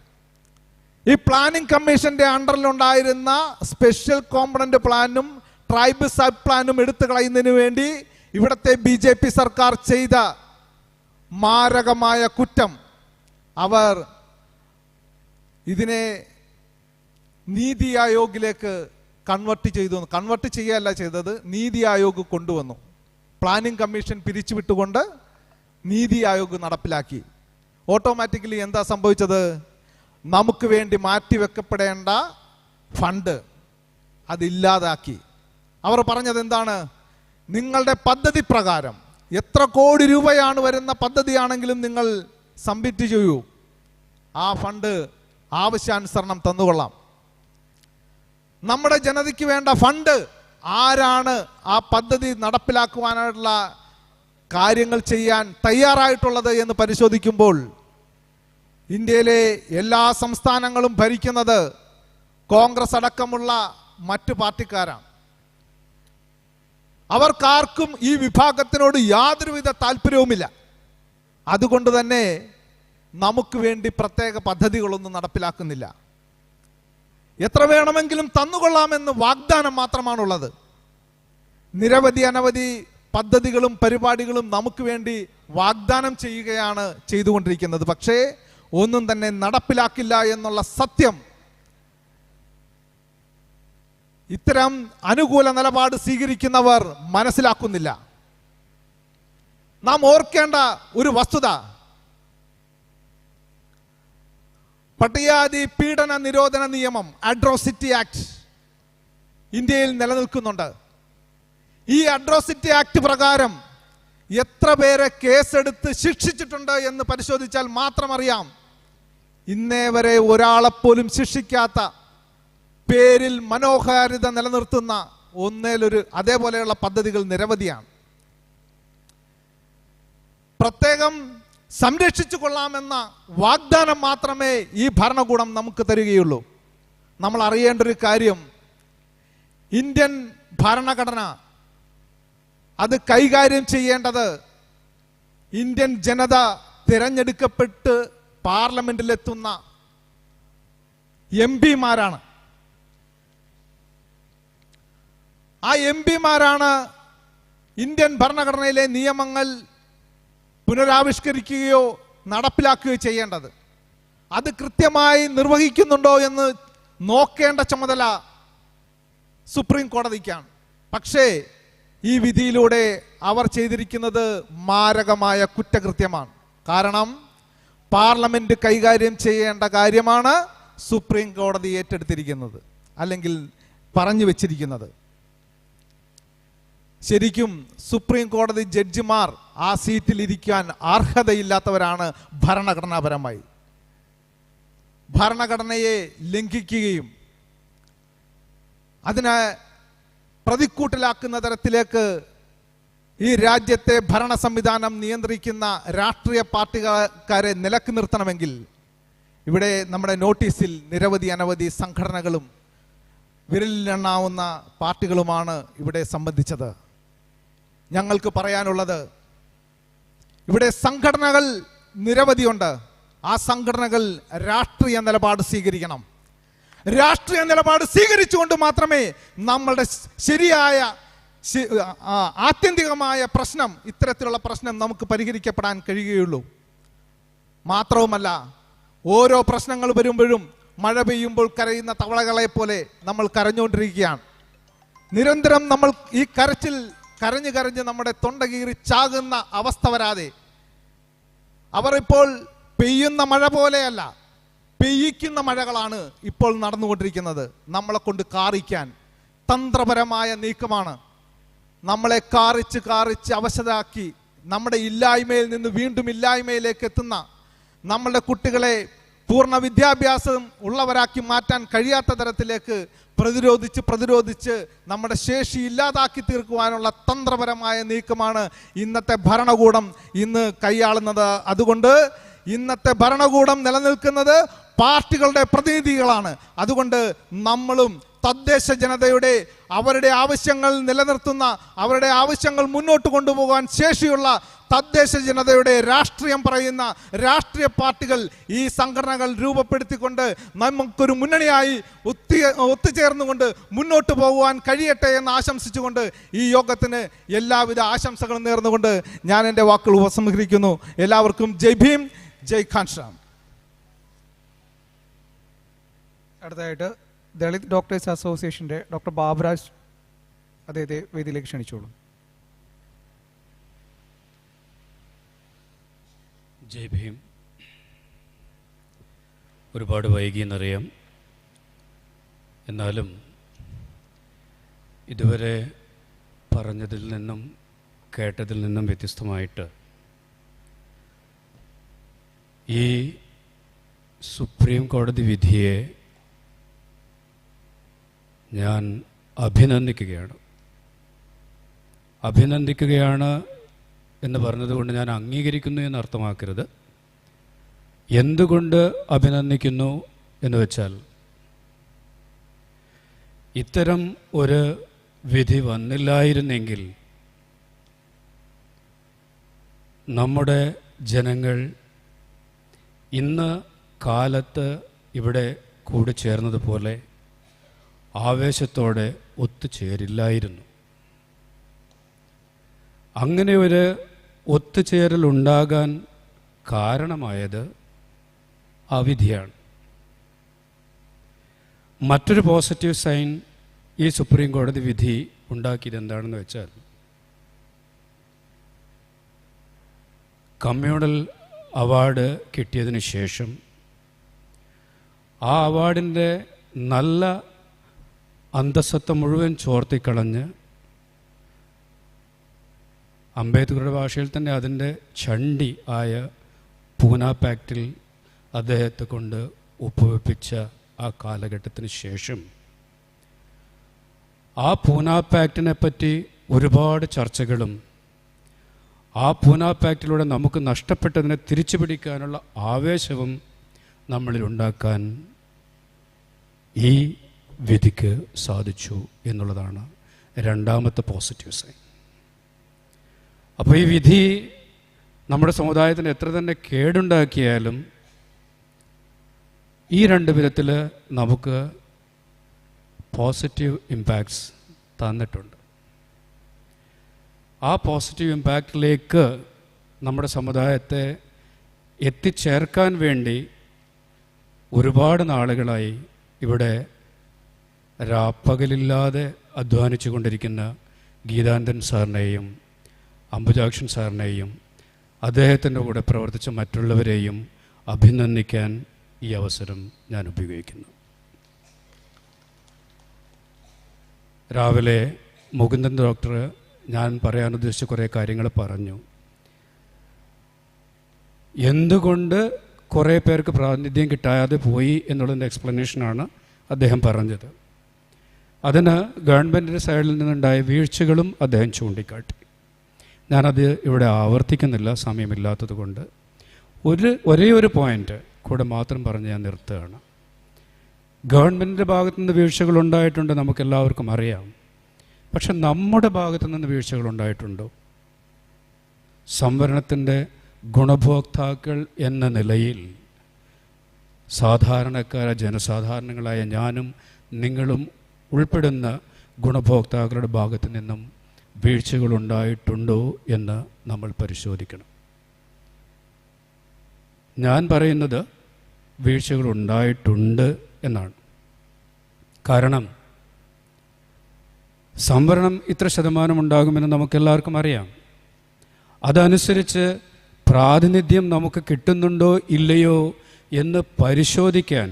ഈ പ്ലാനിംഗ് കമ്മീഷന്റെ അണ്ടറിലുണ്ടായിരുന്ന സ്പെഷ്യൽ കോമ്പണന്റ് പ്ലാനും ട്രൈബ് സബ് പ്ലാനും എടുത്തു കളയുന്നതിന് വേണ്ടി ഇവിടുത്തെ BJP സർക്കാർ ചെയ്ത മാരകമായ കുറ്റം, അവർ ഇതിനെ നീതി ആയോഗിലേക്ക് കൺവെർട്ട് ചെയ്യുകയല്ല ചെയ്തത്, നീതി ആയോഗ് കൊണ്ടുവന്നു. പ്ലാനിംഗ് കമ്മീഷൻ പിരിച്ചുവിട്ടുകൊണ്ട് നീതി ആയോഗ് നടപ്പിലാക്കി. ഓട്ടോമാറ്റിക്കലി എന്താ സംഭവിച്ചത്? നമുക്ക് വേണ്ടി മാറ്റിവെക്കപ്പെടേണ്ട ഫണ്ട് അതില്ലാതാക്കി. അവർ പറഞ്ഞത് എന്താണ്? നിങ്ങളുടെ പദ്ധതി പ്രകാരം എത്ര കോടി രൂപയാണ് വരുന്ന പദ്ധതിയാണെങ്കിലും നിങ്ങൾ സബ്മിറ്റ് ചെയ്യൂ, ആ ഫണ്ട് ആവശ്യാനുസരണം തന്നുകൊള്ളാം. നമ്മുടെ ജനതയ്ക്ക് വേണ്ട ഫണ്ട് ആരാണ് ആ പദ്ധതി നടപ്പിലാക്കുവാനായിട്ടുള്ള കാര്യങ്ങൾ ചെയ്യാൻ തയ്യാറായിട്ടുള്ളത് എന്ന് പരിശോധിക്കുമ്പോൾ ഇന്ത്യയിലെ എല്ലാ സംസ്ഥാനങ്ങളും ഭരിക്കുന്നത് കോൺഗ്രസ് അടക്കമുള്ള മറ്റു പാർട്ടിക്കാരാണ്. അവർക്കാർക്കും ഈ വിഭാഗത്തിനോട് യാതൊരുവിധ താല്പര്യവുമില്ല. അതുകൊണ്ട് തന്നെ നമുക്ക് വേണ്ടി പ്രത്യേക പദ്ധതികളൊന്നും നടപ്പിലാക്കുന്നില്ല. എത്ര വേണമെങ്കിലും തന്നുകൊള്ളാമെന്ന് വാഗ്ദാനം മാത്രമാണുള്ളത്. നിരവധി അനവധി പദ്ധതികളും പരിപാടികളും നമുക്ക് വേണ്ടി വാഗ്ദാനം ചെയ്യുകയാണ് ചെയ്തുകൊണ്ടിരിക്കുന്നത്. പക്ഷേ ഒന്നും തന്നെ നടപ്പിലാക്കില്ല എന്നുള്ള സത്യം ഇത്തരം അനുകൂല നിലപാട് സ്വീകരിക്കുന്നവർ മനസ്സിലാക്കുന്നില്ല. നാം ഓർക്കേണ്ട ഒരു വസ്തുത, പട്ടികജാതി പീഡന നിരോധന നിയമം അട്രോസിറ്റി ആക്ട് ഇന്ത്യയിൽ നിലനിൽക്കുന്നുണ്ട്. ഈ അട്രോസിറ്റി ആക്ട് പ്രകാരം എത്ര പേരെ കേസെടുത്ത് ശിക്ഷിച്ചിട്ടുണ്ട് എന്ന് പരിശോധിച്ചാൽ മാത്രം അറിയാം. ഇന്നേ വരെ ഒരാളെപ്പോലും ശിക്ഷിക്കാത്ത, പേരിൽ മനോഹാരിത നിലനിർത്തുന്ന ഒന്നേലൊരു അതേപോലെയുള്ള പദ്ധതികൾ നിരവധിയാണ്. പ്രത്യേകം സംരക്ഷിച്ചു കൊള്ളാമെന്ന വാഗ്ദാനം മാത്രമേ ഈ ഭരണകൂടം നമുക്ക് തരികയുള്ളൂ. നമ്മൾ അറിയേണ്ട ഒരു കാര്യം, ഇന്ത്യൻ ഭരണഘടന അത് കൈകാര്യം ചെയ്യേണ്ടത് ഇന്ത്യൻ ജനത തിരഞ്ഞെടുക്കപ്പെട്ട് പാർലമെന്റിലെത്തുന്ന MP-മാരാണ്. ആ MP-മാരാണ് ഇന്ത്യൻ ഭരണഘടനയിലെ നിയമങ്ങൾ പുനരാവിഷ്കരിക്കുകയോ നടപ്പിലാക്കുകയോ ചെയ്യേണ്ടത്. അത് കൃത്യമായി നിർവഹിക്കുന്നുണ്ടോ എന്ന് നോക്കേണ്ട ചുമതല സുപ്രീം കോടതിക്കാണ്. പക്ഷേ ഈ വിധിയിലൂടെ അവർ ചെയ്തിരിക്കുന്നത് മാരകമായ കുറ്റകൃത്യമാണ്. കാരണം പാർലമെന്റ് കൈകാര്യം ചെയ്യേണ്ട കാര്യമാണ് സുപ്രീം കോടതി ഏറ്റെടുത്തിരിക്കുന്നത്, അല്ലെങ്കിൽ പറഞ്ഞു വെച്ചിരിക്കുന്നത്. ശരിക്കും സുപ്രീം കോടതി ജഡ്ജിമാർ ആ സീറ്റിൽ ഇരിക്കാൻ അർഹതയില്ലാത്തവരാണ്. ഭരണഘടനാപരമായി ഭരണഘടനയെ ലംഘിക്കുകയും അതിനെ പ്രതിക്കൂട്ടിലാക്കുന്ന തരത്തിലേക്ക് ഈ രാജ്യത്തെ ഭരണ സംവിധാനം നിയന്ത്രിക്കുന്ന രാഷ്ട്രീയ പാർട്ടിക്കാരെ നിലക്ക് നിർത്തണമെങ്കിൽ ഇവിടെ നമ്മുടെ നോട്ടീസിൽ നിരവധി അനവധി സംഘടനകളും വിരലിലെണ്ണാവുന്ന പാർട്ടികളുമാണ് ഇവിടെ സംബന്ധിച്ചത്. ഞങ്ങൾക്ക് പറയാനുള്ളത്, ഇവിടെ സംഘടനകൾ നിരവധിയുണ്ട്. ആ സംഘടനകൾ രാഷ്ട്രീയ നിലപാട് സ്വീകരിക്കണം. രാഷ്ട്രീയ നിലപാട് സ്വീകരിച്ചുകൊണ്ട് മാത്രമേ നമ്മളുടെ ശരിയായ ആത്യന്തികമായ പ്രശ്നം, ഇത്തരത്തിലുള്ള പ്രശ്നം നമുക്ക് പരിഹരിക്കപ്പെടാൻ കഴിയുകയുള്ളൂ. മാത്രവുമല്ല, ഓരോ പ്രശ്നങ്ങൾ വരുമ്പോഴും മഴ പെയ്യുമ്പോൾ കരയുന്ന തവളകളെ പോലെ നമ്മൾ കരഞ്ഞുകൊണ്ടിരിക്കുകയാണ്. നിരന്തരം നമ്മൾ ഈ കരച്ചിൽ കരഞ്ഞ് കരഞ്ഞ് നമ്മുടെ തൊണ്ട കീറി ചാകുന്ന അവസ്ഥ വരാതെ, അവർ ഇപ്പോൾ പെയ്യുന്ന മഴ പോലെയല്ല, പെയ്യിക്കുന്ന മഴകളാണ് ഇപ്പോൾ നടന്നുകൊണ്ടിരിക്കുന്നത്. നമ്മളെ കൊണ്ട് കാറിക്കാൻ തന്ത്രപരമായ നീക്കമാണ്. നമ്മളെ കാറിച്ച് കാറിച്ച് അവശരാക്കി നമ്മുടെ ഇല്ലായ്മയിൽ നിന്ന് വീണ്ടും ഇല്ലായ്മയിലേക്ക് എത്തുന്ന, നമ്മളുടെ കുട്ടികളെ പൂർണ്ണ വിദ്യാഭ്യാസം ഉള്ളവരാക്കി മാറ്റാൻ കഴിയാത്ത തരത്തിലേക്ക് പ്രതിരോധിച്ച് നമ്മുടെ ശേഷി ഇല്ലാതാക്കി തീർക്കുവാനുള്ള തന്ത്രപരമായ നീക്കമാണ് ഇന്നത്തെ ഭരണകൂടം ഇന്ന് കൈയാളുന്നത്. അതുകൊണ്ട് ഇന്നത്തെ ഭരണകൂടം നിലനിൽക്കുന്നത് പാർട്ടികളുടെ പ്രതിനിധികളാണ്. അതുകൊണ്ട് നമ്മളും തദ്ദേശ ജനതയുടെ അവരുടെ ആവശ്യങ്ങൾ നിലനിർത്തുന്ന, അവരുടെ ആവശ്യങ്ങൾ മുന്നോട്ട് കൊണ്ടുപോകാൻ ശേഷിയുള്ള തദ്ദേശ ജനതയുടെ രാഷ്ട്രീയം പറയുന്ന രാഷ്ട്രീയ പാർട്ടികൾ, ഈ സംഘടനകൾ രൂപപ്പെടുത്തിക്കൊണ്ട് നമുക്കൊരു മുന്നണിയായി ഒത്തുചേർന്നുകൊണ്ട് മുന്നോട്ട് പോകുവാൻ കഴിയട്ടെ എന്ന് ആശംസിച്ചുകൊണ്ട് ഈ യോഗത്തിന് എല്ലാവിധ ആശംസകളും നേർന്നുകൊണ്ട് ഞാൻ എൻ്റെ വാക്കുകൾ ഉപസംഹരിക്കുന്നു. എല്ലാവർക്കും ജയ് ഭീം, ജയ് ഖാൻശ്യാം. അടുത്തതായിട്ട് ദളിത് ഡോക്ടേഴ്സ് അസോസിയേഷൻ്റെ ഡോക്ടർ ബാബുരാജ് അദ്ദേഹത്തെ വേദിയിലേക്ക് ക്ഷണിച്ചോളൂ. ജയ് ഭീം. ഒരുപാട് വൈകിയെന്നറിയാം. എന്നാലും ഇതുവരെ പറഞ്ഞതിൽ നിന്നും കേട്ടതിൽ നിന്നും വ്യത്യസ്തമായിട്ട് ഈ സുപ്രീം കോടതി വിധിയെ ഞാൻ അഭിനന്ദിക്കുകയാണ് എന്ന് പറഞ്ഞതുകൊണ്ട് ഞാൻ അംഗീകരിക്കുന്നു എന്ന് അർത്ഥമാക്കരുത്. എന്തുകൊണ്ട് അഭിനന്ദിക്കുന്നു എന്ന് വെച്ചാൽ, ഇത്തരം ഒരു വിധി വന്നില്ലായിരുന്നെങ്കിൽ നമ്മുടെ ജനങ്ങൾ ഇന്ന് കാലത്ത് ഇവിടെ കൂടിച്ചേർന്നതുപോലെ ആവേശത്തോടെ ഒത്തുചേരില്ലായിരുന്നു. അങ്ങനെ ഒരു ഒത്തുചേരലുണ്ടാകാൻ കാരണമായത് ആ വിധിയാണ്. മറ്റൊരു പോസിറ്റീവ് സൈൻ ഈ സുപ്രീം കോടതി വിധി ഉണ്ടാക്കിയത് എന്താണെന്ന് വെച്ചാൽ, കമ്മ്യൂണൽ അവാർഡ് കിട്ടിയതിന് ശേഷം ആ അവാർഡിൻ്റെ നല്ല അന്തസ്സത്ത മുഴുവൻ ചോർത്തിക്കളഞ്ഞ്, അംബേദ്കറുടെ ഭാഷയിൽ തന്നെ അതിൻ്റെ ചണ്ടി ആയ പൂന പാക്റ്റിൽ അദ്ദേഹത്തെ കൊണ്ട് ഒപ്പുവെപ്പിച്ച ആ കാലഘട്ടത്തിന് ശേഷം ആ പൂന പാക്റ്റിനെ പറ്റി ഒരുപാട് ചർച്ചകളും ആ പൂന പാക്റ്റിലൂടെ നമുക്ക് നഷ്ടപ്പെട്ടതിനെ തിരിച്ചു പിടിക്കാനുള്ള ആവേശവും നമ്മളിൽ ഉണ്ടാക്കാൻ ഈ വിധിക്ക് സാധിച്ചു എന്നുള്ളതാണ് രണ്ടാമത്തെ പോസിറ്റീവ് സൈൻ. അപ്പോൾ ഈ വിധി നമ്മുടെ സമുദായത്തിന് എത്ര തന്നെ കേടുണ്ടാക്കിയാലും ഈ രണ്ട് വിധത്തിൽ നമുക്ക് പോസിറ്റീവ് ഇമ്പാക്ട്സ് തന്നിട്ടുണ്ട്. ആ പോസിറ്റീവ് ഇമ്പാക്റ്റിലേക്ക് നമ്മുടെ സമുദായത്തെ എത്തിച്ചേർക്കാൻ വേണ്ടി ഒരുപാട് നാളുകളായി ഇവിടെ രാപ്പകലില്ലാതെ അധ്വാനിച്ചു കൊണ്ടിരിക്കുന്ന ഗീതാനന്ദൻ സാറിനെയും അംബുജാക്ഷൻ സാറിനെയും അദ്ദേഹത്തിൻ്റെ കൂടെ പ്രവർത്തിച്ച മറ്റുള്ളവരെയും അഭിനന്ദിക്കാൻ ഈ അവസരം ഞാൻ ഉപയോഗിക്കുന്നു. രാവിലെ മുകുന്ദൻ ഡോക്ടർ ഞാൻ പറയാൻ ഉദ്ദേശിച്ച കുറേ കാര്യങ്ങൾ പറഞ്ഞു. എന്തുകൊണ്ട് കുറേ പേർക്ക് പ്രാതിനിധ്യം കിട്ടാതെ പോയി എന്നുള്ളതിൻ്റെ എക്സ്പ്ലനേഷനാണ് അദ്ദേഹം പറഞ്ഞത്. അതിന് ഗവൺമെൻറ്റിൻ്റെ സൈഡിൽ നിന്നുണ്ടായ വീഴ്ചകളും അദ്ദേഹം ചൂണ്ടിക്കാട്ടി. ഞാനത് ഇവിടെ ആവർത്തിക്കുന്നില്ല, സമയമില്ലാത്തത് കൊണ്ട്. ഒരേ ഒരു പോയിൻ്റ് കൂടെ മാത്രം പറഞ്ഞ് ഞാൻ നിർത്തുകയാണ്. ഗവൺമെൻറ്റിൻ്റെ ഭാഗത്തു നിന്ന് വീഴ്ചകളുണ്ടായിട്ടുണ്ട്, നമുക്കെല്ലാവർക്കും അറിയാം. പക്ഷെ നമ്മുടെ ഭാഗത്തു നിന്ന് വീഴ്ചകളുണ്ടായിട്ടുണ്ടോ? സംവരണത്തിൻ്റെ ഗുണഭോക്താക്കൾ എന്ന നിലയിൽ ജനസാധാരണങ്ങളായ ഞാനും നിങ്ങളും ഉൾപ്പെടുന്ന ഗുണഭോക്താക്കളുടെ ഭാഗത്തു നിന്നും വീഴ്ചകളുണ്ടായിട്ടുണ്ടോ എന്ന് നമ്മൾ പരിശോധിക്കണം. ഞാൻ പറയുന്നത് വീഴ്ചകളുണ്ടായിട്ടുണ്ട് എന്നാണ്. കാരണം സംവരണം ഇത്ര ശതമാനം ഉണ്ടാകുമെന്ന് നമുക്കെല്ലാവർക്കും അറിയാം. അതനുസരിച്ച് പ്രാതിനിധ്യം നമുക്ക് കിട്ടുന്നുണ്ടോ ഇല്ലയോ എന്ന് പരിശോധിക്കാൻ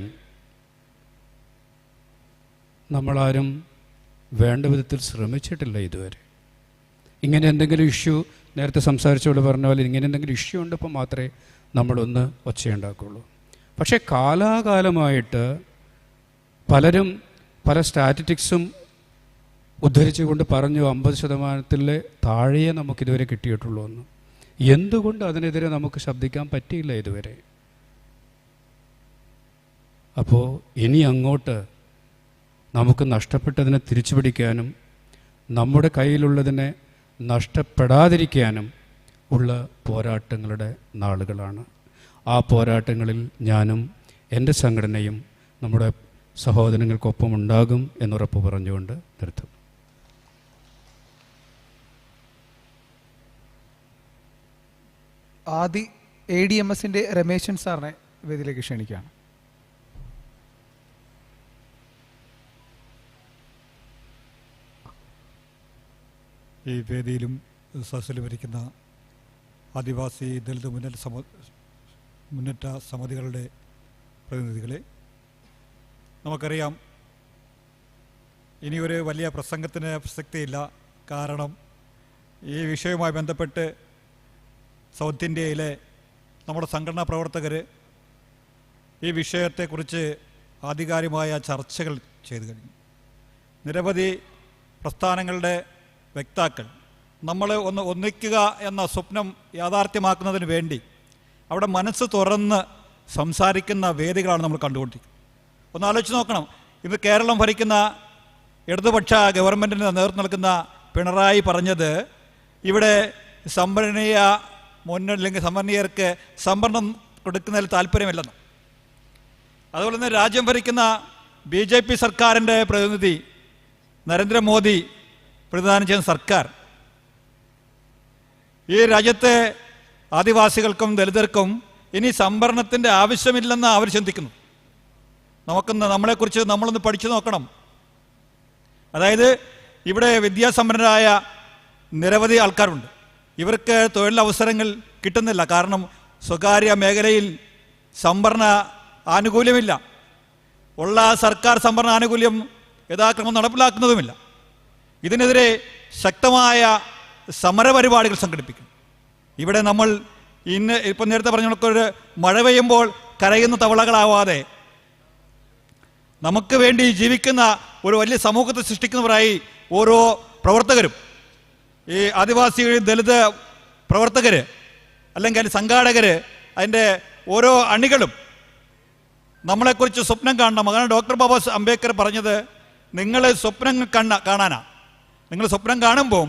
നമ്മളാരും വേണ്ട വിധത്തിൽ ശ്രമിച്ചിട്ടില്ല ഇതുവരെ. ഇങ്ങനെ എന്തെങ്കിലും ഇഷ്യൂ, നേരത്തെ സംസാരിച്ചോട് പറഞ്ഞ പോലെ ഇങ്ങനെ എന്തെങ്കിലും ഇഷ്യൂ ഉണ്ടപ്പോൾ മാത്രമേ നമ്മളൊന്ന് ഒച്ചയുണ്ടാക്കുള്ളൂ. പക്ഷേ കാലാകാലമായിട്ട് പലരും പല സ്റ്റാറ്റിസ്റ്റിക്സും ഉദ്ധരിച്ചുകൊണ്ട് പറഞ്ഞു 50% താഴെയേ നമുക്കിതുവരെ കിട്ടിയിട്ടുള്ളൂ എന്ന്. എന്തുകൊണ്ട് അതിനെതിരെ നമുക്ക് ശബ്ദിക്കാൻ പറ്റിയില്ല ഇതുവരെ? അപ്പോൾ ഇനി അങ്ങോട്ട് നമുക്ക് നഷ്ടപ്പെട്ടതിനെ തിരിച്ചു പിടിക്കാനും നമ്മുടെ കയ്യിലുള്ളതിനെ നഷ്ടപ്പെടാതിരിക്കാനും ഉള്ള പോരാട്ടങ്ങളുടെ നാളുകളാണ്. ആ പോരാട്ടങ്ങളിൽ ഞാനും എൻ്റെ സംഘടനയും നമ്മുടെ സഹോദരങ്ങൾക്കൊപ്പം ഉണ്ടാകും എന്നുറപ്പ് പറഞ്ഞുകൊണ്ട് നിർത്തും. ആദി ADMSൻ്റെ രമേശൻ സാറിനെ വേദിയിലേക്ക് ക്ഷണിക്കുകയാണ്. ഈ വേദിയിലും സദസ്സിലും ഇരിക്കുന്ന ആദിവാസി ദളിത് മുന്നേറ്റ സമിതികളുടെ പ്രതിനിധികളെ, നമുക്കറിയാം ഇനിയൊരു വലിയ പ്രസംഗത്തിന് പ്രസക്തിയില്ല. കാരണം ഈ വിഷയവുമായി ബന്ധപ്പെട്ട് സൗത്ത് ഇന്ത്യയിലെ നമ്മുടെ സംഘടനാ പ്രവർത്തകർ ഈ വിഷയത്തെക്കുറിച്ച് ആധികാരികമായ ചർച്ചകൾ ചെയ്തു കഴിഞ്ഞു. നിരവധി പ്രസ്ഥാനങ്ങളുടെ വക്താക്കൾ നമ്മൾ ഒന്നിക്കുക എന്ന സ്വപ്നം യാഥാർത്ഥ്യമാക്കുന്നതിന് വേണ്ടി അവിടെ മനസ്സ് തുറന്ന് സംസാരിക്കുന്ന വേദികളാണ് നമ്മൾ കണ്ടുകൊണ്ടിരിക്കുന്നത്. ഒന്ന് ആലോചിച്ച് നോക്കണം. ഇന്ന് കേരളം ഭരിക്കുന്ന ഇടതുപക്ഷ ഗവൺമെൻറ്റിന് നേതൃത്വം നൽകുന്ന പിണറായി പറഞ്ഞത് ഇവിടെ സംവരണീയർക്ക് സംവരണം കൊടുക്കുന്നതിൽ താല്പര്യമില്ലെന്ന്. അതുപോലെ തന്നെ രാജ്യം ഭരിക്കുന്ന BJP സർക്കാരിൻ്റെ പ്രതിനിധി നരേന്ദ്രമോദി പ്രതിദാനം ചെയ്യുന്ന സർക്കാർ ഈ രാജ്യത്തെ ആദിവാസികൾക്കും ദളിതർക്കും ഇനി സംവരണത്തിൻ്റെ ആവശ്യമില്ലെന്ന് അവർ ചിന്തിക്കുന്നു. നമ്മളെക്കുറിച്ച് നമ്മളൊന്ന് പഠിച്ചു നോക്കണം. അതായത് ഇവിടെ വിദ്യാസമ്പന്നരായ നിരവധി ആൾക്കാരുണ്ട്. ഇവർക്ക് തൊഴിലവസരങ്ങൾ കിട്ടുന്നില്ല. കാരണം സ്വകാര്യ മേഖലയിൽ സംവരണ ആനുകൂല്യമില്ല. ഉള്ള സർക്കാർ സംവരണ ആനുകൂല്യം യഥാക്രമം നടപ്പിലാക്കുന്നതുമില്ല. ഇതിനെതിരെ ശക്തമായ സമരപരിപാടികൾ സംഘടിപ്പിക്കും. ഇവിടെ നമ്മൾ ഇപ്പം നേരത്തെ പറഞ്ഞ ഒരു മഴ പെയ്യുമ്പോൾ കരയുന്ന തവളകളാവാതെ നമുക്ക് വേണ്ടി ജീവിക്കുന്ന ഒരു വലിയ സമൂഹത്തെ സൃഷ്ടിക്കുന്നവരായി ഓരോ പ്രവർത്തകരും ഈ ആദിവാസി ദളിത് പ്രവർത്തകർ അല്ലെങ്കിൽ സംഘാടകർ, അതിൻ്റെ ഓരോ അണികളും നമ്മളെക്കുറിച്ച് സ്വപ്നം കാണണം. കാരണം ഡോക്ടർ ബാബാ അംബേദ്കർ പറഞ്ഞത് നിങ്ങൾ സ്വപ്നം കാണാനാണ്. നിങ്ങൾ സ്വപ്നം കാണുമ്പോൾ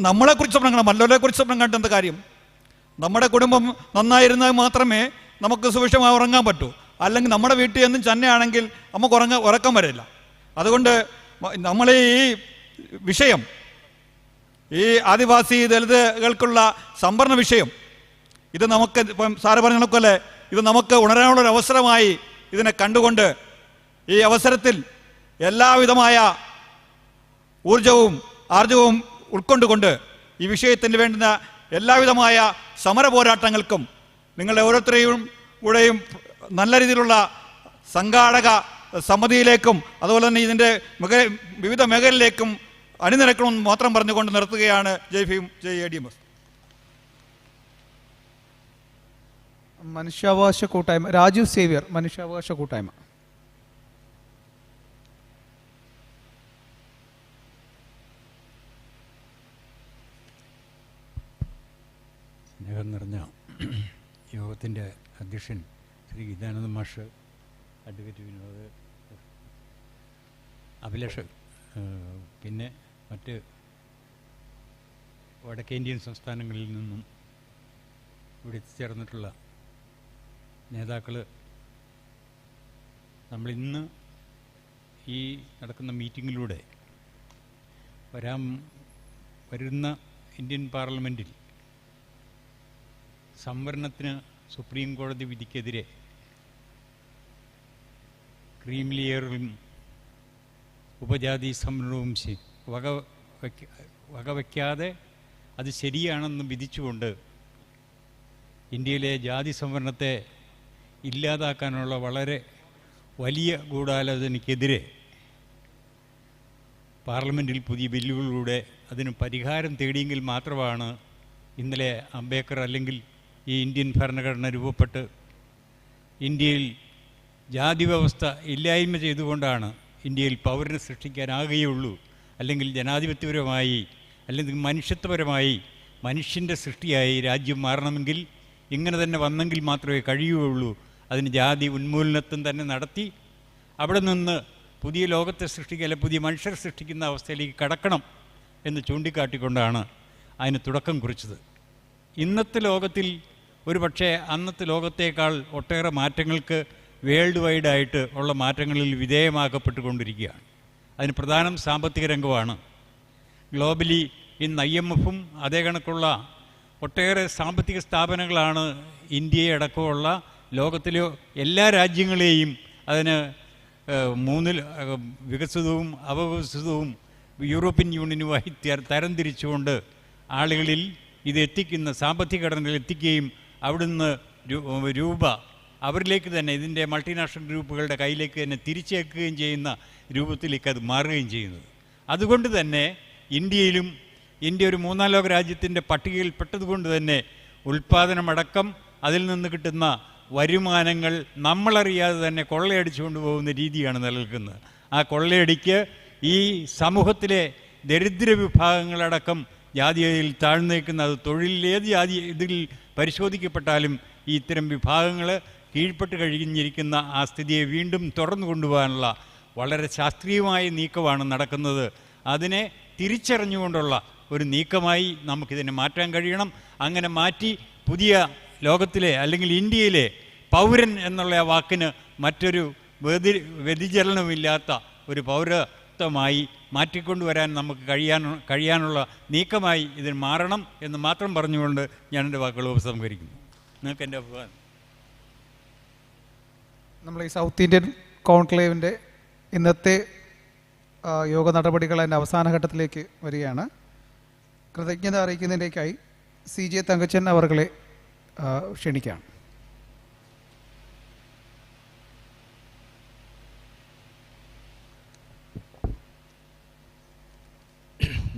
നമ്മളെക്കുറിച്ച് സ്വപ്നം കാണാം, മറ്റുള്ളവരെക്കുറിച്ച് സ്വപ്നം കണ്ടിട്ട് എന്താ കാര്യം? നമ്മുടെ കുടുംബം നന്നായിരുന്നാൽ മാത്രമേ നമുക്ക് സുഭിക്ഷമായി ഉറങ്ങാൻ പറ്റൂ. അല്ലെങ്കിൽ നമ്മുടെ വീട്ടിൽ എന്നും ചെന്നൈയാണെങ്കിൽ നമുക്ക് ഉറക്കം വരില്ല. അതുകൊണ്ട് നമ്മളെ ഈ വിഷയം, ഈ ആദിവാസി ദളിതുകൾക്കുള്ള സംവരണ വിഷയം, ഇത് നമുക്ക് ഇപ്പം സാറ് പറഞ്ഞ കണക്കല്ലേ, ഇത് നമുക്ക് ഉണരാനുള്ളൊരു അവസരമായി ഇതിനെ കണ്ടുകൊണ്ട് ഈ അവസരത്തിൽ എല്ലാവിധമായ ഊർജവും ആർജവും ഉൾക്കൊണ്ടുകൊണ്ട് ഈ വിഷയത്തിന് വേണ്ടുന്ന എല്ലാവിധമായ സമര പോരാട്ടങ്ങൾക്കും നിങ്ങളുടെ ഓരോരുത്തരെയും കൂടെയും നല്ല രീതിയിലുള്ള സംഘാടക സമിതിയിലേക്കും അതുപോലെ തന്നെ ഇതിൻ്റെ വിവിധ മേഖലയിലേക്കും അണിനിരക്കണമെന്ന് മാത്രം പറഞ്ഞുകൊണ്ട് നിർത്തുകയാണ്. ജയ് ഭീം, ജയ് ADMS. മനുഷ്യാവകാശ കൂട്ടായ്മ, രാജീവ് സേവ്യർ, മനുഷ്യാവകാശ കൂട്ടായ്മ. സ്നേഹം നിറഞ്ഞ യോഗത്തിൻ്റെ അധ്യക്ഷൻ ശ്രീ ഗീതാനന്ദ മാഷ്, അഡ്വക്കേറ്റ് വിനോദ്, അഭിലാഷ്, പിന്നെ മറ്റ് വടക്കേന്ത്യൻ സംസ്ഥാനങ്ങളിൽ നിന്നും ഇവിടെ എത്തിച്ചേർന്നിട്ടുള്ള നേതാക്കൾ, നമ്മളിന്ന് ഈ നടക്കുന്ന മീറ്റിങ്ങിലൂടെ വരുന്ന ഇന്ത്യൻ പാർലമെൻറ്റിൽ സംവരണത്തിന് സുപ്രീം കോടതി വിധിക്കെതിരെ ക്രീം ലെയറും ഉപജാതി സംവരണവും വകവയ്ക്കാതെ അത് ശരിയാണെന്ന് വിധിച്ചുകൊണ്ട് ഇന്ത്യയിലെ ജാതി സംവരണത്തെ ഇല്ലാതാക്കാനുള്ള വളരെ വലിയ ഗൂഢാലോചനയ്ക്കെതിരെ പാർലമെൻറ്റിൽ പുതിയ ബില്ലുകളിലൂടെ അതിന് പരിഹാരം തേടിയെങ്കിൽ മാത്രമാണ് ഇന്നലെ അംബേദ്കർ അല്ലെങ്കിൽ ഈ ഇന്ത്യൻ ഭരണഘടന രൂപപ്പെട്ട് ഇന്ത്യയിൽ ജാതി വ്യവസ്ഥ ഇല്ലായ്മ ചെയ്തുകൊണ്ടാണ് ഇന്ത്യയിൽ പൗരനെ സൃഷ്ടിക്കാനാകുകയുള്ളൂ. അല്ലെങ്കിൽ ജനാധിപത്യപരമായി അല്ലെങ്കിൽ മനുഷ്യത്വപരമായി മനുഷ്യൻ്റെ സൃഷ്ടിയായി രാജ്യം മാറണമെങ്കിൽ ഇങ്ങനെ തന്നെ വന്നെങ്കിൽ മാത്രമേ കഴിയുകയുള്ളൂ. അതിന് ജാതി ഉന്മൂലനത്വം തന്നെ നടത്തി അവിടെ നിന്ന് പുതിയ ലോകത്തെ സൃഷ്ടിക്കുക, അല്ലെങ്കിൽ പുതിയ മനുഷ്യരെ സൃഷ്ടിക്കുന്ന അവസ്ഥയിലേക്ക് കടക്കണം എന്ന് ചൂണ്ടിക്കാട്ടിക്കൊണ്ടാണ് അതിന് തുടക്കം കുറിച്ചത്. ഇന്നത്തെ ലോകത്തിൽ ഒരു പക്ഷേ അന്നത്തെ ലോകത്തേക്കാൾ ഒട്ടേറെ മാറ്റങ്ങൾക്ക് വേൾഡ് വൈഡായിട്ട് ഉള്ള മാറ്റങ്ങളിൽ വിധേയമാക്കപ്പെട്ടുകൊണ്ടിരിക്കുകയാണ്. അതിന് പ്രധാനം സാമ്പത്തിക രംഗമാണ്. ഗ്ലോബലി ഇന്ന് IMFഉം അതേ കണക്കുള്ള ഒട്ടേറെ സാമ്പത്തിക സ്ഥാപനങ്ങളാണ് ഇന്ത്യയെ അടക്കമുള്ള ലോകത്തിലെ എല്ലാ രാജ്യങ്ങളെയും അതിന് മൂന്നിൽ വികസിതവും അപവികസിതവും യൂറോപ്യൻ യൂണിയനുമായി തരംതിരിച്ചുകൊണ്ട് ആളുകളിൽ ഇത് എത്തിക്കുന്ന സാമ്പത്തിക ഘടനകൾ എത്തിക്കുകയും അവിടുന്ന് രൂപ അവരിലേക്ക് തന്നെ ഇതിൻ്റെ മൾട്ടിനാഷണൽ ഗ്രൂപ്പുകളുടെ കയ്യിലേക്ക് തന്നെ തിരിച്ചേക്കുകയും ചെയ്യുന്ന രൂപത്തിലേക്ക് അത് മാറുകയും ചെയ്യുന്നത്. അതുകൊണ്ട് തന്നെ ഇന്ത്യയിലും ഇന്ത്യ ഒരു മൂന്നാം ലോക രാജ്യത്തിൻ്റെ പട്ടികയിൽ പെട്ടതുകൊണ്ട് തന്നെ ഉൽപ്പാദനമടക്കം അതിൽ നിന്ന് കിട്ടുന്ന വരുമാനങ്ങൾ നമ്മളറിയാതെ തന്നെ കൊള്ളയടിച്ചു കൊണ്ടുപോകുന്ന രീതിയാണ് നിലനിൽക്കുന്നത്. ആ കൊള്ളയടിക്ക് ഈ സമൂഹത്തിലെ ദരിദ്ര വിഭാഗങ്ങളടക്കം ജാതിയിൽ താഴ്ന്നു നിൽക്കുന്ന, അത് തൊഴിലേത് ജാതി ഇതിൽ പരിശോധിക്കപ്പെട്ടാലും ഈ ഇത്തരം വിഭാഗങ്ങൾ കീഴ്പ്പെട്ട് കഴിഞ്ഞിരിക്കുന്ന ആ സ്ഥിതിയെ വീണ്ടും തുറന്നു കൊണ്ടുപോകാനുള്ള വളരെ ശാസ്ത്രീയമായ നീക്കമാണ് നടക്കുന്നത്. അതിനെ തിരിച്ചറിഞ്ഞുകൊണ്ടുള്ള ഒരു നീക്കമായി നമുക്കിതിനെ മാറ്റാൻ കഴിയണം. അങ്ങനെ മാറ്റി പുതിയ ലോകത്തിലെ അല്ലെങ്കിൽ ഇന്ത്യയിലെ പൗരൻ എന്നുള്ള ആ വാക്കിന് മറ്റൊരു വ്യതിചലനമില്ലാത്ത ഒരു പൗരത്വമായി മാറ്റിക്കൊണ്ടുവരാൻ നമുക്ക് കഴിയാനുള്ള നീക്കമായി ഇതിന് മാറണം എന്ന് മാത്രം പറഞ്ഞുകൊണ്ട് ഞാൻ എൻ്റെ വാക്കുകൾ ഉപസംഹരിക്കുന്നു. നിങ്ങൾക്ക് എൻ്റെ അഭിപ്രായം. നമ്മൾ ഈ സൗത്ത് ഇന്ത്യൻ കോൺക്ലേവിൻ്റെ ഇന്നത്തെ യോഗ നടപടികൾ അതിൻ്റെ അവസാന ഘട്ടത്തിലേക്ക് വരികയാണ്. കൃതജ്ഞത അറിയിക്കുന്നതിലേക്കായി CJ തങ്കച്ചൻ അവർകളെ ക്ഷണിക്കാം.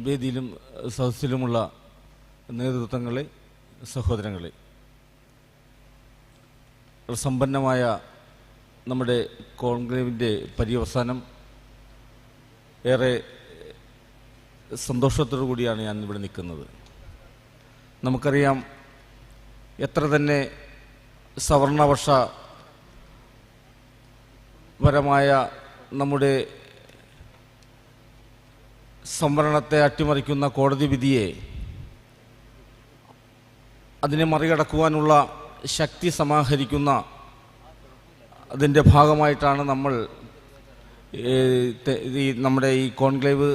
വേദിയിലും സദസ്സിലുമുള്ള നേതൃത്വങ്ങളെ, സഹോദരങ്ങളെ, സമ്പന്നമായ നമ്മുടെ കോൺക്ലേവിൻ്റെ പര്യവസാനം ഏറെ സന്തോഷത്തോടു കൂടിയാണ് ഞാൻ ഇവിടെ നിൽക്കുന്നത്. നമുക്കറിയാം എത്ര തന്നെ സവർണപക്ഷപരമായ നമ്മുടെ സംവരണത്തെ അട്ടിമറിക്കുന്ന കോടതി വിധിയെ അതിനെ മറികടക്കുവാനുള്ള ശക്തി സമാഹരിക്കുന്ന അതിൻ്റെ ഭാഗമായിട്ടാണ് നമ്മൾ നമ്മുടെ ഈ കോൺക്ലേവ്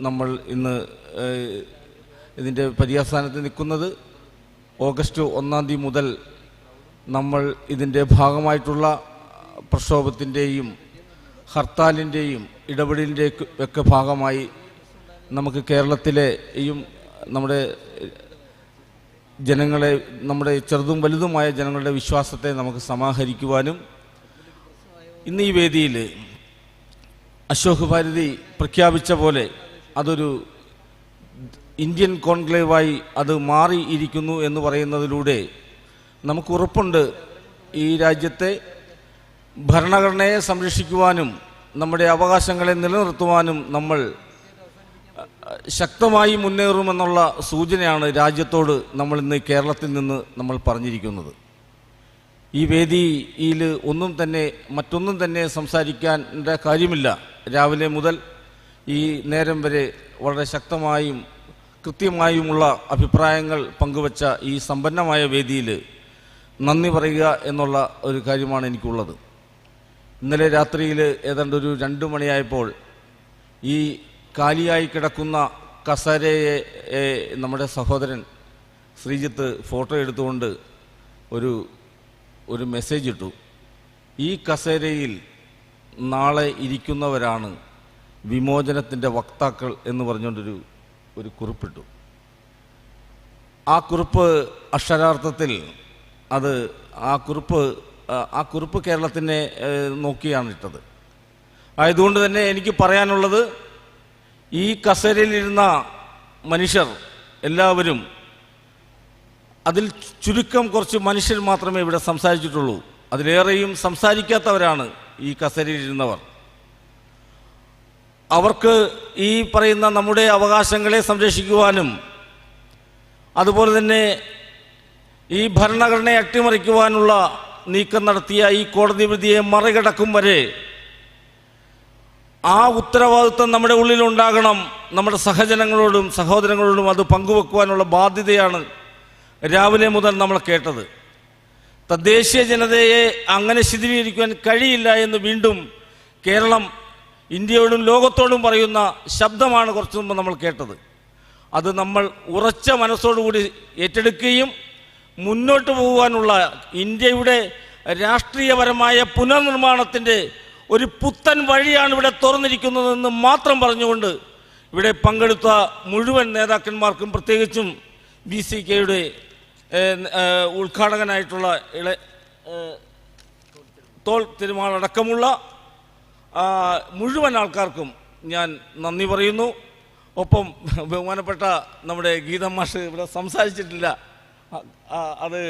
നമ്മൾ ഇന്ന് ഇതിൻ്റെ പര്യവസാനത്തിൽ നിൽക്കുന്നത്. ഓഗസ്റ്റ് 1 തീയതി മുതൽ നമ്മൾ ഇതിൻ്റെ ഭാഗമായിട്ടുള്ള പ്രക്ഷോഭത്തിൻ്റെയും ഹർത്താലിൻ്റെയും ഇടപെടലിൻ്റെയും ഒക്കെ ഭാഗമായി നമുക്ക് കേരളത്തിലെയും നമ്മുടെ ജനങ്ങളെ, നമ്മുടെ ചെറുതും വലുതുമായ ജനങ്ങളുടെ വിശ്വാസത്തെ നമുക്ക് സമാഹരിക്കുവാനും ഇന്ന് ഈ വേദിയിൽ അശോക് ഭാരതി പ്രഖ്യാപിച്ച പോലെ അതൊരു ഇന്ത്യൻ കോൺക്ലേവായി അത് മാറിയിരിക്കുന്നു എന്ന് പറയുന്നതിലൂടെ നമുക്ക് ഉറപ്പുണ്ട് ഈ രാജ്യത്തെ ഭരണഘടനയെ സംരക്ഷിക്കുവാനും നമ്മുടെ അവകാശങ്ങളെ നിലനിർത്തുവാനും നമ്മൾ ശക്തമായി മുന്നേറുമെന്നുള്ള സൂചനയാണ് രാജ്യത്തോട് നമ്മൾ ഇന്ന് കേരളത്തിൽ നിന്ന് നമ്മൾ പറഞ്ഞിരിക്കുന്നത്. ഈ വേദിയിൽ മറ്റൊന്നും തന്നെ സംസാരിക്കാൻ കാര്യമില്ല. രാവിലെ മുതൽ ഈ നേരം വരെ വളരെ ശക്തമായും കൃത്യമായുമുള്ള അഭിപ്രായങ്ങൾ പങ്കുവച്ച ഈ സമ്പന്നമായ വേദിയിൽ നന്ദി പറയുക എന്നുള്ള ഒരു കാര്യമാണ് എനിക്കുള്ളത്. ഇന്നലെ രാത്രിയിൽ ഏതാണ്ട് ഒരു 2 മണിയായപ്പോൾ ഈ കാലിയായി കിടക്കുന്ന കസേരയെ നമ്മുടെ സഹോദരൻ ശ്രീജിത്ത് ഫോട്ടോ എടുത്തുകൊണ്ട് ഒരു മെസ്സേജ് ഇട്ടു. ഈ കസേരയിൽ നാളെ ഇരിക്കുന്നവരാണ് വിമോചനത്തിൻ്റെ വക്താക്കൾ എന്ന് പറഞ്ഞുകൊണ്ടൊരു കുറിപ്പിട്ടു. ആ കുറിപ്പ് അക്ഷരാർത്ഥത്തിൽ ആ കുറിപ്പ് കേരളത്തിനെ നോക്കിയാണ് ഇട്ടത്. ആയതുകൊണ്ട് തന്നെ എനിക്ക് പറയാനുള്ളത്, ഈ കസേരയിലിരുന്ന മനുഷ്യർ എല്ലാവരും, അതിൽ ചുരുക്കം കുറച്ച് മനുഷ്യർ മാത്രമേ ഇവിടെ സംസാരിച്ചിട്ടുള്ളൂ. അതിലേറെയും സംസാരിക്കാത്തവരാണ് ഈ കസേരയിലിരുന്നവർ. അവർക്ക് ഈ പറയുന്ന നമ്മുടെ അവകാശങ്ങളെ സംരക്ഷിക്കുവാനും അതുപോലെ തന്നെ ഈ ഭരണഘടനയെ അട്ടിമറിക്കുവാനുള്ള നീക്കം നടത്തിയ ഈ കോടതി വിധിയെ മറികടക്കും വരെ ആ ഉത്തരവാദിത്വം നമ്മുടെ ഉള്ളിലുണ്ടാകണം. നമ്മുടെ സഹജനങ്ങളോടും സഹോദരങ്ങളോടും അത് പങ്കുവെക്കുവാനുള്ള ബാധ്യതയാണ് രാവിലെ മുതൽ നമ്മൾ കേട്ടത്. തദ്ദേശീയ ജനതയെ അങ്ങനെ ശിഥിലീകരിക്കുവാൻ കഴിയില്ല എന്ന് വീണ്ടും കേരളം ഇന്ത്യയോടും ലോകത്തോടും പറയുന്ന ശബ്ദമാണ് കുറച്ചു മുമ്പ് നമ്മൾ കേട്ടത്. അത് നമ്മൾ ഉറച്ച മനസ്സോടുകൂടി ഏറ്റെടുക്കുകയും മുന്നോട്ട് പോകുവാനുള്ള ഇന്ത്യയുടെ രാഷ്ട്രീയപരമായ പുനർനിർമ്മാണത്തിൻ്റെ ഒരു പുത്തൻ വഴിയാണ് ഇവിടെ തുറന്നിരിക്കുന്നതെന്ന് മാത്രം പറഞ്ഞുകൊണ്ട് ഇവിടെ പങ്കെടുത്ത മുഴുവൻ നേതാക്കന്മാർക്കും, പ്രത്യേകിച്ചും BCKയുടെ ഉദ്ഘാടകനായിട്ടുള്ള തോൾ തിരുമാളടക്കമുള്ള മുഴുവൻ ആൾക്കാർക്കും ഞാൻ നന്ദി പറയുന്നു. ഒപ്പം ബഹുമാനപ്പെട്ട നമ്മുടെ ഗീത മാഷ് ഇവിടെ സംസാരിച്ചിട്ടില്ല. അത്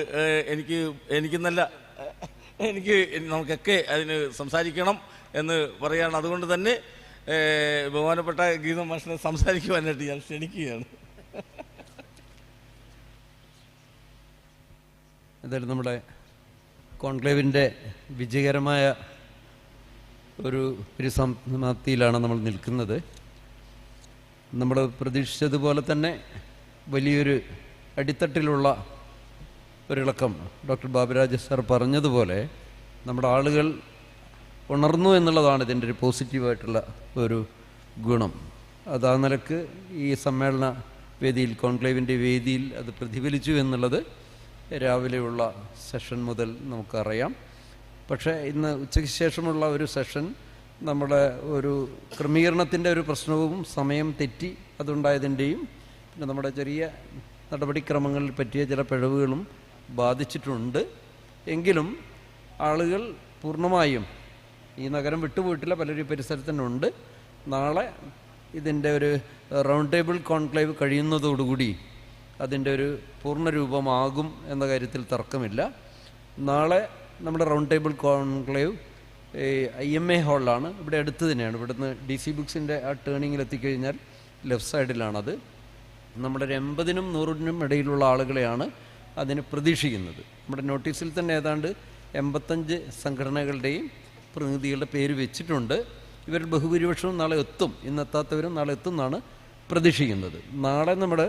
നമുക്കൊക്കെ അതിന് സംസാരിക്കണം എന്ന് പറയാണ്. അതുകൊണ്ട് തന്നെ ബഹുമാനപ്പെട്ട ഗീത മാഷിനെ സംസാരിക്കുവാനായിട്ട് ഞാൻ ക്ഷണിക്കുകയാണ്. എന്തായാലും നമ്മുടെ കോൺക്ലേവിൻ്റെ വിജയകരമായ ഒരു പരിസമാപ്തിയിലാണ് നമ്മൾ നിൽക്കുന്നത്. നമ്മൾ പ്രതീക്ഷിച്ചതുപോലെ തന്നെ വലിയൊരു അടിത്തട്ടിലുള്ള ഒരിളക്കം ഡോക്ടർ ബാബുരാജ് സാർ പറഞ്ഞതുപോലെ നമ്മുടെ ആളുകൾ ഉണർന്നു എന്നുള്ളതാണ് ഇതിൻ്റെ ഒരു പോസിറ്റീവായിട്ടുള്ള ഒരു ഗുണം. അത് ആ നിലക്ക് ഈ സമ്മേളന വേദിയിൽ, കോൺക്ലേവിൻ്റെ വേദിയിൽ അത് പ്രതിഫലിച്ചു എന്നുള്ളത് രാവിലെയുള്ള സെഷൻ മുതൽ നമുക്കറിയാം. പക്ഷേ ഇന്ന് ഉച്ചയ്ക്ക് ശേഷമുള്ള ഒരു സെഷൻ നമ്മുടെ ഒരു ക്രമീകരണത്തിൻ്റെ ഒരു പ്രശ്നവും സമയം തെറ്റി അതുണ്ടായതിൻ്റെയും പിന്നെ നമ്മുടെ ചെറിയ നടപടിക്രമങ്ങളിൽ പറ്റിയ ചില പിഴവുകളും ബാധിച്ചിട്ടുണ്ട്. എങ്കിലും ആളുകൾ പൂർണ്ണമായും ഈ നഗരം വിട്ടുപോയിട്ടില്ല, പലരും പരിസരത്തിനുണ്ട്. നാളെ ഇതിൻ്റെ ഒരു റൗണ്ട് ടേബിൾ കോൺക്ലേവ് കഴിയുന്നതോടുകൂടി അതിൻ്റെ ഒരു പൂർണ്ണരൂപമാകും എന്ന കാര്യത്തിൽ തർക്കമില്ല. നാളെ നമ്മുടെ റൗണ്ട് ടേബിൾ കോൺക്ലേവ് IMA ഹാളിലാണ്, ഇവിടെ അടുത്ത് തന്നെയാണ്. ഇവിടുന്ന് DC ബുക്സിൻ്റെ ആ ടേണിങ്ങിൽ എത്തിക്കഴിഞ്ഞാൽ ലെഫ്റ്റ് സൈഡിലാണത്. നമ്മുടെ 80-നും 100-നും ഇടയിലുള്ള ആളുകളെയാണ് അതിന് പ്രതീക്ഷിക്കുന്നത്. നമ്മുടെ നോട്ടീസിൽ തന്നെ ഏതാണ്ട് 85 സംഘടനകളുടെയും പ്രതിനിധികളുടെ പേര് വെച്ചിട്ടുണ്ട്. ഇവരിൽ ബഹുഭൂരിപക്ഷവും നാളെ എത്തും, ഇന്നെത്താത്തവരും നാളെ എത്തും എന്നാണ് പ്രതീക്ഷിക്കുന്നത്. നാളെ നമ്മൾ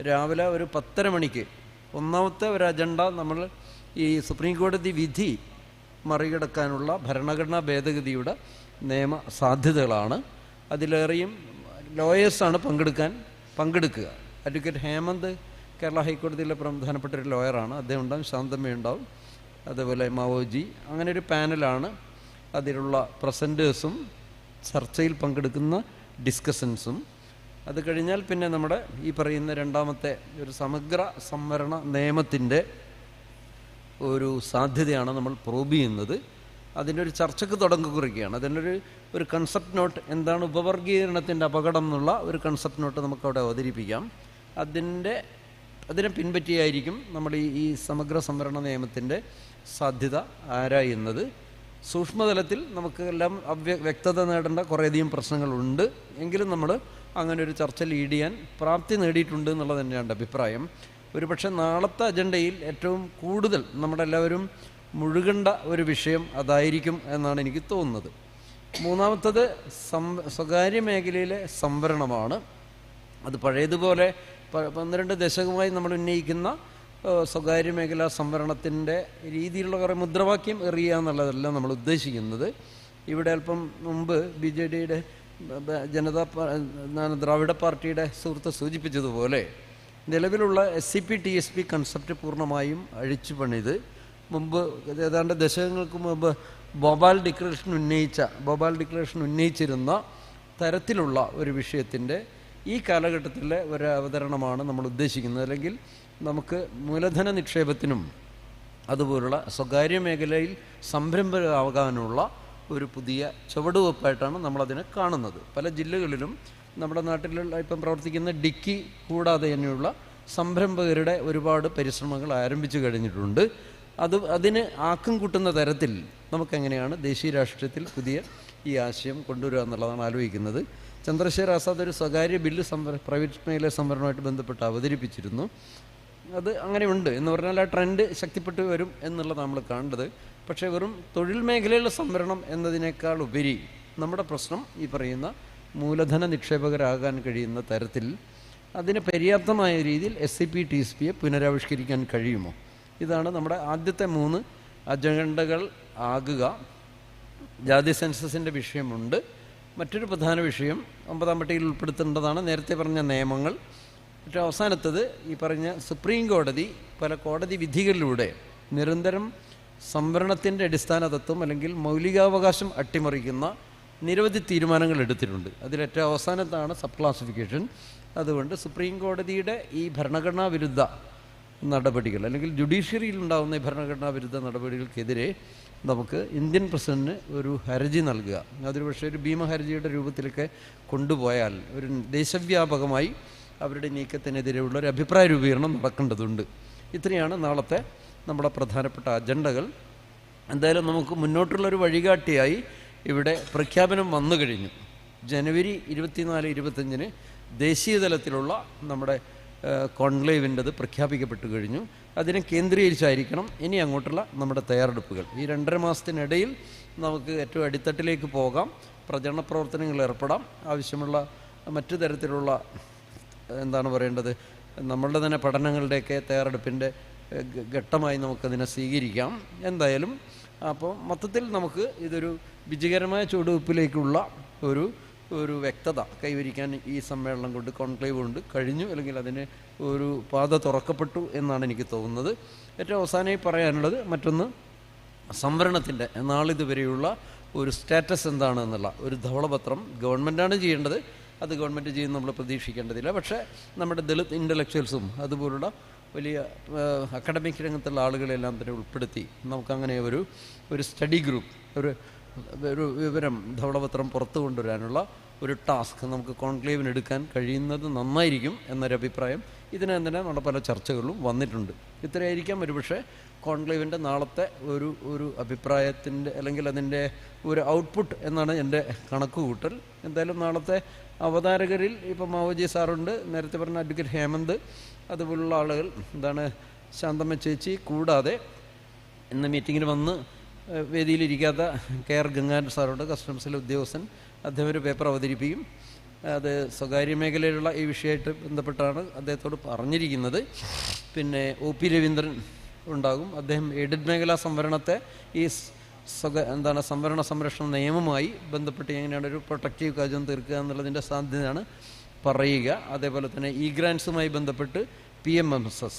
രാവിലെ ഒരു 10:30 മണിക്ക് ഒന്നാമത്തെ ഒരു അജണ്ട നമ്മൾ ഈ സുപ്രീം കോടതി വിധി മറികടക്കാനുള്ള ഭരണഘടനാ ഭേദഗതിയുടെ നിയമ സാധ്യതകളാണ്. അതിലേറെയും ലോയേഴ്സാണ് പങ്കെടുക്കുക. അഡ്വക്കേറ്റ് ഹേമന്ത് കേരള ഹൈക്കോടതിയിലെ പ്രധാനപ്പെട്ട ഒരു ലോയറാണ്, അദ്ദേഹം ഉണ്ടാവും, ശാന്തമ്മ ഉണ്ടാവും, അതേപോലെ മാവോജി, അങ്ങനെ ഒരു പാനലാണ്. അതിലുള്ള പ്രസൻറ്റേഴ്സും ചർച്ചയിൽ പങ്കെടുക്കുന്ന ഡിസ്കഷൻസും. അത് കഴിഞ്ഞാൽ പിന്നെ നമ്മുടെ ഈ പറയുന്ന രണ്ടാമത്തെ ഒരു സമഗ്ര സംവരണ നിയമത്തിൻ്റെ ഒരു സാധ്യതയാണ് നമ്മൾ പ്രോബ് ചെയ്യുന്നത്. അതിൻ്റെ ഒരു ചർച്ചയ്ക്ക് തുടക്കം കുറിക്കുകയാണ്. അതിനൊരു കൺസെപ്റ്റ് നോട്ട്, എന്താണ് ഉപവർഗീകരണത്തിൻ്റെ അപകടം എന്നുള്ള ഒരു കൺസെപ്റ്റ് നോട്ട് നമുക്കവിടെ അവതരിപ്പിക്കാം. അതിനെ പിൻപറ്റിയായിരിക്കും നമ്മൾ ഈ സമഗ്ര സംവരണ നിയമത്തിൻ്റെ സാധ്യത ആരായുന്നത്. സൂക്ഷ്മതലത്തിൽ നമുക്ക് എല്ലാം വ്യക്തത നേടേണ്ട കുറേയധികം പ്രശ്നങ്ങളുണ്ട്. എങ്കിലും നമ്മൾ അങ്ങനെ ഒരു ചർച്ച ലീഡ് ചെയ്യാൻ പ്രാപ്തി നേടിയിട്ടുണ്ട് എന്നുള്ളത് തന്നെയാണ് അഭിപ്രായം. ഒരുപക്ഷെ നാളത്തെ അജണ്ടയിൽ ഏറ്റവും കൂടുതൽ നമ്മളെല്ലാവരും മുഴുകേണ്ട ഒരു വിഷയം അതായിരിക്കും എന്നാണ് എനിക്ക് തോന്നുന്നത്. മൂന്നാമത്തത് സ്വകാര്യ മേഖലയിലെ സംവരണമാണ്. അത് പഴയതുപോലെ 12 ദശകമായി നമ്മൾ ഉന്നയിക്കുന്ന സ്വകാര്യ മേഖലാ സംവരണത്തിൻ്റെ രീതിയിലുള്ള കുറേ മുദ്രാവാക്യം എറിയുക എന്നുള്ളതല്ല നമ്മൾ ഉദ്ദേശിക്കുന്നത്. ഇവിടെ അല്പം മുമ്പ് BJDയുടെ ദ്രാവിഡ പാർട്ടിയുടെ സുഹൃത്ത് സൂചിപ്പിച്ചതുപോലെ നിലവിലുള്ള SCP TSP കൺസെപ്റ്റ് പൂർണ്ണമായും അഴിച്ചു പണിത് മുമ്പ് ഏതാണ്ട് ദശകങ്ങൾക്ക് മുമ്പ് ഭോപ്പാൽ ഡിക്ലറേഷൻ ഉന്നയിച്ചിരുന്ന തരത്തിലുള്ള ഒരു വിഷയത്തിൻ്റെ ഈ കാലഘട്ടത്തിലെ ഒരു അവതരണമാണ് നമ്മൾ ഉദ്ദേശിക്കുന്നത്. അല്ലെങ്കിൽ നമുക്ക് മൂലധന നിക്ഷേപത്തിനും അതുപോലുള്ള സ്വകാര്യ മേഖലയിൽ സംരംഭകരാകാനുള്ള ഒരു പുതിയ ചുവടുവെപ്പായിട്ടാണ് നമ്മളതിനെ കാണുന്നത്. പല ജില്ലകളിലും നമ്മുടെ നാട്ടിലുള്ള ഇപ്പം പ്രവർത്തിക്കുന്ന ഡിക്കി കൂടാതെ തന്നെയുള്ള സംരംഭകരുടെ ഒരുപാട് പരിശ്രമങ്ങൾ ആരംഭിച്ചു കഴിഞ്ഞിട്ടുണ്ട്. അതിന് ആക്കം കൂട്ടുന്ന തരത്തിൽ നമുക്കെങ്ങനെയാണ് ദേശീയ രാഷ്ട്രീയത്തിൽ പുതിയ ഈ ആശയം കൊണ്ടുവരിക എന്നുള്ളതാണ് ആലോചിക്കുന്നത്. ചന്ദ്രശേഖർ ആസാദ് ഒരു സ്വകാര്യ ബില്ല് പ്രൈവറ്റ് മേഖല സംവരണമായിട്ട് ബന്ധപ്പെട്ട് അവതരിപ്പിച്ചിരുന്നു. അത് അങ്ങനെയുണ്ട് എന്ന് പറഞ്ഞാൽ ആ ട്രെൻഡ് ശക്തിപ്പെട്ടു വരും എന്നുള്ളത് നമ്മൾ കാണേണ്ടത്. പക്ഷേ വെറും തൊഴിൽ മേഖലയിലെ സംവരണം എന്നതിനേക്കാൾ ഉപരി നമ്മുടെ പ്രശ്നം ഈ പറയുന്ന മൂലധന നിക്ഷേപകരാകാൻ കഴിയുന്ന തരത്തിൽ അതിന് പര്യാപ്തമായ രീതിയിൽ SCP TSPയെ പുനരാവിഷ്കരിക്കാൻ കഴിയുമോ? ഇതാണ് നമ്മുടെ ആദ്യത്തെ 3 അജണ്ടകൾ ആകുക. ജാതി സെൻസസിൻ്റെ വിഷയമുണ്ട്. മറ്റൊരു പ്രധാന വിഷയം 9-ാം പട്ടികയിൽ ഉൾപ്പെടുത്തേണ്ടതാണ് നേരത്തെ പറഞ്ഞ നിയമങ്ങൾ. ഏറ്റവും അവസാനത്തത് ഈ പറഞ്ഞ സുപ്രീം കോടതി പല കോടതി വിധികളിലൂടെ നിരന്തരം സംവരണത്തിൻ്റെ അടിസ്ഥാന തത്വം അല്ലെങ്കിൽ മൗലികാവകാശം അട്ടിമറിക്കുന്ന നിരവധി തീരുമാനങ്ങൾ എടുത്തിട്ടുണ്ട്. അതിലേറ്റവും അവസാനത്താണ് സബ് ക്ലാസിഫിക്കേഷൻ. അതുകൊണ്ട് സുപ്രീം കോടതിയുടെ ഈ ഭരണഘടനാ വിരുദ്ധ നടപടികൾ അല്ലെങ്കിൽ ജുഡീഷ്യറിയിൽ ഉണ്ടാകുന്ന ഈ ഭരണഘടനാ വിരുദ്ധ നടപടികൾക്കെതിരെ നമുക്ക് ഇന്ത്യൻ പ്രസിഡന്റിന് ഒരു ഹർജി നൽകുക. അതൊരു പക്ഷേ ഒരു ഭീമഹർജിയുടെ രൂപത്തിലൊക്കെ കൊണ്ടുപോയാൽ ഒരു ദേശവ്യാപകമായി അവരുടെ നീക്കത്തിനെതിരെയുള്ള ഒരു അഭിപ്രായ രൂപീകരണം നടക്കേണ്ടതുണ്ട്. ഇത്രയാണ് നാളത്തെ നമ്മുടെ പ്രധാനപ്പെട്ട അജണ്ടകൾ. എന്തായാലും നമുക്ക് മുന്നോട്ടുള്ളൊരു വഴികാട്ടിയായി ഇവിടെ പ്രഖ്യാപനം വന്നു കഴിഞ്ഞു. ജനുവരി 24-25 ദേശീയ തലത്തിലുള്ള നമ്മുടെ കോൺക്ലേവിൻ്റെത് പ്രഖ്യാപിക്കപ്പെട്ടു കഴിഞ്ഞു. അതിനെ കേന്ദ്രീകരിച്ചായിരിക്കണം ഇനി അങ്ങോട്ടുള്ള നമ്മുടെ തയ്യാറെടുപ്പുകൾ. ഈ 2.5 മാസത്തിനിടയിൽ നമുക്ക് ഏറ്റവും അടിത്തട്ടിലേക്ക് പോകാം, പ്രചരണ പ്രവർത്തനങ്ങളിൽ ഏർപ്പെടാം, ആവശ്യമുള്ള മറ്റു തരത്തിലുള്ള എന്താണ് പറയേണ്ടത് നമ്മളുടെ തന്നെ പഠനങ്ങളുടെയൊക്കെ തയ്യാറെടുപ്പിൻ്റെ ഘട്ടമായി നമുക്കതിനെ സ്വീകരിക്കാം. എന്തായാലും അപ്പോൾ മൊത്തത്തിൽ നമുക്ക് ഇതൊരു വിജയകരമായ ചുവടുവെപ്പിലേക്കുള്ള ഒരു വ്യക്തത കൈവരിക്കാൻ ഈ സമ്മേളനം കൊണ്ട് കോൺക്ലേവ് കൊണ്ട് കഴിഞ്ഞു, അല്ലെങ്കിൽ അതിന് ഒരു പാത തുറക്കപ്പെട്ടു എന്നാണ് എനിക്ക് തോന്നുന്നത്. ഏറ്റവും അവസാനമായി പറയാനുള്ളത് മറ്റൊന്ന് സംവരണത്തിൻ്റെ നാളിതുവരെയുള്ള ഒരു സ്റ്റാറ്റസ് എന്താണ് എന്നുള്ള ഒരു ധവളപത്രം ഗവൺമെൻറ്റാണ് ചെയ്യേണ്ടത്. അത് ഗവൺമെൻറ് ചെയ്യുന്ന നമ്മൾ പ്രതീക്ഷിക്കേണ്ടതില്ല. പക്ഷേ നമ്മുടെ ദളിത് ഇൻ്റലക്ച്വൽസും അതുപോലുള്ള വലിയ അക്കാഡമിക് രംഗത്തുള്ള ആളുകളെല്ലാം തന്നെ ഉൾപ്പെടുത്തി നമുക്കങ്ങനെ ഒരു സ്റ്റഡി ഗ്രൂപ്പ് ഒരു വിവരം ധവളപത്രം പുറത്തു കൊണ്ടുവരാനുള്ള ഒരു ടാസ്ക് നമുക്ക് കോൺക്ലേവിന് എടുക്കാൻ കഴിയുന്നത് നന്നായിരിക്കും എന്നൊരു അഭിപ്രായം ഇതിനെ തന്നെ നമ്മുടെ പല ചർച്ചകളിലും വന്നിട്ടുണ്ട്. ഇത്രയായിരിക്കാം ഒരുപക്ഷെ കോൺക്ലേവിൻ്റെ നാളത്തെ ഒരു അഭിപ്രായത്തിൻ്റെ അല്ലെങ്കിൽ അതിൻ്റെ ഒരു ഔട്ട്പുട്ട് എന്നാണ് എൻ്റെ കണക്കുകൂട്ടൽ. എന്തായാലും നാളത്തെ അവതാരകരിൽ ഇപ്പോൾ മാവോജി സാറുണ്ട്, നേരത്തെ പറഞ്ഞ അഡ്വക്കേറ്റ് ഹേമന്ത്, അതുപോലുള്ള ആളുകൾ, ശാന്തമ്മ ചേച്ചി, കൂടാതെ ഇന്ന് മീറ്റിങ്ങിന് വന്ന് വേദിയിലിരിക്കാത്ത KR ഗംഗാധരൻ സാറുണ്ട്, കസ്റ്റംസിലെ ഉദ്യോഗസ്ഥൻ. അദ്ദേഹം ഒരു പേപ്പർ അവതരിപ്പിക്കും. അത് സ്വകാര്യ മേഖലയിലുള്ള ഈ വിഷയമായിട്ട് ബന്ധപ്പെട്ടാണ് അദ്ദേഹത്തോട് പറഞ്ഞിരിക്കുന്നത്. പിന്നെ OP രവീന്ദ്രൻ ഉണ്ടാകും. അദ്ദേഹം എയ്ഡഡ് മേഖലാ സംവരണത്തെ ഈ സംവരണ സംരക്ഷണ നിയമവുമായി ബന്ധപ്പെട്ട് എങ്ങനെയാണ് ഒരു പ്രൊട്ടക്റ്റീവ് കാര്യം തീർക്കുക എന്നുള്ളതിൻ്റെ സാധ്യതയാണ് പറയുക. അതേപോലെ തന്നെ ഗ്രാൻസുമായി ബന്ധപ്പെട്ട് PMMSS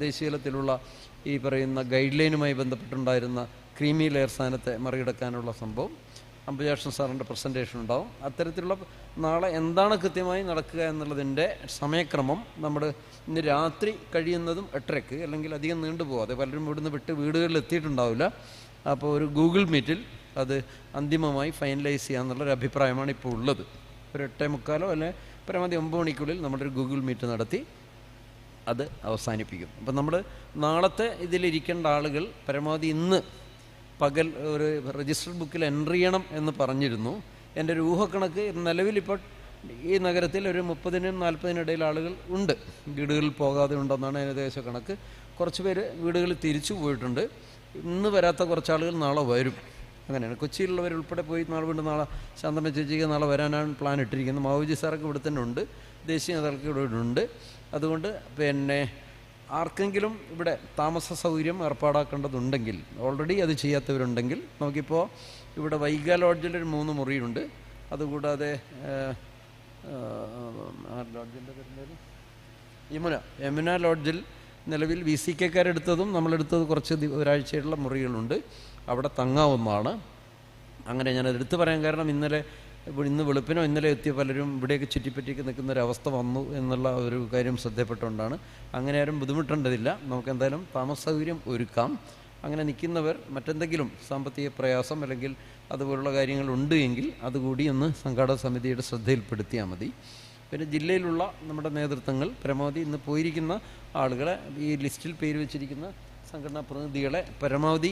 ദേശീയതലത്തിലുള്ള ഈ പറയുന്ന ഗൈഡ് ലൈനുമായി ബന്ധപ്പെട്ടുണ്ടായിരുന്ന ക്രീമി ലെയർ സ്ഥാനത്തെ മറികടക്കാനുള്ള സംഭവം അംബുജാക്ഷൻ സാറിൻ്റെ പ്രസൻറ്റേഷൻ ഉണ്ടാവും. അത്തരത്തിലുള്ള നാളെ എന്താണ് കൃത്യമായി നടക്കുക എന്നുള്ളതിൻ്റെ സമയക്രമം നമ്മൾ ഇന്ന് രാത്രി കഴിയുന്നതും 8:30 അല്ലെങ്കിൽ അധികം നീണ്ടുപോകാതെ, പലരും ഇവിടുന്ന് വിട്ട് വീടുകളിൽ എത്തിയിട്ടുണ്ടാവില്ല. അപ്പോൾ ഒരു ഗൂഗിൾ മീറ്റിൽ അത് അന്തിമമായി ഫൈനലൈസ് ചെയ്യാമെന്നുള്ളൊരു അഭിപ്രായമാണ് ഇപ്പോൾ ഉള്ളത്. ഒരു 8:45 അല്ലെ പരമാവധി 9 മണിക്കുള്ളിൽ നമ്മളൊരു ഗൂഗിൾ മീറ്റ് നടത്തി അത് അവസാനിപ്പിക്കും. അപ്പം നമ്മൾ നാളത്തെ ഇതിലിരിക്കേണ്ട ആളുകൾ പരമാവധി ഇന്ന് പകൽ ഒരു രജിസ്റ്റർ ബുക്കിൽ എൻട്രി ചെയ്യണം എന്ന് പറഞ്ഞിരുന്നു. എൻ്റെ ഒരു ഊഹക്കണക്ക് നിലവിലിപ്പോൾ ഈ നഗരത്തിൽ ഒരു 30-നും 40-നും ഇടയിൽ ആളുകൾ ഉണ്ട്, വീടുകളിൽ പോകാതെ ഉണ്ടെന്നാണ് ഏകദേശ കണക്ക്. കുറച്ച് പേര് വീടുകളിൽ തിരിച്ചു പോയിട്ടുണ്ട്. ഇന്ന് വരാത്ത കുറച്ച് ആളുകൾ നാളെ വരും. അങ്ങനെയാണ് കൊച്ചിയിലുള്ളവരുൾപ്പെടെ പോയി നാളെ ശാന്തമ്മ ചേച്ചിക്ക് നാളെ വരാനാണ് പ്ലാൻ ഇട്ടിരിക്കുന്നത്. മാവോജി സാറൊക്കെ ഇവിടെ തന്നെ ഉണ്ട്, ദേശീയ നേതാക്കൾ ഇവിടെ ഉണ്ട്. അതുകൊണ്ട് പിന്നെ ആർക്കെങ്കിലും ഇവിടെ താമസ സൗകര്യം ഏർപ്പാടാക്കേണ്ടതുണ്ടെങ്കിൽ, ഓൾറെഡി അത് ചെയ്യാത്തവരുണ്ടെങ്കിൽ, നമുക്കിപ്പോൾ ഇവിടെ വൈഗ ലോഡ്ജിൽ ഒരു 3 മുറിയുണ്ട്. അതുകൂടാതെ ലോഡ്ജിൻ്റെ പേര് യമുന ലോഡ്ജിൽ നിലവിൽ VCKക്കാരെടുത്തതും നമ്മളെടുത്തത് കുറച്ച് ഒരാഴ്ചയുള്ള മുറികളുണ്ട്, അവിടെ തങ്ങാവുന്നതാണ്. അങ്ങനെ ഞാനത് എടുത്തു പറയാൻ കാരണം ഇന്ന് വെളുപ്പിനോ ഇന്നലെ എത്തിയ പലരും ഇവിടെയൊക്കെ ചുറ്റിപ്പറ്റിയൊക്കെ നിൽക്കുന്ന ഒരവസ്ഥ വന്നു എന്നുള്ള ഒരു കാര്യം ശ്രദ്ധപ്പെട്ടുകൊണ്ടാണ്. അങ്ങനെ ആരും ബുദ്ധിമുട്ടേണ്ടതില്ല. നമുക്ക് എന്തായാലും താമസ സൗകര്യം ഒരുക്കാം. അങ്ങനെ നിൽക്കുന്നവർ മറ്റെന്തെങ്കിലും സാമ്പത്തിക പ്രയാസം അല്ലെങ്കിൽ അതുപോലുള്ള കാര്യങ്ങളുണ്ട് എങ്കിൽ അതുകൂടി ഒന്ന് സംഘാടക സമിതിയുടെ ശ്രദ്ധയിൽപ്പെടുത്തിയാൽ മതി. പിന്നെ ജില്ലയിലുള്ള നമ്മുടെ നേതൃത്വങ്ങൾ പരമാവധി ഇന്ന് പോയിരിക്കുന്ന ആളുകളെ, ഈ ലിസ്റ്റിൽ പേര് വെച്ചിരിക്കുന്ന സംഘടനാ പ്രതിനിധികളെ പരമാവധി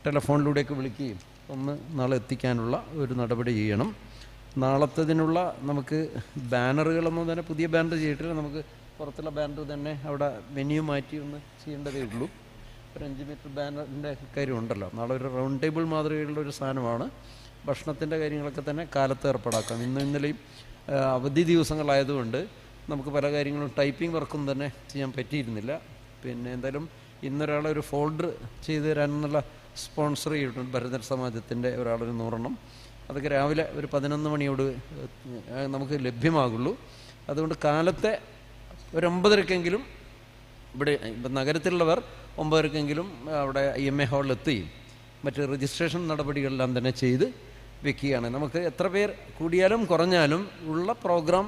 ടെലഫോണിലൂടെയൊക്കെ വിളിക്കുകയും ഒന്ന് നാളെ എത്തിക്കാനുള്ള ഒരു നടപടി ചെയ്യണം. നാളത്തതിനുള്ള നമുക്ക് ബാനറുകളൊന്നും തന്നെ പുതിയ ബാനർ ചെയ്തിട്ടില്ല. നമുക്ക് പുറത്തുള്ള ബാനർ തന്നെ അവിടെ മെനു മാറ്റി ഒന്ന് ചെയ്യേണ്ടതേ ഉള്ളൂ. ഒരു 5 മീറ്റർ ബാനറിൻ്റെ കാര്യമുണ്ടല്ലോ. നാളെ ഒരു റൗണ്ട് ടേബിൾ മാതൃകയുള്ള ഒരു സാധനമാണ്. ഭക്ഷണത്തിൻ്റെ കാര്യങ്ങളൊക്കെ തന്നെ കാലത്ത് ഏർപ്പാടാക്കാം. ഇന്നലെയും അവധി ദിവസങ്ങളായതുകൊണ്ട് നമുക്ക് പല കാര്യങ്ങളും ടൈപ്പിംഗ് വർക്കും തന്നെ ചെയ്യാൻ പറ്റിയിരുന്നില്ല. പിന്നെ എന്തായാലും ഇന്നൊരാളെ ഒരു ഫോൾഡർ ചെയ്ത് തരാനെന്നുള്ള സ്പോൺസർ ചെയ്തിട്ടുണ്ട് ഭരതൻ സമാജത്തിൻ്റെ ഒരാളൊരു 100 എണ്ണം. അതൊക്കെ രാവിലെ ഒരു 11 മണിയോട് നമുക്ക് ലഭ്യമാകുള്ളൂ. അതുകൊണ്ട് കാലത്തെ ഒരു 9:30-ക്കെങ്കിലും ഇവിടെ ഇപ്പം നഗരത്തിലുള്ളവർ 9:30-ക്കെങ്കിലും അവിടെ IMA ഹാളിൽ എത്തുകയും മറ്റ് രജിസ്ട്രേഷൻ നടപടികളെല്ലാം തന്നെ ചെയ്ത് വെക്കുകയാണ്. നമുക്ക് എത്ര പേർ കൂടിയാലും കുറഞ്ഞാലും ഉള്ള പ്രോഗ്രാം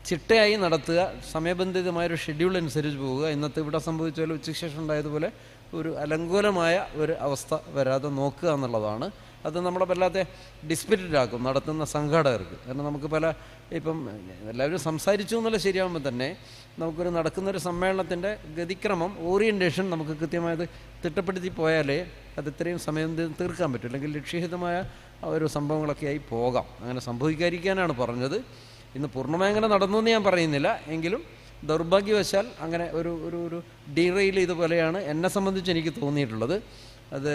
ചിട്ടയായി നടത്തുക, സമയബന്ധിതമായൊരു ഷെഡ്യൂൾ അനുസരിച്ച് പോവുക. ഇന്നത്തെ ഇവിടെ സംഭവിച്ച പോലെ ഉച്ചയ്ക്ക് ശേഷം ഉണ്ടായതുപോലെ ഒരു അലങ്കോലമായ ഒരു അവസ്ഥ വരാതെ നോക്കുക എന്നുള്ളതാണ്. അത് നമ്മളെ വല്ലാതെ ഡിസ്പിരിറ്റാക്കും നടത്തുന്ന സംഘാടകർക്ക്. കാരണം നമുക്ക് ഇപ്പം എല്ലാവരും സംസാരിച്ചു എന്നുള്ള ശരിയാകുമ്പോൾ തന്നെ നമുക്കൊരു നടക്കുന്നൊരു സമ്മേളനത്തിൻ്റെ ഗതിക്രമം, ഓറിയൻറ്റേഷൻ നമുക്ക് കൃത്യമായത് തിട്ടപ്പെടുത്തി പോയാലേ അത് ഇത്രയും സമയം തീർക്കാൻ പറ്റും. അല്ലെങ്കിൽ ലക്ഷ്യഹിതമായ ഒരു സംഭവങ്ങളൊക്കെ ആയി പോകാം. അങ്ങനെ സംഭവിക്കാതിരിക്കാനാണ് പറഞ്ഞത്. ഇന്ന് പൂർണ്ണമായി അങ്ങനെ നടന്നു എന്ന് ഞാൻ പറയുന്നില്ല, എങ്കിലും ദൗർഭാഗ്യവശാൽ അങ്ങനെ ഒരു ഡീറെയിൽ ഇതുപോലെയാണ് എന്നെ സംബന്ധിച്ച് എനിക്ക് തോന്നിയിട്ടുള്ളത്. അത്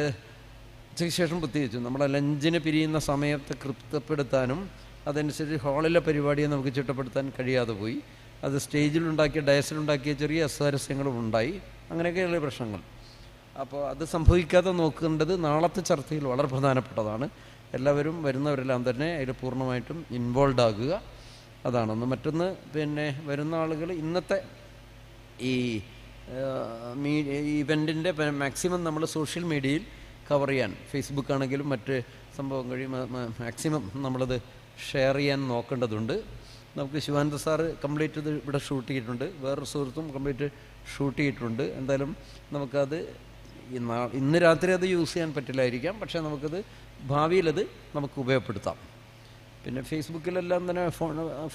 ഉച്ചയ്ക്ക് ശേഷം പ്രത്യേകിച്ചു നമ്മളെ ലഞ്ചിന് പിരിയുന്ന സമയത്തെ കൃത്യപ്പെടുത്താനും അതനുസരിച്ച് ഹാളിലെ പരിപാടിയെ നമുക്ക് ചിട്ടപ്പെടുത്താൻ കഴിയാതെ പോയി. അത് സ്റ്റേജിലുണ്ടാക്കിയ ഡയസിലുണ്ടാക്കിയ ചെറിയ അസ്വാരസ്യങ്ങളും ഉണ്ടായി. അങ്ങനെയൊക്കെയുള്ള പ്രശ്നങ്ങൾ. അപ്പോൾ അത് സംഭവിക്കാതെ നോക്കേണ്ടത് നാളത്തെ ചർച്ചയിൽ വളരെ പ്രധാനപ്പെട്ടതാണ്. എല്ലാവരും വരുന്നവരെല്ലാം തന്നെ അതിൽ പൂർണ്ണമായിട്ടും ഇൻവോൾവ് ആകുക, അതാണൊന്ന്. മറ്റൊന്ന് പിന്നെ വരുന്ന ആളുകൾ ഇന്നത്തെ ഈ ഇവൻറ്റിൻ്റെ മാക്സിമം നമ്മൾ സോഷ്യൽ മീഡിയയിൽ കവർ ചെയ്യാൻ, ഫേസ്ബുക്ക് ആണെങ്കിലും മറ്റ് സംഭവം കഴിയും മാക്സിമം നമ്മളത് ഷെയർ ചെയ്യാൻ നോക്കേണ്ടതുണ്ട്. നമുക്ക് ശിവാനന്ദ സാറ് കംപ്ലീറ്റ് ഇത് ഇവിടെ ഷൂട്ട് ചെയ്തിട്ടുണ്ട്, വേറൊരു സുഹൃത്തും കംപ്ലീറ്റ് ഷൂട്ട് ചെയ്തിട്ടുണ്ട്. എന്തായാലും നമുക്കത് ഇന്ന് രാത്രി അത് യൂസ് ചെയ്യാൻ പറ്റില്ലായിരിക്കാം, പക്ഷേ നമുക്കത് ഭാവിയിലത് നമുക്ക് ഉപയോഗപ്പെടുത്താം. പിന്നെ ഫേസ്ബുക്കിലെല്ലാം തന്നെ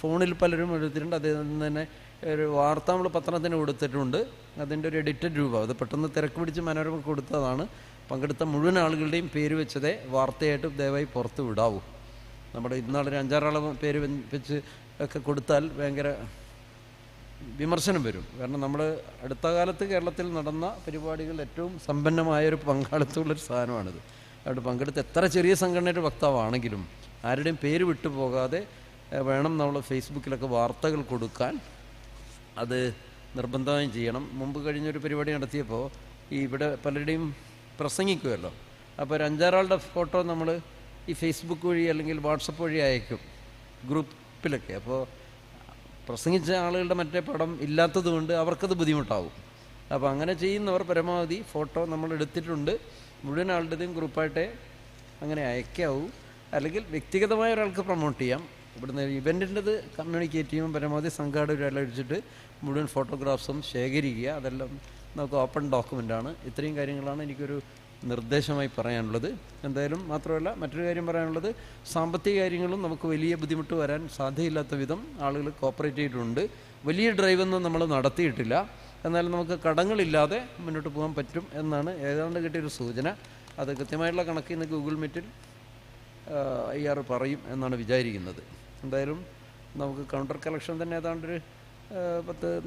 ഫോണിൽ പലരും എടുത്തിട്ടുണ്ട്. അതിൽ നിന്ന് തന്നെ ഒരു വാർത്ത നമ്മൾ പത്രത്തിന് കൊടുത്തിട്ടുണ്ട്. അതിൻ്റെ ഒരു എഡിറ്റഡ് രൂപം, അത് പെട്ടെന്ന് തിരക്ക് പിടിച്ച് മനോരമ കൊടുത്തതാണ്. പങ്കെടുത്ത മുഴുവൻ ആളുകളുടെയും പേര് വെച്ചതേ വാർത്തയായിട്ട് ദയവായി പുറത്ത് വിടാവൂ. നമ്മുടെ ഇന്നാളൊരു 5-6 പേര് വെച്ച് ഒക്കെ കൊടുത്താൽ ഭയങ്കര വിമർശനം വരും. കാരണം നമ്മൾ അടുത്ത കാലത്ത് കേരളത്തിൽ നടന്ന പരിപാടികൾ ഏറ്റവും സമ്പന്നമായൊരു പങ്കാളിത്തമുള്ളൊരു സാധനമാണിത്. അവിടെ പങ്കെടുത്ത് എത്ര ചെറിയ സംഘടനയുടെ വക്താവാണെങ്കിലും ആരുടെയും പേര് വിട്ടു പോകാതെ വേണം നമ്മൾ ഫേസ്ബുക്കിലൊക്കെ വാർത്തകൾ കൊടുക്കാൻ. അത് നിർബന്ധമായും ചെയ്യണം. മുമ്പ് കഴിഞ്ഞൊരു പരിപാടി നടത്തിയപ്പോൾ ഇവിടെ പലരുടെയും പ്രസംഗിക്കുമല്ലോ, അപ്പോൾ ഒരു 5-6 ഫോട്ടോ നമ്മൾ ഈ ഫേസ്ബുക്ക് വഴി അല്ലെങ്കിൽ വാട്സപ്പ് വഴി അയക്കും ഗ്രൂപ്പിലൊക്കെ. അപ്പോൾ പ്രസംഗിച്ച ആളുകളുടെ മറ്റേ പടം ഇല്ലാത്തത് കൊണ്ട് അവർക്കത് ബുദ്ധിമുട്ടാവും. അപ്പോൾ അങ്ങനെ ചെയ്യുന്നവർ പരമാവധി ഫോട്ടോ നമ്മൾ എടുത്തിട്ടുണ്ട് മുഴുവൻ ആളുടേതും ഗ്രൂപ്പായിട്ടേ അങ്ങനെ അയക്കാവൂ. അല്ലെങ്കിൽ വ്യക്തിഗതമായ ഒരാൾക്ക് പ്രൊമോട്ട് ചെയ്യാം. ഇവിടുന്ന് ഇവൻറ്റിൻ്റെത് കമ്മ്യൂണിക്കേറ്റ് ചെയ്യുമ്പോൾ പരമാവധി സംഘാടകരെല്ലാം അടിച്ചിട്ട് മുഴുവൻ ഫോട്ടോഗ്രാഫ്സും ശേഖരിക്കുക. അതെല്ലാം നമുക്ക് ഓപ്പൺ ഡോക്യുമെൻ്റാണ്. ഇത്രയും കാര്യങ്ങളാണ് എനിക്കൊരു നിർദ്ദേശമായി പറയാനുള്ളത്. എന്തായാലും മാത്രമല്ല, മറ്റൊരു കാര്യം പറയാനുള്ളത്, സാമ്പത്തിക കാര്യങ്ങളും നമുക്ക് വലിയ ബുദ്ധിമുട്ട് വരാൻ സാധ്യതയില്ലാത്ത വിധം ആളുകൾ കോപ്പറേറ്റ് ചെയ്തിട്ടുണ്ട്. വലിയ ഡ്രൈവൊന്നും നമ്മൾ നടത്തിയിട്ടില്ല. എന്നാലും നമുക്ക് കടങ്ങളില്ലാതെ മുന്നോട്ട് പോകാൻ പറ്റും എന്നാണ് ഏതാണ്ട് കിട്ടിയൊരു സൂചന. അത് കൃത്യമായിട്ടുള്ള കണക്ക് ഇന്ന് ഗൂഗിൾ മീറ്റിൽ IR പറയും എന്നാണ് വിചാരിക്കുന്നത്. എന്തായാലും നമുക്ക് കൗണ്ടർ കളക്ഷൻ തന്നെ ഏതാണ്ടൊരു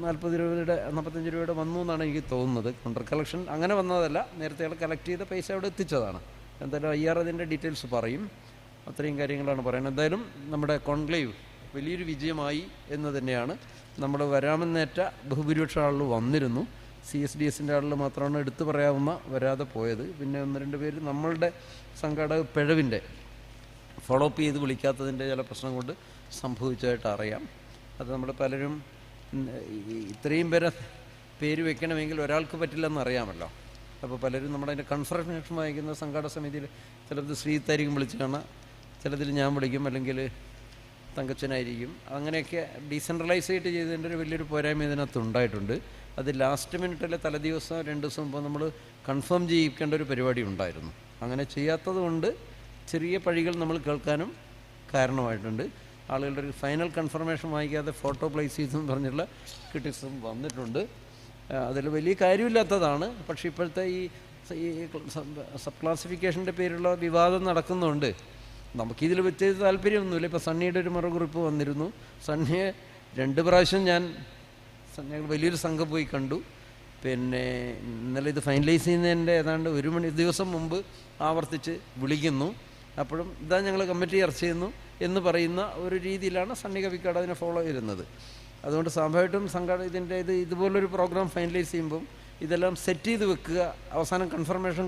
40 രൂപയുടെ 45 രൂപയുടെ വന്നു എന്നാണ് എനിക്ക് തോന്നുന്നത്. കൗണ്ടർ കളക്ഷൻ അങ്ങനെ വന്നതല്ല, നേരത്തെ അയാൾ കളക്ട് ചെയ്ത പൈസ അവിടെ എത്തിച്ചതാണ്. എന്തായാലും IR അതിൻ്റെ ഡീറ്റെയിൽസ് പറയും. അത്രയും കാര്യങ്ങളാണ് പറയുന്നത്. എന്തായാലും നമ്മുടെ കോൺക്ലേവ് വലിയൊരു വിജയമായി എന്ന് തന്നെയാണ്. നമ്മൾ വരാമെന്നേറ്റ ബഹുഭൂരിപക്ഷം ആളുകൾ വന്നിരുന്നു. CSDSൻ്റെ ആളുകൾ മാത്രമാണ് എടുത്തു പറയാവുന്ന വരാതെ പോയത്. പിന്നെ 1-2 പേര് നമ്മളുടെ സംഘാടക പിഴവിൻ്റെ ഫോളോ അപ്പ് ചെയ്ത് വിളിക്കാത്തതിൻ്റെ ചില പ്രശ്നം കൊണ്ട് സംഭവിച്ചതായിട്ട് അറിയാം. അത് നമ്മൾ പലരും ഇത്രയും പേര് വെക്കണമെങ്കിൽ ഒരാൾക്ക് പറ്റില്ലെന്ന് അറിയാമല്ലോ. അപ്പോൾ പലരും നമ്മുടെ അതിൻ്റെ കൺഫർമേഷൻ വായിക്കുന്ന സംഘാടക സമിതിയിൽ ചിലത് ശ്രീത്തായിരിക്കും വിളിച്ച് കാണാം, ചിലതിൽ ഞാൻ വിളിക്കും, അല്ലെങ്കിൽ തങ്കച്ചനായിരിക്കും. അങ്ങനെയൊക്കെ ഡീസെൻട്രലൈസ് ആയിട്ട് ചെയ്തതിൻ്റെ ഒരു വലിയൊരു പോരായ്മ ഇതിനകത്ത് ഉണ്ടായിട്ടുണ്ട്. അത് ലാസ്റ്റ് മിനിറ്റിലെ തലേദിവസം 2 ദിവസം മുമ്പ് നമ്മൾ കൺഫേം ചെയ്യിക്കേണ്ട ഒരു പരിപാടി ഉണ്ടായിരുന്നു. അങ്ങനെ ചെയ്യാത്തത് കൊണ്ട് ചെറിയ പഴികൾ നമ്മൾ കേൾക്കാനും കാരണമായിട്ടുണ്ട്. ആളുകളുടെ ഒരു ഫൈനൽ കൺഫർമേഷൻ വാങ്ങിക്കാതെ ഫോട്ടോ പ്ലേസ് ചെയ്തെന്ന് പറഞ്ഞുള്ള ക്രിറ്റിസിസം വന്നിട്ടുണ്ട്. അതിൽ വലിയ കാര്യമില്ലാത്തതാണ്. പക്ഷേ ഇപ്പോഴത്തെ ഈ സബ് ക്ലാസിഫിക്കേഷൻ്റെ പേരുള്ള വിവാദം നടക്കുന്നുണ്ട്. നമുക്കിതിൽ വെച്ച് താല്പര്യമൊന്നുമില്ല. ഇപ്പോൾ സണ്ണിയുടെ ഒരു മറുകുറിപ്പ് വന്നിരുന്നു. സണ്ണിയെ 2 പ്രാവശ്യം ഞങ്ങൾ വലിയൊരു സംഘം പോയി കണ്ടു. പിന്നെ ഇന്നലെ ഇത് ഫൈനലൈസ് ചെയ്യുന്നതിൻ്റെ ഏതാണ്ട് 1 ദിവസം മുമ്പ് ആവർത്തിച്ച് വിളിക്കുന്നു. അപ്പോഴും ഇതാ ഞങ്ങൾ കമ്മിറ്റി ചർച്ച ചെയ്യുന്നു എന്ന് പറയുന്ന ഒരു രീതിയിലാണ് സണ്ണി കവിക്കാട് അതിനെ ഫോളോ ചെയ്യുന്നത്. അതുകൊണ്ട് സ്വാഭാവികമായിട്ടും ഇതുപോലൊരു പ്രോഗ്രാം ഫൈനലൈസ് ചെയ്യുമ്പം ഇതെല്ലാം സെറ്റ് ചെയ്ത് വെക്കുക, അവസാനം കൺഫർമേഷൻ